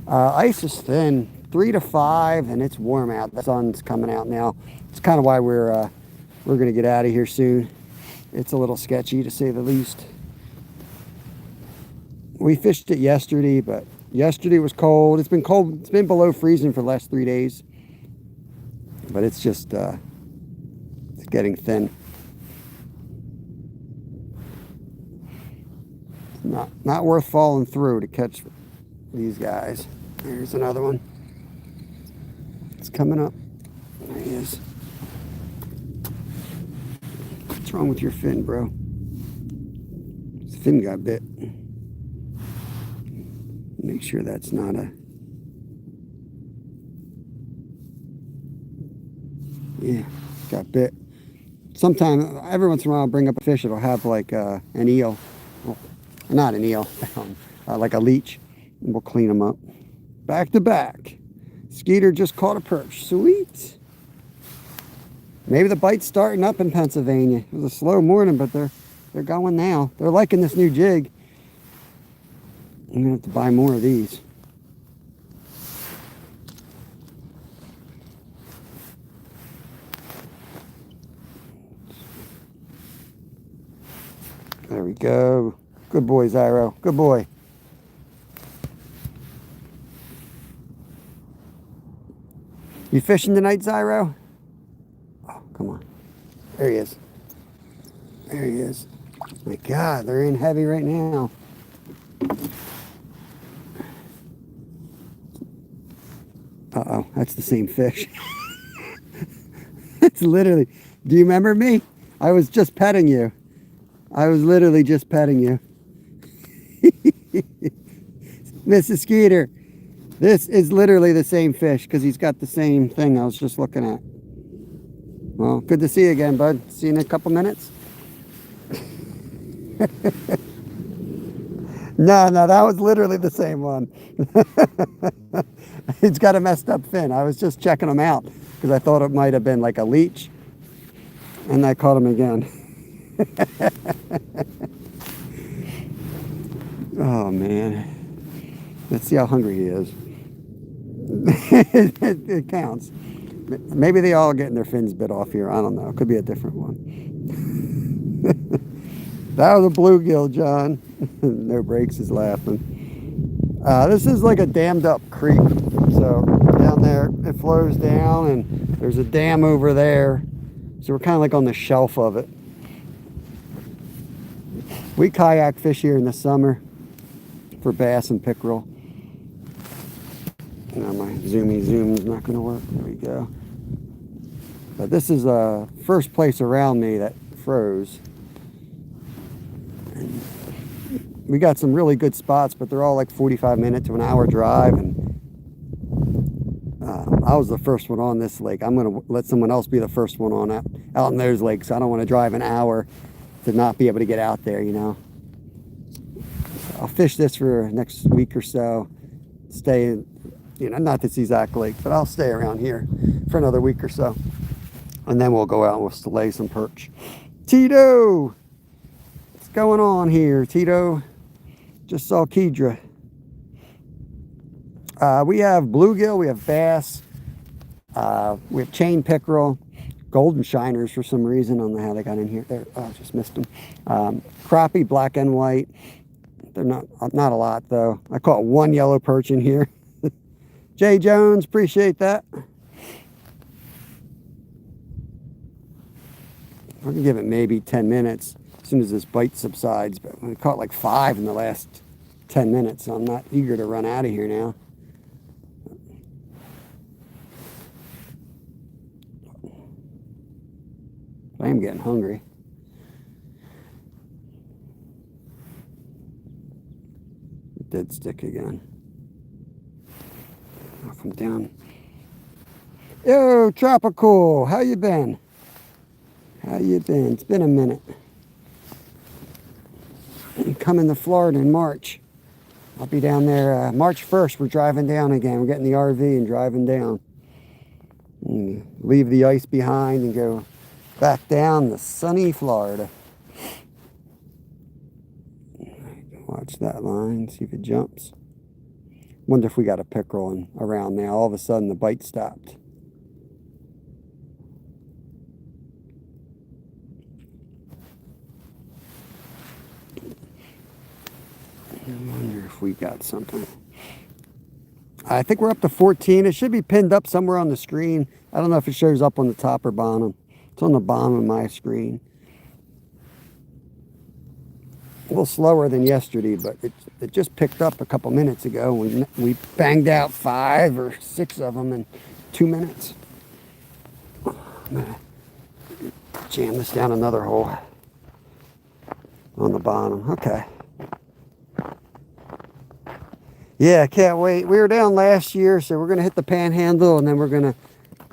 Ice is thin. 3 to 5, and it's warm out. The sun's coming out now. It's kind of why we're going to get out of here soon. It's a little sketchy, to say the least. We fished it yesterday, but yesterday was cold. It's been cold. It's been below freezing for the last 3 days. But it's just, it's getting thin. It's not worth falling through to catch these guys. Here's another one. It's coming up. There he is. What's wrong with your fin, bro? His fin got bit. Make sure that's not a... Yeah, got bit. Sometime, every once in a while, I'll bring up a fish. It'll have like an eel. Well, not an eel, like a leech. And we'll clean them up. Back to back. Skeeter just caught a perch. Sweet. Maybe the bite's starting up in Pennsylvania. It was a slow morning, but they're going now. They're liking this new jig. I'm going to have to buy more of these. There we go. Good boy, Zyro. Good boy. You fishing tonight, Zyro? Oh, come on. There he is. There he is. My God, they're in heavy right now. Uh-oh, that's the same fish. It's literally, do you remember me? I was just petting you. I was literally just petting you. Mrs. Skeeter, this is literally the same fish because he's got the same thing I was just looking at. Well, good to see you again, bud. See you in a couple minutes. No, that was literally the same one. He's got a messed up fin. I was just checking him out because I thought it might have been like a leech. And I caught him again. Oh, man. Let's see how hungry he is. It counts. Maybe they all getting their fins bit off here. I don't know. It could be a different one. That was a bluegill, John. No Brakes is laughing. This is like a dammed up creek. So down there, it flows down and there's a dam over there. So we're kind of like on the shelf of it. We kayak fish here in the summer for bass and pickerel. Now my zoomy zoom is not going to work. There we go. But this is the first place around me that froze. And we got some really good spots, but they're all like 45-minute to an hour drive. And I was the first one on this lake. I'm going to let someone else be the first one on out in those lakes. I don't want to drive an hour to not be able to get out there, you know. So I'll fish this for next week or so. Stay, you know, not this exact lake, but I'll stay around here for another week or so. And then we'll go out and we'll fillet some perch. Tito! What's going on here, Tito? Just saw Kedra. We have bluegill, we have bass, we have chain pickerel, golden shiners for some reason. I don't know how they got in here. There, oh, I just missed them. Crappie, black and white. They're not a lot though. I caught one yellow perch in here. Jay Jones, appreciate that. We're gonna give it maybe 10 minutes as soon as this bite subsides, but we caught like 5 in the last 10 minutes, so I'm not eager to run out of here now. I am getting hungry. Dead stick again. I'll come down. Yo, Tropical, how you been? How you been? It's been a minute. I'm coming to Florida in March. I'll be down there March 1st. We're driving down again. We're getting the RV and driving down. And leave the ice behind and go back down to sunny Florida. Watch that line, see if it jumps. Wonder if we got a pickerel around now. All of a sudden the bite stopped. I wonder if we got something. I think we're up to 14. It should be pinned up somewhere on the screen. I don't know if it shows up on the top or bottom. It's on the bottom of my screen. A little slower than yesterday, but it just picked up a couple minutes ago. We banged out 5 or 6 of them in 2 minutes. I'm gonna jam this down another hole on the bottom. Okay. Yeah, can't wait. We were down last year, so we're gonna hit the Panhandle, and then we're gonna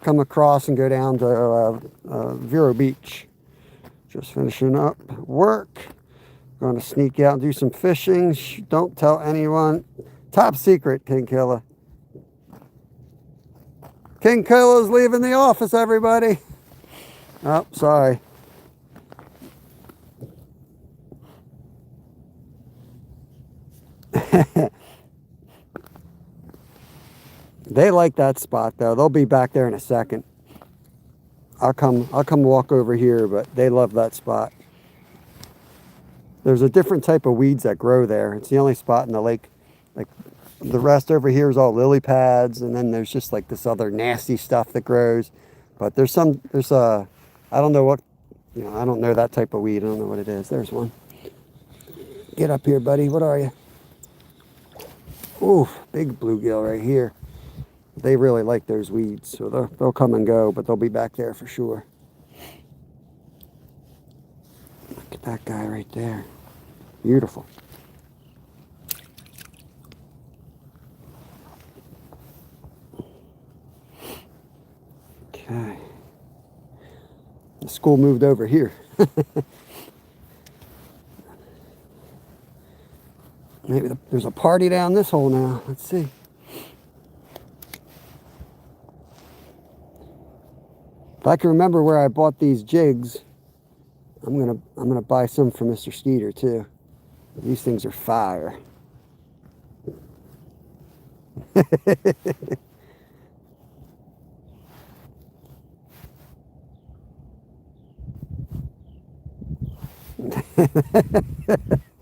come across and go down to Vero Beach. Just finishing up work. Going to sneak out and do some fishing. Don't tell anyone. Top secret, King Killer. King Killer's leaving the office, everybody. Oh, sorry. They like that spot though. They'll be back there in a second. I'll come walk over here, but they love that spot. There's a different type of weeds that grow there. It's the only spot in the lake. Like the rest over here is all lily pads, and then there's just like this other nasty stuff that grows. But there's I don't know what, you know, I don't know that type of weed. I don't know what it is. There's one. Get up here, buddy. What are you? Ooh, big bluegill right here. They really like those weeds, so they'll come and go, but they'll be back there for sure. Look at that guy right there. Beautiful. Okay. The school moved over here. Maybe there's a party down this hole now. Let's see. If I can remember where I bought these jigs, I'm gonna buy some for Mr. Skeeter too. These things are fire.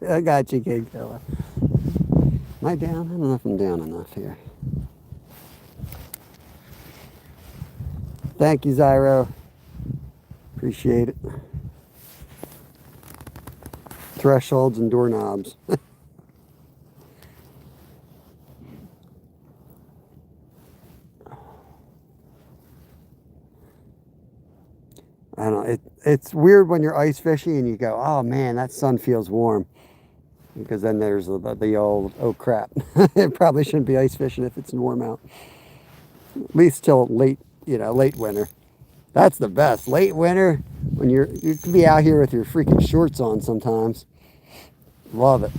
I got you, King Killer. Am I down? I don't know if I'm down enough here. Thank you, Zyro. Appreciate it. Thresholds and doorknobs. I don't know. It's weird when you're ice fishing and you go, oh man, that sun feels warm. Because then there's the old, oh crap. It probably shouldn't be ice fishing if it's warm out. At least till late, late winter. That's the best. Late winter, when you can be out here with your freaking shorts on sometimes. Love it.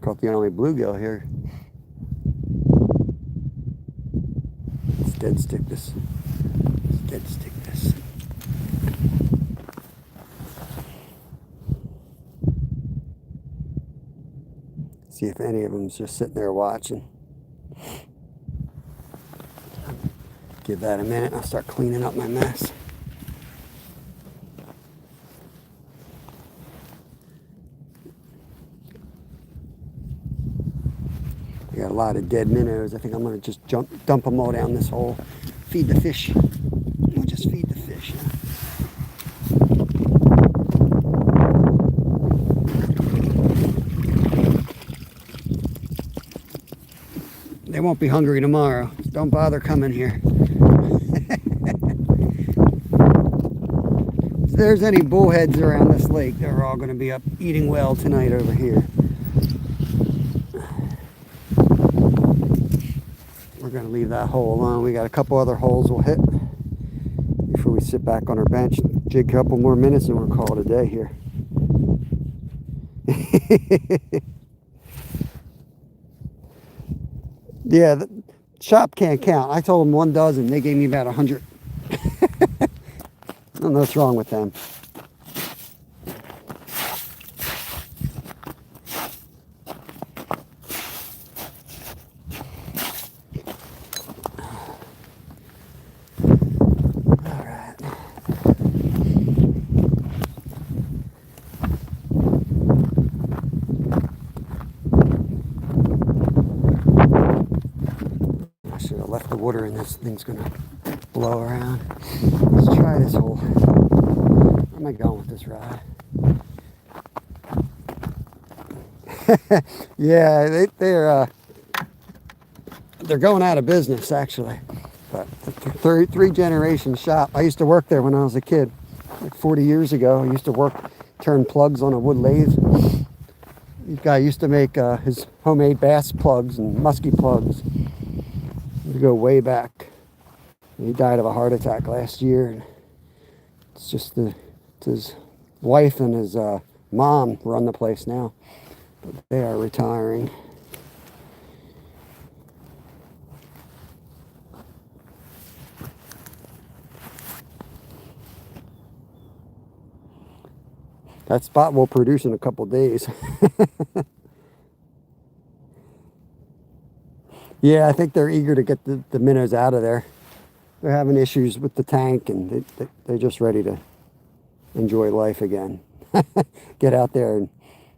Caught the only bluegill here. Let's dead stick this. Let's dead stick this. See if any of them's just sitting there watching. Give that a minute. I'll start cleaning up my mess. I got a lot of dead minnows. I think I'm going to just dump them all down this hole. Feed the fish. We'll just feed the fish. They won't be hungry tomorrow. Don't bother coming here. If there's any bullheads around this lake, they're all going to be up eating well tonight over here. We're going to leave that hole alone. We got a couple other holes we'll hit before we sit back on our bench, jig a couple more minutes, and we'll call it a day here. Yeah, the shop can't count. I told them 1 dozen. They gave me about 100. I don't know what's wrong with them. All right. I should have left the water in this. Thing's gonna blow around. Let's try this hole. Where am I going with this rod? Yeah, they're going out of business actually. But three generation shop. I used to work there when I was a kid, like 40 years ago. I used to turn plugs on a wood lathe. The guy used to make his homemade bass plugs and musky plugs. We go way back. He died of a heart attack last year. It's just his wife and his mom run the place now, but they are retiring. That spot will produce in a couple days. Yeah, I think they're eager to get the minnows out of there. They're having issues with the tank, and they're just ready to enjoy life again. Get out there and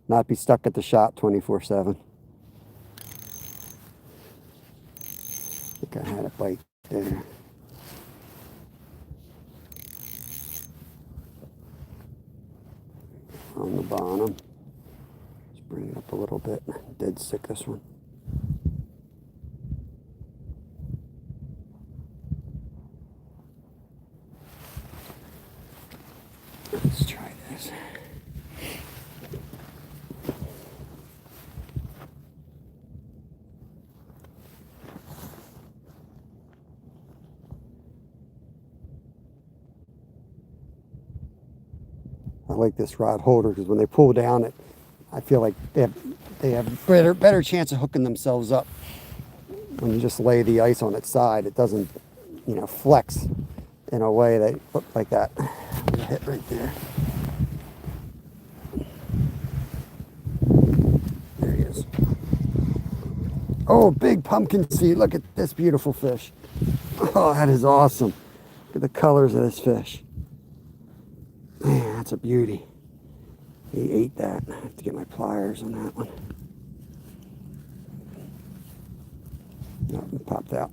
not be stuck at the shop 24/7. I think I had a bite there. on the bottom. Let's bring it up a little bit. Dead sick, this one. Let's try this. I like this rod holder because when they pull down it, I feel like they have better chance of hooking themselves up. When you just lay the ice on its side, it doesn't, you know, flex in a way that look like that. Hit right there. There he is. Oh, big pumpkin seed. Look at this beautiful fish. Oh, that is awesome. Look at the colors of this fish. Man, that's a beauty. He ate that. I have to get my pliers on that one. Oh, it popped out.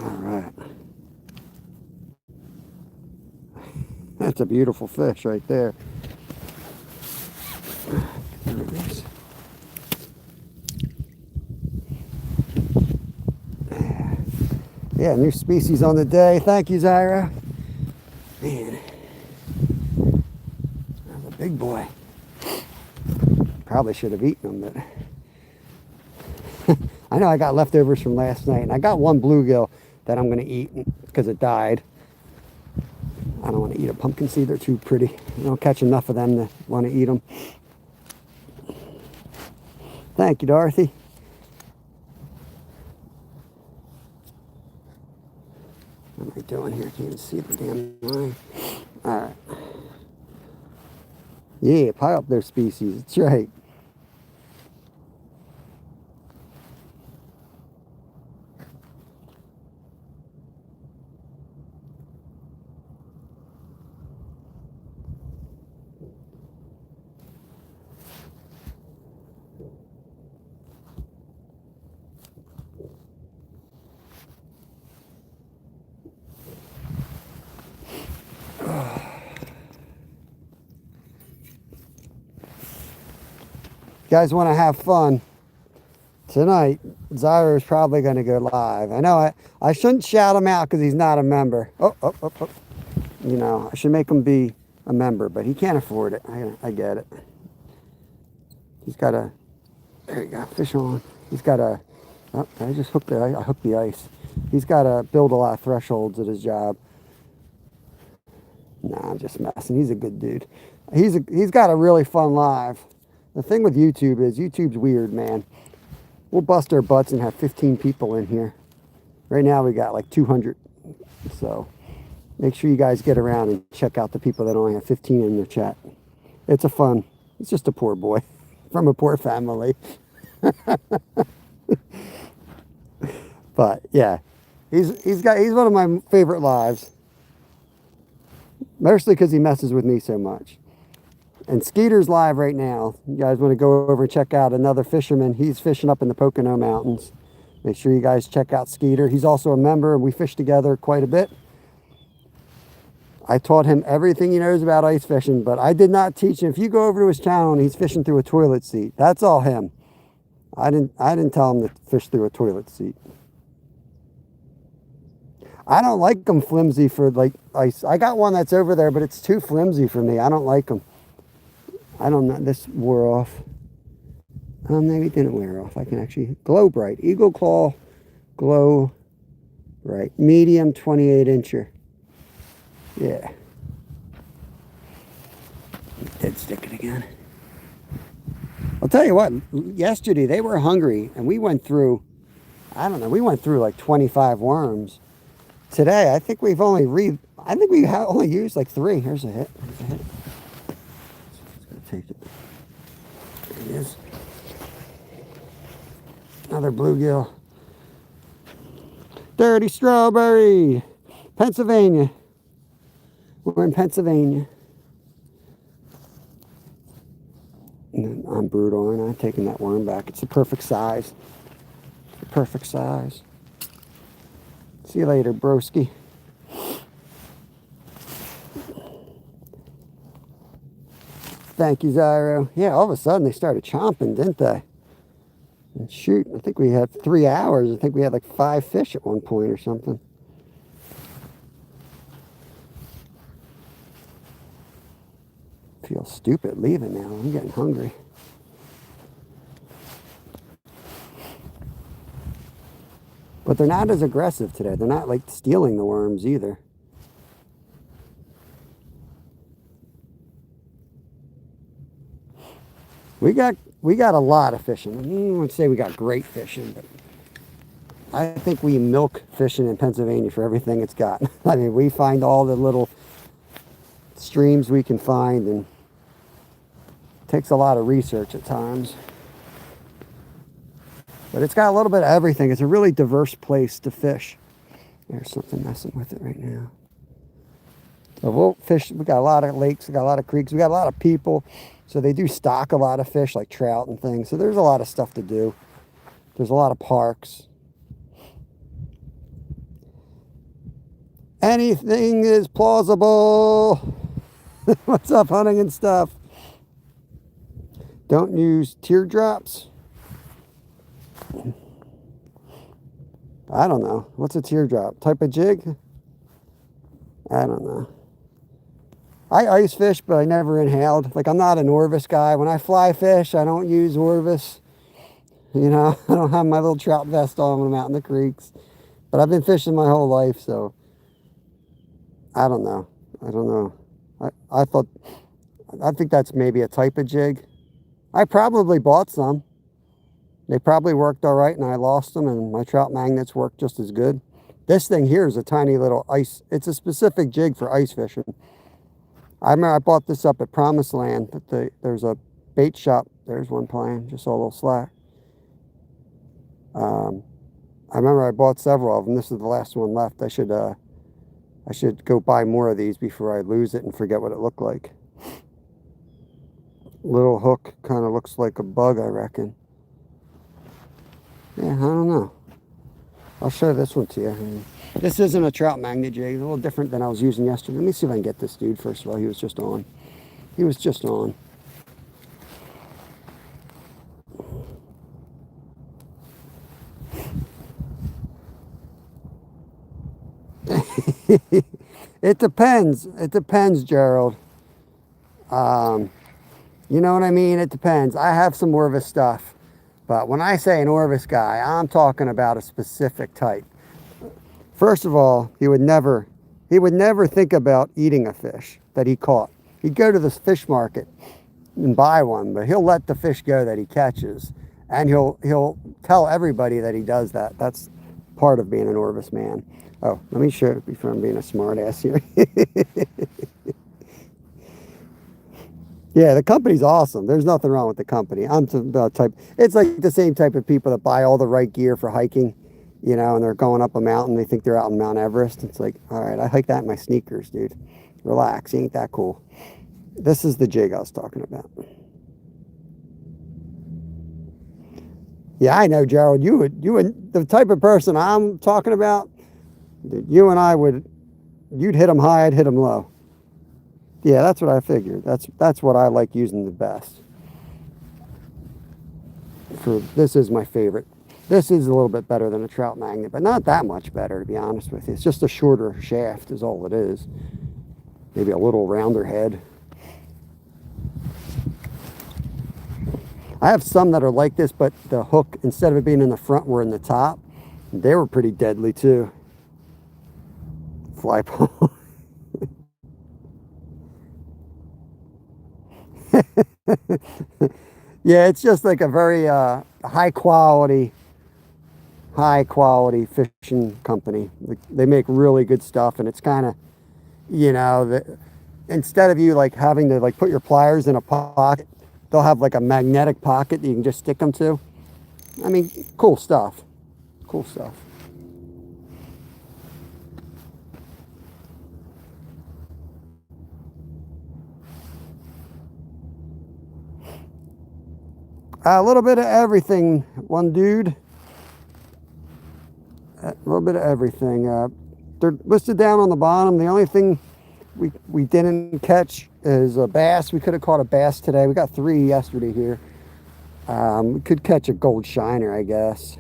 All right. That's a beautiful fish right there. There it is. Yeah, new species on the day. Thank you, Zyra. Man, that's a big boy. Probably should have eaten him, but I know I got leftovers from last night, and I got one bluegill that I'm going to eat because it died. I don't want to eat a pumpkin seed. They're too pretty. I don't catch enough of them to want to eat them. Thank you, Dorothy. What am I doing here? Can't even see the damn line. All right. Yeah, pile up their species. That's right. You guys want to have fun tonight, Zyra is probably going to go live. I know I shouldn't shout him out because he's not a member. Oh. You know, I should make him be a member, but he can't afford it. I get it. He's got a, there you go, fish on. He's got a, oh, I just hooked the ice. He's got to build a lot of thresholds at his job. Nah, I'm just messing. He's a good dude. He's got a really fun live. The thing with YouTube is YouTube's weird, man. We'll bust our butts and have 15 people in here. Right now we got like 200. So make sure you guys get around and check out the people that only have 15 in their chat. It's it's just a poor boy from a poor family. But yeah, he's one of my favorite lives. Mostly because he messes with me so much. And Skeeter's live right now. You guys want to go over and check out another fisherman. He's fishing up in the Pocono Mountains. Make sure you guys check out Skeeter. He's also a member, and we fish together quite a bit. I taught him everything he knows about ice fishing, but I did not teach him. If you go over to his channel and he's fishing through a toilet seat, that's all him. I didn't tell him to fish through a toilet seat. I don't like them flimsy for like ice. I got one that's over there, but it's too flimsy for me. I don't like them. I don't know. This wore off. Maybe it didn't wear off. I can actually glow bright. Eagle Claw glow bright. Medium 28 incher. Yeah. Dead stick it again. I'll tell you what. Yesterday they were hungry, and we went through. I don't know. We went through like 25 worms. Today I think we've only only used like 3. Here's a hit. Here's a hit. Take it. There it is. Another bluegill. Dirty Strawberry, Pennsylvania. We're in Pennsylvania. And I'm brutal, and I'm taking that worm back. It's the perfect size. It's the perfect size. See you later, broski. thank you, Zyro. Yeah, all of a sudden they started chomping, didn't they? And shoot, I think we had 3 hours. I think we had like 5 fish at one point or something. Feel stupid leaving now. I'm getting hungry. But they're not as aggressive today. They're not like stealing the worms either. We got a lot of fishing. I wouldn't say we got great fishing, but I think we milk fishing in Pennsylvania for everything it's got. I mean, we find all the little streams we can find, and it takes a lot of research at times. But it's got a little bit of everything. It's a really diverse place to fish. There's something messing with it right now. So we'll fish. We got a lot of lakes. We got a lot of creeks. We got a lot of people. So they do stock a lot of fish like trout and things. So there's a lot of stuff to do. There's a lot of parks. Anything is plausible. What's up, hunting and stuff? Don't use teardrops. I don't know. What's a teardrop? Type of jig? I don't know. I ice fish, but I never inhaled. Like, I'm not an Orvis guy. When I fly fish, I don't use Orvis. You know, I don't have my little trout vest on when I'm out in the creeks. But I've been fishing my whole life, so I don't know. I don't know. I think that's maybe a type of jig. I probably bought some. They probably worked all right, and I lost them, and my trout magnets work just as good. This thing here is a tiny little ice. It's a specific jig for ice fishing. I remember I bought this up at Promised Land. There's a bait shop. There's one playing. Just saw a little slack. I remember I bought several of them. This is the last one left. I should go buy more of these before I lose it and forget what it looked like. Little hook kind of looks like a bug, I reckon. Yeah, I don't know. I'll show this one to you. This isn't a trout magnet jig. It's a little different than I was using yesterday. Let me see if I can get this dude first of all. He was just on. He was just on. It depends. It depends, Gerald. You know what I mean? It depends. I have some Orvis stuff. But when I say an Orvis guy, I'm talking about a specific type. First of all, he would never think about eating a fish that he caught. He'd go to the fish market and buy one, but he'll let the fish go that he catches. And he'll tell everybody that he does that. That's part of being an Orvis man. Oh, let me show you before I'm being a smart ass here. Yeah, the company's awesome. There's nothing wrong with the company. I'm the type. It's like the same type of people that buy all the right gear for hiking, you know, and they're going up a mountain. They think they're out in Mount Everest. It's like, all right, I hike that in my sneakers, dude. Relax. You ain't that cool. This is the jig I was talking about. Yeah, I know, Gerald. You would, the type of person I'm talking about, you and I would, you'd hit them high, I'd hit them low. Yeah, that's what I figured. That's what I like using the best. This is my favorite. This is a little bit better than a trout magnet, but not that much better, to be honest with you. It's just a shorter shaft is all it is. Maybe a little rounder head. I have some that are like this, but the hook, instead of it being in the front, were in the top. They were pretty deadly too. Fly pole. Yeah, it's just like a very high quality fishing company. They make really good stuff, and it's kind of, you know, instead of you like having to like put your pliers in a pocket, they'll have like a magnetic pocket that you can just stick them to. I mean, cool stuff. Cool stuff. A little bit of everything, one dude. A little bit of everything. They're listed down on the bottom. The only thing we didn't catch is a bass. We could have caught a bass today. We got 3 yesterday here. We could catch a gold shiner, I guess.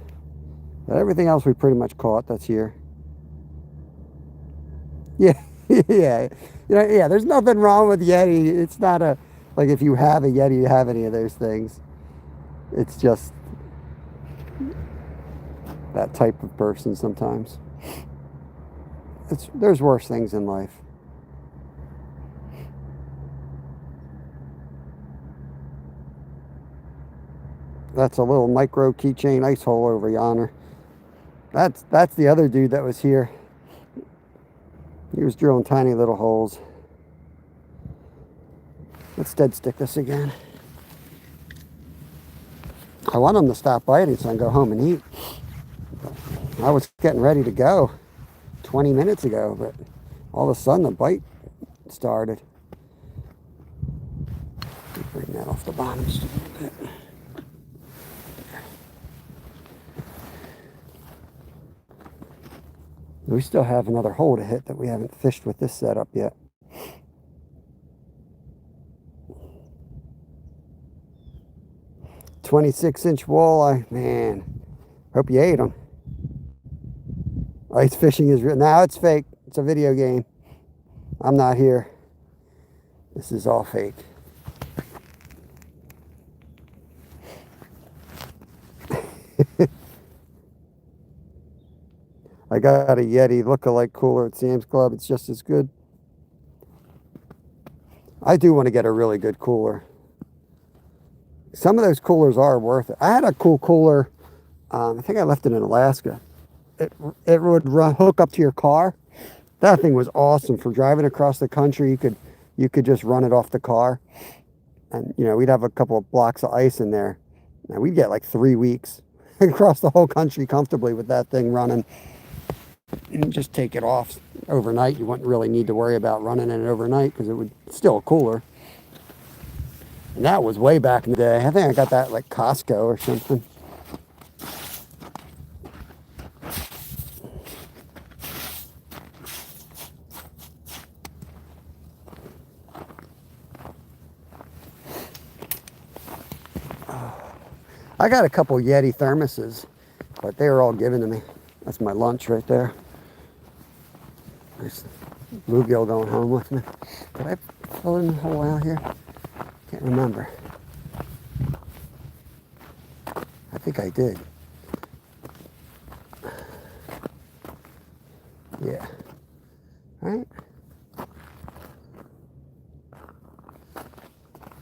But everything else we pretty much caught that's here. Yeah, yeah. Yeah, there's nothing wrong with Yeti. It's not a, like if you have a Yeti, you have any of those things. It's just that type of person sometimes. There's worse things in life. That's a little micro keychain ice hole over yonder. That's the other dude that was here. He was drilling tiny little holes. Let's dead stick this again. I want him to stop biting so I can go home and eat. I was getting ready to go 20 minutes ago, but all of a sudden the bite started. Bring that off the bottom just a little bit. We still have another hole to hit that we haven't fished with this setup yet. "26-inch walleye, man. Hope you ate them." Ice fishing is real. Now it's fake. It's a video game. I'm not here. This is all fake. I got a Yeti look-alike cooler at Sam's Club. It's just as good. I do want to get a really good cooler. Some of those coolers are worth it. I had a cool cooler. I think I left it in Alaska. It would hook up to your car. That thing was awesome for driving across the country. You could just run it off the car, and we'd have a couple of blocks of ice in there. And we'd get like 3 weeks across the whole country comfortably with that thing running. And just take it off overnight. You wouldn't really need to worry about running it overnight because it would still cooler. And that was way back in the day. I think I got that at like Costco or something. I got a couple Yeti thermoses, but they were all given to me. That's my lunch right there. Nice bluegill going home with me. Did I pull in the hole out here? Can't remember. I think I did. Yeah. Right?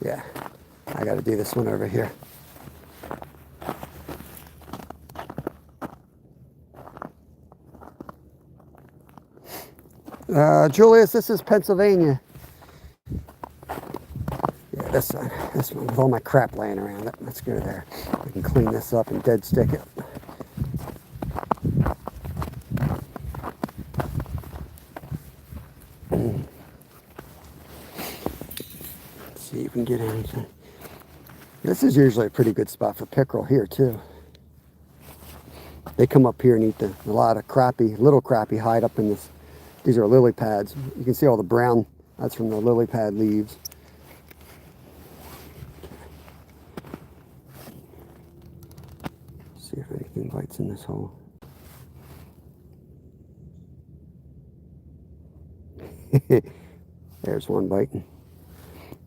Yeah. I got to do this one over here. Julius, this is Pennsylvania. Yeah, this one with all my crap laying around it. Let's go there. We can clean this up and dead stick it. Let's see if we can get anything. This is usually a pretty good spot for pickerel here too. They come up here and eat a lot of crappie, little crappie hide up in this. These are lily pads. You can see all the brown. That's from the lily pad leaves. See if anything bites in this hole. There's one biting.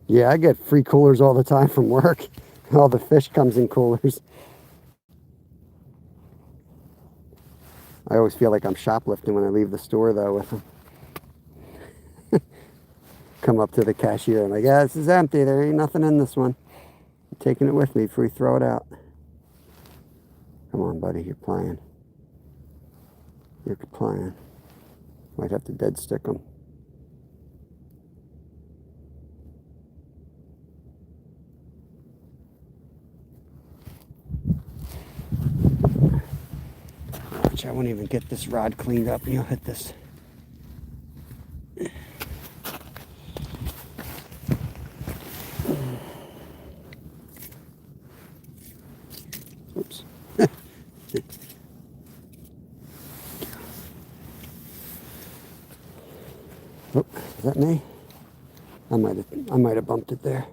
Yeah, I get free coolers all the time from work. All the fish comes in coolers. I always feel like I'm shoplifting when I leave the store though with them. Come up to the cashier and like, yeah, this is empty. There ain't nothing in this one. I'm taking it with me before we throw it out. Come on, buddy, you're playing. You're playing. Might have to dead stick them. Watch, I won't even get this rod cleaned up and you'll hit this. Oops. Oh, is that me? I might have I might have bumped it there.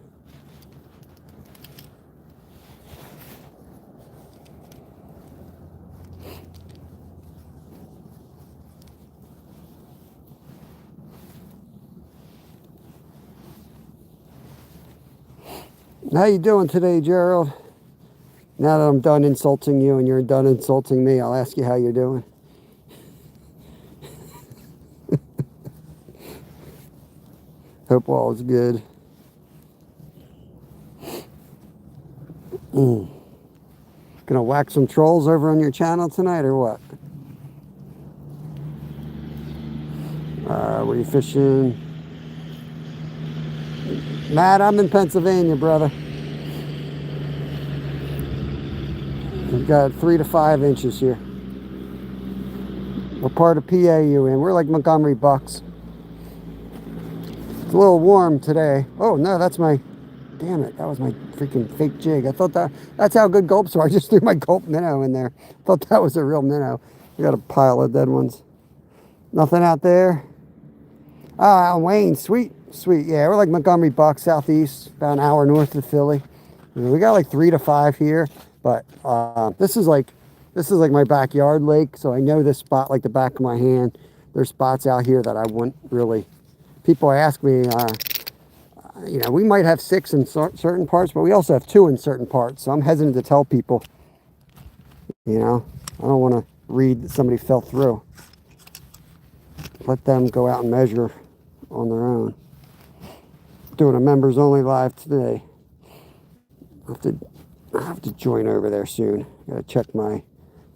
How you doing today, Gerald? Now that I'm done insulting you and you're done insulting me, I'll ask you how you're doing. Hope all is good. Gonna whack some trolls over on your channel tonight or what? Were you fishing? Matt, I'm in Pennsylvania, brother. We've got 3 to 5 inches here. What part of PA you in? We're like Montgomery Bucks. It's a little warm today. Oh no, that's my, damn it, that was my freaking fake jig. I thought that's how good gulps are. I just threw my gulp minnow in there. Thought that was a real minnow. We got a pile of dead ones. Nothing out there. Ah, Wayne, sweet. Yeah, we're like Montgomery Bucks, southeast, about an hour north of Philly. We got like 3 to 5 here, but this is like my backyard lake, so I know this spot like the back of my hand. There's spots out here that I wouldn't really. People ask me, you know, we might have 6 in certain parts, but we also have 2 in certain parts. So I'm hesitant to tell people. You know, I don't want to read that somebody fell through. Let them go out and measure on their own. Doing a members only live today. I have to join over there soon. Gotta check my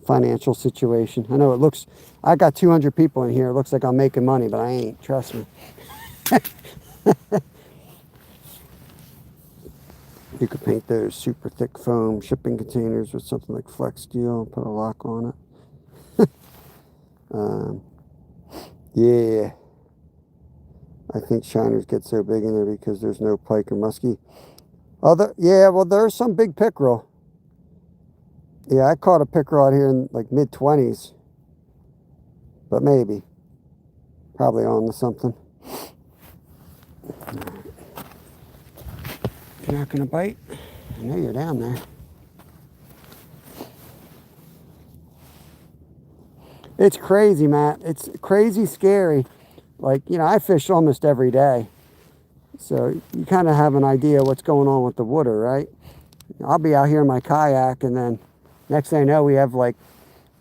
financial situation. I know it looks, I got 200 people in here. It looks like I'm making money, but I ain't, trust me. You could paint those super thick foam shipping containers with something like flex steel, put a lock on it. Yeah. I think shiners get so big in there because there's no pike or muskie. Yeah, well, there's some big pickerel. Yeah, I caught a pickerel out here in like mid-20s. But maybe. Probably on to something. You're not going to bite? I know you're down there. It's crazy, Matt. It's crazy scary. Like, you know, I fish almost every day. So you kind of have an idea what's going on with the water, right? I'll be out here in my kayak, and then next thing I know, we have like,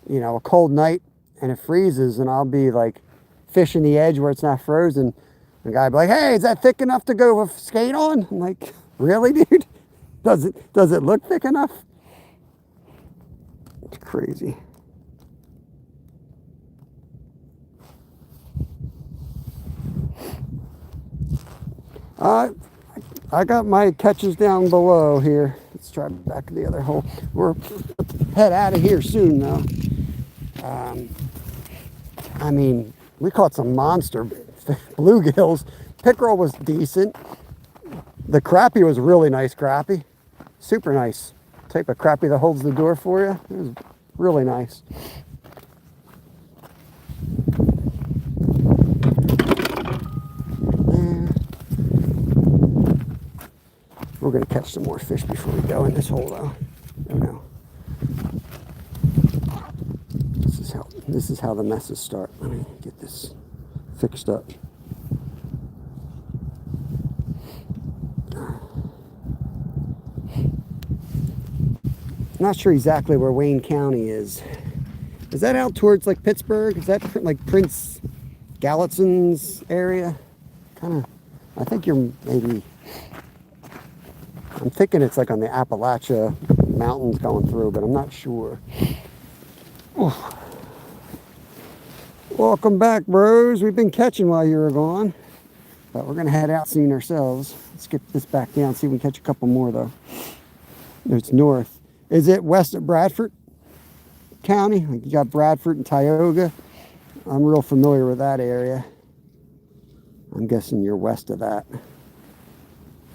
you know, a cold night and it freezes, and I'll be like fishing the edge where it's not frozen. The guy will be like, hey, is that thick enough to go skate on? I'm like, really, dude? Does it look thick enough? It's crazy. I got my catches down below here. Let's try back to the other hole. We're head out of here soon, though. I mean, we caught some monster bluegills. Pickerel was decent. The crappie was really nice crappie. Super nice. Type of crappie that holds the door for you. It was really nice. We're going to catch some more fish before we go in this hole, though. Oh no. This is how the messes start. Let me get this fixed up. Not sure exactly where Wayne County is. Is that out towards like Pittsburgh? Is that like Prince Gallitzon's area? Kind of. I think you're maybe. I'm thinking it's like on the Appalachia Mountains going through, but I'm not sure. Oof. Welcome back, bros. We've been catching while you were gone, but we're gonna head out soon ourselves. Let's get this back down, see if we can catch a couple more though. It's north. Is it west of Bradford County? Like you got Bradford and Tioga. I'm real familiar with that area. I'm guessing you're west of that.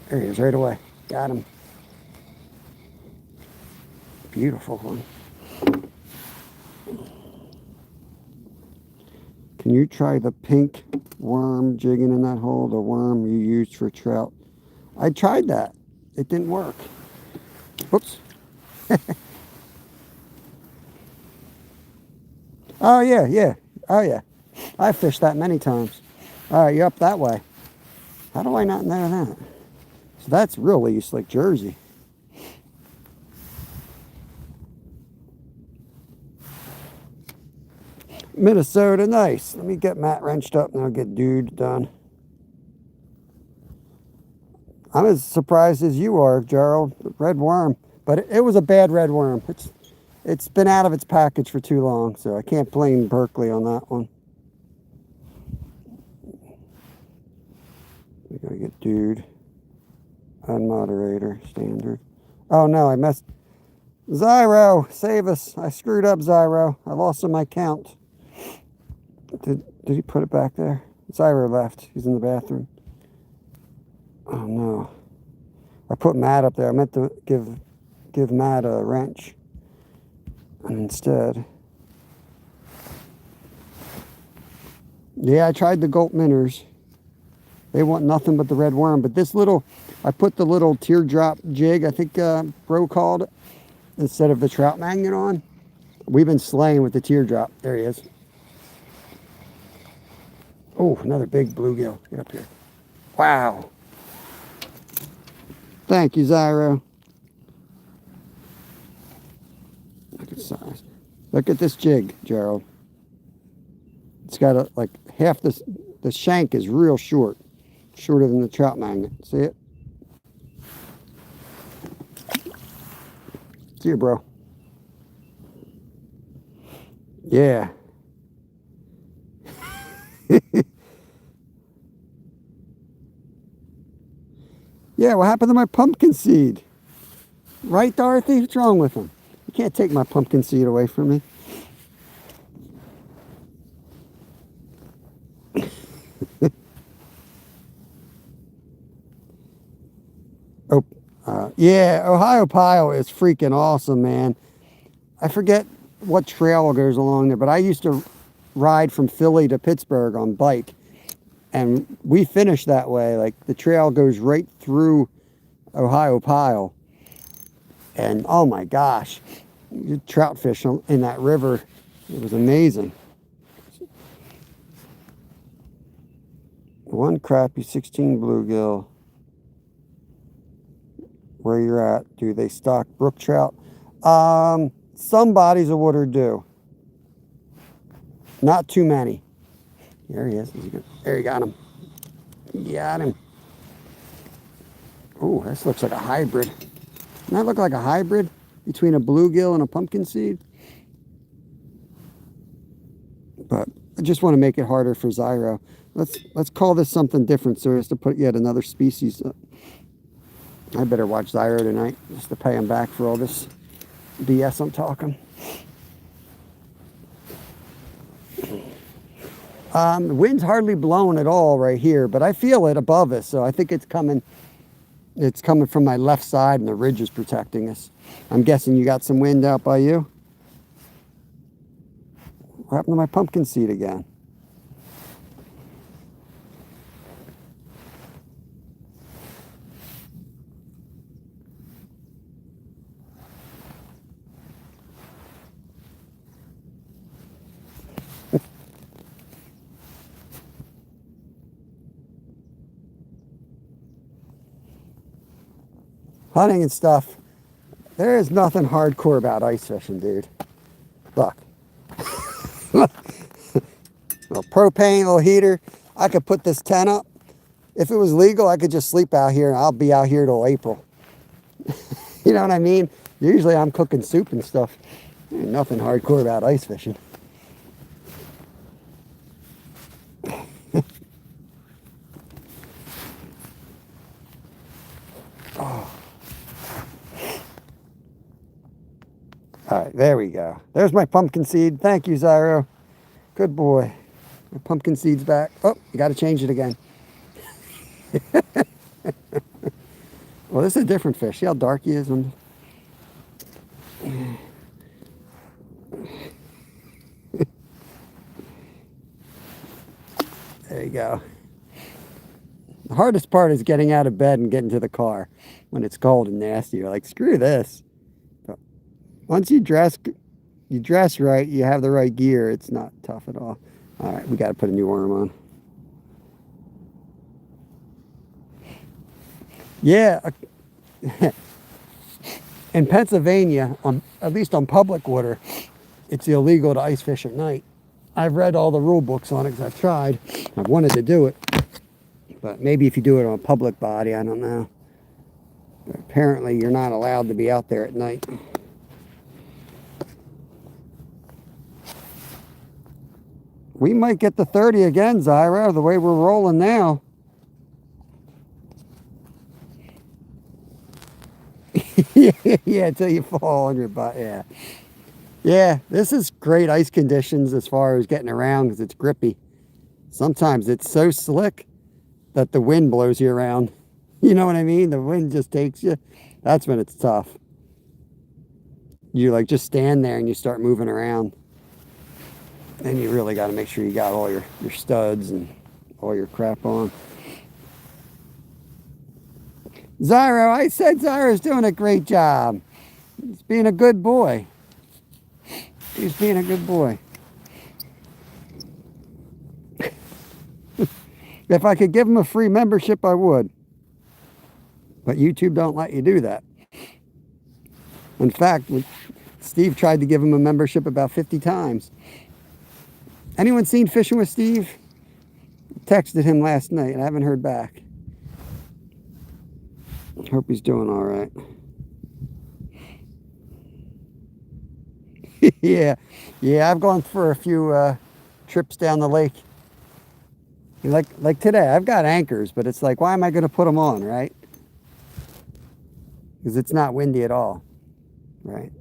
There he is, right away. Got him. Beautiful one. Can you try the pink worm jigging in that hole? The worm you used for trout I tried that. It didn't work. Oops. Oh, yeah, yeah. Oh, yeah. I fished that many times. All right, you're up that way. How do I not know that? So that's real East Lake Jersey. Minnesota, nice. Let me get Matt wrenched up and I'll get Dude done. I'm as surprised as you are, Gerald. Red worm. But it was a bad red worm. It's been out of its package for too long, so I can't blame Berkeley on that one. We gotta get Dude. Unmoderator, standard. Oh no, I messed. Zyro, save us. I screwed up, Zyro. I lost my count. Did he put it back there? Zyro left. He's in the bathroom. Oh no. I put Matt up there. I meant to give Matt a wrench. And instead. Yeah, I tried the Gulp Minnows. They want nothing but the red worm. But this little, I put the little teardrop jig, I think Bro called it, instead of the trout magnet on. We've been slaying with the teardrop. There he is. Oh, another big bluegill. Get up here. Wow. Thank you, Zyro. Look at size. Look at this jig, Gerald. It's got like half this. The shank is real short, shorter than the trout magnet. See it? See you, bro. Yeah. Yeah, what happened to my pumpkin seed? Right, Dorothy? What's wrong with him? You can't take my pumpkin seed away from me. Oh, yeah, Ohio Pile is freaking awesome, man. I forget what trail goes along there, but I used to ride from Philly to Pittsburgh on bike, and we finished that way. Like, the trail goes right through Ohio Pile, and oh my gosh, you trout fish in that river. It was amazing. One crappie, 16 bluegill. Where you're at, do they stock brook trout? Some bodies of water do. Not too many. There he is. There, you got him. You got him. Oh, this looks like a hybrid. Doesn't that look like a hybrid between a bluegill and a pumpkin seed? But I just want to make it harder for Zyro. Let's call this something different so as to put yet another species up. I better watch Zyro tonight just to pay him back for all this BS I'm talking. The wind's hardly blowing at all right here, but I feel it above us, so I think it's coming. It's coming from my left side, and the ridge is protecting us. I'm guessing you got some wind out by you. What happened to my pumpkin seed again? Hunting and stuff, there is nothing hardcore about ice fishing, dude. Look. Little propane, little heater. I could put this tent up. If it was legal, I could just sleep out here, and I'll be out here till April. You know what I mean? Usually I'm cooking soup and stuff. Ain't nothing hardcore about ice fishing. Oh. All right, there we go. There's my pumpkin seed. Thank you, Zyro. Good boy. My pumpkin seed's back. Oh, you got to change it again. Well, this is a different fish. See how dark he is? There you go. hardest part is getting out of bed and getting to the car when it's cold and nasty. You're like, screw this. But once you dress right, you have the right gear, it's not tough at all. All right, we got to put a new arm on. Yeah, in Pennsylvania, at least on public water, it's illegal to ice fish at night. I've read all the rule books on it because I've tried. I've wanted to do it. But maybe if you do it on a public body, I don't know. But apparently you're not allowed to be out there at night. We might get the 30 again, Zyra, the way we're rolling now. Yeah, until you fall on your butt, yeah. Yeah, this is great ice conditions as far as getting around because it's grippy. Sometimes it's so slick that the wind blows you around. You know what I mean? The wind just takes you. That's when it's tough. You like just stand there and you start moving around. And you really got to make sure you got all your studs and all your crap on. Zyro, I said Zyro's doing a great job. He's being a good boy. He's being a good boy. If I could give him a free membership, I would. But YouTube don't let you do that. In fact, Steve tried to give him a membership about 50 times. Anyone seen Fishing with Steve? Texted him last night and I haven't heard back. Hope he's doing all right. Yeah, I've gone for a few trips down the lake. Like today, I've got anchors, but it's like, why am I going to put them on, right? Because it's not windy at all, right?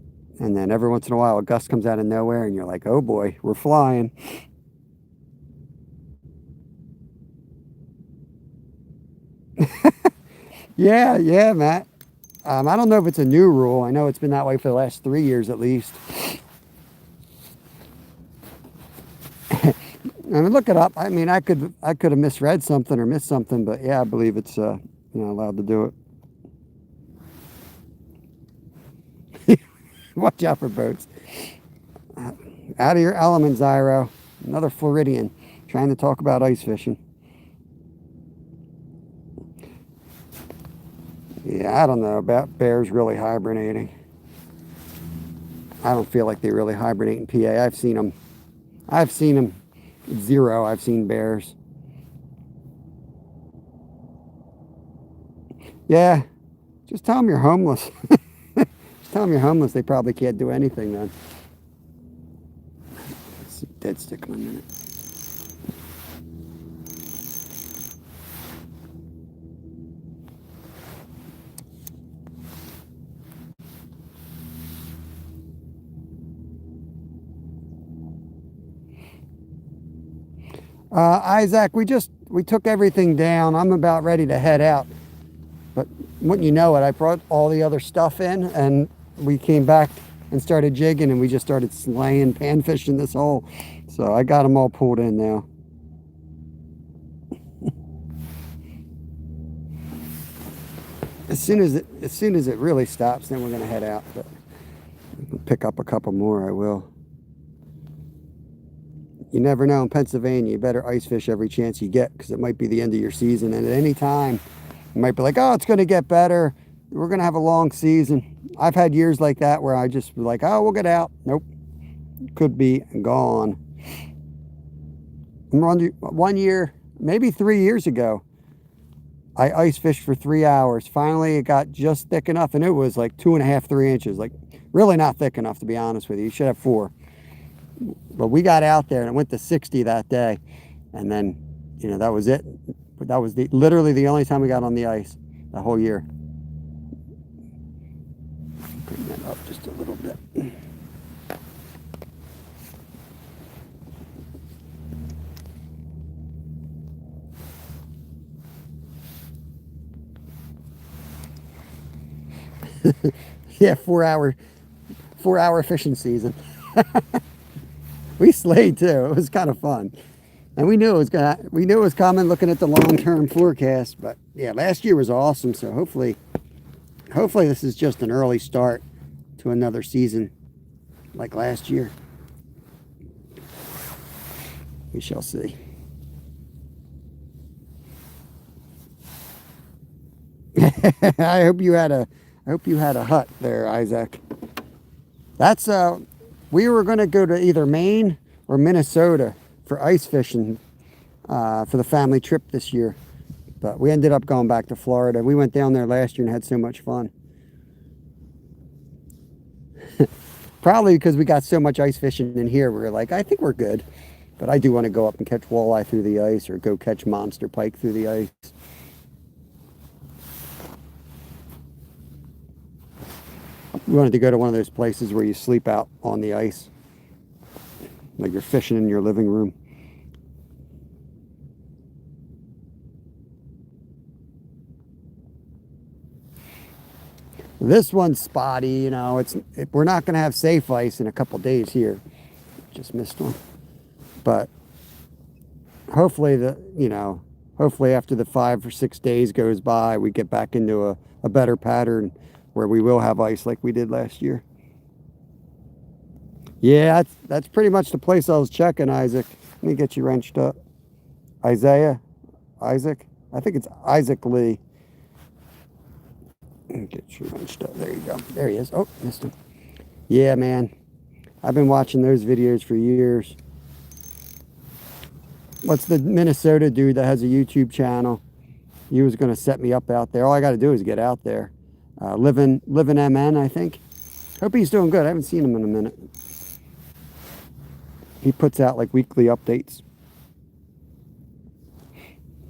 And then every once in a while, a gust comes out of nowhere, and you're like, oh boy, we're flying. Yeah, Matt. I don't know if it's a new rule. I know it's been that way for the last 3 years at least. I mean, look it up. I mean, I could have misread something or missed something, but yeah, I believe it's allowed to do it. Watch out for boats. Out of your element, Zyro. Another Floridian trying to talk about ice fishing. Yeah, I don't know about bears really hibernating. I don't feel like they really hibernate in PA. I've seen them. Zero. I've seen bears. Yeah, just tell them you're homeless. Just tell them you're homeless. They probably can't do anything then. Let's see, dead stick in a minute. Isaac, we took everything down. I'm about ready to head out. But wouldn't you know it, I brought all the other stuff in and we came back and started jigging and we just started slaying panfish in this hole. So I got them all pulled in now. As soon as it really stops, then we're gonna head out. But pick up a couple more, I will. You never know in Pennsylvania. You better ice fish every chance you get because it might be the end of your season. And at any time, you might be like, oh, it's going to get better. We're going to have a long season. I've had years like that where I just be like, oh, we'll get out. Nope. Could be gone. One year, maybe 3 years ago, I ice fished for 3 hours. Finally, it got just thick enough. And it was like 2.5, 3 inches. Like really not thick enough, to be honest with you. You should have 4. But we got out there and it went to 60 that day. And then, that was it. But that was literally the only time we got on the ice the whole year. Bring that up just a little bit. Yeah, 4 hour fishing season. We slayed too. It was kind of fun. And we knew it was coming looking at the long-term forecast. But yeah, last year was awesome. So hopefully this is just an early start to another season like last year. We shall see. I hope you had a hut there, Isaac. That's we were going to go to either Maine or Minnesota for ice fishing for the family trip this year, but we ended up going back to Florida. We went down there last year and had so much fun. Probably because we got so much ice fishing in here, we were like, I think we're good. But I do want to go up and catch walleye through the ice or go catch monster pike through the ice. We wanted to go to one of those places where you sleep out on the ice, like you're fishing in your living room. This one's spotty, you know. We're not going to have safe ice in a couple days here. Just missed one, but hopefully hopefully after the 5 or 6 days goes by, we get back into a better pattern where we will have ice like we did last year. Yeah, that's pretty much the place I was checking, Isaac. Let me get you wrenched up. Isaac? I think it's Isaac Lee. Let me get you wrenched up. There you go. There he is. Oh, missed him. Yeah, man. I've been watching those videos for years. What's the Minnesota dude that has a YouTube channel? He was going to set me up out there. All I got to do is get out there. Living MN, I think. Hope he's doing good. I haven't seen him in a minute. He puts out like weekly updates.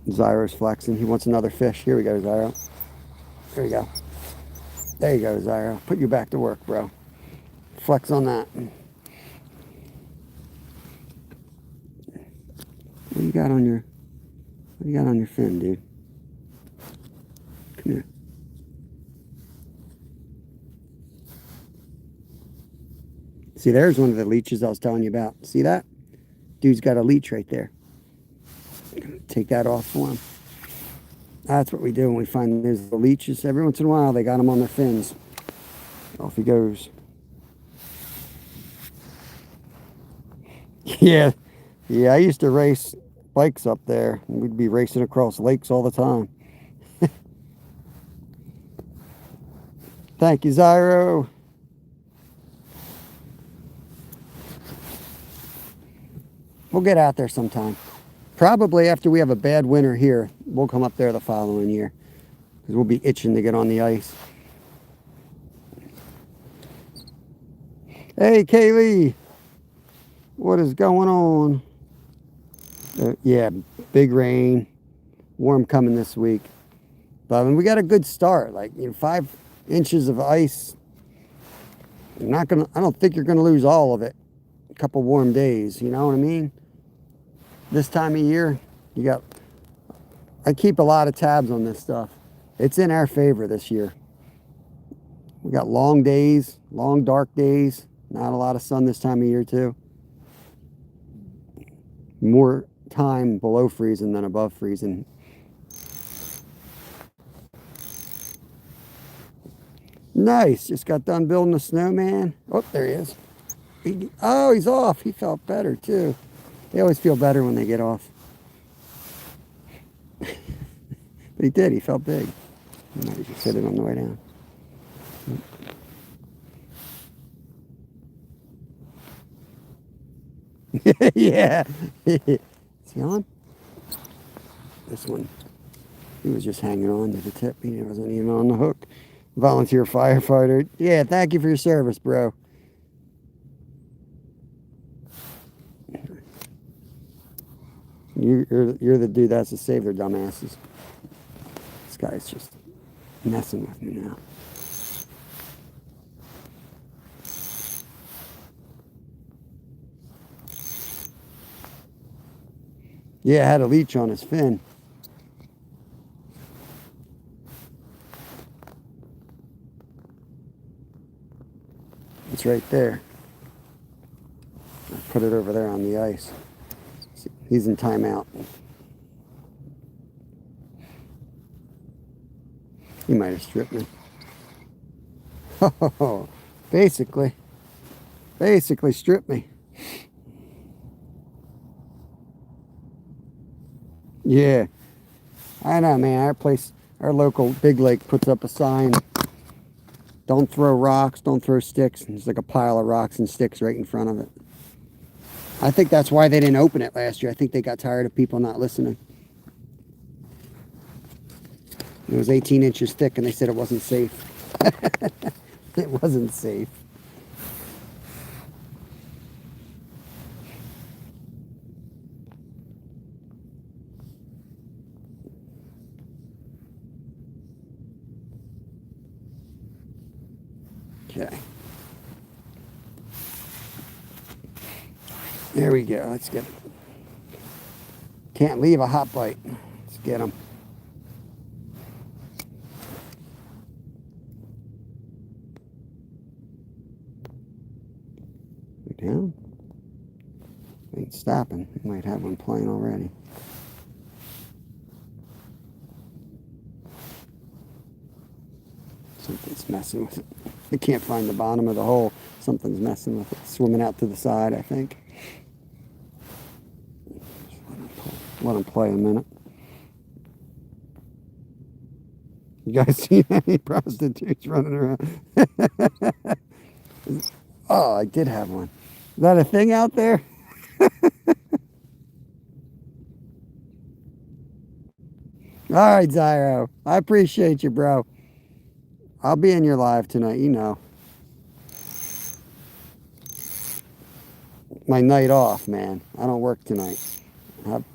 Zyro's flexing. He wants another fish. Here we go, Zyro. There you go. There you go, Zyro. Put you back to work, bro. Flex on that. What do you got on your fin, dude? Come here. See, there's one of the leeches I was telling you about. See that? Dude's got a leech right there. Take that off for him. That's what we do when we find there's the leeches. Every once in a while, they got them on their fins. Off he goes. Yeah, I used to race bikes up there. We'd be racing across lakes all the time. Thank you, Zyro. We'll get out there sometime. Probably after we have a bad winter here, we'll come up there the following year. Because we'll be itching to get on the ice. Hey, Kaylee. What is going on? Yeah, big rain. Warm coming this week. But I mean, we got a good start. Like, 5 inches of ice. I don't think you're gonna lose all of it. A couple warm days, you know what I mean? This time of year, I keep a lot of tabs on this stuff. It's in our favor this year. We got long days, long dark days, not a lot of sun this time of year too. More time below freezing than above freezing. Nice, just got done building a snowman. Oh, there he is. He's off. He felt better too. They always feel better when they get off. But he did. He felt big. I might just hit it on the way down. Yeah. Is he on? This one. He was just hanging on to the tip. He wasn't even on the hook. Volunteer firefighter. Yeah, thank you for your service, bro. You're the dude that has to save their dumbasses. This guy's just messing with me now. Yeah, had a leech on his fin. It's right there. I put it over there on the ice. He's in timeout. He might have stripped me. Oh, basically stripped me. Yeah, I know, man. Our local big lake puts up a sign. Don't throw rocks, don't throw sticks. And there's like a pile of rocks and sticks right in front of it. I think that's why they didn't open it last year. I think they got tired of people not listening. It was 18 inches thick and they said it wasn't safe. It wasn't safe. Okay. There we go. Let's get it. Can't leave a hot bite. Let's get them. Down. Ain't stopping. We might have one playing already. Something's messing with it. I can't find the bottom of the hole. Something's messing with it. Swimming out to the side, I think. Let him play a minute. You guys see any prostitutes running around? Oh, I did have one. Is that a thing out there? All right, Zyro. I appreciate you, bro. I'll be in your live tonight, you know. My night off, man. I don't work tonight.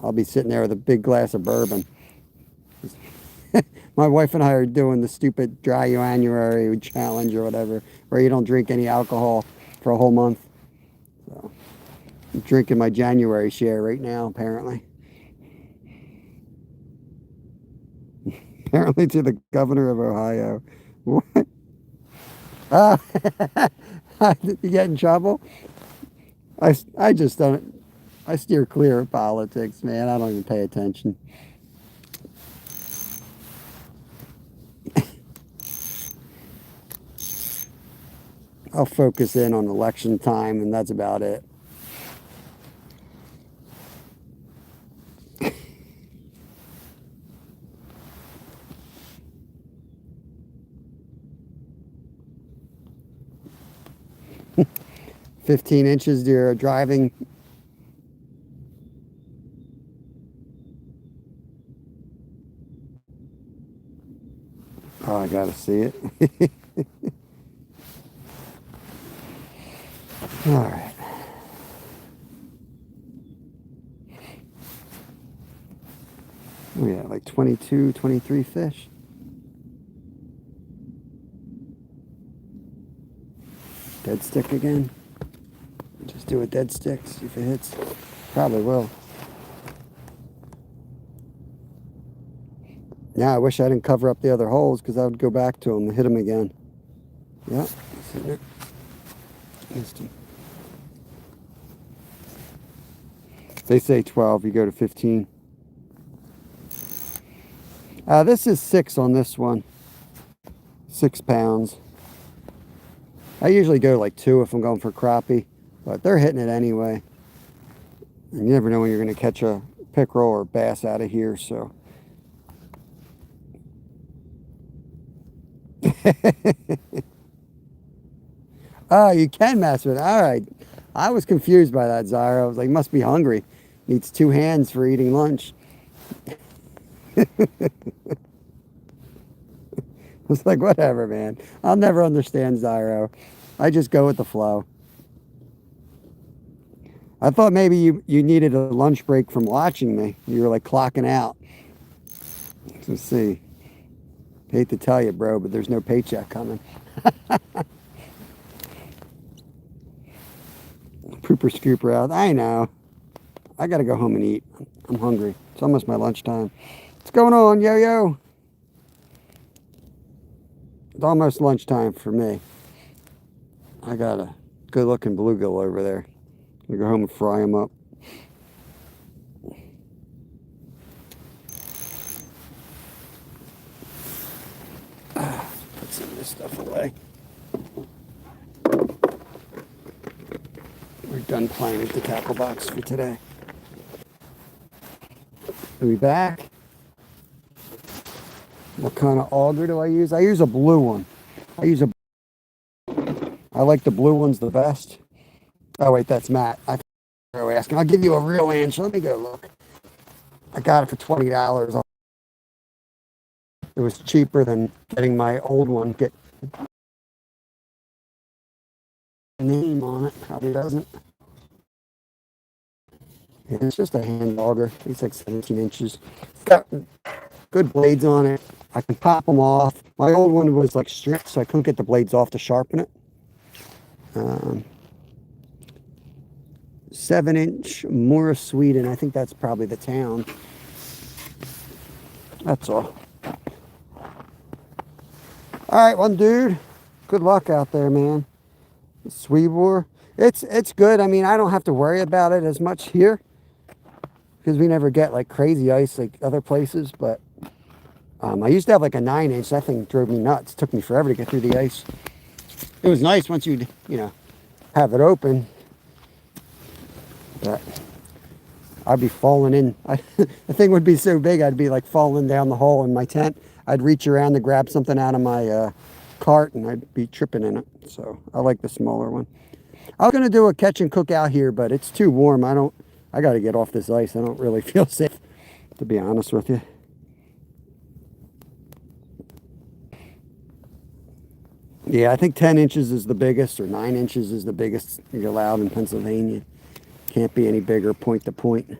I'll be sitting there with a big glass of bourbon. My wife and I are doing the stupid dry January challenge or whatever, where you don't drink any alcohol for a whole month. So I'm drinking my January share right now, apparently. Apparently to the governor of Ohio. What? You get in trouble? I just don't. I steer clear of politics, man. I don't even pay attention. I'll focus in on election time, and that's about it. "15 inches, you're driving." Oh, I gotta see it. All right. We got like 22, 23 fish. Dead stick again. Just do a dead stick, see if it hits. Probably will. Yeah, I wish I didn't cover up the other holes because I would go back to them and hit them again. Yeah, missed him. They say 12, you go to 15. This is 6 on this one. 6 pounds. I usually go like 2 if I'm going for crappie, but they're hitting it anyway. And you never know when you're going to catch a pickerel or bass out of here, so. Oh, you can mess with it. All right. I was confused by that, Zyra. I was like, must be hungry. Needs 2 hands for eating lunch. I was like, whatever, man. I'll never understand Zyro. I just go with the flow. I thought maybe you needed a lunch break from watching me. You were like clocking out. Let's see. Hate to tell you, bro, but there's no paycheck coming. Pooper scooper out. I know. I gotta go home and eat. I'm hungry. It's almost my lunchtime. What's going on, yo-yo? It's almost lunchtime for me. I got a good-looking bluegill over there. I'm gonna go home and fry him up. put some of this stuff away. We're done playing with the tackle box for today. Are we back? What kind of auger do I use? I use a blue one. I like the blue ones the best. Oh wait, that's Matt. I thought you were asking. I'll give you a real answer. Let me go look. I got it for $20. It was cheaper than getting my old one. Get a name on it. Probably doesn't. Yeah, it's just a hand auger. It's like 17 inches. It's got good blades on it. I can pop them off. My old one was like stripped, so I couldn't get the blades off to sharpen it. 7-inch Morris, Sweden. I think that's probably the town. That's all. All right, one dude. Good luck out there, man. Sweebor. It's good. I mean, I don't have to worry about it as much here because we never get like crazy ice like other places. But I used to have like a 9-inch. That thing drove me nuts. It took me forever to get through the ice. It was nice once you know, have it open. But I'd be falling in. The thing would be so big, I'd be like falling down the hole in my tent. I'd reach around to grab something out of my cart and I'd be tripping in it. So I like the smaller one. I was going to do a catch and cook out here, but it's too warm. I got to get off this ice. I don't really feel safe, to be honest with you. Yeah, I think 10 inches is the biggest, or 9 inches is the biggest you're allowed in Pennsylvania. Can't be any bigger point to point.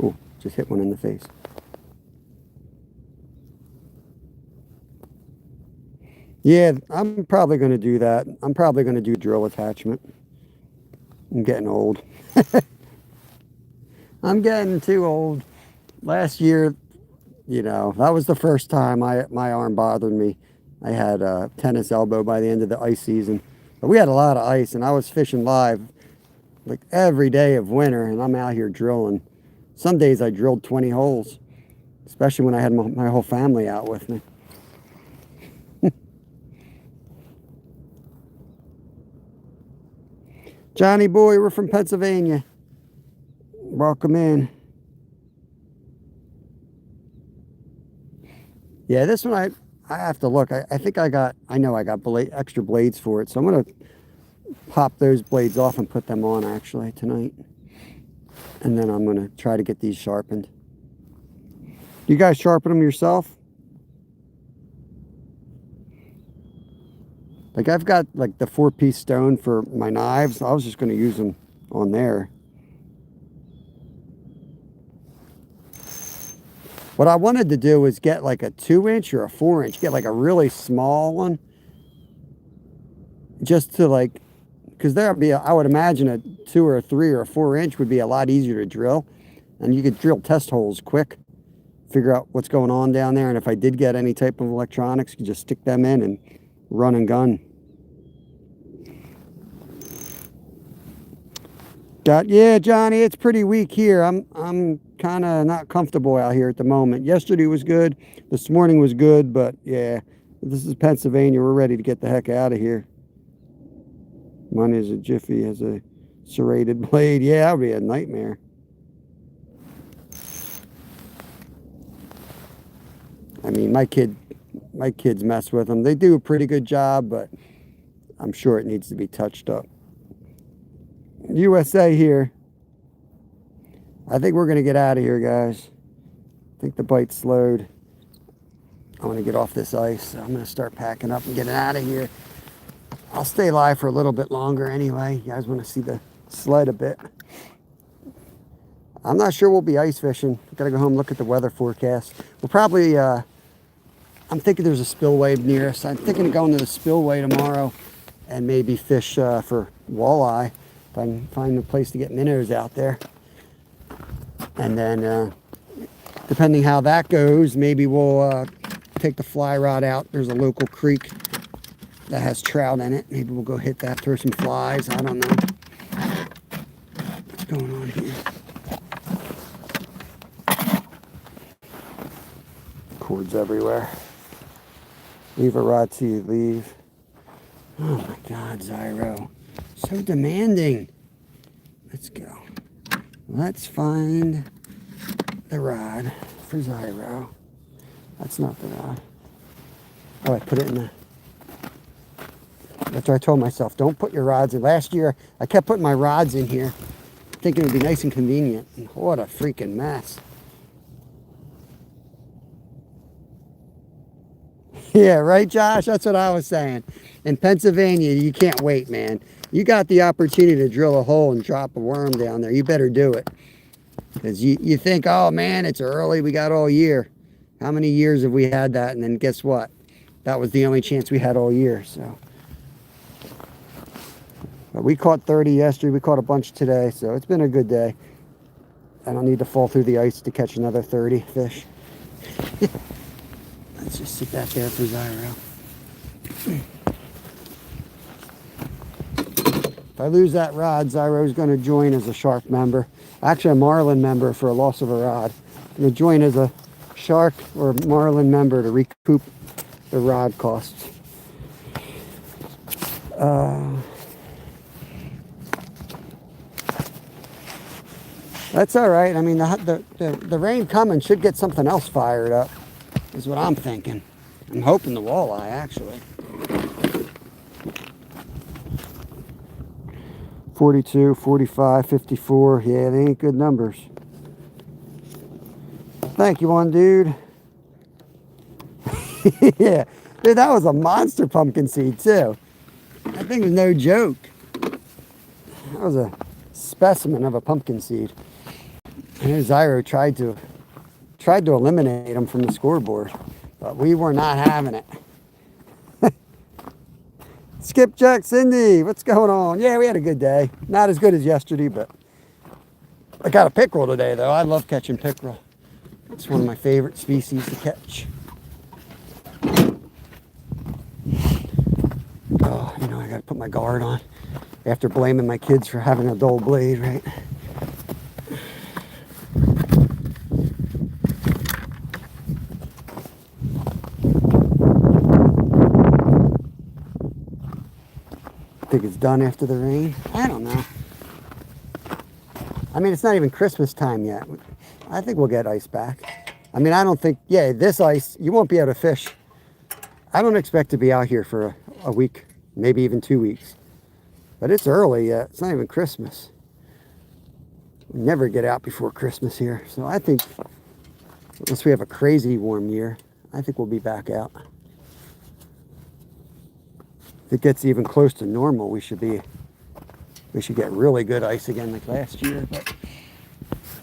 Oh, just hit one in the face. Yeah, I'm probably going to do that. I'm probably going to do drill attachment. I'm getting old. I'm getting too old. Last year, you know, that was the first time my arm bothered me. I had a tennis elbow by the end of the ice season. But we had a lot of ice, and I was fishing live like every day of winter, and I'm out here drilling. Some days I drilled 20 holes, especially when I had my whole family out with me. Johnny boy, we're from Pennsylvania. Welcome in. Yeah, this one I have to look. I think I know I got extra blades for it, so I'm going to pop those blades off and put them on actually tonight. And then I'm going to try to get these sharpened. You guys sharpen them yourself? Like I've got like the 4-piece stone for my knives. I was just going to use them on there. What I wanted to do was get like a 2-inch or a 4-inch, get like a really small one. Just to like, because there'd be, I would imagine a 2 or a 3 or a 4-inch would be a lot easier to drill. And you could drill test holes quick, figure out what's going on down there. And if I did get any type of electronics, you could just stick them in and run and gun. Yeah, Johnny, it's pretty weak here. I'm kind of not comfortable out here at the moment. Yesterday was good. This morning was good, but yeah, this is Pennsylvania. We're ready to get the heck out of here. Mine is a Jiffy, has a serrated blade. Yeah, that would be a nightmare. I mean, my kids mess with them. They do a pretty good job, but I'm sure it needs to be touched up. USA here. I think we're going to get out of here, guys. I think the bite slowed. I want to get off this ice, so I'm going to start packing up and getting out of here. I'll stay live for a little bit longer anyway. You guys want to see the sled a bit. I'm not sure we'll be ice fishing. I've got to go home and look at the weather forecast. We'll probably, I'm thinking there's a spillway near us. I'm thinking of going to the spillway tomorrow and maybe fish for walleye. If I can find a place to get minnows out there. And then, depending how that goes, maybe we'll take the fly rod out. There's a local creek that has trout in it. Maybe we'll go hit that, throw some flies. I don't know. What's going on here? Cords everywhere. Leave a rod till you leave. Oh my God, Zyro. So demanding. Let's go. Let's find the rod for Zyro. That's not the rod. Oh, I put it in the... That's what I told myself. Don't put your rods in. Last year, I kept putting my rods in here, thinking it would be nice and convenient. And what a freaking mess. Yeah, right, Josh? That's what I was saying. In Pennsylvania, you can't wait, man. You got the opportunity to drill a hole and drop a worm down there. You better do it. Because you think, oh, man, it's early. We got all year. How many years have we had that? And then guess what? That was the only chance we had all year. So, but we caught 30 yesterday. We caught a bunch today. So it's been a good day. I don't need to fall through the ice to catch another 30 fish. Let's just sit that there for Zyro. If I lose that rod, Zyro's going to join as a shark member. Actually, a marlin member for a loss of a rod. I'm going to join as a shark or marlin member to recoup the rod costs. That's all right. I mean, the rain coming should get something else fired up. Is what I'm thinking. I'm hoping the walleye, actually. 42, 45, 54. Yeah, they ain't good numbers. Thank you, one dude. Yeah, dude, that was a monster pumpkin seed, too. That thing was no joke. That was a specimen of a pumpkin seed. And Zyro tried to eliminate him from the scoreboard, but we were not having it. Skipjack Cindy, what's going on? Yeah, we had a good day. Not as good as yesterday, but I got a pickerel today, though. I love catching pickerel. It's one of my favorite species to catch. Oh, you know, I got to put my guard on after blaming my kids for having a dull blade, right? Think it's done after the rain? I don't know. I mean, it's not even Christmas time yet. I think we'll get ice back. I mean, I don't think, yeah, this ice, you won't be able to fish. I don't expect to be out here for a week, maybe even 2 weeks. But it's early yet. It's not even Christmas. We never get out before Christmas here. So I think, unless we have a crazy warm year, I think we'll be back out. If it gets even close to normal, we should get really good ice again like last year, but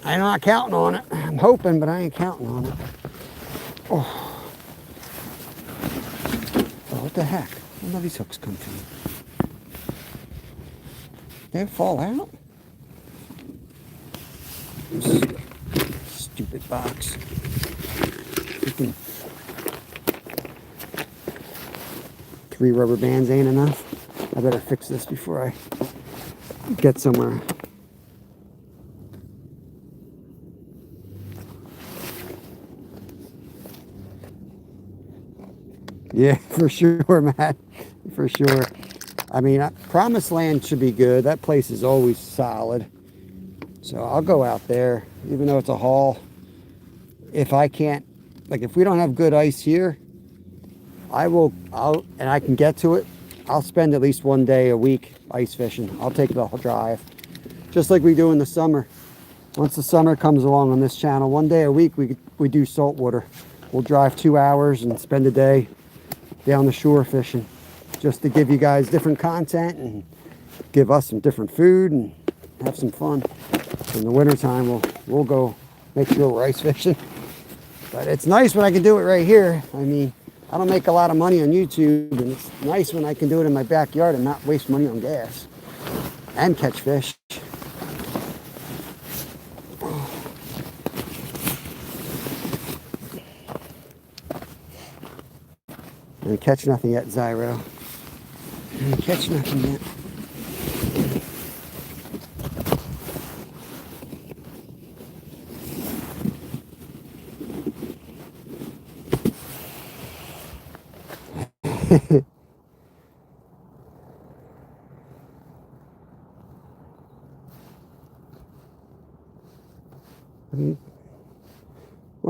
I'm not counting on it. I'm hoping, but I ain't counting on it. Oh, what the heck? Where do these hooks come from? They fall out? Stupid box. Freaking 3 rubber bands ain't enough. I better fix this before I get somewhere. Yeah, for sure, Matt. For sure. I mean, Promised Land should be good. That place is always solid. So I'll go out there, even though it's a haul. If I can't, like if we don't have good ice here, and I can get to it, I'll spend at least 1 day a week ice fishing. I'll take the whole drive. Just like we do in the summer. Once the summer comes along on this channel, 1 day a week we do saltwater. We'll drive 2 hours and spend a day down the shore fishing. Just to give you guys different content and give us some different food and have some fun. In the wintertime, we'll go make sure we're ice fishing. But it's nice when I can do it right here. I mean, I don't make a lot of money on YouTube, and it's nice when I can do it in my backyard and not waste money on gas and catch fish. I didn't catch nothing yet, Zyro. I didn't catch nothing yet. What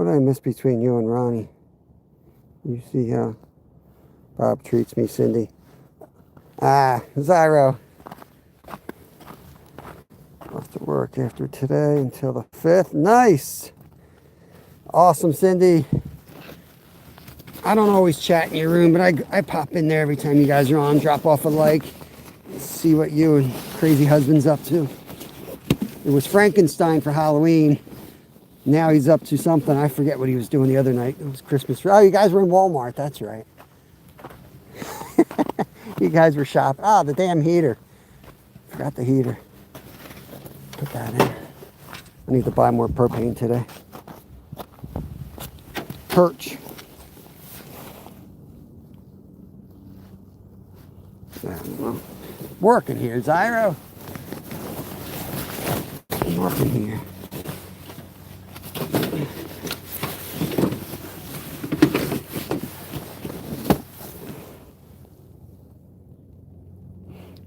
did I miss between you and Ronnie? You see how Bob treats me, Cindy. Ah, Zyro. Off to work after today until the 5th. Nice. Awesome, Cindy. I don't always chat in your room, but I pop in there every time you guys are on, drop off a like, see what you and crazy husband's up to. It was Frankenstein for Halloween. Now he's up to something. I forget what he was doing the other night. It was Christmas. Oh, you guys were in Walmart. That's right. You guys were shopping. Ah, the damn heater. Forgot the heater. Put that in. I need to buy more propane today. Perch. Working here, Zyro. I'm working here.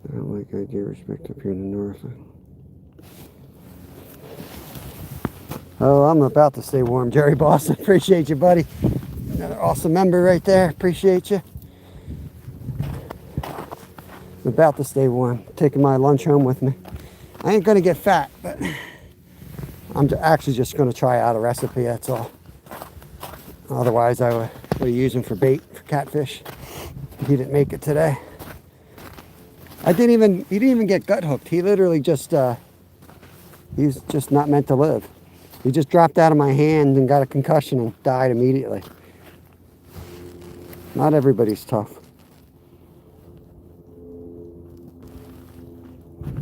I don't like idea respect up here in the north. Oh, I'm about to stay warm. Jerry Boston, appreciate you, buddy. Another awesome member right there. Appreciate you. I'm about to stay warm. Taking my lunch home with me. I ain't gonna get fat, but I'm actually just gonna try out a recipe, that's all. Otherwise, I would use him for bait for catfish. He didn't make it today. He didn't even get gut hooked. He literally just, he's just not meant to live. He just dropped out of my hand and got a concussion and died immediately. Not everybody's tough.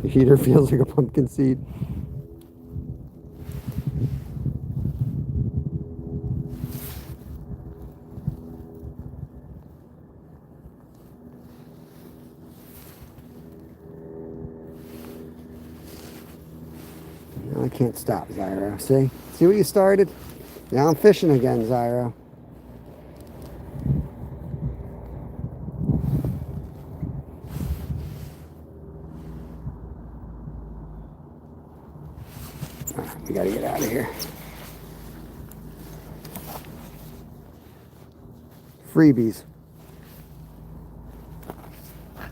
The heater feels like a pumpkin seed. I can't stop, Zyro. See what you started? Now I'm fishing again, Zyro. We gotta get out of here. Freebies.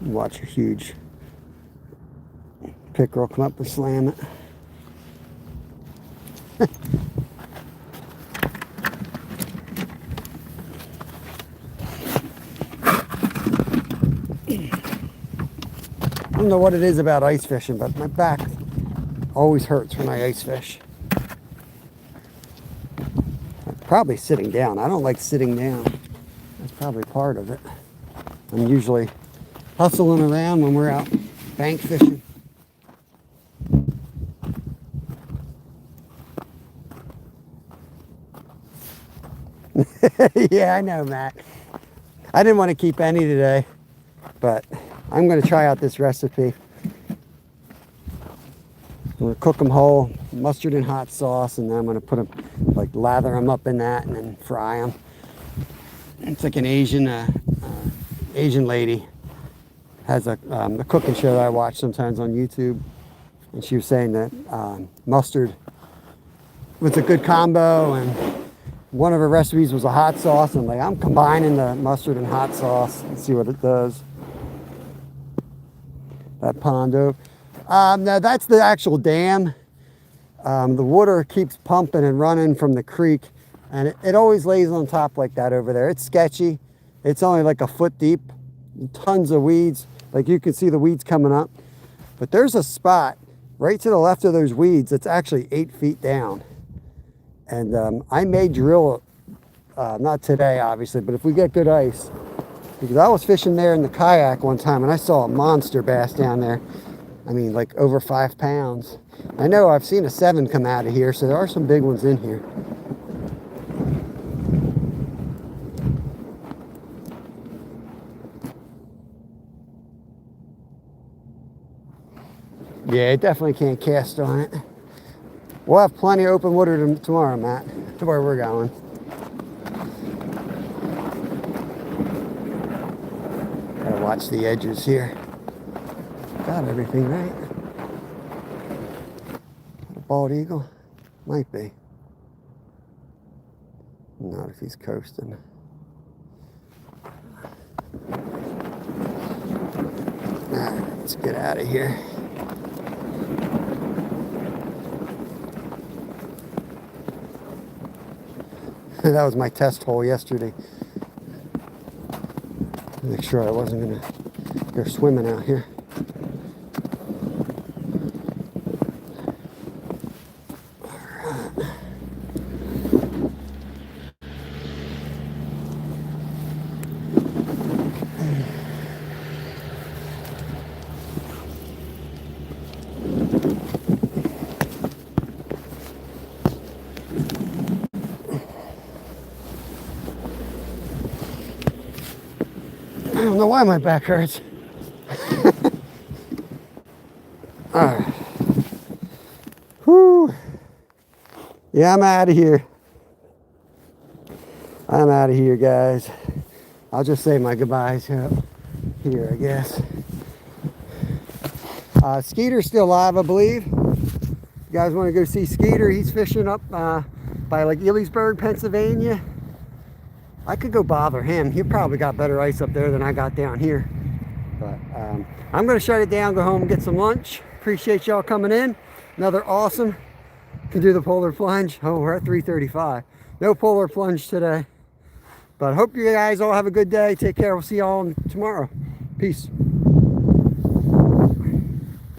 Watch a huge pickerel come up and slam it. I don't know what it is about ice fishing, but my back always hurts when I ice fish. Probably sitting down. I don't like sitting down. That's probably part of it. I'm usually hustling around when we're out bank fishing. Yeah, I know, Matt. I didn't want to keep any today, but I'm going to try out this recipe. I'm going to cook them whole, mustard and hot sauce, and then I'm going to put them, like, lather them up in that and then fry them. It's like an Asian lady has a cooking show that I watch sometimes on YouTube, and she was saying that mustard was a good combo, and one of her recipes was a hot sauce, and like I'm combining the mustard and hot sauce and see what it does. That pond oak. Now that's the actual dam. The water keeps pumping and running from the creek, and it always lays on top like that over there. It's sketchy. It's only like a foot deep. Tons of weeds. Like you can see the weeds coming up. But there's a spot right to the left of those weeds that's actually 8 feet down. And I may drill, not today obviously, but if we get good ice, because I was fishing there in the kayak one time and I saw a monster bass down there. I mean, like over 5 pounds. I know I've seen a 7 come out of here, so there are some big ones in here. Yeah, it definitely can't cast on it. We'll have plenty of open water tomorrow, Matt, to where we're going. watch the edges here. Got everything right. A bald eagle? Might be. Not if he's coasting. Alright, let's get out of here. That was my test hole yesterday. Make sure I wasn't gonna go swimming out here. I don't know why my back hurts. Alright. Whew. Yeah, I'm out of here. I'm out of here, guys. I'll just say my goodbyes here, I guess. Skeeter's still alive, I believe. You guys want to go see Skeeter? He's fishing up by like Ellisburg, Pennsylvania. I could go bother him. He probably got better ice up there than I got down here. But I'm going to shut it down, go home and get some lunch. Appreciate y'all coming in. Another awesome. Can do the polar plunge. Oh, we're at 3:35. No polar plunge today. But hope you guys all have a good day. Take care. We'll see y'all tomorrow. Peace.